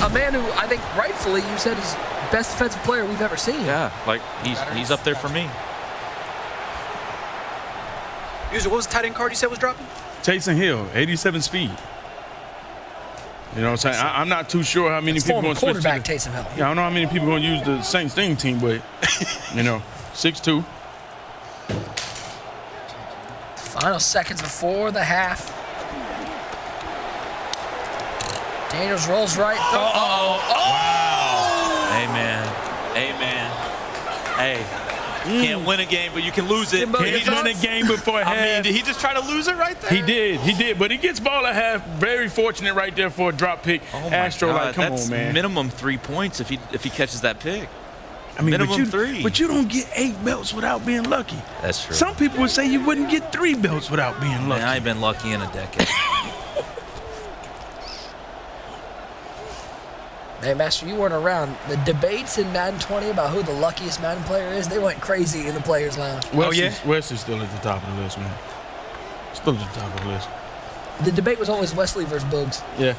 A man who I think rightfully you said is best defensive player we've ever seen. Yeah, like he's up there for me. User, what was the tight end card you said was dropping? Taysom Hill, 87 speed. You know what I'm saying? I'm not too sure how many people are going to switch to quarterback Taysom Hill. Yeah, I don't know how many people are going to use the Saints thing team, but, 6'2". Final seconds before the half. Daniels rolls right. Wow. Amen. Hey, can't win a game, but you can lose it. Can he win a game before half? I mean, did he just try to lose it right there? He did. But he gets ball at half. Very fortunate right there for a drop pick. Oh my Astro, God, like, come that's on, man. minimum 3 points if he catches that pick. I mean, minimum 3. But you don't get 8 belts without being lucky. That's true. Some people would say you wouldn't get 3 belts without being lucky. Man, I ain't been lucky in a decade. Hey, Master, you weren't around. The debates in Madden 20 about who the luckiest Madden player is, they went crazy in the Players Lounge. Wesley's still at the top of the list, man. Still at the top of the list. The debate was always Wesley versus Boogs. Yeah.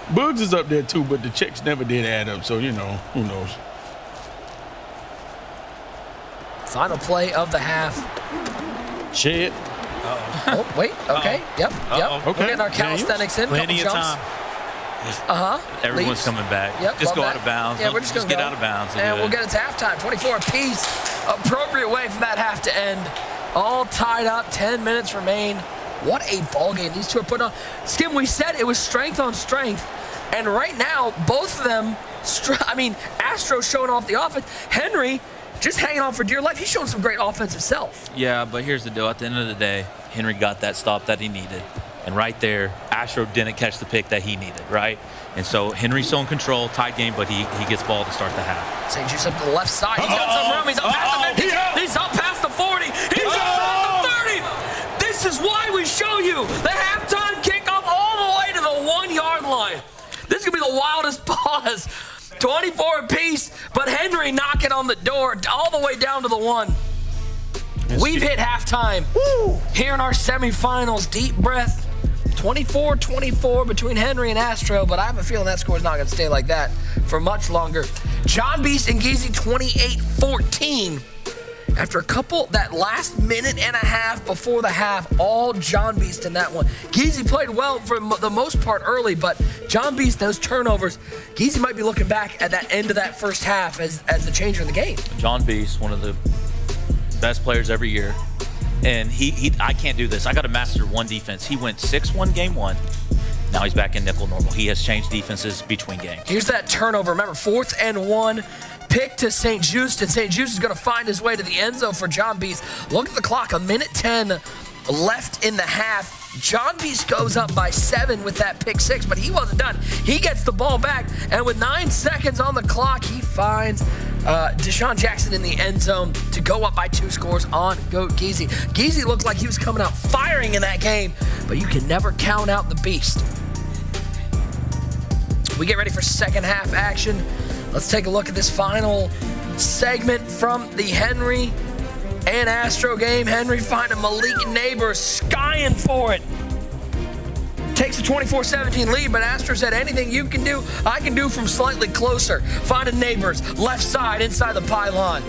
Boogs is up there too, but the checks never did add up, so, who knows. Final play of the half. Shed. Oh, wait. Okay. Yep. Okay. We're getting our calisthenics in. Plenty of jumps. time. Everyone's coming back. Yep, just go back. out of bounds. Yeah, we're just going to get out of bounds. And we'll get it to halftime. 24 apiece. Appropriate way for that half to end. All tied up. 10 minutes remain. What a ball game these two are putting on. Skim, we said it was strength on strength. And right now, both of them, Astro showing off the offense. Henry just hanging on for dear life. He's showing some great offensive self. Yeah, but here's the deal. At the end of the day, Henry got that stop that he needed. And right there, Astro didn't catch the pick that he needed, right? And so Henry's still in control, tight game, but he gets ball to start the half. St. Juice up to the left side. He's got some room. He's up past the 50. He's up past the 40. He's up past the 30. This is why we show you the halftime kickoff all the way to the 1-yard line. This is going to be the wildest pause. 24 apiece, but Henry knocking on the door all the way down to the 1. We've hit halftime here in our semifinals. Deep breath. 24-24 between Henry and Astro, but I have a feeling that score is not going to stay like that for much longer. John Beast and Geezy 28-14. After a couple, that last minute and a half before the half, all John Beast in that one. Geezy played well for the most part early, but John Beast, those turnovers, Geezy might be looking back at that end of that first half as the changer in the game. John Beast, one of the best players every year. And I can't do this. I got to master one defense. He went 6-1 game 1. Now he's back in nickel normal. He has changed defenses between games. Here's that turnover. Remember, 4th and 1. Pick to St. Juice, and St. Juice is going to find his way to the end zone for John Beast. Look at the clock, 1:10 left in the half. John Beast goes up by 7 with that pick 6, but he wasn't done. He gets the ball back, and with 9 seconds on the clock, he finds Deshaun Jackson in the end zone to go up by 2 scores on Goat Geezy. Geezy looked like he was coming out firing in that game, but you can never count out the beast. We get ready for second half action. Let's take a look at this final segment from the Henry and Astro game. Henry finding Malik Neighbors, skying for it. Takes a 24-17 lead, but Astro said anything you can do, I can do from slightly closer. Finding Neighbors, left side, inside the pylon.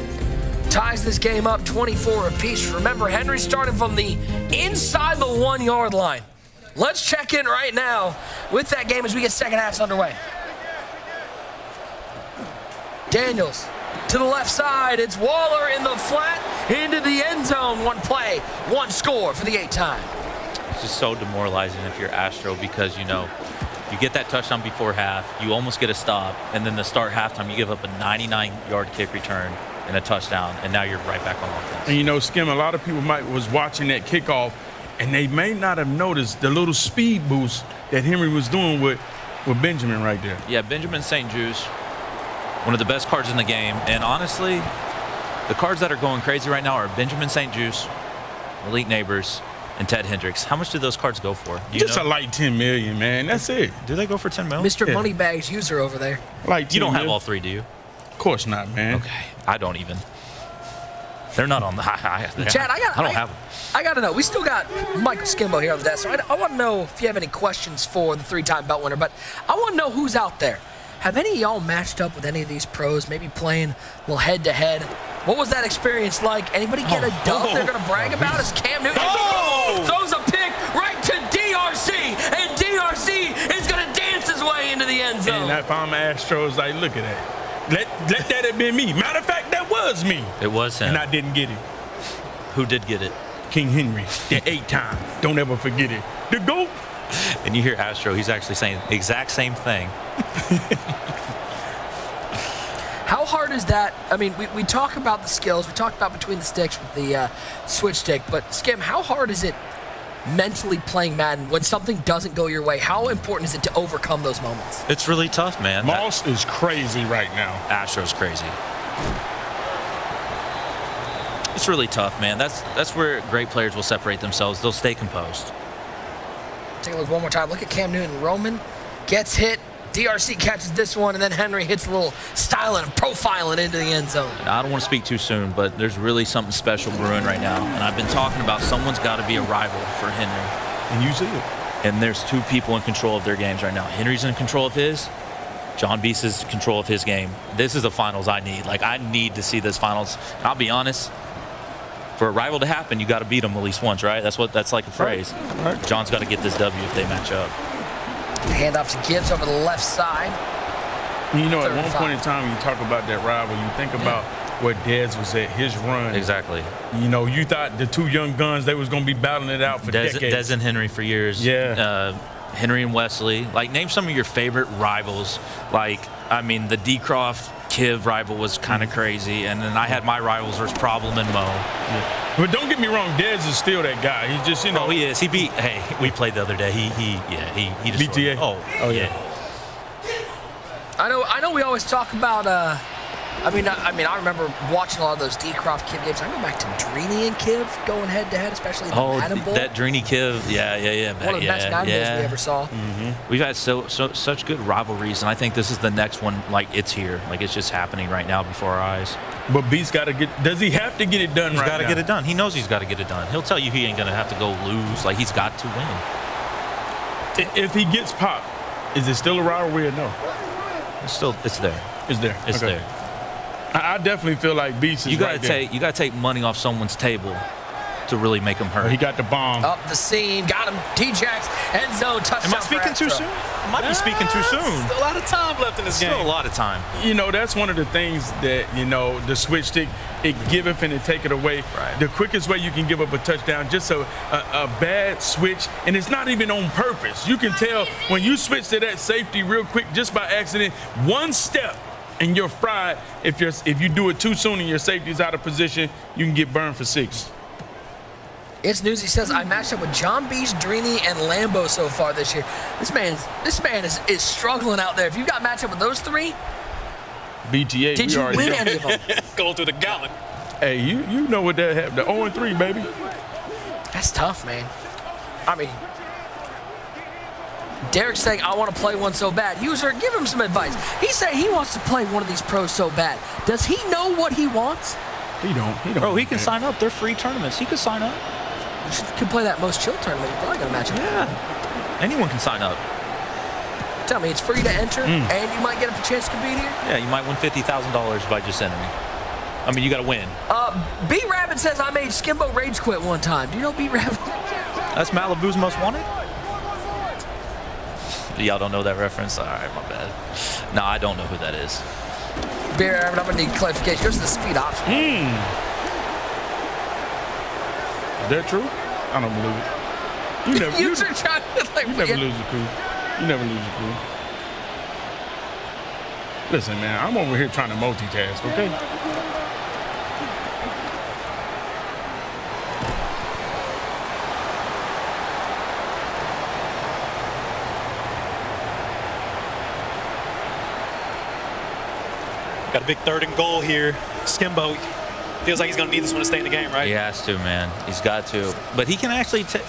Ties this game up 24 apiece. Remember, Henry starting from the inside the 1-yard line. Let's check in right now with that game as we get second halves underway. Daniels to the left side. It's Waller in the flat into the end zone. 1 play, 1 score for the 8-time. It's just so demoralizing if you're Astro because, you get that touchdown before half, you almost get a stop, and then to start halftime, you give up a 99-yard kick return and a touchdown, and now you're right back on offense. And, Skim, a lot of people was watching that kickoff, and they may not have noticed the little speed boost that Henry was doing with Benjamin right there. Yeah, Benjamin St. Juice, one of the best cards in the game. And honestly, the cards that are going crazy right now are Benjamin St. Juice, Malik Neighbors, and Ted Hendricks. How much do those cards go for? Just a light $10 million, man. That's it. Do they go for $10 million? Mr. Moneybags user over there. Like you don't have all 3, do you? Of course not, man. Okay, I don't even. They're not on the high. Chad, I don't have them. I got to know. We still got Michael Skimbo here on the desk, so I want to know if you have any questions for the 3-time belt winner, but I want to know who's out there. Have any of y'all matched up with any of these pros, maybe playing a little head-to-head? What was that experience like? Anybody get a dunk they're going to brag about? Is Cam Newton throws a pick right to DRC, and DRC is going to dance his way into the end zone. And if I'm Astros, like, look at that. Let that have been me. Matter of fact, that was me. It was him. And I didn't get it. Who did get it? King Henry, the 8-time. Don't ever forget it. The GOAT. And you hear Astro, he's actually saying the exact same thing. How hard is that? I mean, we talk about the skills. We talk about between the sticks with the switch stick. But, Skim, how hard is it mentally playing Madden when something doesn't go your way? How important is it to overcome those moments? It's really tough, man. Moss is crazy right now. Astro's crazy. It's really tough, man. That's where great players will separate themselves. They'll stay composed. Take a look one more time. Look at Cam Newton. Roman gets hit. DRC catches this one, and then Henry hits a little styling and profiling into the end zone. I don't want to speak too soon, but there's really something special brewing right now. And I've been talking about someone's got to be a rival for Henry. And you see it. And there's 2 people in control of their games right now. Henry's in control of his. John Beast is in control of his game. This is the finals I need. Like, I need to see this finals. And I'll be honest, for a rival to happen, you got to beat them at least once, right? That's like a phrase. Right. John's got to get this W if they match up. Handoff to Gibbs over the left side. You know, at one point in time, when you talk about that rival, you think about where Dez was at, his run. Exactly. You know, you thought the 2 young guns, they was going to be battling it out for decades. Dez and Henry for years. Yeah. Henry and Wesley. Like, name some of your favorite rivals. Like, I mean, the D-Croft Kiv rival was kind of crazy, and then I had my rivals versus Problem and Mo. Yeah. But don't get me wrong, Dez is still that guy. He's just, you know. Oh, he is. He beat. Hey, we played the other day. He destroyed. BTA. Oh yeah. I know. We always talk about. I mean, I remember watching a lot of those D-Croft Kiv games. I go back to Dreeny and Kiv going head-to-head, especially in the Madden Bowl. That Dreeny Kiv, yeah. One of the best Madden Bowls we ever saw. Mm-hmm. We've had such good rivalries, and I think this is the next one. Like, it's here. Like, it's just happening right now before our eyes. But Beast got to get. Does he have to get it done right now? He's got to get it done. He knows he's got to get it done. He'll tell you he ain't gonna have to go lose. Like, he's got to win. If he gets popped, is it still a rivalry or no? It's there. It's there. It's okay. there. I definitely feel like Beast is you gotta take money off someone's table to really make them hurt. He got the bomb. Up the seam, got him. T-Jax, end zone, touchdown. Am I speaking too soon? I might be speaking too soon. Still a lot of time left in this game. Still a lot of time. You know, that's one of the things that, you know, the switch stick, it giveth and it take it away. Right. The quickest way you can give up a touchdown, just a bad switch, and it's not even on purpose. You can tell when you switch to that safety real quick just by accident, one step, and you're fried. If you do it too soon and your safety's out of position, you can get burned for 6. It's news. He says, I matched up with John Beast, Dreeny, and Lambo so far this year. This man is struggling out there. If you got matched up with those 3, BTA, did you win any of them? Going through the gauntlet. Hey, you know what that happened. The 0-3, baby. That's tough, man. I mean, Derek's saying, I want to play one so bad. User, give him some advice. He's saying he wants to play one of these pros so bad. Does he know what he wants? He don't. Bro, he can sign up. They're free tournaments. He could sign up. You can play that most chill tournament. You're probably going to match him. Yeah. Anyone can sign up. Tell me, it's free to enter, and you might get a chance to compete here? Yeah, you might win $50,000 by just entering. I mean, you got to win. B-Rabbit says, I made Skimbo rage quit one time. Do you know B-Rabbit? That's Malibu's Most Wanted? Y'all don't know that reference? All right, my bad. No, I don't know who that is. B-Rabbit, I'm going to need clarification. Here's the speed option. Is that true? I don't believe it. You never, you never lose a coup. You never lose a coup. Listen, man, I'm over here trying to multitask, okay? Got a big 3rd and goal here. Skimbo feels like he's going to need this one to stay in the game, right? He has to, man. He's got to. But he can actually take.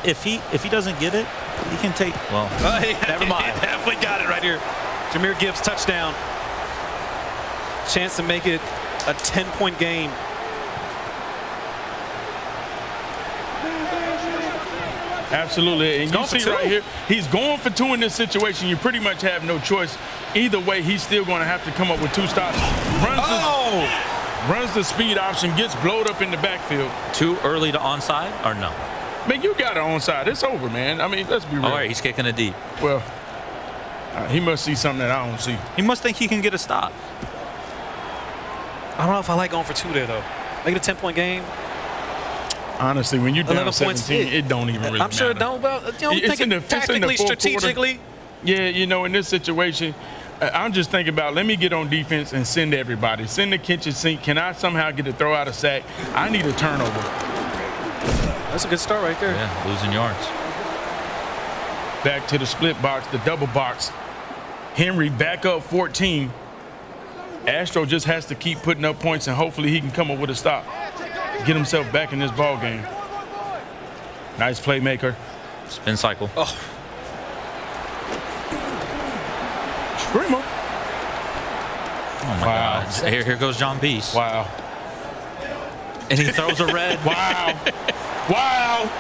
If he doesn't get it, he can take. Well, never mind. Definitely got it right here. Jahmyr Gibbs touchdown. Chance to make it a 10-point game. Absolutely. And you see right here, he's going for 2 in this situation. You pretty much have no choice. Either way, he's still going to have to come up with 2 stops. Runs the speed option, gets blowed up in the backfield. Too early to onside or no? Man, you got it onside. It's over, man. I mean, let's be real. All right, he's kicking it deep. Well, he must see something that I don't see. He must think he can get a stop. I don't know if I like going for 2 there, though. Make it a 10-point game. Honestly, when you're down 17, it don't even really matter. I'm sure it don't. Well, thinking tactically, strategically. Yeah, in this situation, I'm just thinking about, let me get on defense and send everybody. Send the kitchen sink. Can I somehow get to throw out a sack? I need a turnover. That's a good start right there. Yeah, losing yards. Back to the split box, the double box. Henry back up 14. Astro just has to keep putting up points, and hopefully he can come up with a stop. Get himself back in this ball game. Nice playmaker. Spin cycle. Oh. Screamer. Oh my God. Here goes John Beast. Wow. And he throws a red. Wow. Wow.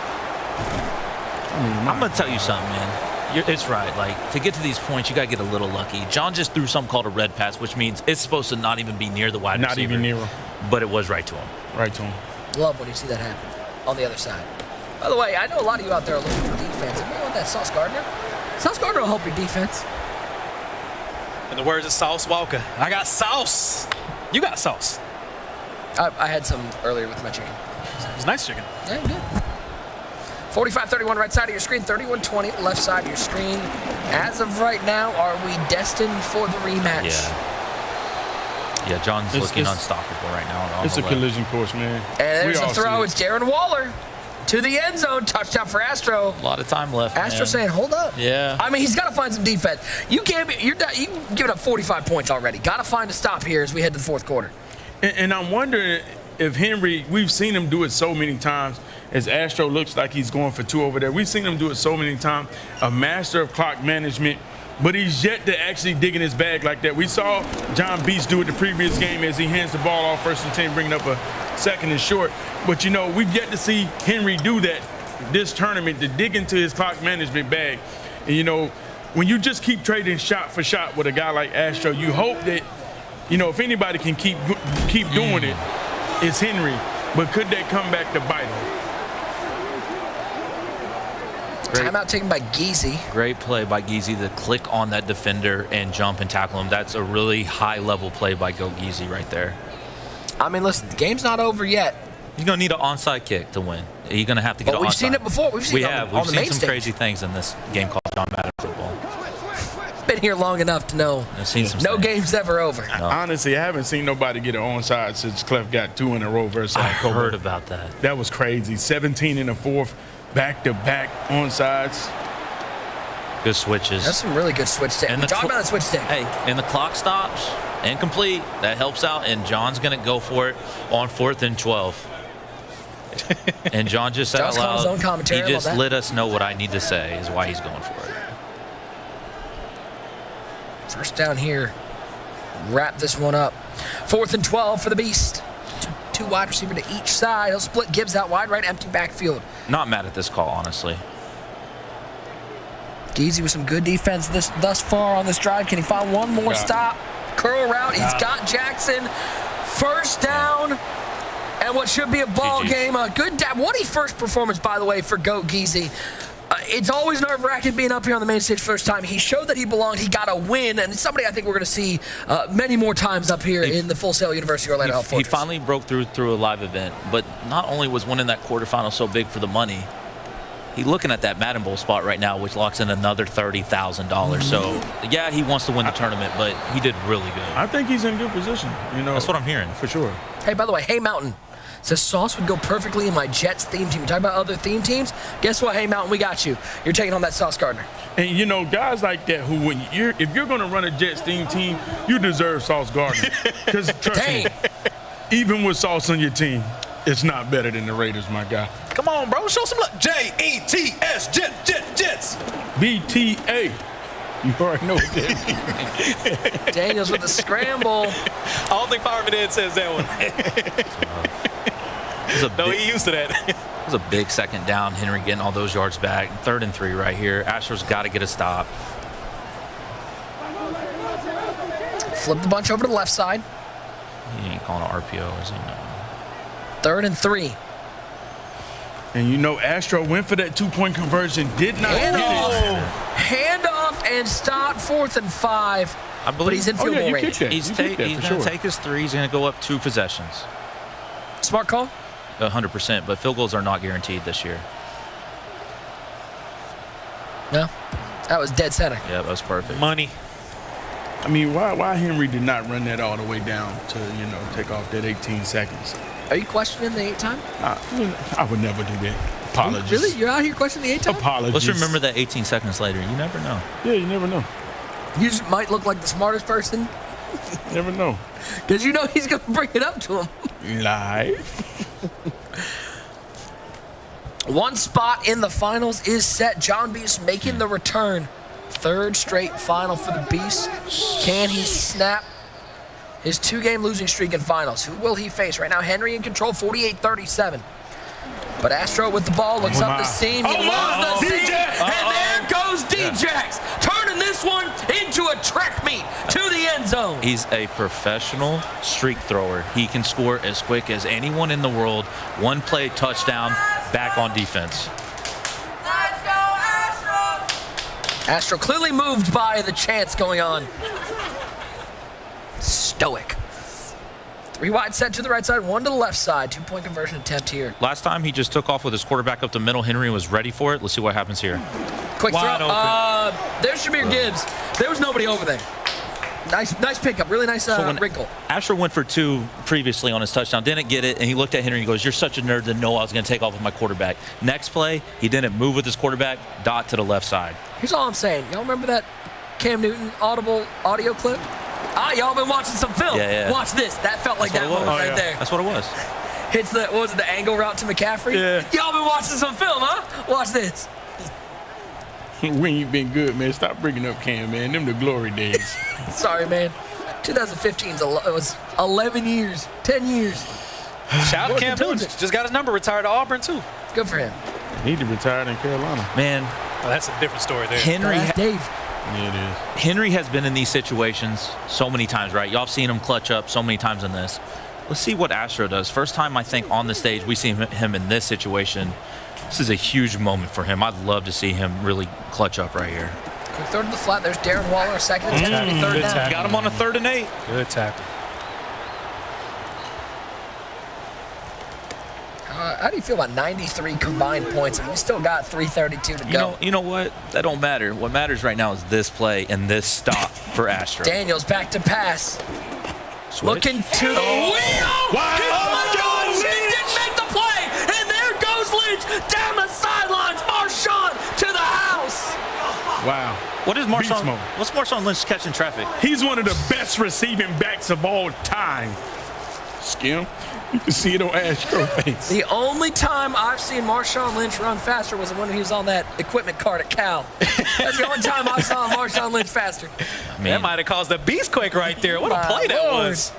I'm going to tell you something, man. It's right. Like, to get to these points, you got to get a little lucky. John just threw something called a red pass, which means it's supposed to not even be near the wide receiver. Not even near him. But it was right to him. Right to him. Love when you see that happen on the other side. By the way, I know a lot of you out there are looking for defense. You want that Sauce Gardner? Sauce Gardner will help your defense. In the words of Sauce Walker, I got sauce. You got sauce. I had some earlier with my chicken. It was nice chicken. Yeah, good. 45-31 right side of your screen, 31-20 left side of your screen. As of right now, are we destined for the rematch? Yeah, John's looking unstoppable right now. It's a collision course, man. And there's a throw. It's Darren Waller to the end zone. Touchdown for Astro. A lot of time left. Astro saying, hold up. Yeah. I mean, he's got to find some defense. You can't be, you've given up 45 points already. Got to find a stop here as we head to the fourth quarter. And I'm wondering if Henry, we've seen him do it so many times, as Astro looks like he's going for 2 over there. We've seen him do it so many times, a master of clock management, but he's yet to actually dig in his bag like that. We saw John Beast do it the previous game as he hands the ball off 1st and 10, bringing up a 2nd and short. But, we've yet to see Henry do that this tournament, to dig into his clock management bag. And, when you just keep trading shot for shot with a guy like Astro, you hope that, if anybody can keep doing it, it's Henry. But could that come back to bite him? Timeout taken by Geezy. Great play by Geezy to click on that defender and jump and tackle him. That's a really high-level play by Go Geezy right there. I mean, listen, the game's not over yet. You're going to need an onside kick to win. You're going to have to get an onside. We've seen it before. We've seen We've seen some crazy things in this game called John Madden football. Been here long enough to know no game's ever over. No. Honestly, I haven't seen nobody get an onside since Clef got 2 in a row versus I Kobo. heard about that. That was crazy. 17 in the fourth, back-to-back onsides. Good switches. That's some really good switch stick. And Talk about the switch stick. Hey, and the clock stops, incomplete. That helps out, and John's going to go for it on 4th and 12. And John just said out loud, his own commentary. He just let us know what I need to say is why he's going for it. First down here. Wrap this one up. 4th and 12 for the Beast. Two wide receiver to each side. He'll split Gibbs out wide right, empty backfield. Not mad at this call, honestly. Geezy with some good defense thus far on this drive. Can he find one more stop? Curl route. He's got Jackson. First down. And what should be a ball game. A good what a first performance, by the way, for Goat Geezy. It's always nerve-wracking being up here on the main stage first time. He showed that he belonged. He got a win, and it's somebody I think we're going to see many more times up here in the Full Sail University Orlando Health Fortress. He finally broke through a live event, but not only was winning that quarterfinal so big for the money, he's looking at that Madden Bowl spot right now, which locks in another $30,000. So, yeah, he wants to win the tournament, but he did really good. I think he's in good position. That's what I'm hearing. For sure. Hey, by the way, Hey Mountain says Sauce would go perfectly in my Jets theme team. You talk about other theme teams? Guess what, Hey Mountain, we got you. You're taking on that Sauce Gardner. And guys like that who, if you're going to run a Jets theme team, you deserve Sauce Gardner. Because trust me, even with Sauce on your team, it's not better than the Raiders, my guy. Come on, bro, show some love. Jets, Jets. BTA. You already know what that means. Daniels with the scramble. I don't think Fireman Ed says that one. No, he used to that. It was a big second down. Henry getting all those yards back. 3rd and 3 right here. Astros got to get a stop. Flip the bunch over to the left side. He ain't calling an RPO, is he? No. 3rd and 3. And you know Astro went for that 2-point conversion. Did not get it. Handoff and stop. 4th and 5. I believe But he's in field goal range. He's going to take his 3. He's going to go up 2 possessions. Smart call? 100%, but field goals are not guaranteed this year. No, that was dead center. Yeah, that was perfect. Money. I mean, why Henry did not run that all the way down to, take off that 18 seconds? Are you questioning the 8-time? I would never do that. Apologies. Really? You're out here questioning the 8-time? Apologies. Let's remember that 18 seconds later. You never know. Yeah, you never know. You just might look like the smartest person. Never know. Because you know he's going to bring it up to him. Live. One spot in the finals is set. John Beast making the return. 3rd straight final for the Beast. Can he snap his 2-game losing streak in finals? Who will he face? Right now, Henry in control, 48-37. But Astro with the ball, looks up the seam. He loves the seam. And there goes D-Jax, turning this one into a track meet to the end zone. He's a professional streak thrower. He can score as quick as anyone in the world. 1 play, touchdown, back on defense. Let's go, Astro! Astro clearly moved by the chants going on. Stoic. 3 wide set to the right side, 1 to the left side. 2-point conversion attempt here. Last time he just took off with his quarterback up the middle. Henry was ready for it. Let's see what happens here. Quick Wide throw. There's Shamir Gibbs. There was nobody over there. Nice pickup. Really nice wrinkle. Astro went for 2 previously on his touchdown, didn't get it, and he looked at Henry and goes, "You're such a nerd to know I was going to take off with my quarterback." Next play, he didn't move with his quarterback, dot to the left side. Here's all I'm saying. Y'all remember that Cam Newton audio clip? Y'all been watching some film. Yeah. Watch this. That felt like that moment right there. That's what it was. Hits the, what was it, the angle route to McCaffrey? Yeah. Y'all been watching some film, huh? Watch this. We ain't been good, man. Stop bringing up Cam, man. Them the glory days. Sorry, man. 2015 was 11 years, 10 years. Shout out Cam Newton. Just got his number retired to Auburn, too. Good for him. He need to retire in Carolina. Man. Oh, that's a different story there. Dave. Yeah, it is. Henry has been in these situations so many times, right? Y'all have seen him clutch up so many times in this. Let's see what Astro does. First time, I think, on the stage, we see him in this situation. This is a huge moment for him. I'd love to see him really clutch up right here. Quick throw to the flat. There's Darren Waller, a second and 10 to be 3rd down. Got him on a 3rd and 8. Good tackle. How do you feel about 93 combined points? And we still got 3:32 to go. You know what? That don't matter. What matters right now is this play and this stop for Astro. Daniels back to pass. Switch. Looking to the wheel. Wow. He didn't make the play. And there goes Lynch down the sidelines. Marshawn to the house. Wow. What's Marshawn Lynch catching traffic? He's one of the best receiving backs of all time. Skim, you can see it on Astro's face. The only time I've seen Marshawn Lynch run faster was when he was on that equipment cart at Cal. That's the only time I saw Marshawn Lynch faster. That might have caused a beastquake right there. What a play that was.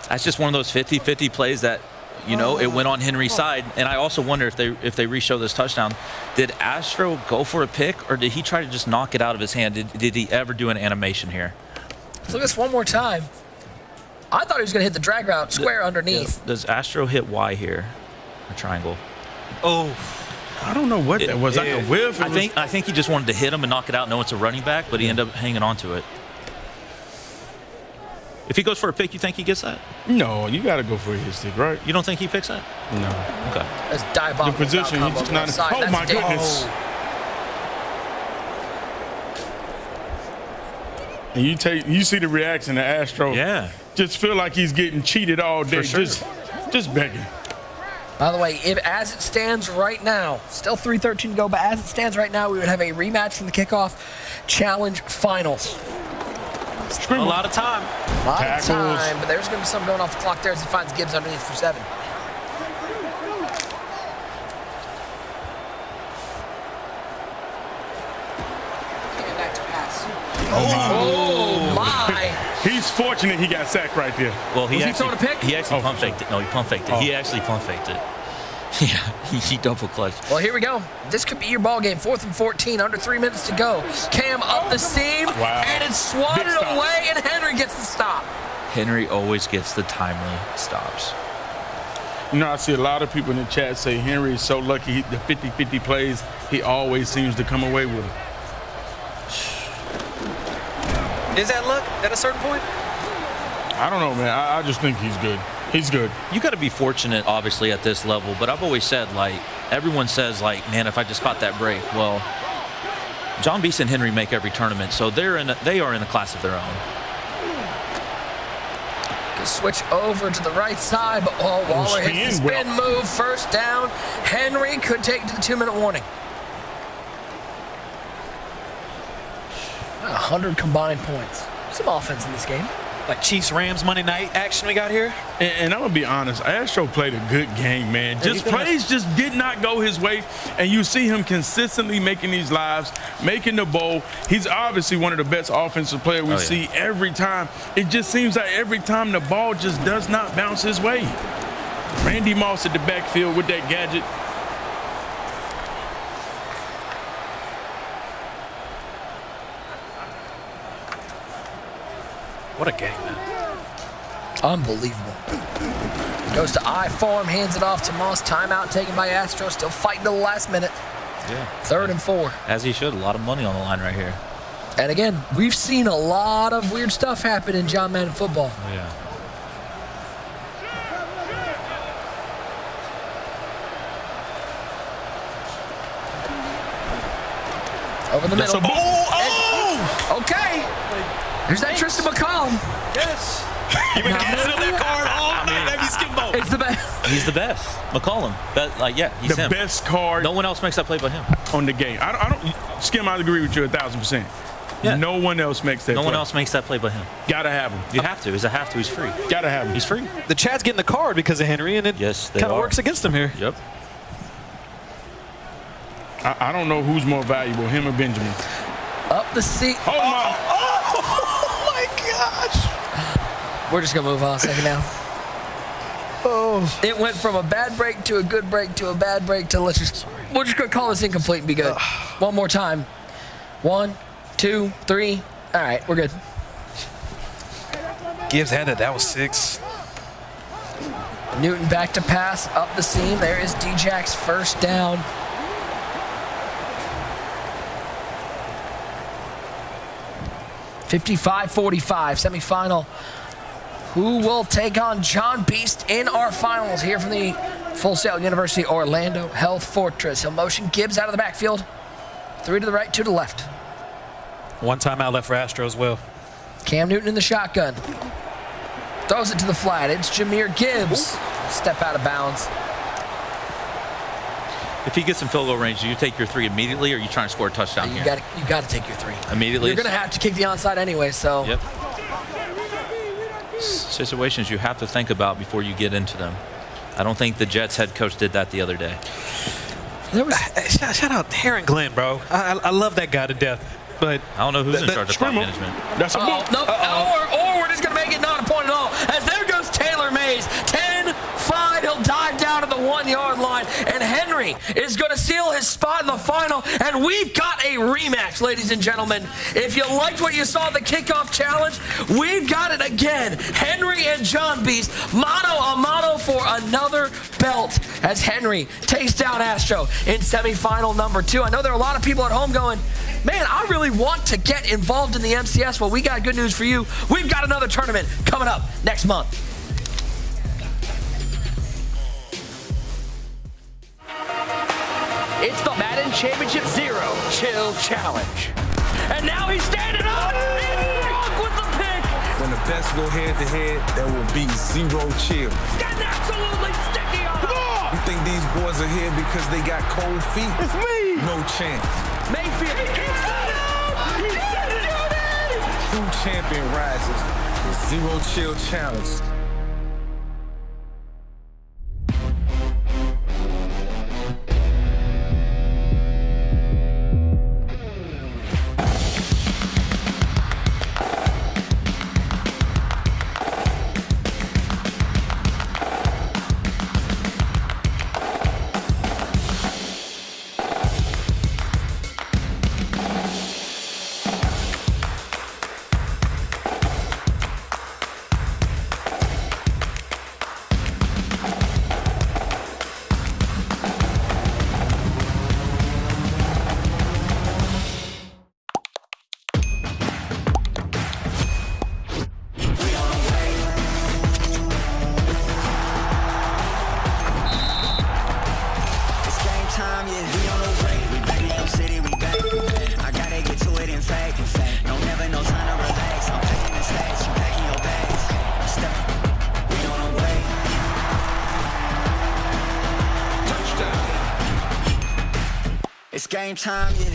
That's just one of those 50-50 plays that, it went on Henry's side. And I also wonder if they re-show this touchdown, did Astro go for a pick or did he try to just knock it out of his hand? Did he ever do an animation here? Let's look at this one more time. I thought he was going to hit the drag route square underneath. Does Astro hit Y here? A triangle. Oh. I don't know what that was. Like a whiff? I think he just wanted to hit him and knock it out, know it's a running back, but he ended up hanging on to it. If he goes for a pick, you think he gets that? No, you got to go for his stick, right? You don't think he picks that? No. Okay. That's diabolical. The position, he's just not. Oh, my goodness. And you see the reaction to Astro. Yeah. Just feel like he's getting cheated all day. For sure. Just begging. By the way, as it stands right now, still 3:13 to go, but as it stands right now, we would have a rematch from the kickoff challenge finals. A lot of time. A lot of time, but there's going to be something going off the clock there as he finds Gibbs underneath for 7. Back to pass. Oh, my. He's fortunate he got sacked right there. Well, Was he throwing a pick? He actually pump faked it. No, he pump faked it. He actually pump faked it. Yeah, he double clutched. Well, here we go. This could be your ball game. 4th and 14, under 3 minutes to go. Cam up the seam, and it's swatted away, and Henry gets the stop. Henry always gets the timely stops. You know, I see a lot of people in the chat say Henry is so lucky. The 50-50 plays, he always seems to come away with them. Is that luck at a certain point? I don't know, man. I just think he's good. He's good. You got to be fortunate, obviously, at this level. But I've always said, like, everyone says, like, man, if I just caught that break. Well, John Beast and Henry make every tournament, so they are in a class of their own. Can switch over to the right side, but Waller hits the spin move. First down. Henry could take it to the 2-minute warning. 100 combined points. Some offense in this game. Like Chiefs-Rams Monday night action we got here. And I'm going to be honest, Astro played a good game, man. Plays just did not go his way, and you see him consistently making these lives, making the bowl. He's obviously one of the best offensive players we see every time. It just seems like every time the ball just does not bounce his way. Randy Moss at the backfield with that gadget. What a game, man. Unbelievable. Goes to I form, hands it off to Moss. Timeout taken by Astro. Still fighting to the last minute. Yeah. 3rd and 4. As he should. A lot of money on the line right here. And again, we've seen a lot of weird stuff happen in John Madden football. Oh, yeah. Over the middle. Okay. There's that Tristan McCollum. Yes. You've been dancing on that card all night. Have you skimbo? It's the best. He's the best. McCollum. He's the him. best card. No one else makes that play but him. On the game. I don't Skim, I agree with you 1,000%. Yeah. No one else makes that play. No one else makes that play but him. Gotta have him. You have to. He's a have to. He's free. Gotta have him. He's free. The chat's getting the card because of Henry, and it kind of works against him here. Yep. I don't know who's more valuable, him or Benjamin. Up the seat. Oh, my. Oh, my gosh. We're just going to move on a second now. Oh. It went from a bad break to a good break to a bad break to we're just going to call this incomplete and be good. One more time. 1, 2, 3. All right, we're good. Gibbs had that. That was 6. Newton back to pass up the seam. There is D-Jack's first down. $55-45 semifinal. Who will take on John Beast in our finals here from the Full Sail University Orlando Health Fortress? He'll motion Gibbs out of the backfield. 3 to the right, 2 to the left. 1 timeout left for Astro as well. Cam Newton in the shotgun. Throws it to the flat. It's Jahmyr Gibbs. Step out of bounds. If he gets in field goal range, do you take your 3 immediately, or are you trying to score a touchdown You here? got to take your 3 Immediately. You're going to have to kick the onside anyway, so. Yep. Situations you have to think about before you get into them. I don't think the Jets head coach did that the other day. Shout out Aaron Glenn, bro. I love that guy to death. But I don't know who's in charge of clock management. That's a move. Nope. Or we're just going to make it not a point at all. As there goes Taylor Mays. 10-5. He'll dive down to the 1-yard line. And Henry is going to seal his spot in the final. And we've got a rematch, ladies and gentlemen. If you liked what you saw at the kickoff challenge, we've got it again. Henry and John Beast, mano a mano for another belt as Henry takes down Astro in semifinal number 2. I know there are a lot of people at home going, man, I really want to get involved in the MCS. Well, we got good news for you. We've got another tournament coming up next month. It's the Madden Championship Zero Chill Challenge. And now he's standing up and walk with the pick. When the best go head-to-head, there will be 0 chill. That's absolutely sticky on him. You think these boys are here because they got cold feet? It's me. No chance. Mayfield. He's got it. He's got it. True champion rises. The 0 chill challenge. game time, yeah.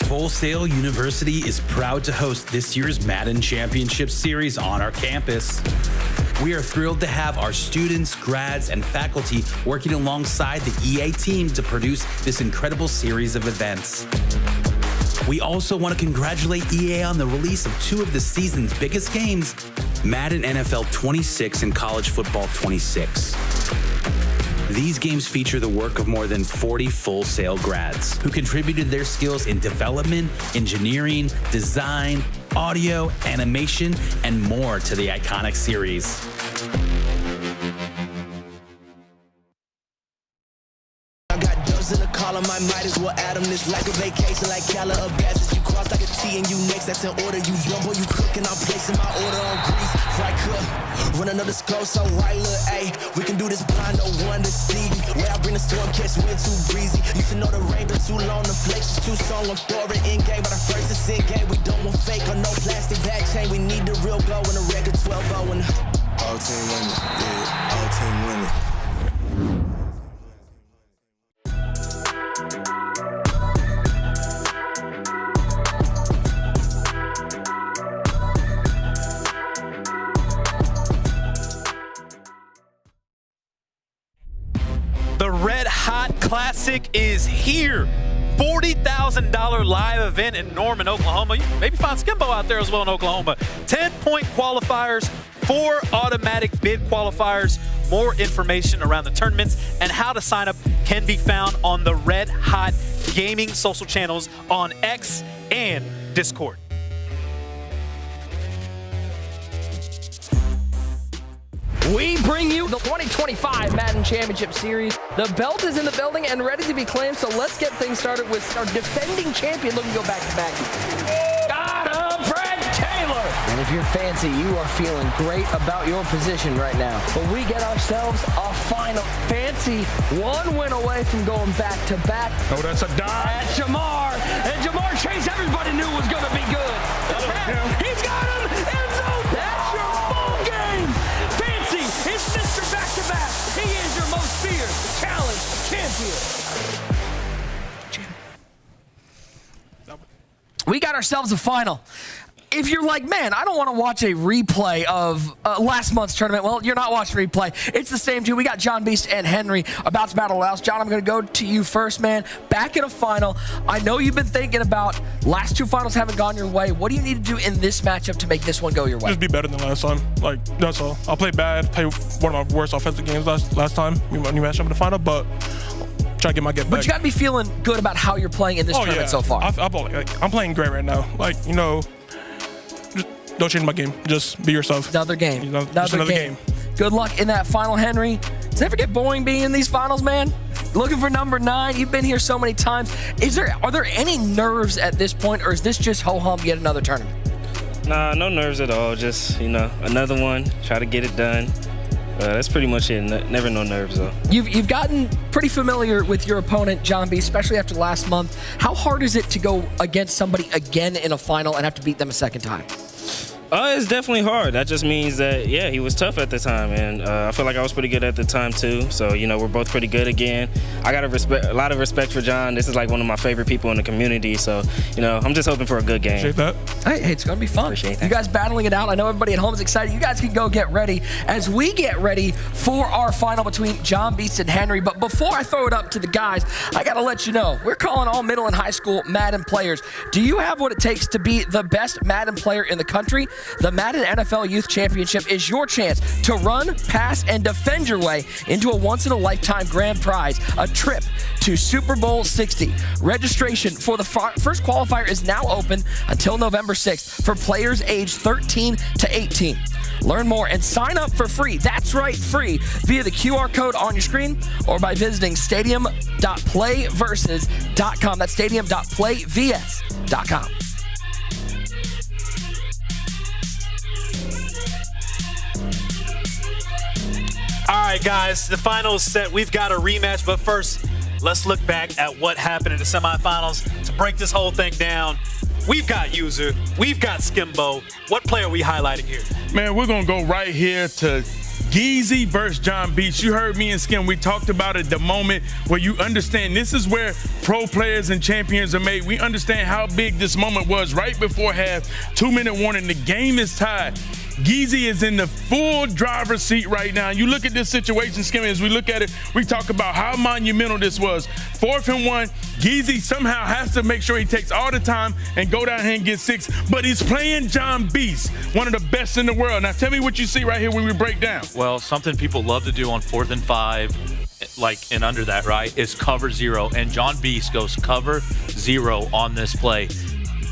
Full Sail University is proud to host this year's Madden Championship Series on our campus. We are thrilled to have our students, grads, and faculty working alongside the EA team to produce this incredible series of events. We also want to congratulate EA on the release of two of the season's biggest games, Madden NFL 26 and College Football 26. These games feature the work of more than 40 Full Sail grads who contributed their skills in development, engineering, design, audio, animation, and more to the iconic series. In the column, I might as well add them. This like a vacation, like Cala of gadgets. You cross like a T and you next, that's in order. You jumbo, you cooking, I'm placing my order on grease. Fry cook, run another scroll, so right, look, ayy. We can do this blind, no wonder, Stevie. Where I bring the storm, catch wind too breezy. You should know the rain been too long, the flakes is too strong. I'm throwing in game, but I first it's in game. We don't want fake or no plastic back chain. We need the real go and the record 12-0 and all team winning, yeah, all team winning. The Red Hot Classic is here. $40,000 live event in Norman, Oklahoma. You maybe find Skimbo out there as well in Oklahoma. 10-point qualifiers, 4 automatic bid qualifiers. More information around the tournaments and how to sign up can be found on the Red Hot Gaming social channels on X and Discord. We bring you the 2025 Madden Championship Series. The belt is in the building and ready to be claimed, so let's get things started with our defending champion looking to go back-to-back. Got him, Fred Taylor! And if you're fancy, you are feeling great about your position right now. But we get ourselves a final. Fancy, 1 win away from going back-to-back. Oh, that's a dive. At Jamar. And Jamar Chase, everybody knew was going to be good. He's got him! End zone! That's your ball game! Fancy, it's Mr. Back-to-Back. He is your most feared challenge champion. We got ourselves a final. If you're like, man, I don't want to watch a replay of last month's tournament, well, you're not watching replay. It's the same two. We got John Beast and Henry about to battle out. John, I'm going to go to you first, man. Back in a final. I know you've been thinking about last 2 finals haven't gone your way. What do you need to do in this matchup to make this one go your way? Just be better than last time. Like, that's all. I'll play bad, play one of my worst offensive games last time. New matchup in the final, but try to get my get back. But you got to be feeling good about how you're playing in this tournament so far. I'm playing great right now. Like, you know, just don't change my game. Just be yourself. Another game. You know, another game. Good luck in that final, Henry. Does it ever get boring being in these finals, man? Looking for number 9. You've been here so many times. Are there any nerves at this point, or is this just ho-hum yet another tournament? Nah, no nerves at all. Just, you know, another one. Try to get it done. That's pretty much it. Never no nerves, though. You've gotten pretty familiar with your opponent, John B., especially after last month. How hard is it to go against somebody again in a final and have to beat them a second time? It's definitely hard. That just means that, yeah, he was tough at the time, and I feel like I was pretty good at the time, too. So, you know, we're both pretty good again. I got a lot of respect for John. This is, like, one of my favorite people in the community. So, you know, I'm just hoping for a good game. Appreciate that. Hey, it's going to be fun. Appreciate that. You guys battling it out. I know everybody at home is excited. You guys can go get ready as we get ready for our final between John Beast and Henry. But before I throw it up to the guys, I got to let you know, we're calling all middle and high school Madden players. Do you have what it takes to be the best Madden player in the country? The Madden NFL Youth Championship is your chance to run, pass, and defend your way into a once-in-a-lifetime grand prize, a trip to Super Bowl 60. Registration for the first qualifier is now open until November 6th for players aged 13 to 18. Learn more and sign up for free. That's right, free, via the QR code on your screen or by visiting stadium.playversus.com. That's stadium.playvs.com. All right, guys, the final is set. We've got a rematch, but first, let's look back at what happened in the semifinals to break this whole thing down. We've got User, we've got Skimbo. What player are we highlighting here? Man, we're going to go right here to Geezy versus John Beach. You heard me and Skim. We talked about it the moment where you understand this is where pro players and champions are made. We understand how big this moment was right before half. 2-minute warning. The game is tied. Geezy is in the full driver's seat right now. You look at this situation, Skim, as we look at it, we talk about how monumental this was. 4th and 1, Geezy somehow has to make sure he takes all the time and go down here and get 6, but he's playing John Beast, one of the best in the world. Now tell me what you see right here when we break down. Well, something people love to do on 4th and 5, like and under that, right, is cover 0, and John Beast goes cover 0 on this play.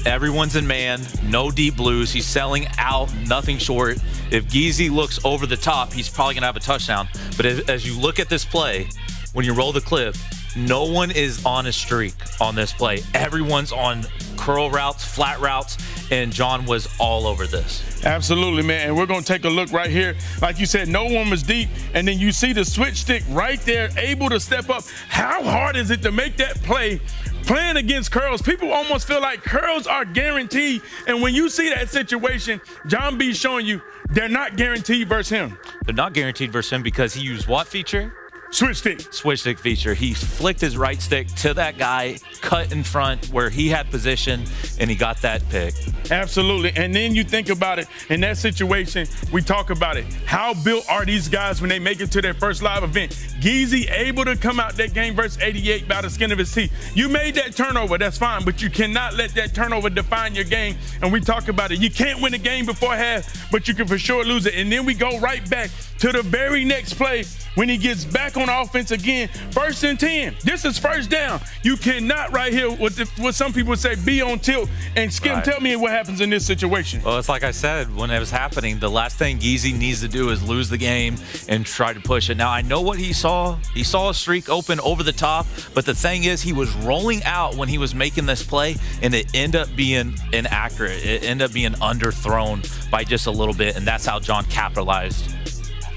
Everyone's in man, no deep blues. He's selling out, nothing short. If Geezy looks over the top, he's probably going to have a touchdown. But as you look at this play, when you roll the clip, no one is on a streak on this play. Everyone's on curl routes, flat routes, and John was all over this. Absolutely, man. And we're going to take a look right here. Like you said, no one was deep. And then you see the switch stick right there, able to step up. How hard is it to make that play? Playing against curls, people almost feel like curls are guaranteed. And when you see that situation, John B showing you they're not guaranteed versus him. They're not guaranteed versus him because he used what feature? Switch stick. Switch stick feature. He flicked his right stick to that guy, cut in front where he had position, and he got that pick. Absolutely. And then you think about it, in that situation, we talk about it. How built are these guys when they make it to their first live event? Geezy able to come out that game versus 88 by the skin of his teeth. You made that turnover, that's fine, but you cannot let that turnover define your game. And we talk about it. You can't win a game before half, but you can for sure lose it. And then we go right back to the very next play when he gets back on offense again. 1st and 10. This is first down. You cannot right here, what some people say, be on tilt. And Skim, Right. tell me what happens in this situation. Well, it's like I said, when it was happening, the last thing Geezy needs to do is lose the game and try to push it. Now, I know what he saw. He saw a streak open over the top, but the thing is, he was rolling out when he was making this play, and it ended up being inaccurate. It ended up being underthrown by just a little bit, and that's how John capitalized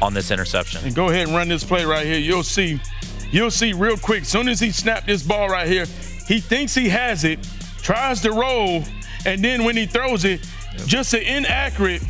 on this interception. And go ahead and run this play right here. You'll see real quick. Soon as he snapped this ball right here, he thinks he has it, tries to roll, and then when he throws it, just an inaccurate,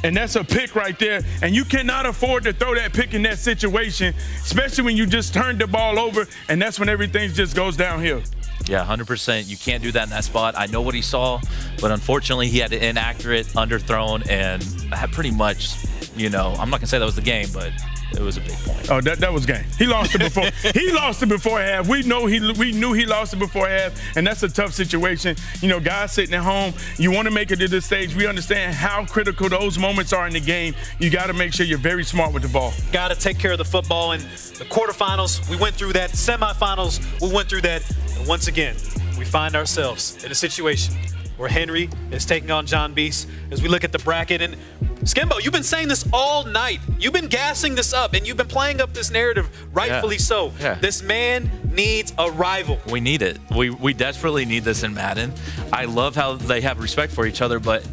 and that's a pick right there. And you cannot afford to throw that pick in that situation, especially when you just turned the ball over, and that's when everything just goes downhill. Yeah, 100%. You can't do that in that spot. I know what he saw, but unfortunately he had an inaccurate, underthrown, and had pretty much, I'm not going to say that was the game, but it was a big point. Oh, that was game. He lost it before. He lost it before half. We knew he lost it before half, and that's a tough situation. Guys sitting at home, you want to make it to this stage. We understand how critical those moments are in the game. You got to make sure you're very smart with the ball. Got to take care of the football. In the quarterfinals, we went through that. Semifinals, we went through that. And once again, we find ourselves in a situation where Henry is taking on John Beast as we look at the bracket. And Skimbo, you've been saying this all night. You've been gassing this up, and you've been playing up this narrative, rightfully so. Yeah. This man needs a rival. We need it. We desperately need this in Madden. I love how they have respect for each other, but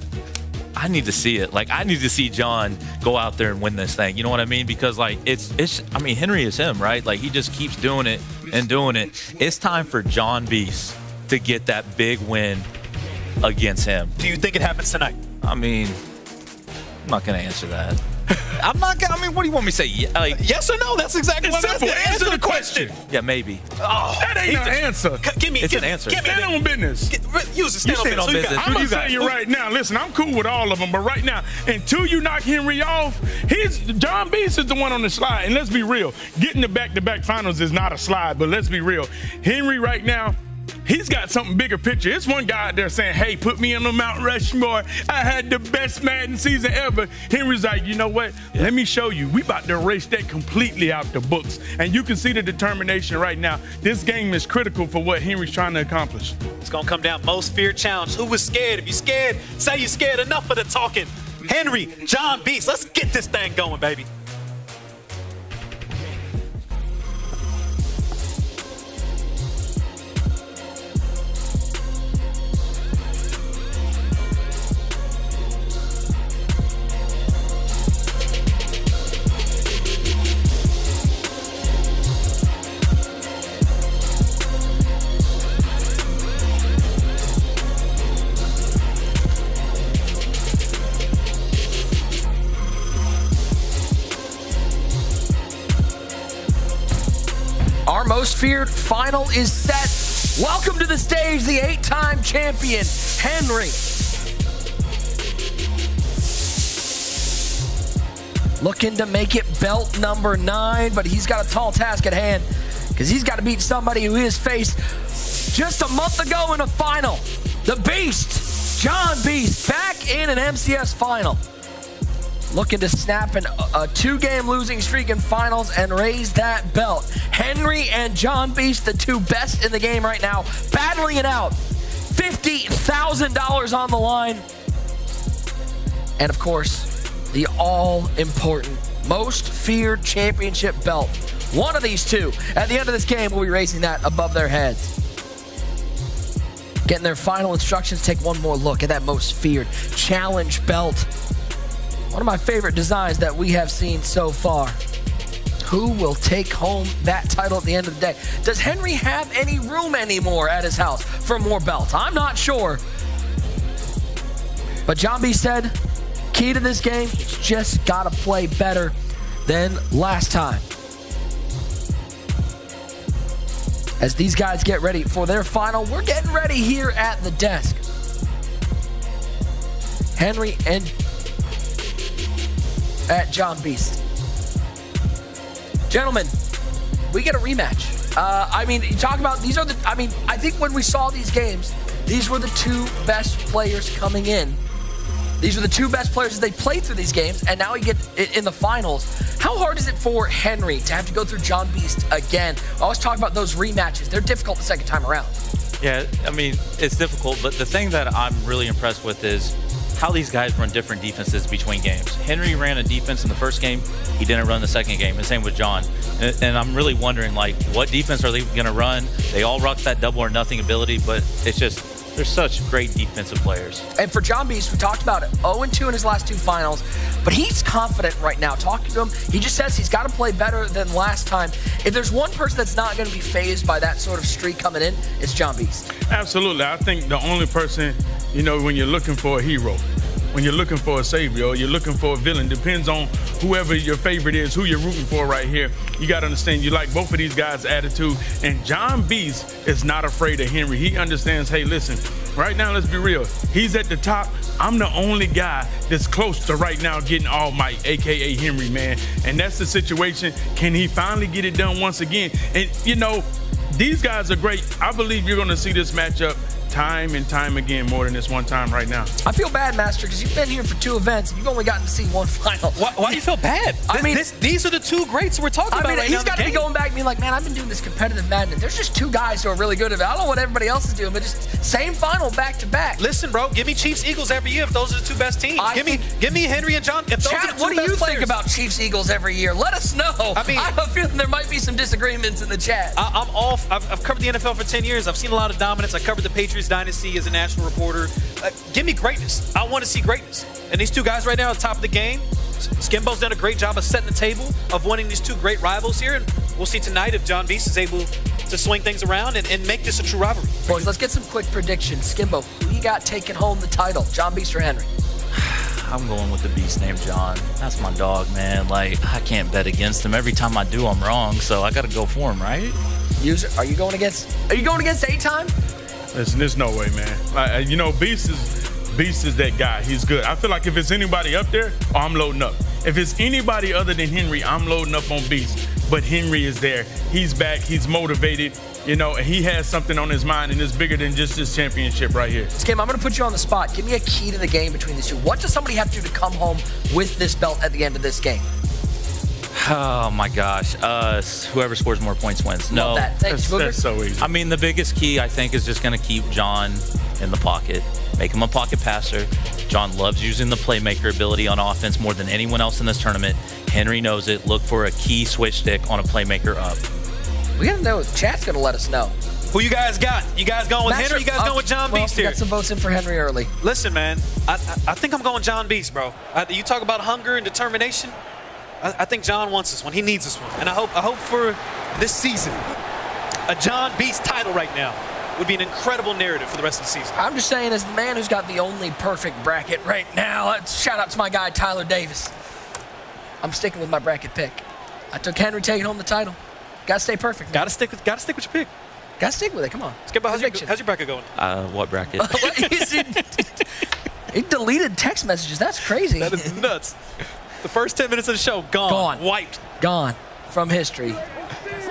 I need to see it. I need to see John go out there and win this thing. You know what I mean? Because, Henry is him, right? He just keeps doing it and doing it. It's time for John Beast to get that big win against him. Do you think it happens tonight? I'm not going to answer that. I'm not going to, what do you want me to say? Yes or no? That's exactly what I'm simple. asking. Answer the question. Yeah, maybe. Oh, That ain't an answer. It's an answer. Stand on business. Use it. Stand on business. I'm going to tell you right now, listen, I'm cool with all of them, but right now, until you knock Henry off, John Beast is the one on the slide. And let's be real, getting the back-to-back finals is not a slide, but let's be real. Henry right now, he's got something bigger picture. It's one guy out there saying, hey, put me on the Mount Rushmore. I had the best Madden season ever. Henry's like, you know what? Yeah. Let me show you. We about to erase that completely out the books. And you can see the determination right now. This game is critical for what Henry's trying to accomplish. It's going to come down most feared challenge. Who was scared? If you're scared, say you're scared. Enough of the talking. Henry, John Beast. Let's get this thing going, baby. Our most feared final is set. Welcome to the stage, the 8-time champion, Henry. Looking to make it belt number 9, but he's got a tall task at hand because he's got to beat somebody who he has faced just a month ago in a final. The Beast, John Beast, back in an MCS final. Looking to snap a 2-game losing streak in finals and raise that belt. Henry and John Beast, the 2 best in the game right now, battling it out. $50,000 on the line. And of course, the all-important, most feared championship belt. One of these 2, at the end of this game, will be raising that above their heads. Getting their final instructions, take one more look at that most feared challenge belt. One of my favorite designs that we have seen so far. Who will take home that title at the end of the day? Does Henry have any room anymore at his house for more belts? I'm not sure. But John B said, key to this game, he's just got to play better than last time. As these guys get ready for their final, we're getting ready here at the desk. Henry and at John Beast. Gentlemen, we get a rematch. You talk about these are the, I think when we saw these games, these were the 2 best players coming in. These were the 2 best players as they played through these games, and now we get in the finals. How hard is it for Henry to have to go through John Beast again? I always talk about those rematches. They're difficult the second time around. Yeah, it's difficult, but the thing that I'm really impressed with is how these guys run different defenses between games. Henry ran a defense in the first game. He didn't run the second game. The same with John. And I'm really wondering, what defense are they going to run? They all rock that double or nothing ability, but it's just, they're such great defensive players. And for John Beast, we talked about it, 0-2 in his last 2 finals, but he's confident right now. Talking to him, he just says he's got to play better than last time. If there's one person that's not going to be fazed by that sort of streak coming in, it's John Beast. Absolutely. I think the only person, when you're looking for a hero, when you're looking for a savior, or you're looking for a villain, depends on whoever your favorite is, who you're rooting for right here. You got to understand, you like both of these guys' attitude. And John Beast is not afraid of Henry. He understands, hey, listen, right now, let's be real. He's at the top. I'm the only guy that's close to right now getting all might, a.k.a. Henry, man. And that's the situation. Can he finally get it done once again? And, these guys are great. I believe you're going to see this matchup time and time again more than this one time right now. I feel bad, Master, because you've been here for 2 events and you've only gotten to see 1 final. Why do you feel bad? These are the 2 greats we're talking about right now. He's got to be going back and being like, man, I've been doing this competitive Madden. There's just 2 guys who are really good at it. I don't know what everybody else is doing, but just same final back to back. Listen, bro, give me Chiefs Eagles every year if those are the 2 best teams. Give me Henry and John. If those are the 2 best what do you players. think about Chiefs Eagles every year? Let us know. I have a feeling there might be some disagreements in the chat. I'm off. I've covered the NFL for 10 years. I've seen a lot of dominance. I covered the Patriots dynasty as a national reporter. Give me greatness. I want to see greatness. And these 2 guys right now at the top of the game, Skimbo's done a great job of setting the table of winning these 2 great rivals here. And we'll see tonight if John Beast is able to swing things around and make this a true rivalry. Boys, let's get some quick predictions. Skimbo, who you got taking home the title? John Beast or Henry? I'm going with the beast named John. That's my dog, man. I can't bet against him. Every time I do, I'm wrong. So I got to go for him, right? User, are you going against 8-time? Listen, there's no way, man. Beast is that guy. He's good. I feel like if it's anybody up there, I'm loading up. If it's anybody other than Henry, I'm loading up on Beast. But Henry is there. He's back. He's motivated. He has something on his mind, and it's bigger than just this championship right here. Skim, I'm going to put you on the spot. Give me a key to the game between these 2. What does somebody have to do to come home with this belt at the end of this game? Oh my gosh. Whoever scores more points wins. Love that. Thanks, that's so easy. The biggest key, I think, is just going to keep John in the pocket. Make him a pocket passer. John loves using the playmaker ability on offense more than anyone else in this tournament. Henry knows it. Look for a key switch stick on a playmaker up. We gotta know. Chat's gonna let us know. Who you guys got? You guys going with Henry? You guys going with John Beast we here? got some votes in for Henry early. Listen, man, I think I'm going John Beast, bro. You talk about hunger and determination. I think John wants this one. He needs this one. And I hope for this season, a John Beast title right now would be an incredible narrative for the rest of the season. I'm just saying, as the man who's got the only perfect bracket right now, shout out to my guy, Tyler Davis. I'm sticking with my bracket pick. I took Henry taking home the title. Gotta stay perfect. Gotta stick with your pick. Gotta stick with it. Come on. Skip, how's your bracket going? What bracket? He deleted text messages. That's crazy. That is nuts. The first 10 minutes of the show, gone. Wiped. Gone from history.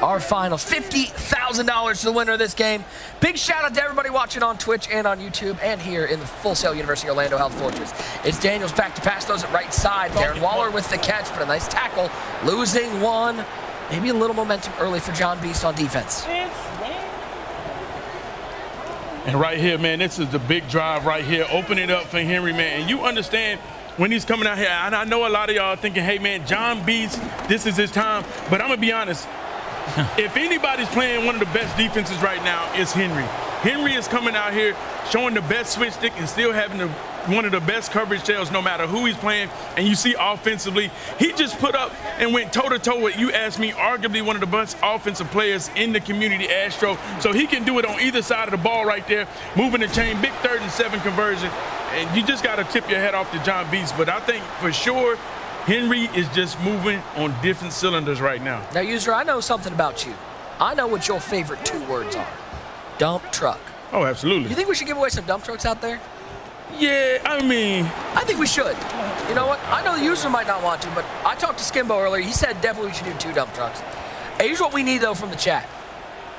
Our finals, $50,000 to the winner of this game. Big shout out to everybody watching on Twitch and on YouTube and here in the Full Sail University Orlando Health Fortress. It's Daniels back to pass those at right side. Darren Waller with the catch, but a nice tackle. Losing one. Maybe a little momentum early for John Beast on defense. And right here, man, this is the big drive right here. Open it up for Henry, man. And you understand when he's coming out here, and I know a lot of y'all are thinking, hey, man, John Beast, this is his time. But I'm going to be honest. If anybody's playing one of the best defenses right now, it's Henry. Henry is coming out here showing the best switch stick and still having one of the best coverage tails no matter who he's playing. And you see offensively, he just put up and went toe-to-toe with, you asked me, arguably one of the best offensive players in the community, Astro. So he can do it on either side of the ball right there, moving the chain, big 3rd and 7 conversion. And you just got to tip your head off to John Beast. But I think for sure, Henry is just moving on different cylinders right now. Now, user, I know something about you. I know what your favorite 2 words are. Dump truck. Oh, absolutely. You think we should give away some dump trucks out there? Yeah, I mean, I think we should. You know what? I know the user might not want to, but I talked to Skimbo earlier. He said definitely we should do 2 dump trucks. Hey, here's what we need, though, from the chat.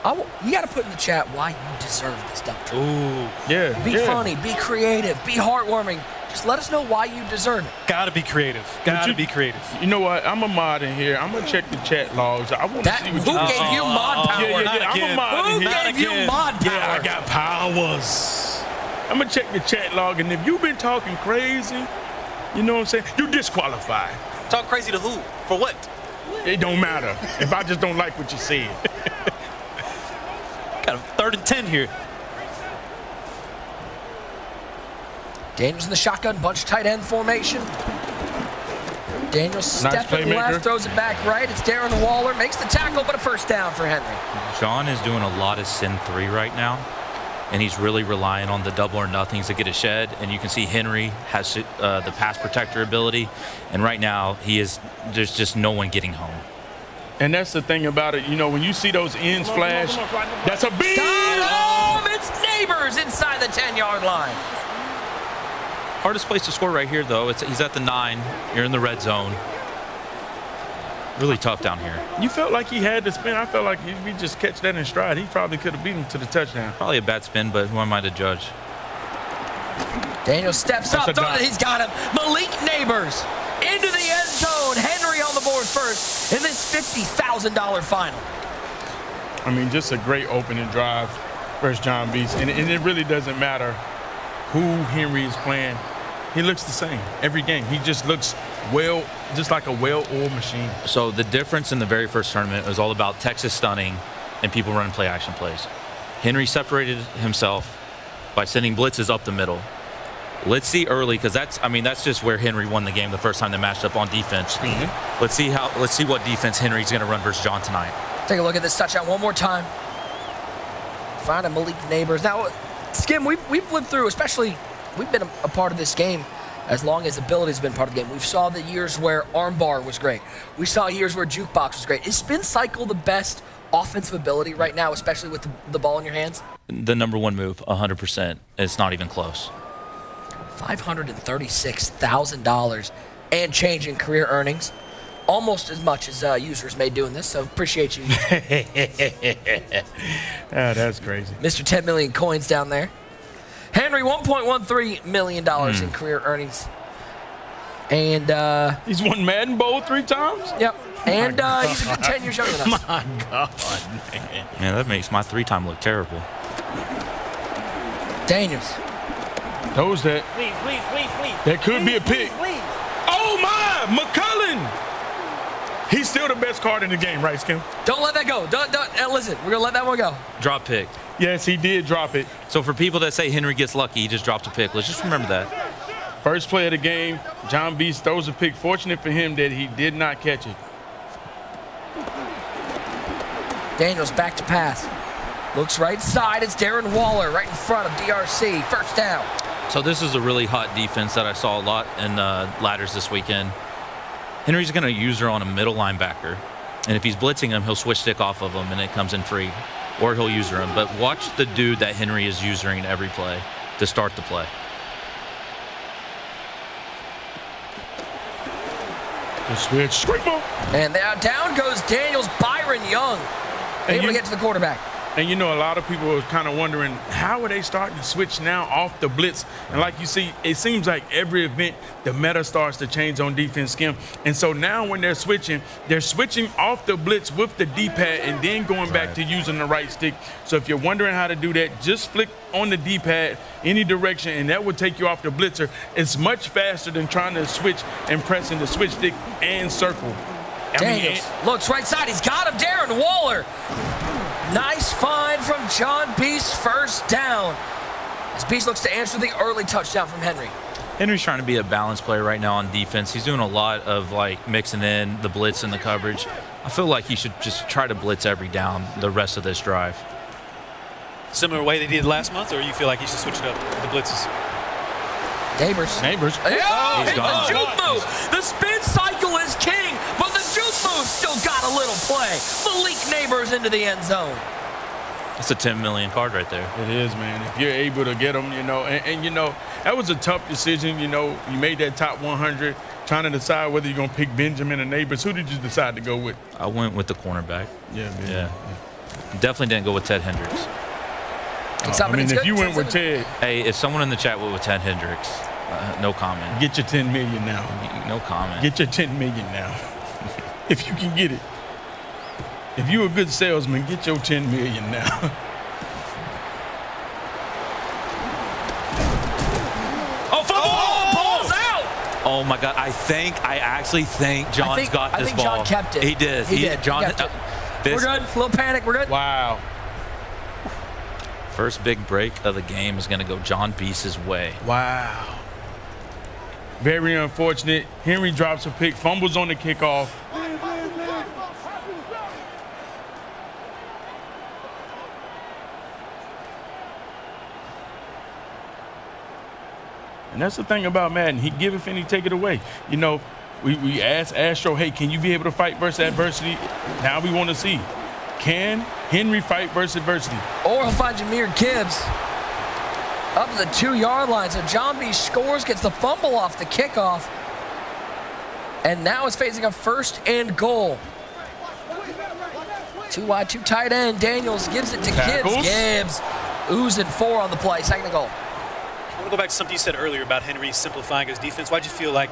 You got to put in the chat why you deserve this dump truck. Ooh. Yeah. Be funny, be creative, be heartwarming. Just let us know why you deserve it. Gotta be creative. Gotta be creative. You know what? I'm a mod in here. I'm gonna check the chat logs. I want to see what Who gave you mod power? Yeah. I'm a mod in here. Who gave you mod power? Yeah, I got powers. I'm gonna check the chat log, and if you've been talking crazy, you know what I'm saying? You disqualified. Talk crazy to who? For what? It don't matter. If I just don't like what you said. Got a 3rd and 10 here. Daniels in the shotgun, bunch tight end formation. Daniels stepping left, throws it back right. It's Darren Waller, makes the tackle, but a first down for Henry. John is doing a lot of sin 3 right now, and he's really relying on the double or nothings to get a shed. And you can see Henry has the pass protector ability, and right now there's just no one getting home. And that's the thing about it. You know, when you see those ends flash, that's a big. It's Neighbors inside the 10-yard line. Hardest place to score right here, though. He's at the 9. You're in the red zone. Really tough down here. You felt like he had to spin. I felt like if he just catch that in stride, he probably could have beaten him to the touchdown. Probably a bad spin, but who am I to judge? Daniel steps up. He's got him. Malik Neighbors into the end zone. Henry on the board first in this $50,000 final. I mean, just a great opening drive versus John Beast. And it really doesn't matter who Henry is playing. He looks the same every game. He just looks just like a well-oiled machine. So the difference in the very first tournament was all about Texas stunning and people running play action plays. Henry separated himself by sending blitzes up the middle. Let's see early, because that's just where Henry won the game the first time they matched up on defense. Mm-hmm. Let's see what defense Henry's going to run versus John tonight. Take a look at this touchdown one more time. Find a Malik Neighbors. Now, Skim, we've lived through, especially we've been a part of this game as long as ability's been part of the game. We saw the years where armbar was great. We saw years where jukebox was great. Is spin cycle the best offensive ability right now, especially with the ball in your hands? The number 1 move, 100%. It's not even close. $536,000 and change in career earnings. Almost as much as users made doing this, so appreciate you. That's crazy. Mr. 10 million coins down there. Henry, $1.13 million in career earnings. And he's won Madden Bowl 3 times? Yep. And he's 10 years younger than us. My God, man. Yeah, that makes my 3-time look terrible. Daniels. Those that. Please. That could be a pick. Please. Oh, my! McCullen! He's still the best card in the game, right, Skim? Don't let that go. Don't listen, we're going to let that one go. Drop pick. Yes, he did drop it. So for people that say Henry gets lucky, he just dropped a pick. Let's just remember that. First play of the game, John Beast throws a pick. Fortunate for him that he did not catch it. Daniels back to pass. Looks right side. It's Darren Waller right in front of DRC. First down. So this is a really hot defense that I saw a lot in ladders this weekend. Henry's going to use her on a middle linebacker. And if he's blitzing him, he'll switch stick off of him and it comes in free. Or he'll user him. But watch the dude that Henry is usering every play to start the play. The switch. And down goes Daniels. Byron Young able to get to the quarterback. And you know, a lot of people are kind of wondering, how are they starting to switch now off the blitz? And like you see, it seems like every event, the meta starts to change on defense, Skim. And so now when they're switching off the blitz with the D-pad and then going back to using the right stick. So if you're wondering how to do that, just flick on the D-pad any direction, and that will take you off the blitzer. It's much faster than trying to switch and pressing the switch stick and circle. Daniels looks right side. He's got him. Darren Waller. Nice find from John Beast. First down. As Beast looks to answer the early touchdown from Henry. Henry's trying to be a balanced player right now on defense. He's doing a lot of like mixing in the blitz and the coverage. I feel like he should just try to blitz every down the rest of this drive. Similar way they did last month, or you feel like he should switch it up, the blitzes? Neighbors. Oh, he's gone. The juke move. The spin cycle is king, but the juke move still got a little play. Malik Neighbors into the end zone. That's a 10 million card right there. It is, man. If you're able to get them, you know, and you know, that was a tough decision. You know, you made that top 100, trying to decide whether you're going to pick Benjamin or Neighbors. Who did you decide to go with? I went with the cornerback. Yeah, man. Yeah. Definitely didn't go with Ted Hendricks. I mean, if you went with Ted. Hey, if someone in the chat went with Ted Hendricks, no comment. Get your 10 million now. No comment. Get your 10 million now. If you can get it. If you're a good salesman, get your 10 million now. Oh, ball's out! Oh my God! I actually think John's got this ball. I think John kept it. He did. He did. John. We're good. A little panic. We're good. Wow. First big break of the game is going to go John Beast's way. Wow. Very unfortunate. Henry drops a pick, fumbles on the kickoff. And that's the thing about Madden. He giveth and he take it away. You know, we asked Astro, hey, can you be able to fight versus adversity? Now we want to see, can Henry fight versus adversity? Or he'll find Jahmyr Gibbs up to the 2-yard line. So John B. scores, gets the fumble off the kickoff, and now is facing a 1st and goal. 2 wide, 2 tight end. Daniels gives it to Tackles. Gibbs. Oozing 4 on the play. 2nd and goal. I want to go back to something you said earlier about Henry simplifying his defense. Why do you feel like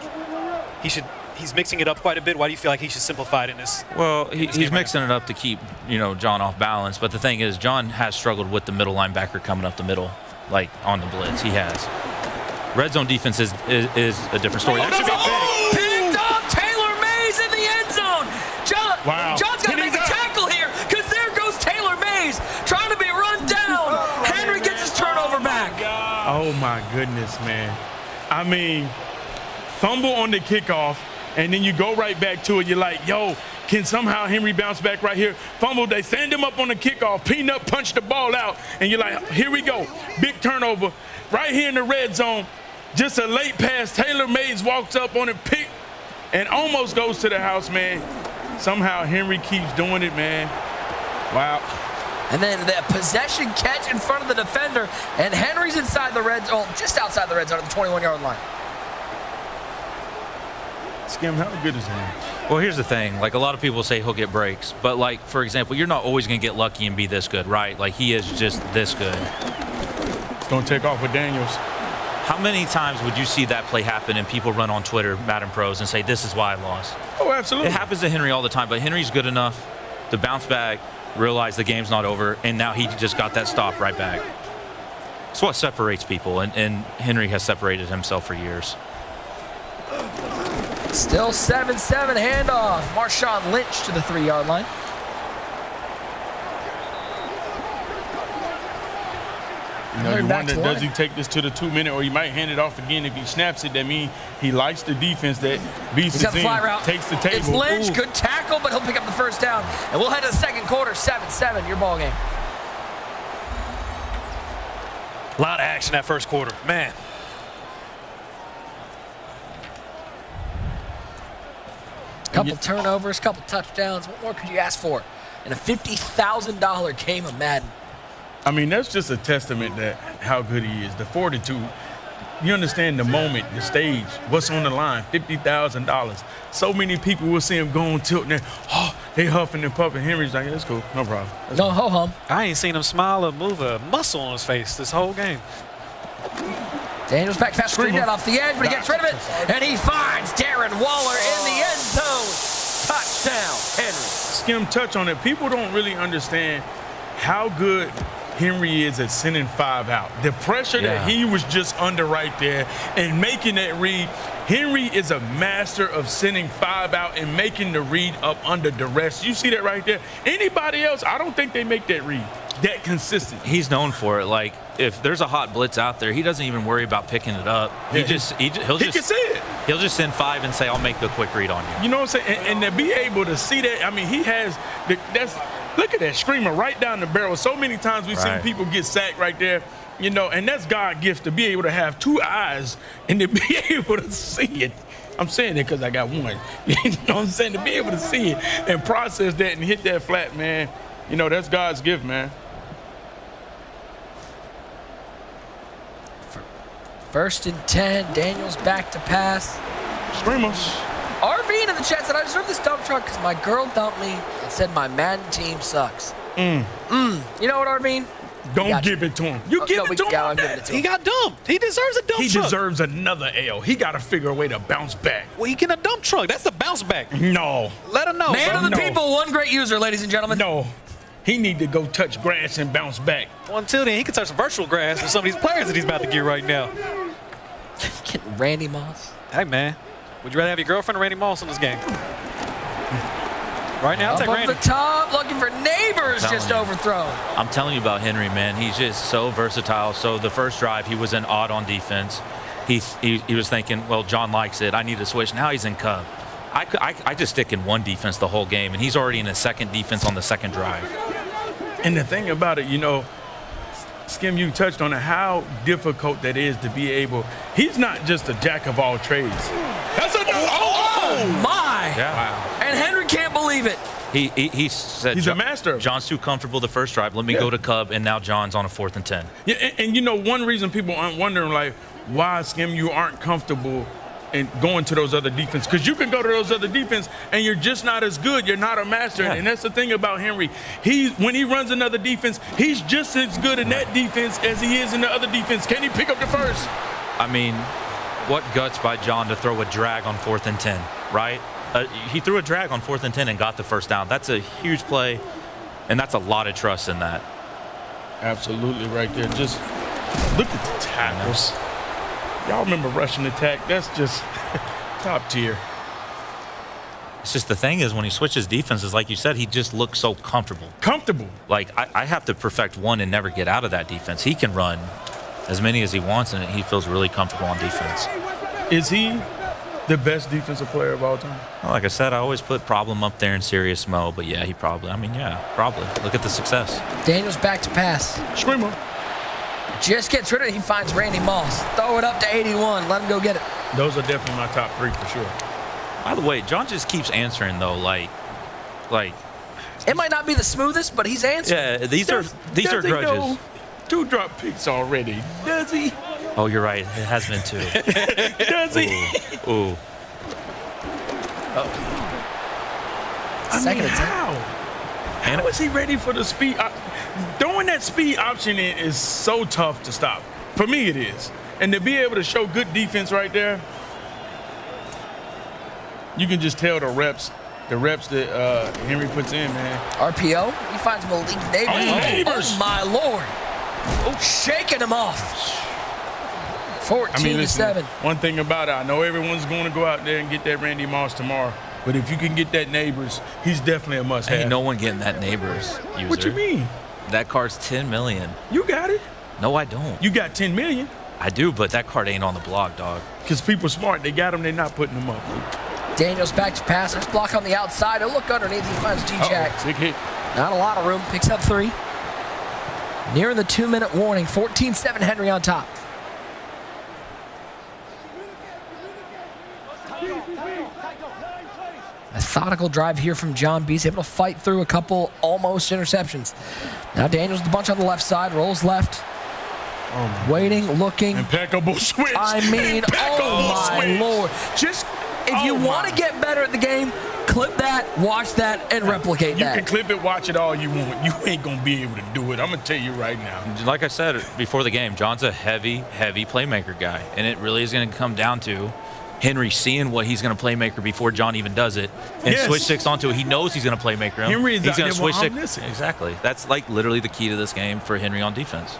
he's mixing it up quite a bit? Why do you feel like he should simplify it in this? Well, he's mixing it up to keep, you know, John off balance. But the thing is, John has struggled with the middle linebacker coming up the middle, like on the blitz. He has. Red zone defense is a different story. That should be big. Picked off Taylor Mays in the end zone. Wow. John's got to make a tackle here, because there goes Taylor Mays trying to be run down. Henry gets his turnover back. Oh my goodness, man. I mean, fumble on the kickoff, and then you go right back to it. You're like, yo, can somehow Henry bounce back right here? Fumble, they stand him up on the kickoff, Peanut punch the ball out, and you're like, here we go. Big turnover right here in the red zone. Just a late pass. Taylor Mays walks up on it, pick, and almost goes to the house, man. Somehow Henry keeps doing it, man. Wow. And then the possession catch in front of the defender, and Henry's inside the red zone, just outside the red zone at the 21-yard line. Skim, how good is Henry? Well, here's the thing. Like, a lot of people say he'll get breaks. But, like, for example, you're not always going to get lucky and be this good, right? Like, he is just this good. It's going to take off with Daniels. How many times would you see that play happen and people run on Twitter, Madden Pros, and say, this is why I lost? Oh, absolutely. It happens to Henry all the time, but Henry's good enough to bounce back, realize the game's not over, and now he just got that stop right back. It's what separates people, and Henry has separated himself for years. Still 7-7 handoff. Marshawn Lynch to the 3-yard line. You know, you wonder, does he take this to the 2-minute, or he might hand it off again? If he snaps it, that means he likes the defense that beats his fly route. takes the table. It's Lynch, Ooh. good tackle, but he'll pick up the first down. And we'll head to the second quarter, 7-7, your ball game. A lot of action that first quarter, man. Couple turnovers, couple touchdowns. What more could you ask for in a $50,000 game of Madden? I mean, that's just a testament that how good he is. The fortitude. You understand the moment, the stage, what's on the line, $50,000. So many people will see him going tilt and they huffing and puffing. Henry's like, that's cool, no problem. No ho-hum. I ain't seen him smile or move a muscle on his face this whole game. Daniels back fast, screen that off the edge, but he gets rid of it, and he finds Darren Waller in the end zone. Touchdown, Henry. Skim touch on it. People don't really understand how good Henry is at sending 5 out. The pressure that he was just under right there and making that read. Henry is a master of sending 5 out and making the read up under duress. You see that right there? Anybody else, I don't think they make that read that consistent. He's known for it. Like, if there's a hot blitz out there, he doesn't even worry about picking it up. He can see it. He'll just send 5 and say, I'll make the quick read on you. You know what I'm saying? And to be able to see that, I mean, he has look at that screamer right down the barrel. So many times we've seen people get sacked right there, you know, and that's God's gift to be able to have 2 eyes and to be able to see it. I'm saying it because I got one. You know what I'm saying? To be able to see it and process that and hit that flat, man, you know, that's God's gift, man. First and 10, Daniels back to pass. Screamers. RV in the chat said, I deserve this dump truck because my girl dumped me and said my Madden team sucks. You know what, Arvine? Don't give it to him. You give it to him. I'm giving it to him. He got dumped. He deserves a dump truck. He deserves another L. He got to figure a way to bounce back. Well, he get a dump truck. That's the bounce back. No. Let him know. Man of the people, one great user, ladies and gentlemen. No. He need to go touch grass and bounce back. Well, until then, he can touch virtual grass with some of these players that he's about to get right now. Getting Randy Moss. Hey, man. Would you rather have your girlfriend or Randy Moss in this game? Right now, I'll take Randy. Up the top, looking for Neighbors, just overthrown. I'm telling you about Henry, man. He's just so versatile. So the first drive, he was in odd on defense. He was thinking, well, John likes it. I need to switch. Now he's in Cub. I just stick in one defense the whole game, and he's already in a second defense on the second drive. And the thing about it, you know, Skim, you touched on it, how difficult that is to be able. He's not just a jack of all trades. That's a my! Yeah. Wow. And Henry can't believe it. He said he's a master. John's too comfortable the first drive. Let me go to Cub, and now John's on a 4th and 10. Yeah, and you know, one reason people aren't wondering, like, why, Skim, you aren't comfortable in going to those other defense, because you can go to those other defense and you're just not as good. You're not a master. Yeah. And that's the thing about Henry. When he runs another defense, he's just as good in that defense as he is in the other defense. Can he pick up the first? I mean, what guts by John to throw a drag on 4th and 10, right? He threw a drag on 4th and 10 and got the first down. That's a huge play, and that's a lot of trust in that. Absolutely right there. Just look at the tackles. Y'all remember rushing attack? That's just top tier. It's just the thing is when he switches defenses, like you said, he just looks so comfortable. Comfortable. Like, I have to perfect one and never get out of that defense. He can run as many as he wants, and he feels really comfortable on defense. Is he the best defensive player of all time? Well, like I said, I always put Problem up there in serious mode, but yeah, he probably. I mean, yeah, probably. Look at the success. Daniels back to pass. Screamer. Just gets rid of it. He finds Randy Moss. Throw it up to 81. Let him go get it. Those are definitely my top 3 for sure. By the way, John just keeps answering though, like. It might not be the smoothest, but he's answering. Yeah, these are grudges. 2 drop picks already. Does he? Oh, you're right. It has been 2. Does he? Ooh. Second attempt. How is he ready for the speed? Throwing that speed option in is so tough to stop. For me, it is. And to be able to show good defense right there, you can just tell the reps that Henry puts in, man. RPO. He finds Malik Neighbors. Oh, Neighbors. Oh, my Lord. Oh, shaking him off. 14-7. One thing about it, I know everyone's going to go out there and get that Randy Moss tomorrow, but if you can get that Neighbors, he's definitely a must-have. Ain't no one getting that Neighbors user. What you mean? That card's $10 million. You got it. No, I don't. You got $10 million. I do, but that card ain't on the block, dog. Because people smart. They got them. They're not putting them up. Daniels back to pass. There's block on the outside. He'll look underneath. He finds G-Jack. Big hit. Not a lot of room. Picks up 3. Nearing the 2-minute warning. 14-7 Henry on top. Methodical drive here from John B. He's able to fight through a couple almost interceptions. Now Daniels the bunch on the left side. Rolls left. Waiting, looking. Impeccable switch. I mean, oh my Lord. Just, if you want to get better at the game, clip that, watch that, and replicate that. You can clip it, watch it all you want. You ain't going to be able to do it. I'm going to tell you right now. Like I said before the game, John's a heavy playmaker guy, and it really is going to come down to Henry seeing what he's going to playmaker before John even does it, and switch sticks onto it. He knows he's going to playmaker him. Henry is he's going to switch stick. Exactly. That's like literally the key to this game for Henry on defense.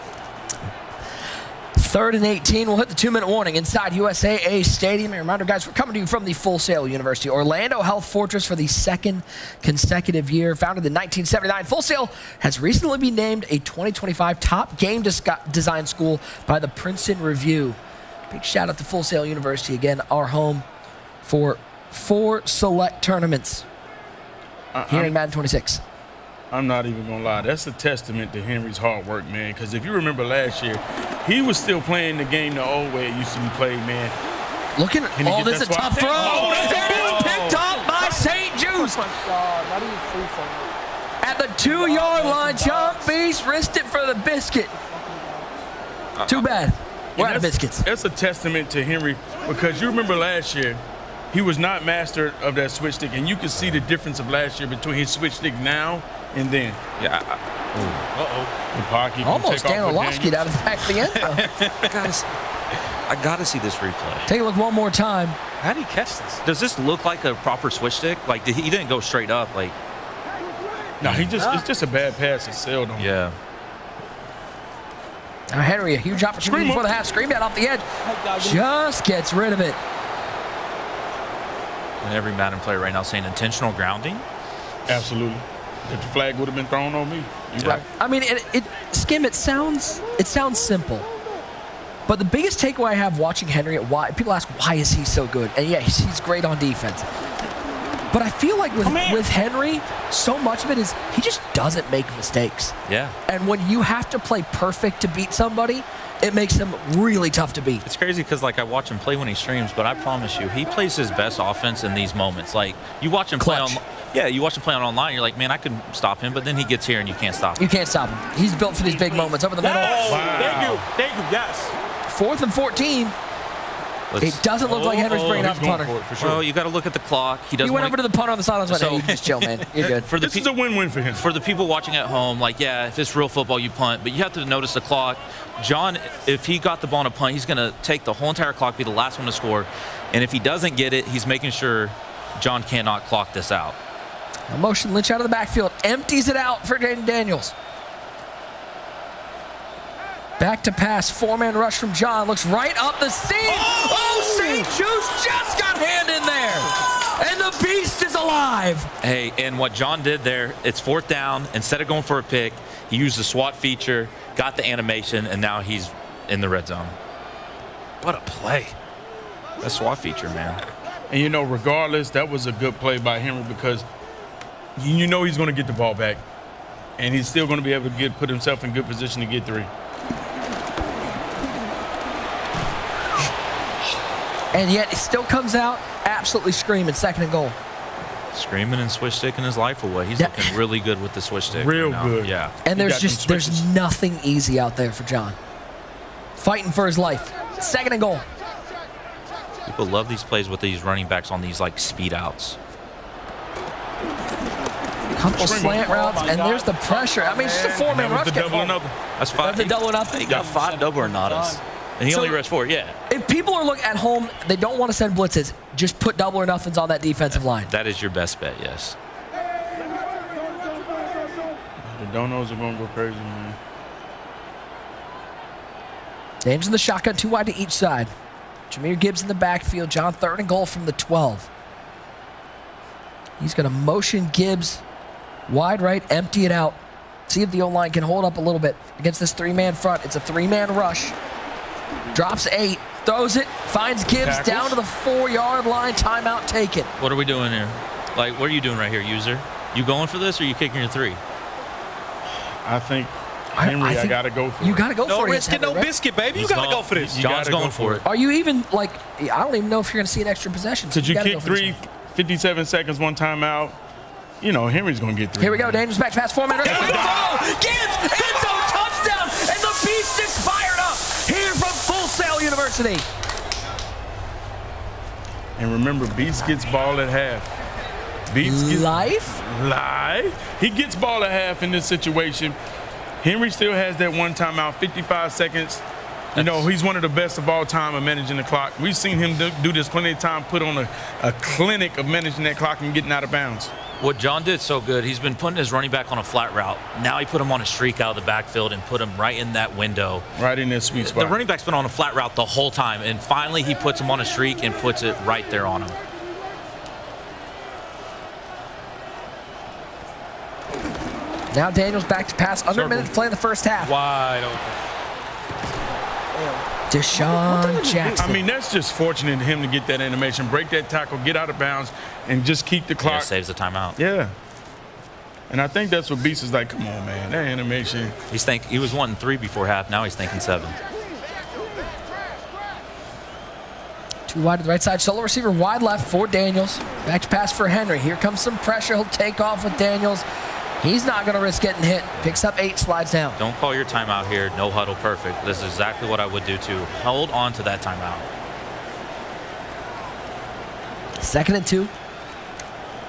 3rd and 18. We'll hit the 2-minute warning inside USAA Stadium. A reminder, guys, we're coming to you from the Full Sail University, Orlando Health Fortress for the 2nd consecutive year. Founded in 1979, Full Sail has recently been named a 2025 top game design school by the Princeton Review. Big shout out to Full Sail University, again, our home for 4 select tournaments here in Madden 26. I'm not even going to lie. That's a testament to Henry's hard work, man. Because if you remember last year, he was still playing the game the old way it used to be played, man. Looking at this is a tough throw. It's picked off by St. Juice. Oh my God, how do you free from it? At the 2-yard line, John Beast risked it for the biscuit. Too bad. We're out of biscuits. That's a testament to Henry because you remember last year, he was not master of that switch stick, and you can see the difference of last year between his switch stick now and then. Yeah. The pocket. Almost Danilowski out of the back of the end zone. I gotta see this replay. Take a look one more time. How did he catch this? Does this look like a proper switch stick? Like he didn't go straight up. Like no, it's just a bad pass. It sailed on. Yeah. Now Henry, a huge opportunity before the half. Scream that off the edge. Just gets rid of it. And every Madden player right now saying intentional grounding. Absolutely. If the flag would have been thrown on me. You're right. I mean, Skim, it sounds simple. But the biggest takeaway I have watching Henry, people ask, why is he so good? And yeah, he's great on defense. But I feel like with Henry, so much of it is he just doesn't make mistakes. Yeah. And when you have to play perfect to beat somebody, it makes him really tough to beat. It's crazy because, like, I watch him play when he streams, but I promise you, he plays his best offense in these moments. Like, you watch him play you watch him play online, you're like, man, I could stop him, but then he gets here and you can't stop him. You can't stop him. He's built for these big moments. Over the middle. Wow. Thank you, yes. 4th and 14. It doesn't look like Henry's bringing out the punter. For sure. Well, you got to look at the clock. He went over to the punter on the sidelines. So, hey, just chill, man. You're good. This is a win-win for him. For the people watching at home, like, yeah, if it's real football, you punt, but you have to notice the clock. John, if he got the ball on a punt, he's going to take the whole entire clock, be the last one to score, and if he doesn't get it, he's making sure John cannot clock this out. A motion Lynch out of the backfield, empties it out for Jaden Daniels. Back to pass, 4-man rush from John, looks right up the seam. Oh, St. Juice just got hand in there, and the beast is alive. Hey, and what John did there, it's 4th down. Instead of going for a pick, he used the SWAT feature, got the animation, and now he's in the red zone. What a play. That SWAT feature, man. And, you know, regardless, that was a good play by Henry because you know he's going to get the ball back, and he's still going to be able to put himself in good position to get 3. And yet it still comes out absolutely screaming, 2nd and goal. Screaming and switch sticking his life away. He's looking really good with the switch stick. Real right now. good. Yeah. And there's nothing easy out there for John. Fighting for his life. 2nd and goal. People love these plays with these running backs on these like speed outs. Couple slant routes, and there's the pressure. I mean, it's just a 4-man rush. That's 5. That's a double or nothing. He got 5 double or notas. And he only rushed 4, yeah. If people are looking at home, they don't want to send blitzes, just put double or nothings on that defensive line. That is your best bet, yes. The donos are going to go crazy, man. Daniels in the shotgun, 2 wide to each side. Jahmyr Gibbs in the backfield. John, 3rd and goal from the 12. He's going to motion Gibbs wide right, empty it out. See if the O-line can hold up a little bit against this 3-man front. It's a 3-man rush. Drops 8, throws it, finds Gibbs down to the 4-yard line. Timeout taken. What are we doing here? Like, what are you doing right here, user? You going for this or you kicking your 3? I think Henry, I gotta go for it. You gotta go for it. No risk it, no biscuit, baby. You gotta go for this. John's going for it. Are you even, like, I don't even know if you're gonna see an extra possession. Could you kick 3, 57 seconds, 1 timeout? You know, Henry's gonna get 3. Here we go. Daniels back pass, 4-minute. Gibbs, end zone touchdown, and the beast is fired up here from Full Sail University. And remember, Beast gets ball at half. Beast gets live. He gets ball at half in this situation. Henry still has that 1 timeout, 55 seconds. You know, he's one of the best of all time at managing the clock. We've seen him do this plenty of time, put on a clinic of managing that clock and getting out of bounds. What John did so good, he's been putting his running back on a flat route. Now he put him on a streak out of the backfield and put him right in that window. Right in that sweet spot. The running back's been on a flat route the whole time, and finally he puts him on a streak and puts it right there on him. Now Daniels back to pass. Under a minute to play in the first half. Wide open. Deshaun Jackson. I mean, that's just fortunate to him to get that animation, break that tackle, get out of bounds, and just keep the clock. Yeah, saves the timeout. Yeah. And I think that's what Beast is like, come on, man, that animation. He was wanting 3 before half. Now he's thinking 7. 2 wide to the right side. Solo receiver wide left for Daniels. Back to pass for Henry. Here comes some pressure. He'll take off with Daniels. He's not going to risk getting hit. Picks up 8, slides down. Don't call your timeout here. No huddle perfect. This is exactly what I would do too. Hold on to that timeout. 2nd and 2.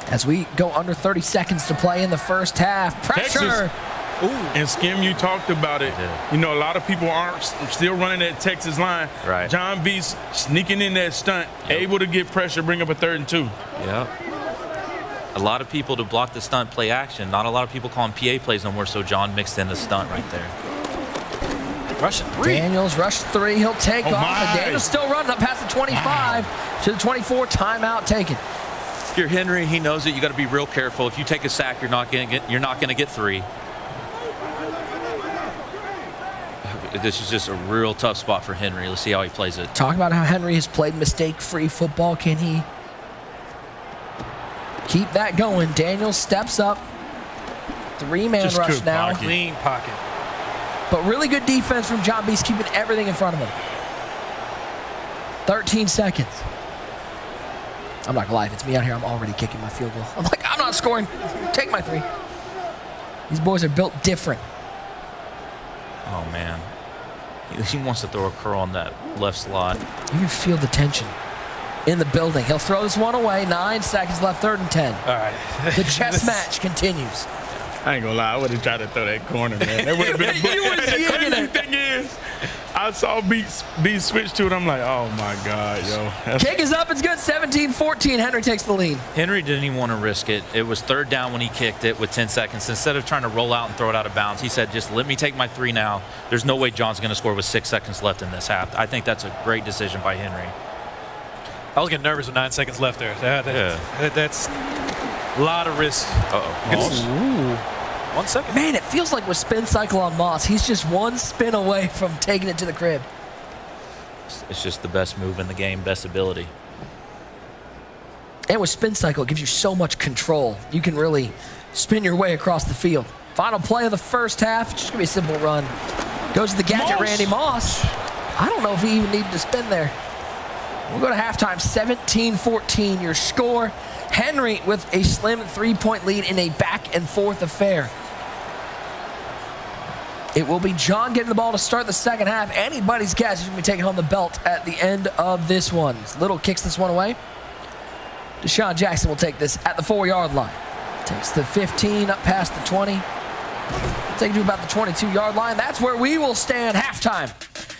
As we go under 30 seconds to play in the first half. Pressure. Ooh. And Skim, you talked about it. You know, a lot of people aren't still running that Texas line. Right. John Beast sneaking in that stunt, able to get pressure, bring up a 3rd and 2. Yep. A lot of people to block the stunt play action. Not a lot of people calling PA plays no more, so John mixed in the stunt right there. Rushing 3. Daniels rush 3. He'll take off. And Daniels still running up past the 25 to the 24. Timeout taken. If you're Henry, he knows it. You got to be real careful. If you take a sack, you're not going to get 3. This is just a real tough spot for Henry. Let's see how he plays it. Talk about how Henry has played mistake-free football. Can he keep that going? Daniels steps up. 3-man rush now. Clean pocket. But really good defense from John Beast, keeping everything in front of him. 13 seconds. I'm not gonna lie, if it's me out here, I'm already kicking my field goal. I'm like, I'm not scoring. Take my 3. These boys are built different. Oh, man. He wants to throw a curl on that left slot. You can feel the tension in the building. He'll throw this one away. 9 seconds left, 3rd and 10. All right. The chess match continues. I ain't gonna lie, I would have tried to throw that corner, man. That would have been. You was The crazy thing is, I saw Beast switch to it. I'm like, oh my God, yo. Kick is up. It's good. 17-14. Henry takes the lead. Henry didn't even want to risk it. It was 3rd down when he kicked it with 10 seconds. Instead of trying to roll out and throw it out of bounds, he said, just let me take my 3 now. There's no way John's going to score with 6 seconds left in this half. I think that's a great decision by Henry. I was getting nervous with 9 seconds left there. That's a lot of risk. Uh-oh. 1 second. Man, it feels like with spin cycle on Moss, he's just 1 spin away from taking it to the crib. It's just the best move in the game, best ability. And with spin cycle, it gives you so much control. You can really spin your way across the field. Final play of the first half. It's just going to be a simple run. Goes to the gadget, Randy Moss. I don't know if he even needed to spin there. We'll go to halftime, 17-14. Your score, Henry with a slim 3-point lead in a back-and-forth affair. It will be John getting the ball to start the second half. Anybody's guess who's going to be taking home the belt at the end of this one. Little kicks this one away. Deshaun Jackson will take this at the 4-yard line. Takes the 15 up past the 20. Take it to about the 22-yard line. That's where we will stand halftime.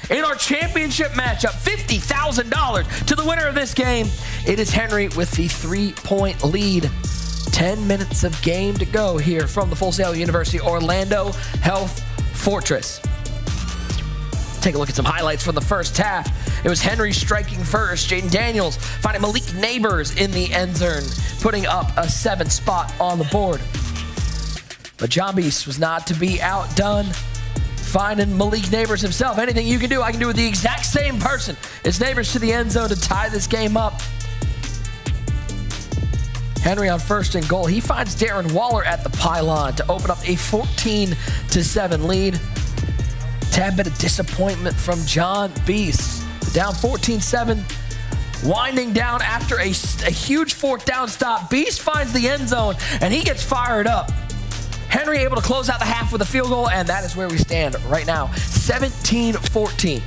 In our championship matchup, $50,000 to the winner of this game. It is Henry with the 3-point lead. 10 minutes of game to go here from the Full Sail University Orlando Health Fortress. take a look at some highlights from the first half. It was Henry striking first. Jaden Daniels finding Malik Neighbors in the end zone, putting up a 7th spot on the board. But John Beast was not to be outdone, finding Malik Neighbors himself. Anything you can do, I can do with the exact same person. It's Neighbors to the end zone to tie this game up. Henry on 1st and goal. He finds Darren Waller at the pylon to open up a 14-7 lead. Tad bit of disappointment from John Beast. Down 14-7, winding down after a huge 4th down stop. Beast finds the end zone, and he gets fired up. Henry able to close out the half with a field goal, and that is where we stand right now, 17-14.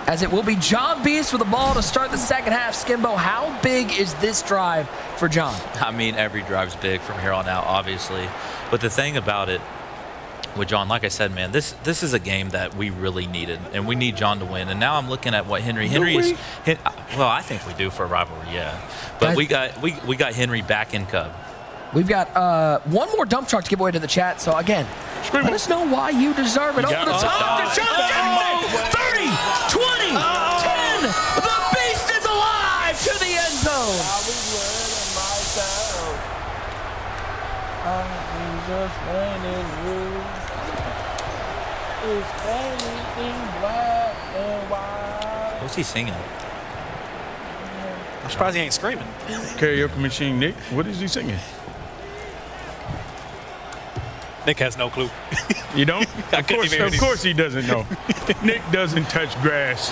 As it will be John Beast with the ball to start the second half. Skimbo, how big is this drive for John? I mean, every drive's big from here on out, obviously. But the thing about it with John, like I said, man, this is a game that we really needed, and we need John to win. And now I'm looking at what Henry is. Well, I think we do for a rivalry, yeah. But we got Henry back in Cub. We've got one more dump truck to give away to the chat. So again, let us know why you deserve it. Over the top to John Jackson. 30, 20, 10. The Beast is alive to the end zone. What's he singing? I'm surprised he ain't screaming. Karaoke machine, Nick. What is he singing? Nick has no clue. You don't? Of course he doesn't know. Nick doesn't touch grass.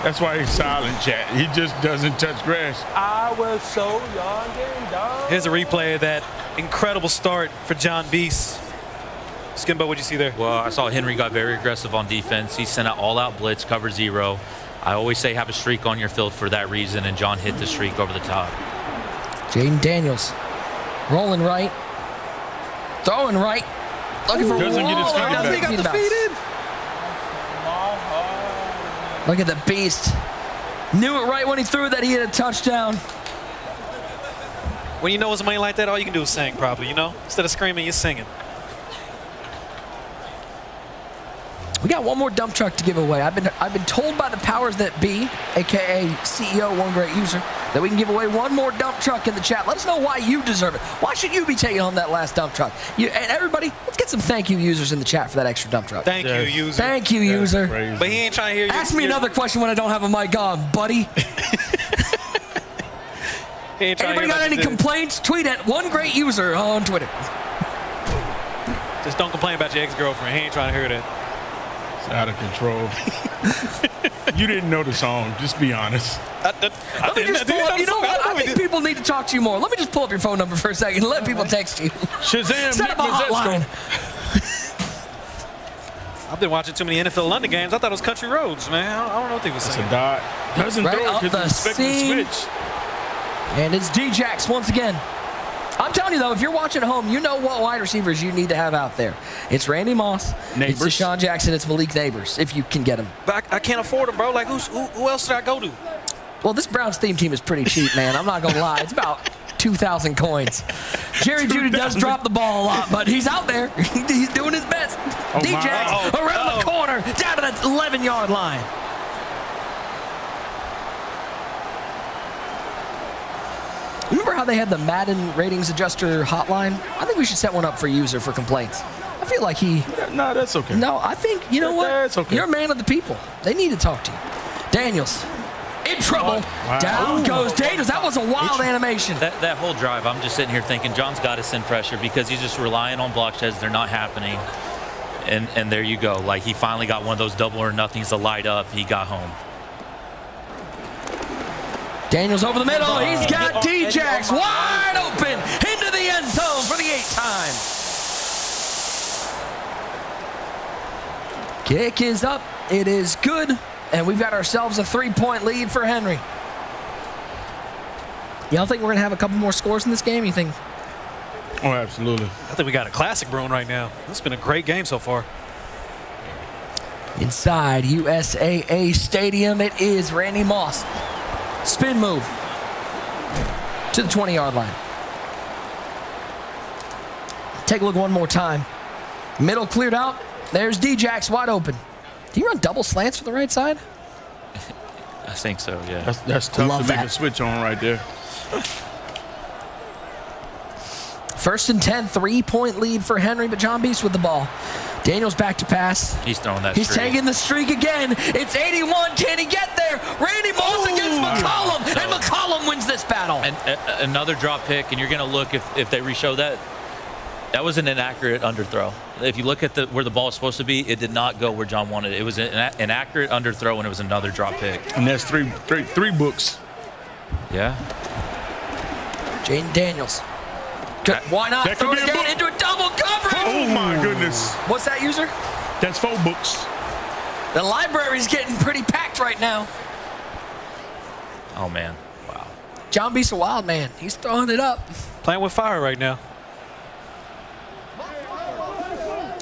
That's why he's silent, chat. He just doesn't touch grass. I was so young and dumb. Here's a replay of that incredible start for John Beast. Skimbo, what'd you see there? Well, I saw Henry got very aggressive on defense. He sent out all-out blitz, cover 0. I always say have a streak on your field for that reason, and John hit the streak over the top. Jaden Daniels rolling right, throwing right, looking for doesn't get his feet back. He got defeated. Look at the Beast. Knew it right when he threw that he had a touchdown. When you know it's money like that, all you can do is sing, probably, you know? Instead of screaming, you're singing. We got one more dump truck to give away. I've been told by the powers that be, aka CEO, one great user, that we can give away one more dump truck in the chat. Let us know why you deserve it. Why should you be taking home that last dump truck? And everybody, let's get some thank you users in the chat for that extra dump truck. Thank you, user. Thank you, user. Crazy. But he ain't trying to hear you. Ask me another question when I don't have a mic on, buddy. Anybody got any complaints? Tweet at one great user on Twitter. Just don't complain about your ex-girlfriend. He ain't trying to hear that. It's out of control. You didn't know the song. Just be honest. Let me just pull up. You know what? I think people need to talk to you more. Let me just pull up your phone number for a second and let people text you. Shazam! Set up a hotline. I've been watching too many NFL London games. I thought it was Country Roads, man. I don't know what they were saying. It's a dot. Doesn't Right throw up because the he's expecting seam. to switch. And it's D-Jax once again. I'm telling you, though, if you're watching at home, you know what wide receivers you need to have out there. It's Randy Moss, Neighbors. it's Deshaun Jackson, it's Malik Neighbors, if you can get them. But I can't afford them, bro. Like, who else should I go to? Well, this Browns theme team is pretty cheap, man. I'm not going to lie. It's about 2,000 coins. Jerry Jeudy does drop the ball a lot, but he's out there. He's doing his best. D-Jax around the corner, down to the 11-yard line. Remember how they had the Madden ratings adjuster hotline? I think we should set one up for user for complaints. I feel like No, that's okay. No, I think, you know what? That's okay. You're a man of the people. They need to talk to you. Daniels, in trouble. Wow. Down goes Daniels. That was a wild animation. That whole drive, I'm just sitting here thinking John's got to send pressure because he's just relying on block sheds. They're not happening. And there you go. Like, he finally got one of those double or nothings to light up. He got home. Daniels over the middle. He's got D-Jax wide open into the end zone for the 8th time. Kick is up. It is good. And we've got ourselves a 3-point lead for Henry. Y'all think we're going to have a couple more scores in this game? You think? Oh, absolutely. I think we got a classic brewing right now. This has been a great game so far. Inside USAA Stadium, it is Randy Moss. Spin move to the 20-yard line. Take a look one more time. Middle cleared out. There's D-Jax wide open. Do you run double slants from the right side? I think so, yeah. That's tough Love to make that. a switch on right there. 1st and 10, 3-point lead for Henry, but John Beast with the ball. Daniels back to pass. He's throwing that He's straight. taking the streak again. It's 81. Can he get there? Randy Moss against McCollum, and McCollum wins this battle. And another drop pick, and you're going to look if they re-show that. That was an inaccurate underthrow. If you look at where the ball is supposed to be, it did not go where John wanted it. It was an inaccurate underthrow, and it was another drop pick. And that's three books. Yeah. Jaden Daniels. Good. Why not That throw could it be a down book. into a double coverage? Oh my goodness. What's that, user? That's 4 books. The library's getting pretty packed right now. Oh, man. Wow. John Beast a wild man. He's throwing it up. Playing with fire right now.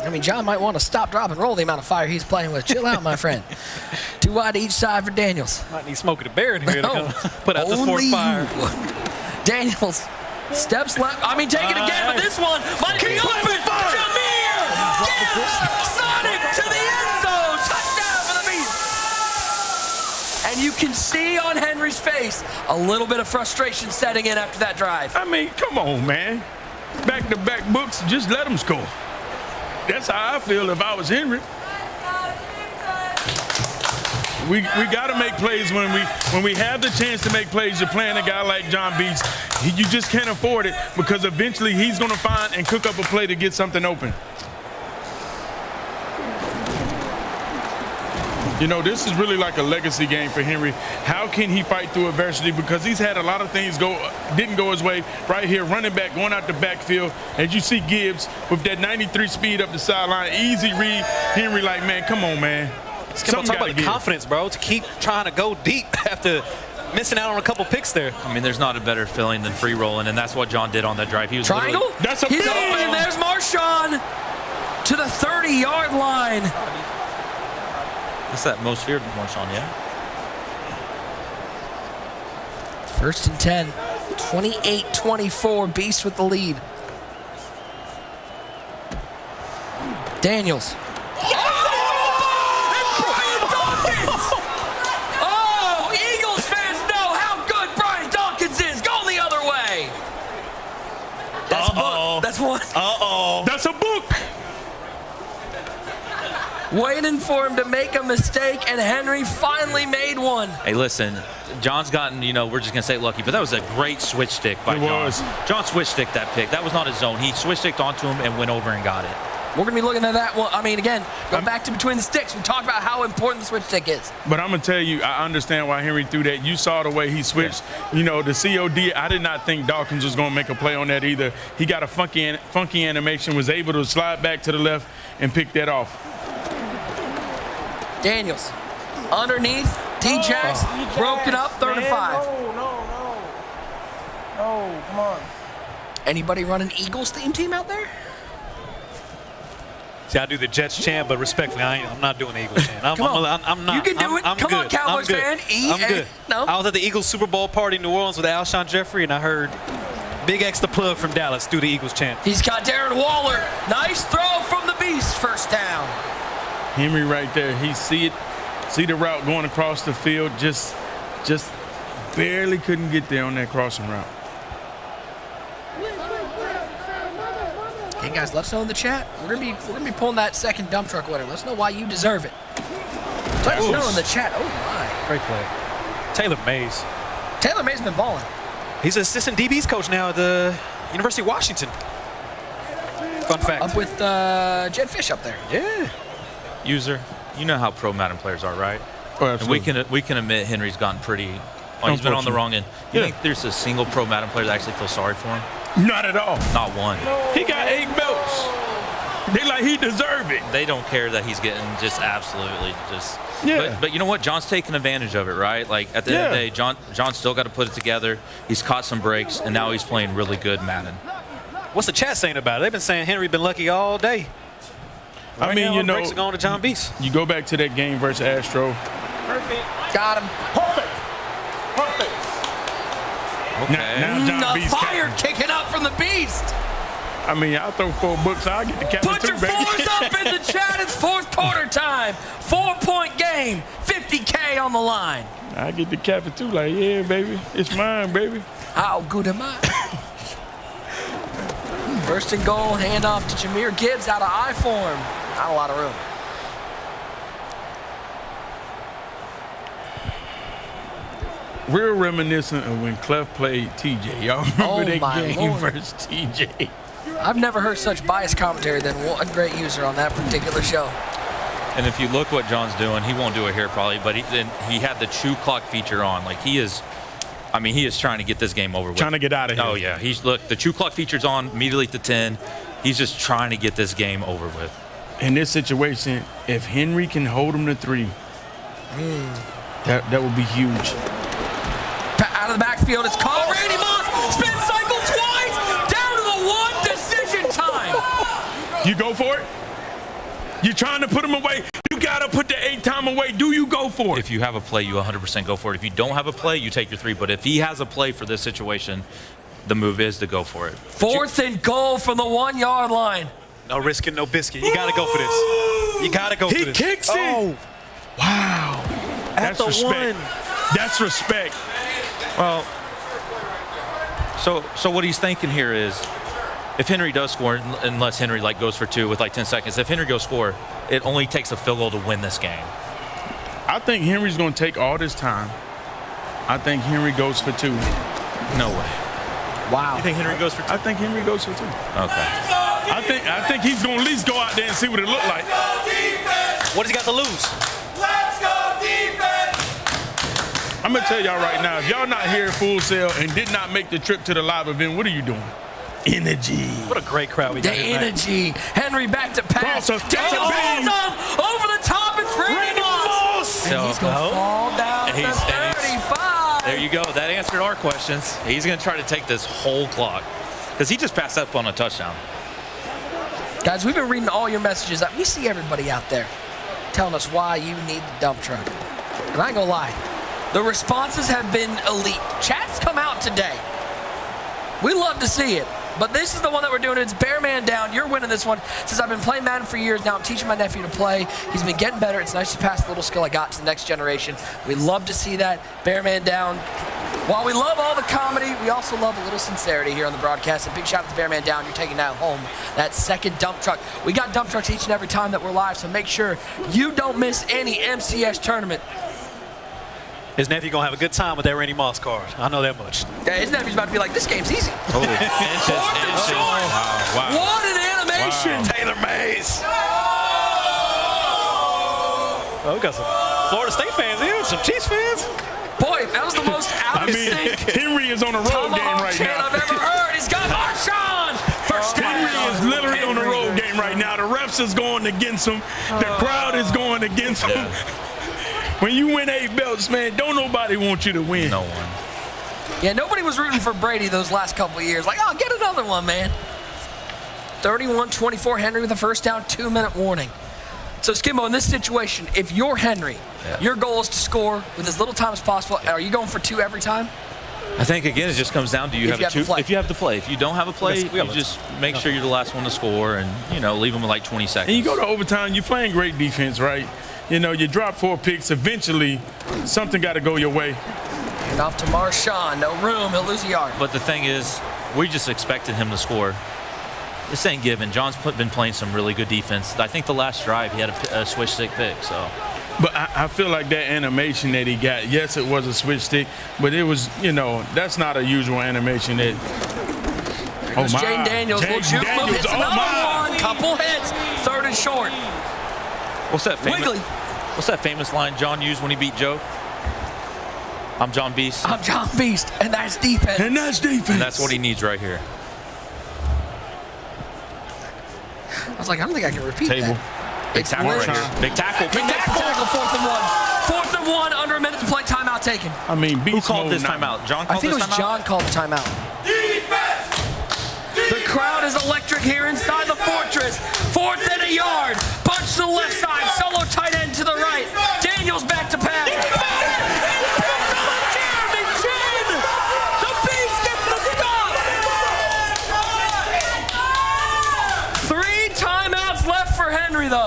I mean, John might want to stop, drop, and roll the amount of fire he's playing with. Chill out, my friend. 2 wide each side for Daniels. Might need Smokey the Bear in here to No, come put out the fourth only fire. you. Daniels steps left. I mean, taking again, but this one might be open. Jameer gives Sonic to the end zone. Touchdown for the Beast. And you can see on Henry's face a little bit of frustration setting in after that drive. I mean, come on, man. Back-to-back books, just let them score. That's how I feel if I was Henry. We got to make plays when we have the chance to make plays. You're playing a guy like John Beast. You just can't afford it because eventually he's going to find and cook up a play to get something open. You know, this is really like a legacy game for Henry. How can he fight through adversity? Because he's had a lot of things didn't go his way. Right here, running back, going out the backfield. As you see Gibbs with that 93 speed up the sideline, easy read. Henry like, man, come on, man. Talk about the confidence, bro, to keep trying to go deep after missing out on a couple picks there. I mean, there's not a better feeling than free rolling, and that's what John did on that drive. He was Triangle? That's a He's big open. There's Marshawn to the 30-yard line. That's that most feared Marshawn, yeah. 1st and 10, 28-24, Beast with the lead. Daniels. Oh, Eagles fans know how good Brian Dawkins is. Go the other way. That's a book. That's one. That's a book. Waiting for him to make a mistake, and Henry finally made one. Hey, listen, John's gotten, we're just going to say lucky, but that was a great switch stick by John. John switch stick that pick. That was not his zone. He switch sticked onto him and went over and got it. We're going to be looking at that one. I mean, again, go back to between the sticks. We talked about how important the switch stick is. But I'm going to tell you, I understand why Henry threw that. You saw the way he switched. The COD, I did not think Dawkins was going to make a play on that either. He got a funky animation, was able to slide back to the left and pick that off. Daniels, underneath, D-Jax, broken up, 3rd and 5. No, come on. Anybody running Eagles theme team out there? See, I do the Jets chant, but respectfully, I'm not doing the Eagles chant. I'm not. You can do it. I'm Come on, good. Cowboys fan. I'm good. No. I was at the Eagles Super Bowl party in New Orleans with Alshon Jeffrey, and I heard big extra plug from Dallas do the Eagles chant. He's got Darren Waller. Nice throw from the Beast. 1st down. Henry right there. He see the route going across the field. Just barely couldn't get there on that crossing route. Hey guys, let us know in the chat. We're gonna be pulling that second dump truck winner. Let us know why you deserve it. Let us know in the chat. Oh my! Great play. Taylor Mays. Taylor Mays been balling. He's an assistant DB's coach now at the University of Washington. Fun fact. Up with Jed Fish up there. Yeah. User, you know how pro Madden players are, right? Oh, absolutely. And we can admit Henry's gotten pretty. He's been on the wrong end. You think there's a single pro Madden player that actually feels sorry for him? Not at all. Not one. He got 8 belts. They like he deserve it. They don't care that he's getting just absolutely just. Yeah. But you know what? John's taking advantage of it, right? Like at the end of the day, John's still got to put it together. He's caught some breaks, and now he's playing really good Madden. What's the chat saying about it? They've been saying Henry been lucky all day. I mean, breaks are going to John Beast. You go back to that game versus Astro. Perfect. Got him. Perfect. Okay. Now John The Beast fire kicking up from the Beast. I mean, I'll throw 4 books. I'll get the captain Put too, your baby. 4s up in in the chat, it's fourth quarter time. 4-point game, $50K on the line. I get the cap too, like, yeah, baby, it's mine, baby. How good am I? First and goal, handoff to Jahmyr Gibbs out of I form. Not a lot of room. Real reminiscent of when Clef played TJ. Y'all remember that game versus TJ? I've never heard such biased commentary than one great user on that particular show. And if you look what John's doing, he won't do it here probably, but he had the chew clock feature on. Like he is trying to get this game over with. Trying to get out of here. Oh yeah, look, the chew clock feature's on immediately to 10. He's just trying to get this game over with. In this situation, if Henry can hold him to 3, that would be huge. Out of the backfield, it's called Randy Moss. Spin cycle twice. Down to the 1, decision time. You go for it? You're trying to put him away. You got to put the 8-time away. Do you go for it? If you have a play, you 100% go for it. If you don't have a play, you take your 3. But if he has a play for this situation, the move is to go for it. Fourth and goal from the 1-yard line. No risking, no biscuit. You got to go for this. You got to go for this. He kicks it. Oh. Wow. That's respect. That's respect. Well, so what he's thinking here is, if Henry does score, unless Henry goes for 2 with 10 seconds, if Henry goes score, it only takes a field goal to win this game. I think Henry's going to take all this time. I think Henry goes for 2. No way. Wow. You think Henry goes for 2? I think Henry goes for 2. Okay. I think he's going to at least go out there and see what it looked like. What has he got to lose? Let's go defense! I'm going to tell y'all right now, if y'all not here at Full Sail and did not make the trip to the live event, what are you doing? Energy. What a great crowd we got tonight. Energy. Henry back to pass. Over the top, it's Randy Moss. And he's going to fall down to 35. There you go. That answered our questions. He's going to try to take this whole clock because he just passed up on a touchdown. Guys, we've been reading all your messages. We see everybody out there telling us why you need the dump truck. And I ain't going to lie. The responses have been elite. Chat's come out today. We love to see it. But this is the one that we're doing. It's Bear Man Down. You're winning this one. Since I've been playing Madden for years now, I'm teaching my nephew to play. He's been getting better. It's nice to pass the little skill I got to the next generation. We love to see that. Bear Man Down. While we love all the comedy, we also love a little sincerity here on the broadcast. A big shout out to Bear Man Down. You're taking that home, that second dump truck. We got dump trucks each and every time that we're live, so make sure you don't miss any MCS tournament. His nephew going to have a good time with that Randy Moss card. I know that much. Yeah, his nephew's about to be like, this game's easy. Oh, inches. Wow. What an animation. Wow. Taylor Mays. Oh, we got some Florida State fans here, some Chiefs fans. Boy, that was the most out of sync Henry is on a road game right now. I've ever heard. He's got Marshawn. First Henry is literally on a road game right now. The refs is going against him. The crowd is going against him. When you win 8 belts, man, don't nobody want you to win. No one. Yeah, nobody was rooting for Brady those last couple of years. Like, oh, get another one, man. 31-24, Henry with a first down, 2-minute warning. So, Skimbo, in this situation, if you're Henry, your goal is to score with as little time as possible. Are you going for 2 every time? I think, again, it just comes down to if you have the play. If you don't have a play, you just make sure you're the last one to score and, leave them with 20 seconds. And you go to overtime, you're playing great defense, right? You drop 4 picks. Eventually, something got to go your way. And off to Marshawn. No room. He'll lose a yard. But the thing is, we just expected him to score. This ain't given. John's been playing some really good defense. I think the last drive, he had a switch stick pick. So. But I feel like that animation that he got, yes, it was a switch stick, but it was, that's not a usual animation. Jane Daniels. Hits another one. Couple hits. 3rd and short. What's that famous line John used when he beat Joe? I'm John Beast. I'm John Beast, and that's defense. And that's what he needs right here. I was like, I don't think I can repeat that. Big tackle right here. Big tackle. Big tackle. 4th and 1. 4th and 1. Under a minute to play. Timeout taken. I mean, who called this timeout? John called this timeout? I think it was John called the timeout. Defense! The crowd is electric here inside the fortress. 4th and a yard. Bunch to the left side. Solo tight end to the right. Daniels back to pass. Jeremy Chin. The Beast gets the stop. 3 timeouts left for Henry, though.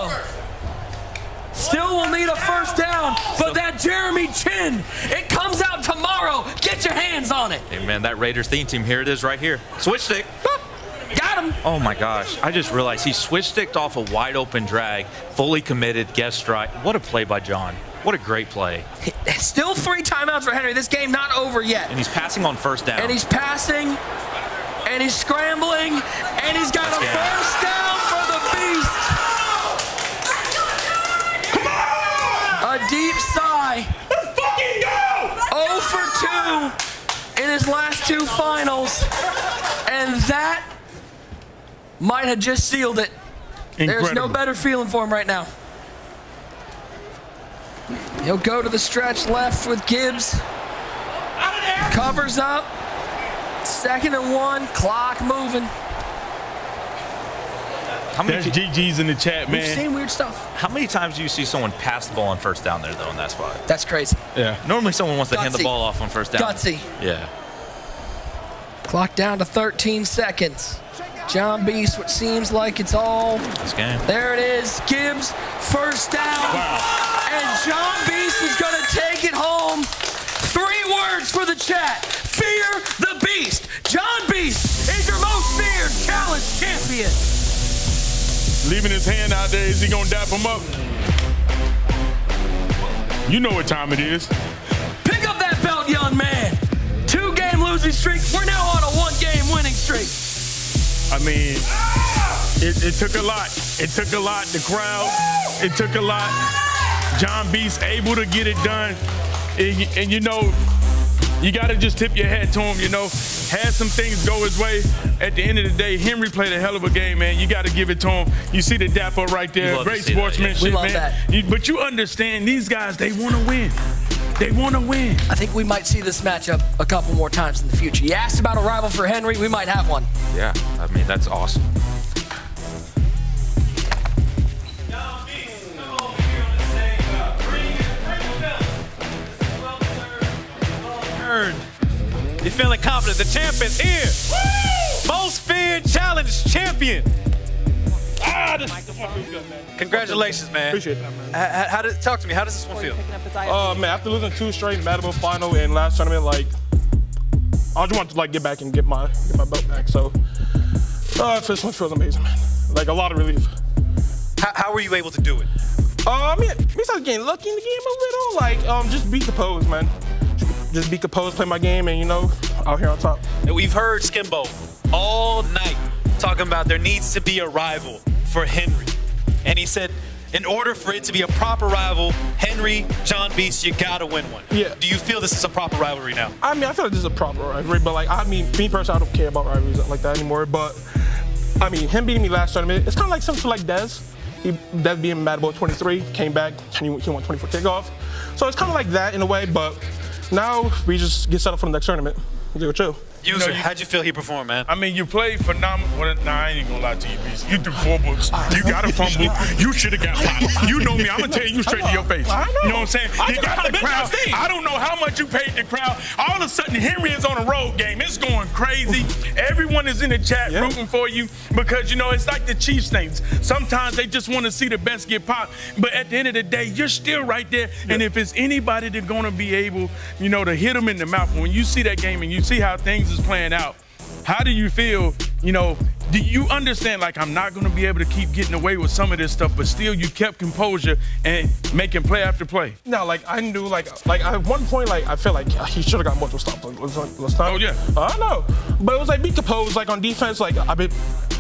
chin. It comes out tomorrow. Get your hands on it. Hey, man, that Raiders theme team, here it is right here. Switch stick. Got him. Oh, my gosh. I just realized he switch-sticked off a wide-open drag, fully committed, guest strike. What a play by John. What a great play. Still 3 timeouts for Henry. This game not over yet. And he's passing on first down. And he's passing, and he's scrambling, and he's got a first down for the Beast. Come on! A deep sigh. Let's fucking go! 0 for 2 in his last 2 finals. And that might have just sealed it. Incredible. There's no better feeling for him right now. He'll go to the stretch left with Gibbs. Covers up. 2nd and 1. Clock moving. That's GG's in the chat, man. We've seen weird stuff. How many times do you see someone pass the ball on first down there, though, in that spot? That's crazy. Yeah. Normally someone wants to hand the Gutsy. ball off on first down. Gutsy. Yeah. Clock down to 13 seconds. John Beast, what seems like it's all. This game. There it is. Gibbs, first down. Wow. And John Beast is going to take it home. 3 words for the chat. Fear the Beast. John Beast is your most feared challenge champion. Leaving his hand out there. Is he going to dap him up? You know what time it is. Pick up that belt, young man. 2-game losing streak. We're now on a 1-game winning streak. I mean, it took a lot. It took a lot. The crowd, it took a lot. John Beast able to get it done. And you know, you got to just tip your hat to him, you know. Had some things go his way. At the end of the day, Henry played a hell of a game, man. You got to give it to him. You see the dap up right there. Great sportsmanship, We love man. that. But you understand, these guys, they want to win. They want to win. I think we might see this matchup a couple more times in the future. You asked about a rival for Henry. We might have one. Yeah, I mean, that's awesome. You're feeling confident. The champ is here. Woo! Most feared challenge champion. Congratulations, man. Appreciate that, man. Talk to me. How does this one feel? Man, after losing 2 straight Madden final and last tournament, like, I just want to like get back and get my belt back. So, this one feels amazing, man. Like a lot of relief. How were you able to do it? I mean, besides getting lucky in the game a little, like just be composed, man. Just be composed, play my game, and you know, out here on top. And we've heard Skimbo all night talking about there needs to be a rival for Henry. And he said, in order for it to be a proper rival, Henry, John Beast, you gotta win one. Yeah. Do you feel this is a proper rivalry now? I mean, I feel like this is a proper rivalry, but like, I mean, me personally, I don't care about rivalries like that anymore. But I mean, him beating me last tournament, it's kind of like something like Dez. Dez being Mad Boy 23, came back, and he won 24 kickoff. So it's kind of like that in a way, but now we just get set up for the next tournament. We'll chill. User, how'd you feel he performed, man? I mean, you played phenomenal. Well, nah, I ain't gonna lie to you, Beast. You threw 4 books. You got a fumble. You should have got popped. You know me. I'm gonna tell you straight to your face. You know what I'm saying? You got the crowd. I don't know how much you paid the crowd. All of a sudden, Henry is on a road game. It's going crazy. Everyone is in the chat rooting for you because, you know, it's like the Chiefs things. Sometimes they just want to see the best get popped. But at the end of the day, you're still right there. And if it's anybody that's gonna be able, you know, to hit them in the mouth, when you see that game and you see how things is playing out, how do you feel? You know, do you understand, like, I'm not going to be able to keep getting away with some of this stuff, but still you kept composure and making play after play? No, like, I knew, like at one point, like, I feel like he should have got multiple stops. Oh, yeah. I know. But it was like, be composed. Like, on defense, like, I've been,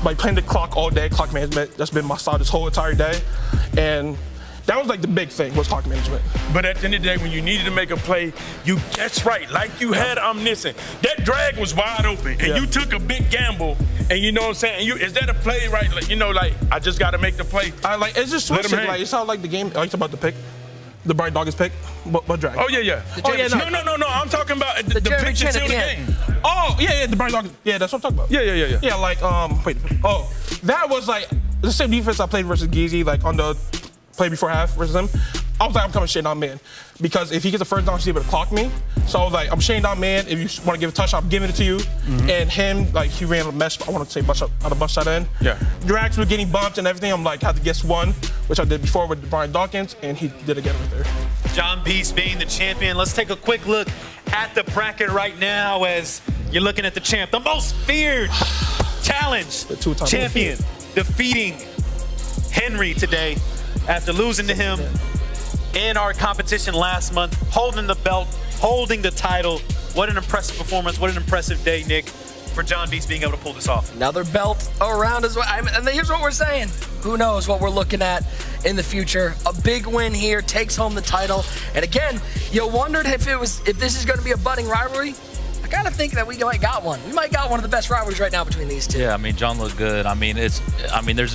like, playing the clock all day, clock management. That's been my style this whole entire day. And that was like the big thing, was clock management. But at the end of the day, when you needed to make a play, that's right, like you had omniscient. That drag was wide open, and you took a big gamble, and you know what I'm saying? Is that a play, right? Like, you know, like, I just got to make the play. It's just switching. Like, it's how, like, the game, it's about the pick. The Brian Dawkins pick, what drag? Oh, yeah. No, I'm talking about the pick to seal the game. Oh, yeah, the Brian Dawkins. Yeah, that's what I'm talking about. Yeah. Yeah, like, wait. Oh, that was, like, the same defense I played versus Geezy, like, on the play before half versus him. I was like, I'm coming straight down man. Because if he gets the first down, he's able to clock me. So I was like, I'm straight down man. If you want to give a touchdown, I'm giving it to you. And him, like, he ran a mesh, I want to say bust shot in. Yeah. Drags were getting bumped and everything. I'm like, had to guess one, which I did before with Brian Dawkins, and he did again right there. John Beast being the champion. Let's take a quick look at the bracket right now as you're looking at the champ. The most feared challenge champion defeating Henry today after losing to him in our competition last month, holding the belt, holding the title. What an impressive performance. What an impressive day, Nick, for John Beast being able to pull this off. Another belt around as well. And here's what we're saying. Who knows what we're looking at in the future. A big win here, takes home the title. And again, you wondered if this is going to be a budding rivalry. I kind of think that we might got one. We might got one of the best rivalries right now between these two. Yeah, I mean, John looked good. I mean, there's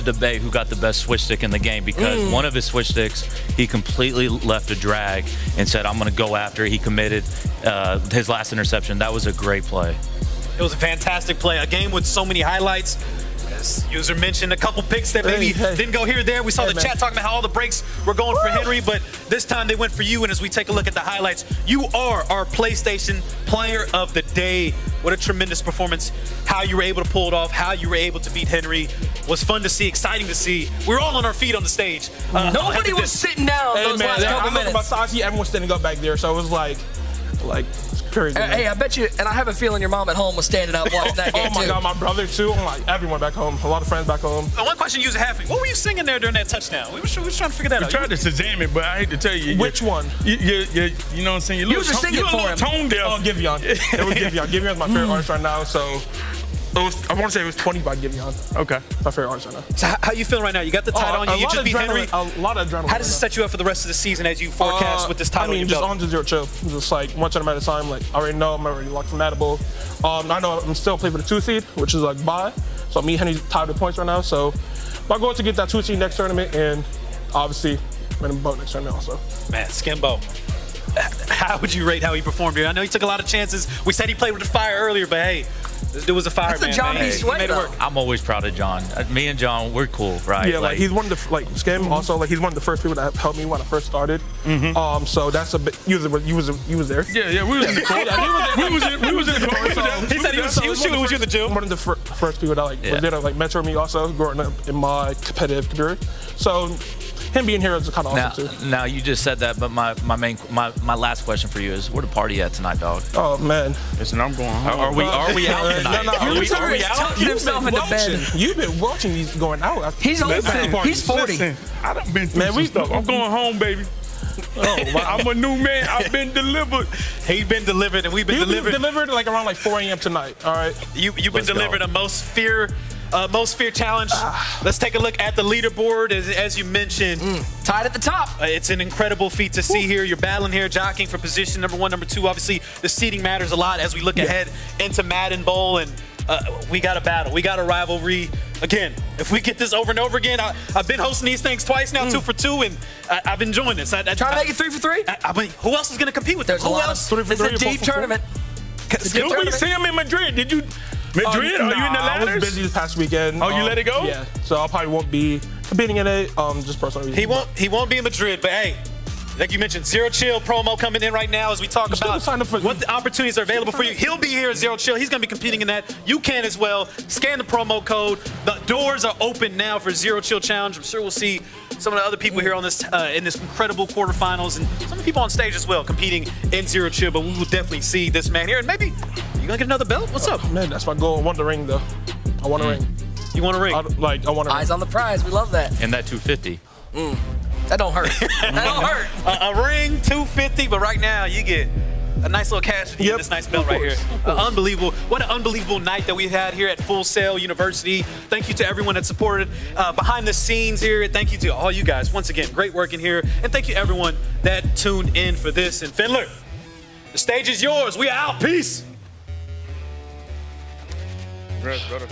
a debate who got the best switch stick in the game because one of his switch sticks, he completely left a drag and said, I'm going to go after it. He committed his last interception. That was a great play. It was a fantastic play. A game with so many highlights. As user mentioned, a couple picks that maybe didn't go here or there. We saw the chat talking about how all the breaks were going for Henry, but this time they went for you. And as we take a look at the highlights, you are our PlayStation Player of the Day. What a tremendous performance. How you were able to pull it off, how you were able to beat Henry was fun to see, exciting to see. We were all on our feet on the stage. Nobody was sitting down those last couple minutes. Everyone was standing up back there, so it was like crazy. Hey, I bet you, and I have a feeling your mom at home was standing up watching that game Oh my God, my brother too. I'm like everyone back home. A lot of friends back home. One question you have for me. What were you singing there during that touchdown? We were trying to figure that out. We tried to Shazam it, but I hate to tell you. Which one? You know what I'm saying? You were singing for him. Tone deaf. Oh, Giveon. It was Giveon. Giveon's my favorite artist right now, so I want to say it was 20 by Giveon. Okay. My favorite artist right now. So how you feeling right now? You got the title on you. You just beat Henry. A lot of adrenaline. How does it set you up for the rest of the season as you forecast with this title? I mean, just on to zero chill. Just like one time at a time. Like I already know I'm already locked from that bowl. I know I'm still playing for the 2 seed, which is like bye. So me and Henry tied the points right now. So my goal is to get that 2 seed next tournament, and obviously win the boat next tournament also. Man, Skimbo. How would you rate how he performed here? I know he took a lot of chances. We said he played with the fire earlier, but hey, this dude was a fireman. That's the John Beast way, though. I'm always proud of John. Me and John, we're cool, right? Yeah, like he's one of the Skim also like he's one of the first people that helped me when I first started. So that's a bit. You was there. Yeah, we was in the car. we was in the car. He said he was shooting with you in the gym. One of the first people that did mentor me also growing up in my competitive career. So him being here is kind of awesome too. Now you just said that, but my last question for you is, where the party at tonight, dog? Oh man, listen, I'm going home. Are we out tonight? No, are we out? Tucking himself into bed. You've been watching these going out. He's old. He's 40. Listen, I done been through some stuff. I'm going home, baby. I'm a new man. I've been delivered. He's been delivered, and we've been delivered. Delivered like around 4 a.m. tonight. All right. You've been delivered a most fear challenge. Let's take a look at the leaderboard. As you mentioned, tied at the top. It's an incredible feat to see here. You're battling here, jockeying for position number 1, number 2. Obviously, the seeding matters a lot as we look ahead into Madden Bowl, and we got a battle. We got a rivalry. Again, if we get this over and over again, I've been hosting these things twice now, 2 for 2, and I've enjoyed this. Trying to make it 3 for 3? I mean, who else is going to compete with this? Who else? It's a deep tournament. Did we see him in Madrid? Did you? Madrid? Are you in the ladders? I was busy this past weekend. Oh, you let it go? Yeah. So I probably won't be competing in it. Just personal reasons. He won't be in Madrid, but hey, like you mentioned, Zero Chill promo coming in right now as we talk about what the opportunities are available for you. He'll be here at Zero Chill. He's going to be competing in that. You can as well. Scan the promo code. The doors are open now for Zero Chill Challenge. I'm sure we'll see some of the other people here on this in this incredible quarterfinals, and some of the people on stage as well competing in Zero Chill. But we will definitely see this man here, and maybe you gonna get another belt. What's up? Man, that's my goal. I want the ring though. I want a ring. You want a ring? I want a ring. Eyes on the prize. We love that. And that 250. That don't hurt. That don't hurt. A ring, 250, but right now you get a nice little cash in this nice belt right here. Unbelievable. What an unbelievable night that we've had here at Full Sail University. Thank you to everyone that supported behind the scenes here. Thank you to all you guys. Once again, great work in here. And thank you everyone that tuned in for this. And Fendler, the stage is yours. We are out. Peace. Congrats, brother.